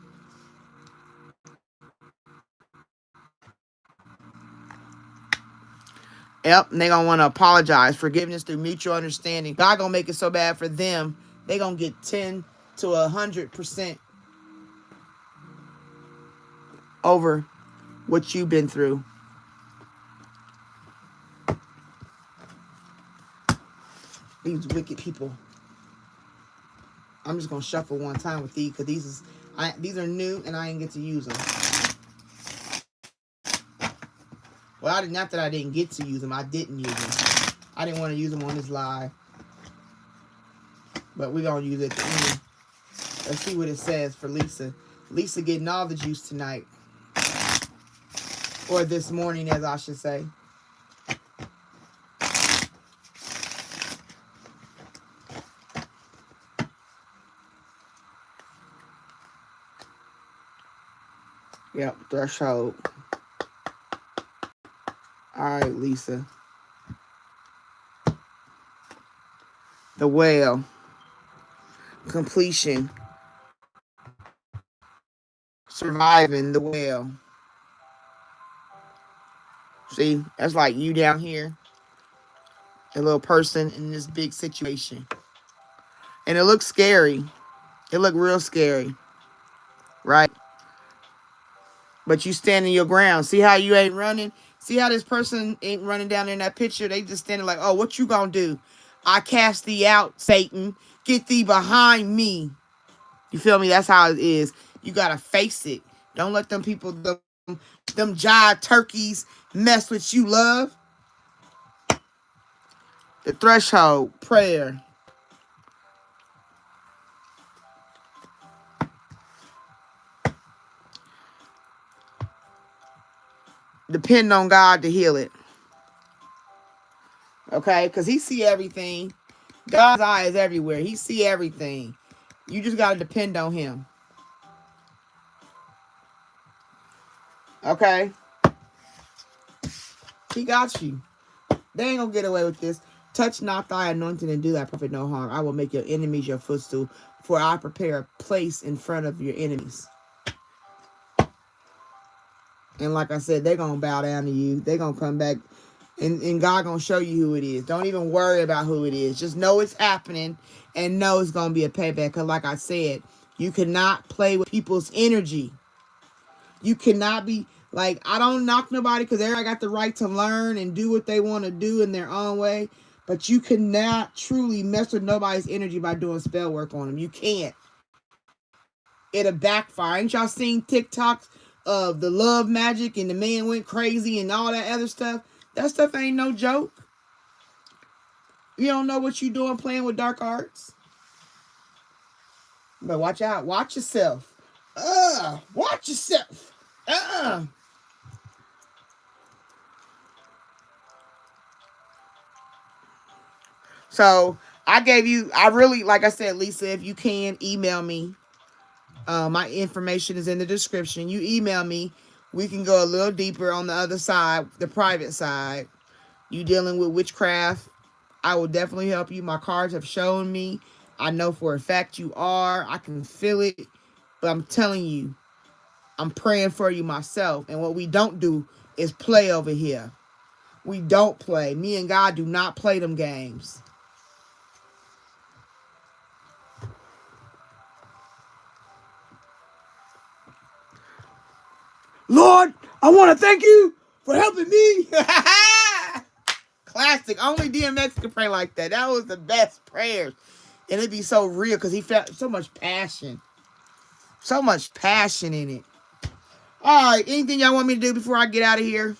Yep, and they gonna want to apologize. Forgiveness through mutual understanding. God gonna make it so bad for them, they gonna get 10 to 100% over what you've been through. These wicked people. I'm just gonna shuffle one time with these because these are new and I didn't get to use them. Well, not that I didn't get to use them, I didn't use them. I didn't want to use them on this live, but we're gonna use it at the end. Let's see what it says for Lisa. Lisa getting all the juice tonight, or this morning, as I should say. Yep, threshold. All right, Lisa. The whale. Completion. Surviving the whale. See, that's like you down here. A little person in this big situation. And it looks scary. It looked real scary. Right? But you standing your ground. See how you ain't running? See how this person ain't running down there in that picture? They just standing like, oh, what you gonna do? I cast thee out, Satan. Get thee behind me. You feel me? That's how it is. You gotta face it. Don't let them people, them jive turkeys mess with you, love. The threshold, prayer. Depend on God to heal it. Okay? Because he see everything. God's eye is everywhere. He see everything. You just got to depend on him. Okay? He got you. They ain't going to get away with this. Touch not thy anointing and do thy prophet no harm. I will make your enemies your footstool, for I prepare a place in front of your enemies. And like I said, they're going to bow down to you. They're going to come back. And God going to show you who it is. Don't even worry about who it is. Just know it's happening. And know it's going to be a payback. Because like I said, you cannot play with people's energy. You cannot be... Like, I don't knock nobody because everybody got the right to learn and do what they want to do in their own way. But you cannot truly mess with nobody's energy by doing spell work on them. You can't. It'll backfire. Ain't y'all seen TikToks of the love magic and the man went crazy and all that other stuff? That stuff ain't no joke. You don't know what you doing playing with dark arts. But watch out. Watch yourself. Watch yourself. So I gave you, I really, like I said, Lisa, if you can, email me. My information is in the description. You email me. We can go a little deeper on the other side, the private side. You dealing with witchcraft, I will definitely help you. My cards have shown me. I know for a fact you are. I can feel it. But I'm telling you, I'm praying for you myself. And what we don't do is play over here. We don't play. Me and God do not play them games. Lord, I want to thank you for helping me. Classic. Only DMX could pray like that. That was the best prayers. And it'd be so real because he felt so much passion. So much passion in it. All right. Anything y'all want me to do before I get out of here?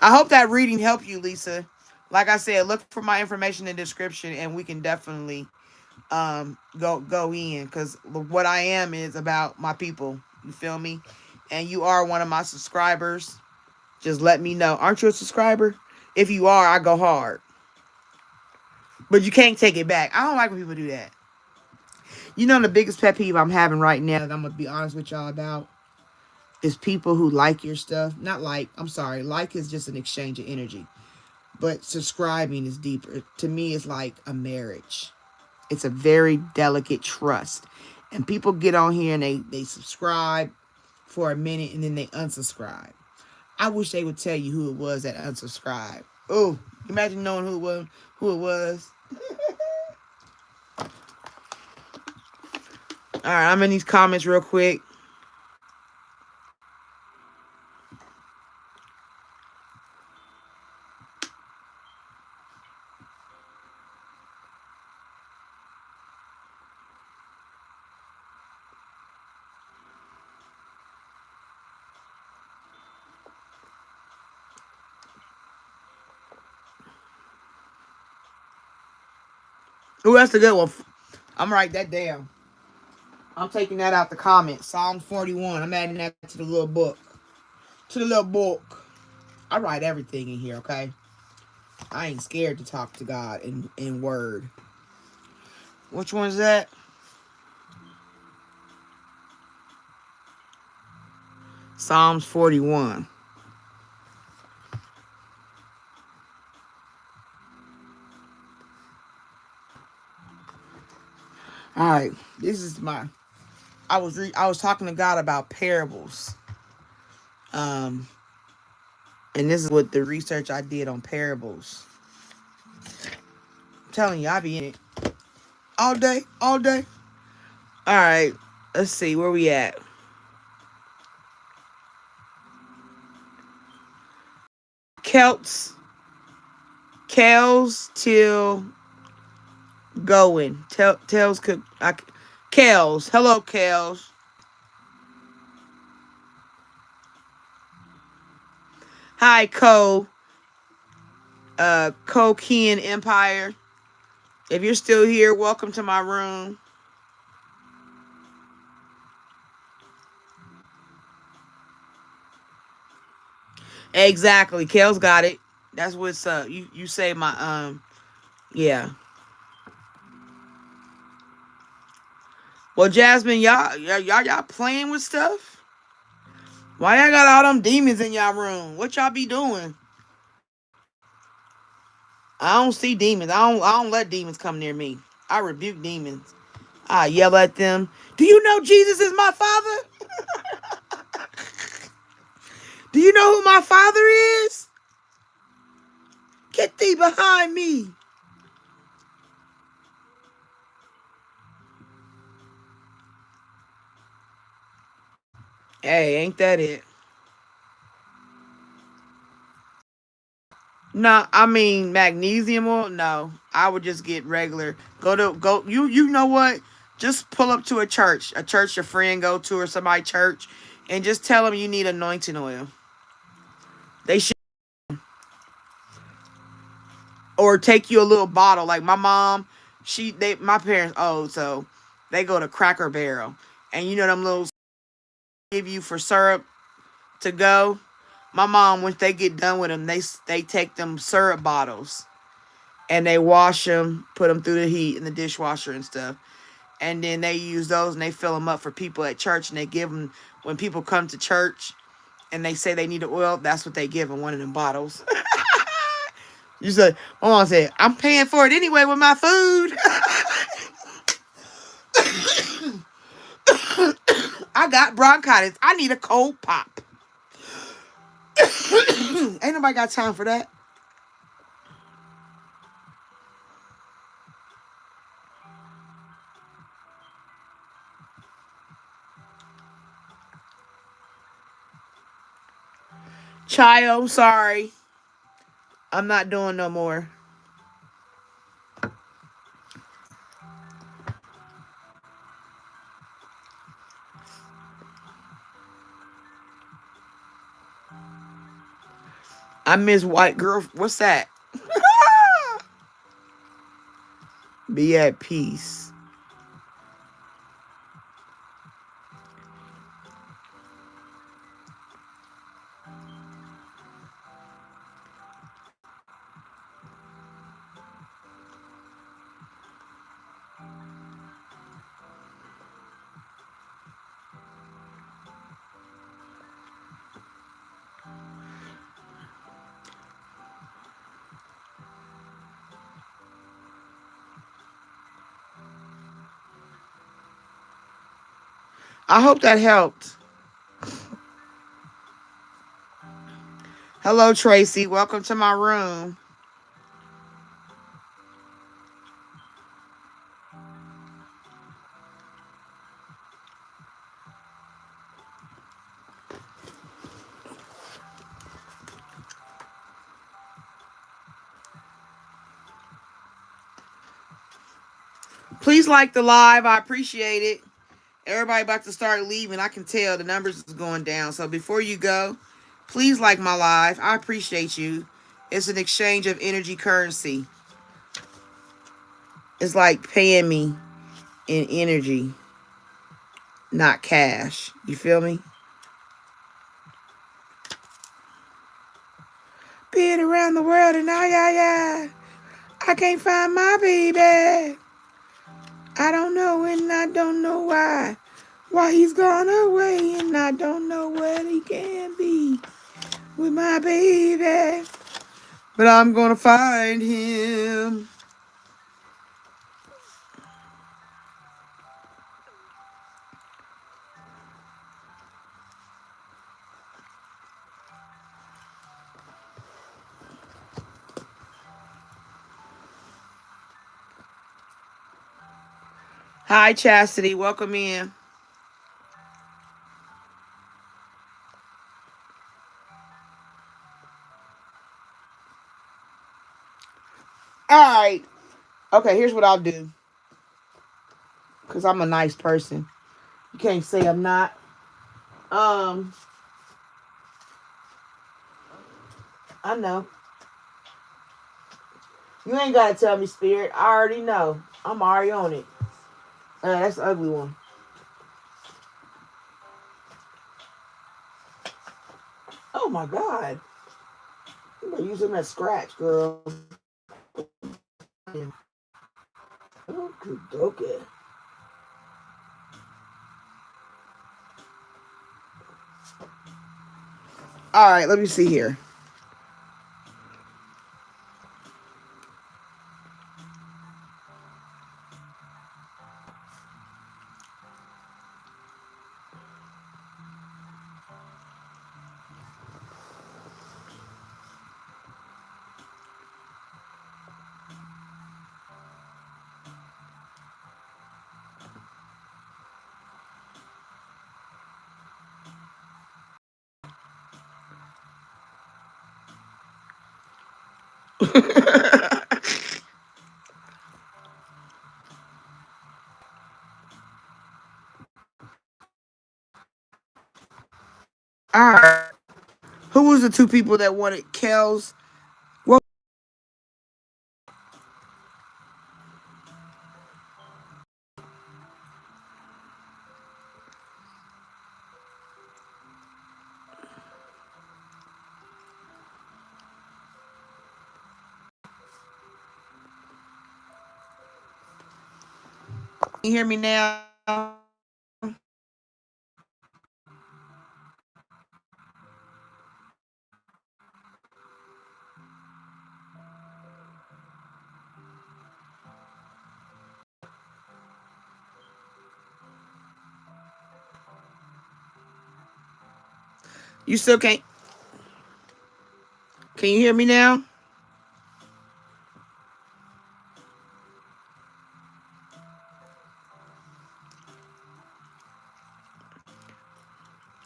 I hope that reading helped you, Lisa. Like I said, look for my information in the description and we can definitely go in. Because what I am is about my people. You feel me? And you are one of my subscribers. Just let me know. Aren't you a subscriber? If you are, I go hard. But you can't take it back. I don't like when people do that. You know the biggest pet peeve I'm having right now that I'm going to be honest with y'all about is people who like your stuff. Not like, I'm sorry. Like is just an exchange of energy. But subscribing is deeper. To me, it's like a marriage. It's a very delicate trust. And people get on here and they subscribe for a minute and then they unsubscribe. I wish they would tell you who it was that unsubscribed. Oh, imagine knowing who it was. All right, I'm in these comments real quick. Oh, that's a good one. I'm writing that down. I'm taking that out the comments. Psalm 41. I'm adding that to the little book. I write everything in here, okay? I ain't scared to talk to God in word. Which one's that? Psalms 41. All right. This is my... I was talking to God about parables. And this is what the research I did on parables. I'm telling you, I be in it. All day. All right. Let's see. Where we at? Kels till going. Tails could... Kels. Hello, Kels. Hi, Ken Empire. If you're still here, welcome to my room. Exactly. Kel's got it. That's what's up. You say my yeah. Well, Jasmine, y'all playing with stuff? Why y'all got all them demons in y'all room? What y'all be doing? I don't see demons. I don't let demons come near me. I rebuke demons. I yell at them. Do you know Jesus is my father? Do you know who my father is? Get thee behind me. Hey, ain't that it? No, I mean magnesium oil. No, I would just get regular. Go. You know what? Just pull up to a church your friend go to, or somebody church, and just tell them you need anointing oil. They should. or take you a little bottle. Like my mom, my parents old, so they go to Cracker Barrel, and you know them little give you for syrup to go. My mom, once they get done with them, they take them syrup bottles and they wash them, put them through the heat in the dishwasher and stuff, and then they use those and they fill them up for people at church, and they give them when people come to church and they say they need the oil. That's what they give them, one of them bottles. You said, my mom said, I'm paying for it anyway with my food. I got bronchitis. I need a cold pop. Ain't nobody got time for that. Child, sorry. I'm not doing no more. I miss white girl. What's that? Be at peace. I hope that helped. Hello, Tracy. Welcome to my room. Please like the live. I appreciate it. Everybody about to start leaving. I can tell the numbers is going down. So before you go, please like my live. I appreciate you. It's an exchange of energy currency. It's like paying me in energy, not cash. You feel me? Been around the world and I can't find my baby. I don't know and I don't know why. Why he's gone away and I don't know where he can be with my baby. But I'm gonna find him. Hi, Chastity. Welcome in. All right. Okay, here's what I'll do. Because I'm a nice person. You can't say I'm not. Um, I know. You ain't gotta tell me, Spirit. I already know. I'm already on it. That's the ugly one. Oh my God. You better use them that scratch, girl. Okay. All right, let me see here. All right. Who was the two people that wanted Kel's? What you hear me now? You still can't. Can you hear me now?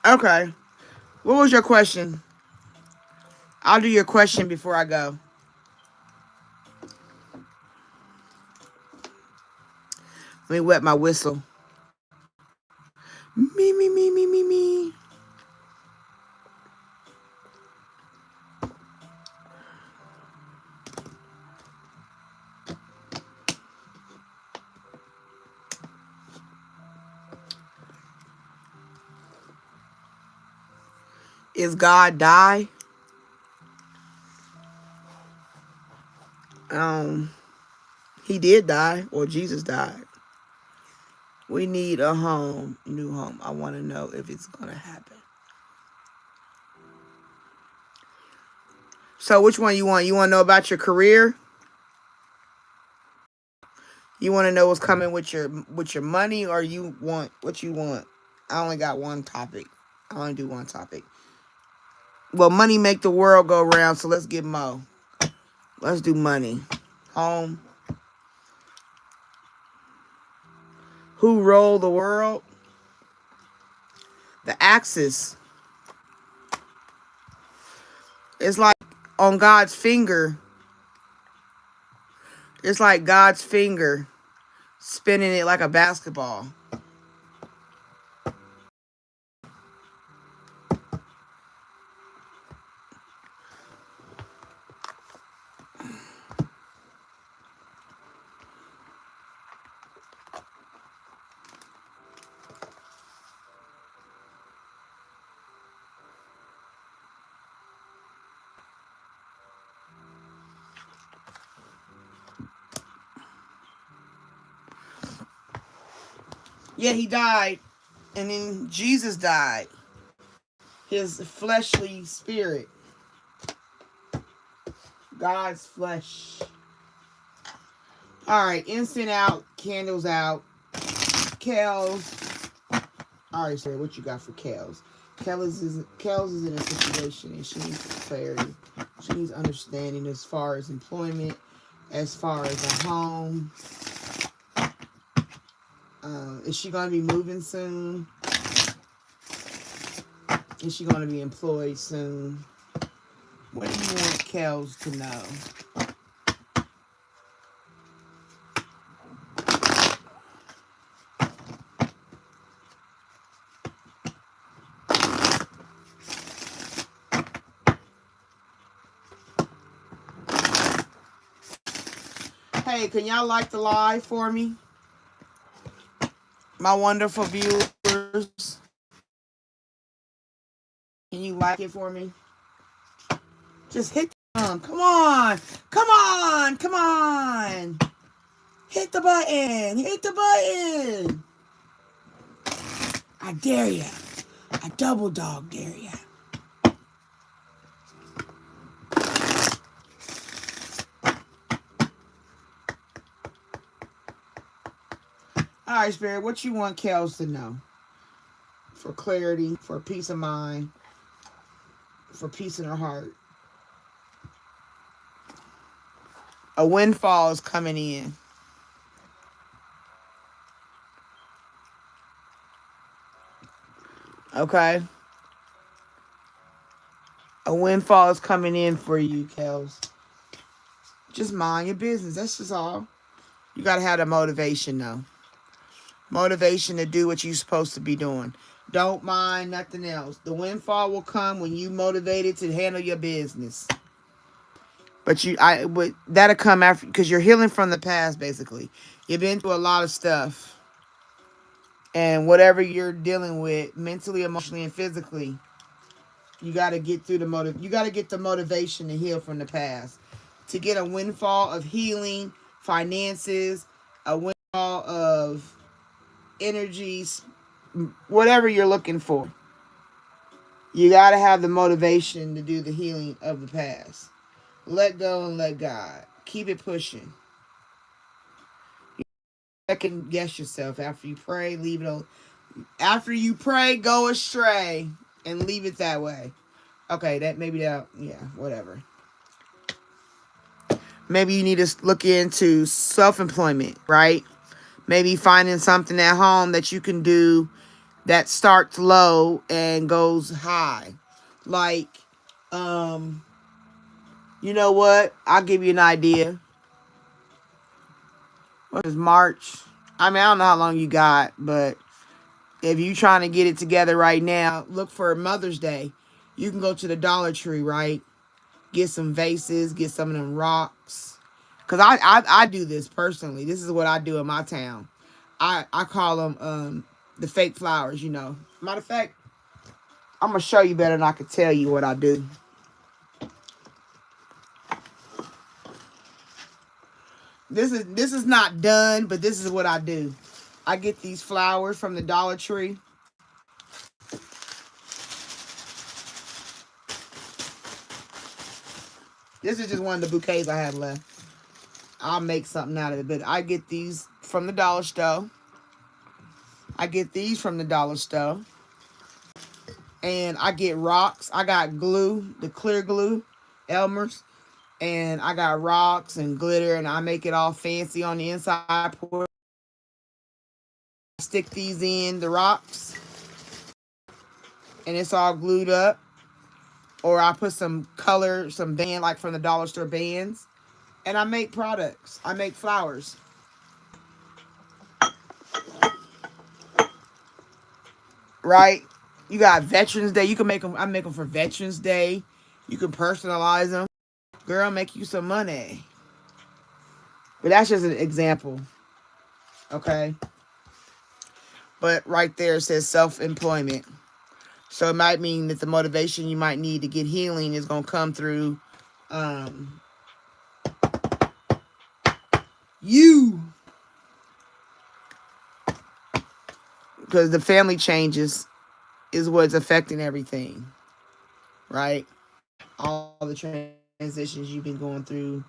Okay. What was your question? I'll do your question before I go. Let me wet my whistle. Me, me, me, me, me, me. Is God die? He did die, or Jesus died. We need a home, new home. I want to know if it's going to happen. So which one you want? You want to know about your career? You want to know what's coming with your money, or you want what you want? I only got one topic. I only do one topic. Well, money make the world go round, so let's get Mo. Let's do money. Home. Who rule the world? The axis. It's like on God's finger. It's like God's finger spinning it like a basketball. Yeah, he died. And then Jesus died. His fleshly spirit. God's flesh. Alright, incense out, candles out. Kels. Alright, sir, what you got for Kels? Kels is in a situation and she needs clarity. She needs understanding as far as employment, as far as a home. Is she going to be moving soon? Is she going to be employed soon? What do you want Kels to know? Hey, can y'all like the live for me? My wonderful viewers. Can you like it for me? Just hit the button. Come on. Come on. Come on. Hit the button. Hit the button. I dare ya. I double dog dare ya. All right, Spirit, what you want Kels to know? For clarity, for peace of mind, for peace in her heart. A windfall is coming in. Okay? A windfall is coming in for you, Kels. Just mind your business. That's just all. You got to have the motivation, though. Motivation to do what you're supposed to be doing. Don't mind nothing else. The windfall will come when you motivated to handle your business. But that'll come after, because you're healing from the past, basically. You've been through a lot of stuff. And whatever you're dealing with, mentally, emotionally, and physically, you got to get through you got to get the motivation to heal from the past. To get a windfall of healing, finances, a windfall of energies, whatever you're looking for. You got to have the motivation to do the healing of the past. Let go and let God. Keep it pushing. Second guess yourself after you pray. Leave it on. After you pray, go astray and leave it that way. Okay, yeah, whatever. Maybe you need to look into self-employment, right? Maybe finding something at home that you can do that starts low and goes high. Like, you know what? I'll give you an idea. What is March? I mean, I don't know how long you got, but if you're trying to get it together right now, look for Mother's Day. You can go to the Dollar Tree, right? Get some vases, get some of them rocks. Because I do this personally. This is what I do in my town. I call them the fake flowers, you know. Matter of fact, I'm going to show you better than I could tell you what I do. This is not done, but this is what I do. I get these flowers from the Dollar Tree. This is just one of the bouquets I have left. I'll make something out of it. But I get these from the dollar store. I get these from the dollar store. And I get rocks. I got glue, the clear glue, Elmer's. And I got rocks and glitter. And I make it all fancy on the inside. Stick these in the rocks. And it's all glued up. Or I put some color, some band, like from the dollar store bands. And I make products. I make flowers. Right? You got Veterans Day. You can make them. I make them for Veterans Day. You can personalize them. Girl, make you some money. But that's just an example. Okay? But right there it says self-employment. So it might mean that the motivation you might need to get healing is going to come through you. Because the family changes is what's affecting everything. Right? All the transitions you've been going through.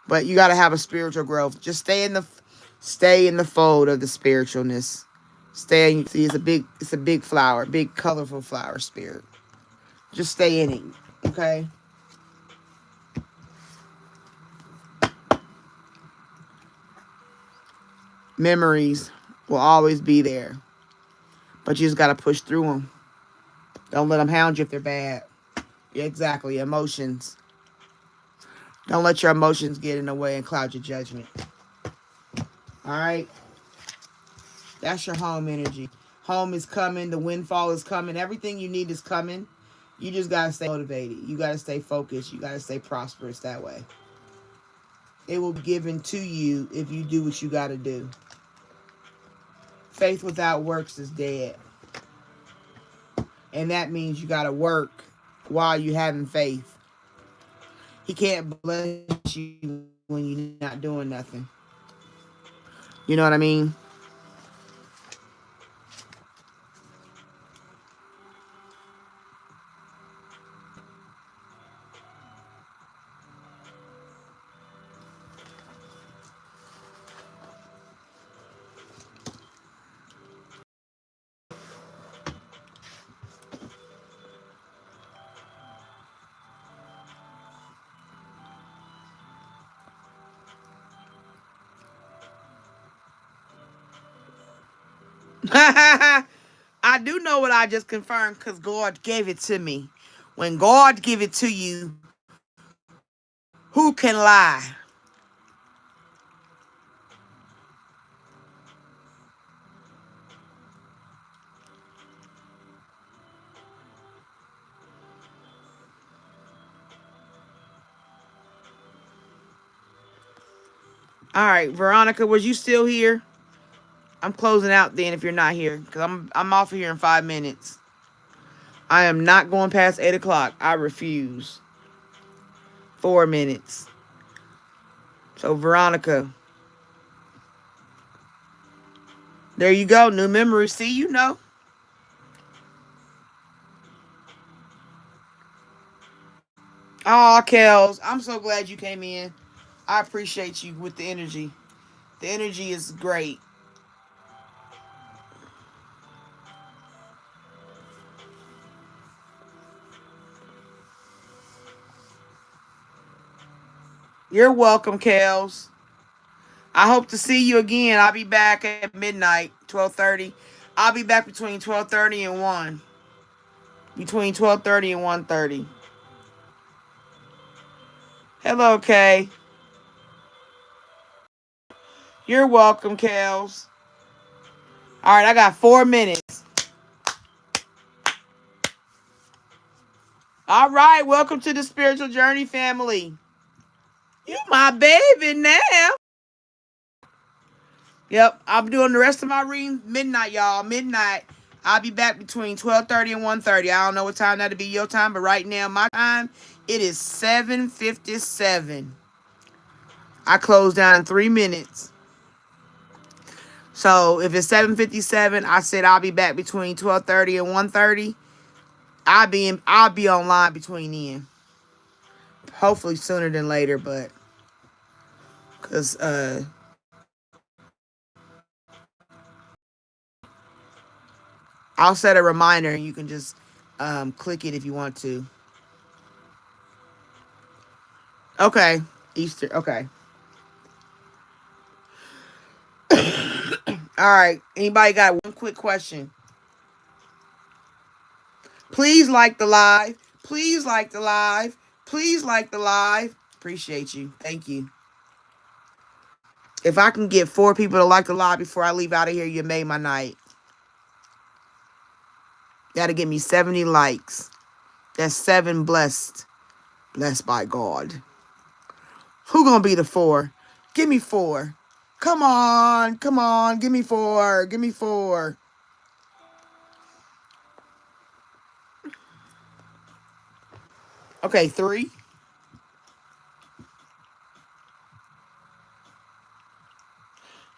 But you got to have a spiritual growth. Just stay in the fold of the spiritualness. See, it's a big flower, big colorful flower spirit. Just stay in it, okay? Memories will always be there, but you just got to push through them. Don't let them hound you if they're bad. Yeah, exactly, emotions. Don't let your emotions get in the way and cloud your judgment. All right? That's your home energy. Home is coming. The windfall is coming. Everything you need is coming. You just got to stay motivated. You got to stay focused. You got to stay prosperous that way. It will be given to you if you do what you got to do. Faith without works is dead. And that means you got to work while you're having faith. He can't bless you when you're not doing nothing. You know what I mean? I do know what I just confirmed because God gave it to me. When God give it to you, who can lie? All right, Veronica, was you still here? I'm closing out then if you're not here because I'm off of here in 5 minutes. I am not going past 8 o'clock. I refuse. 4 minutes. So Veronica, There you go. New memory. See, you know. Oh, Kels, I'm so glad you came in. I appreciate you with the energy. The energy is great. You're welcome, Kels. I hope to see you again. I'll be back at midnight, 12:30. I'll be back between 12:30 and 1. Between 12:30 and 1:30. Hello, Kay. You're welcome, Kels. All right, I got 4 minutes. All right, welcome to the Spiritual Journey family. You my baby now. Yep, I'm doing the rest of my reading midnight, y'all. Midnight. I'll be back between 12:30 and 1:30. I don't know what time that'll be your time, but right now, my time, it is 7:57. I close down in 3 minutes. So if it's 7:57, I said I'll be back between 12:30 and 1:30. I'll be online between then. Hopefully sooner than later, but because I'll set a reminder and you can just click it if you want to. Okay. Easter. Okay. All right. Anybody got one quick question? Please like the live. Please like the live. Please like the live. Appreciate you. Thank you. If I can get 4 people to like the live before I leave out of here, you made my night. That'll give me 70 likes. That's 7 blessed. Blessed by God. Who gonna be the 4? Give me 4. Come on. Come on. Give me 4. Give me 4. Okay, 3.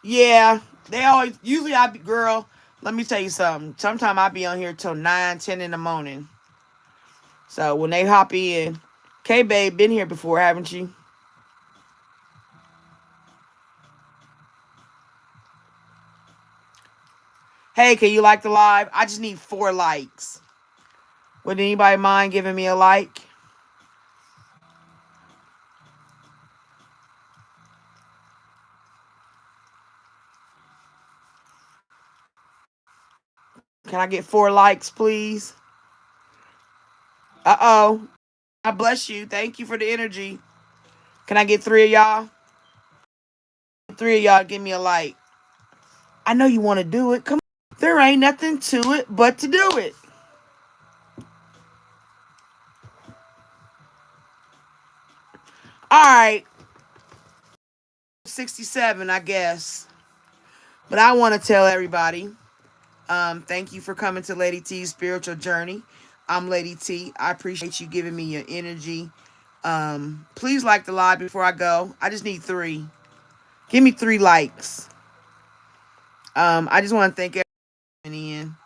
Yeah, they always, usually I be, girl, let me tell you something. Sometimes I be on here till 9, 10 in the morning. So when they hop in, K-Babe been here before, haven't you? Hey, can you like the live? I just need 4 likes. Would anybody mind giving me a like? Can I get 4 likes, please? Uh-oh. God bless you. Thank you for the energy. Can I get 3 of y'all? 3 of y'all give me a like. I know you want to do it. Come on. There ain't nothing to it but to do it. All right. 67, I guess. But I want to tell everybody, thank you for coming to Lady T's Spiritual Journey. I'm Lady T. I appreciate you giving me your energy. Please like the live before I go. I just need 3. Give me 3 likes. I just want to thank everyone in,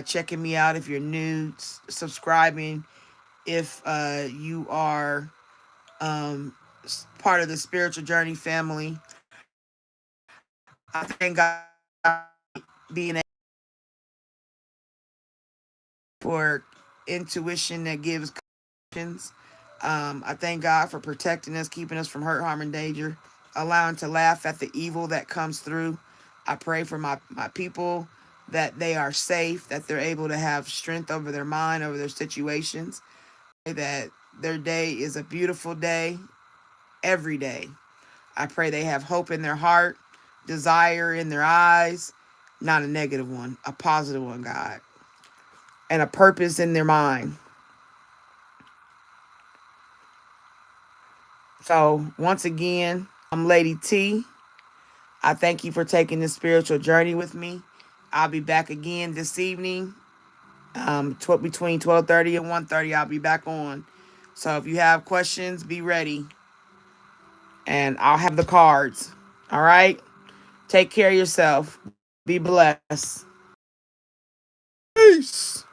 checking me out if you're new, subscribing if you are part of the Spiritual Journey family. I thank God being able for intuition that gives questions. I thank God for protecting us, keeping us from hurt, harm, and danger, allowing to laugh at the evil that comes through. I pray for my people that they are safe, that they're able to have strength over their mind, over their situations, that their day is a beautiful day every day. I pray they have hope in their heart, desire in their eyes, not a negative one, a positive one, God, and a purpose in their mind. So, once again, I'm Lady T. I thank you for taking this spiritual journey with me. I'll be back again this evening, between 12:30 and 1:30. I'll be back on. So, if you have questions, be ready. And I'll have the cards. All right? Take care of yourself. Be blessed. Peace.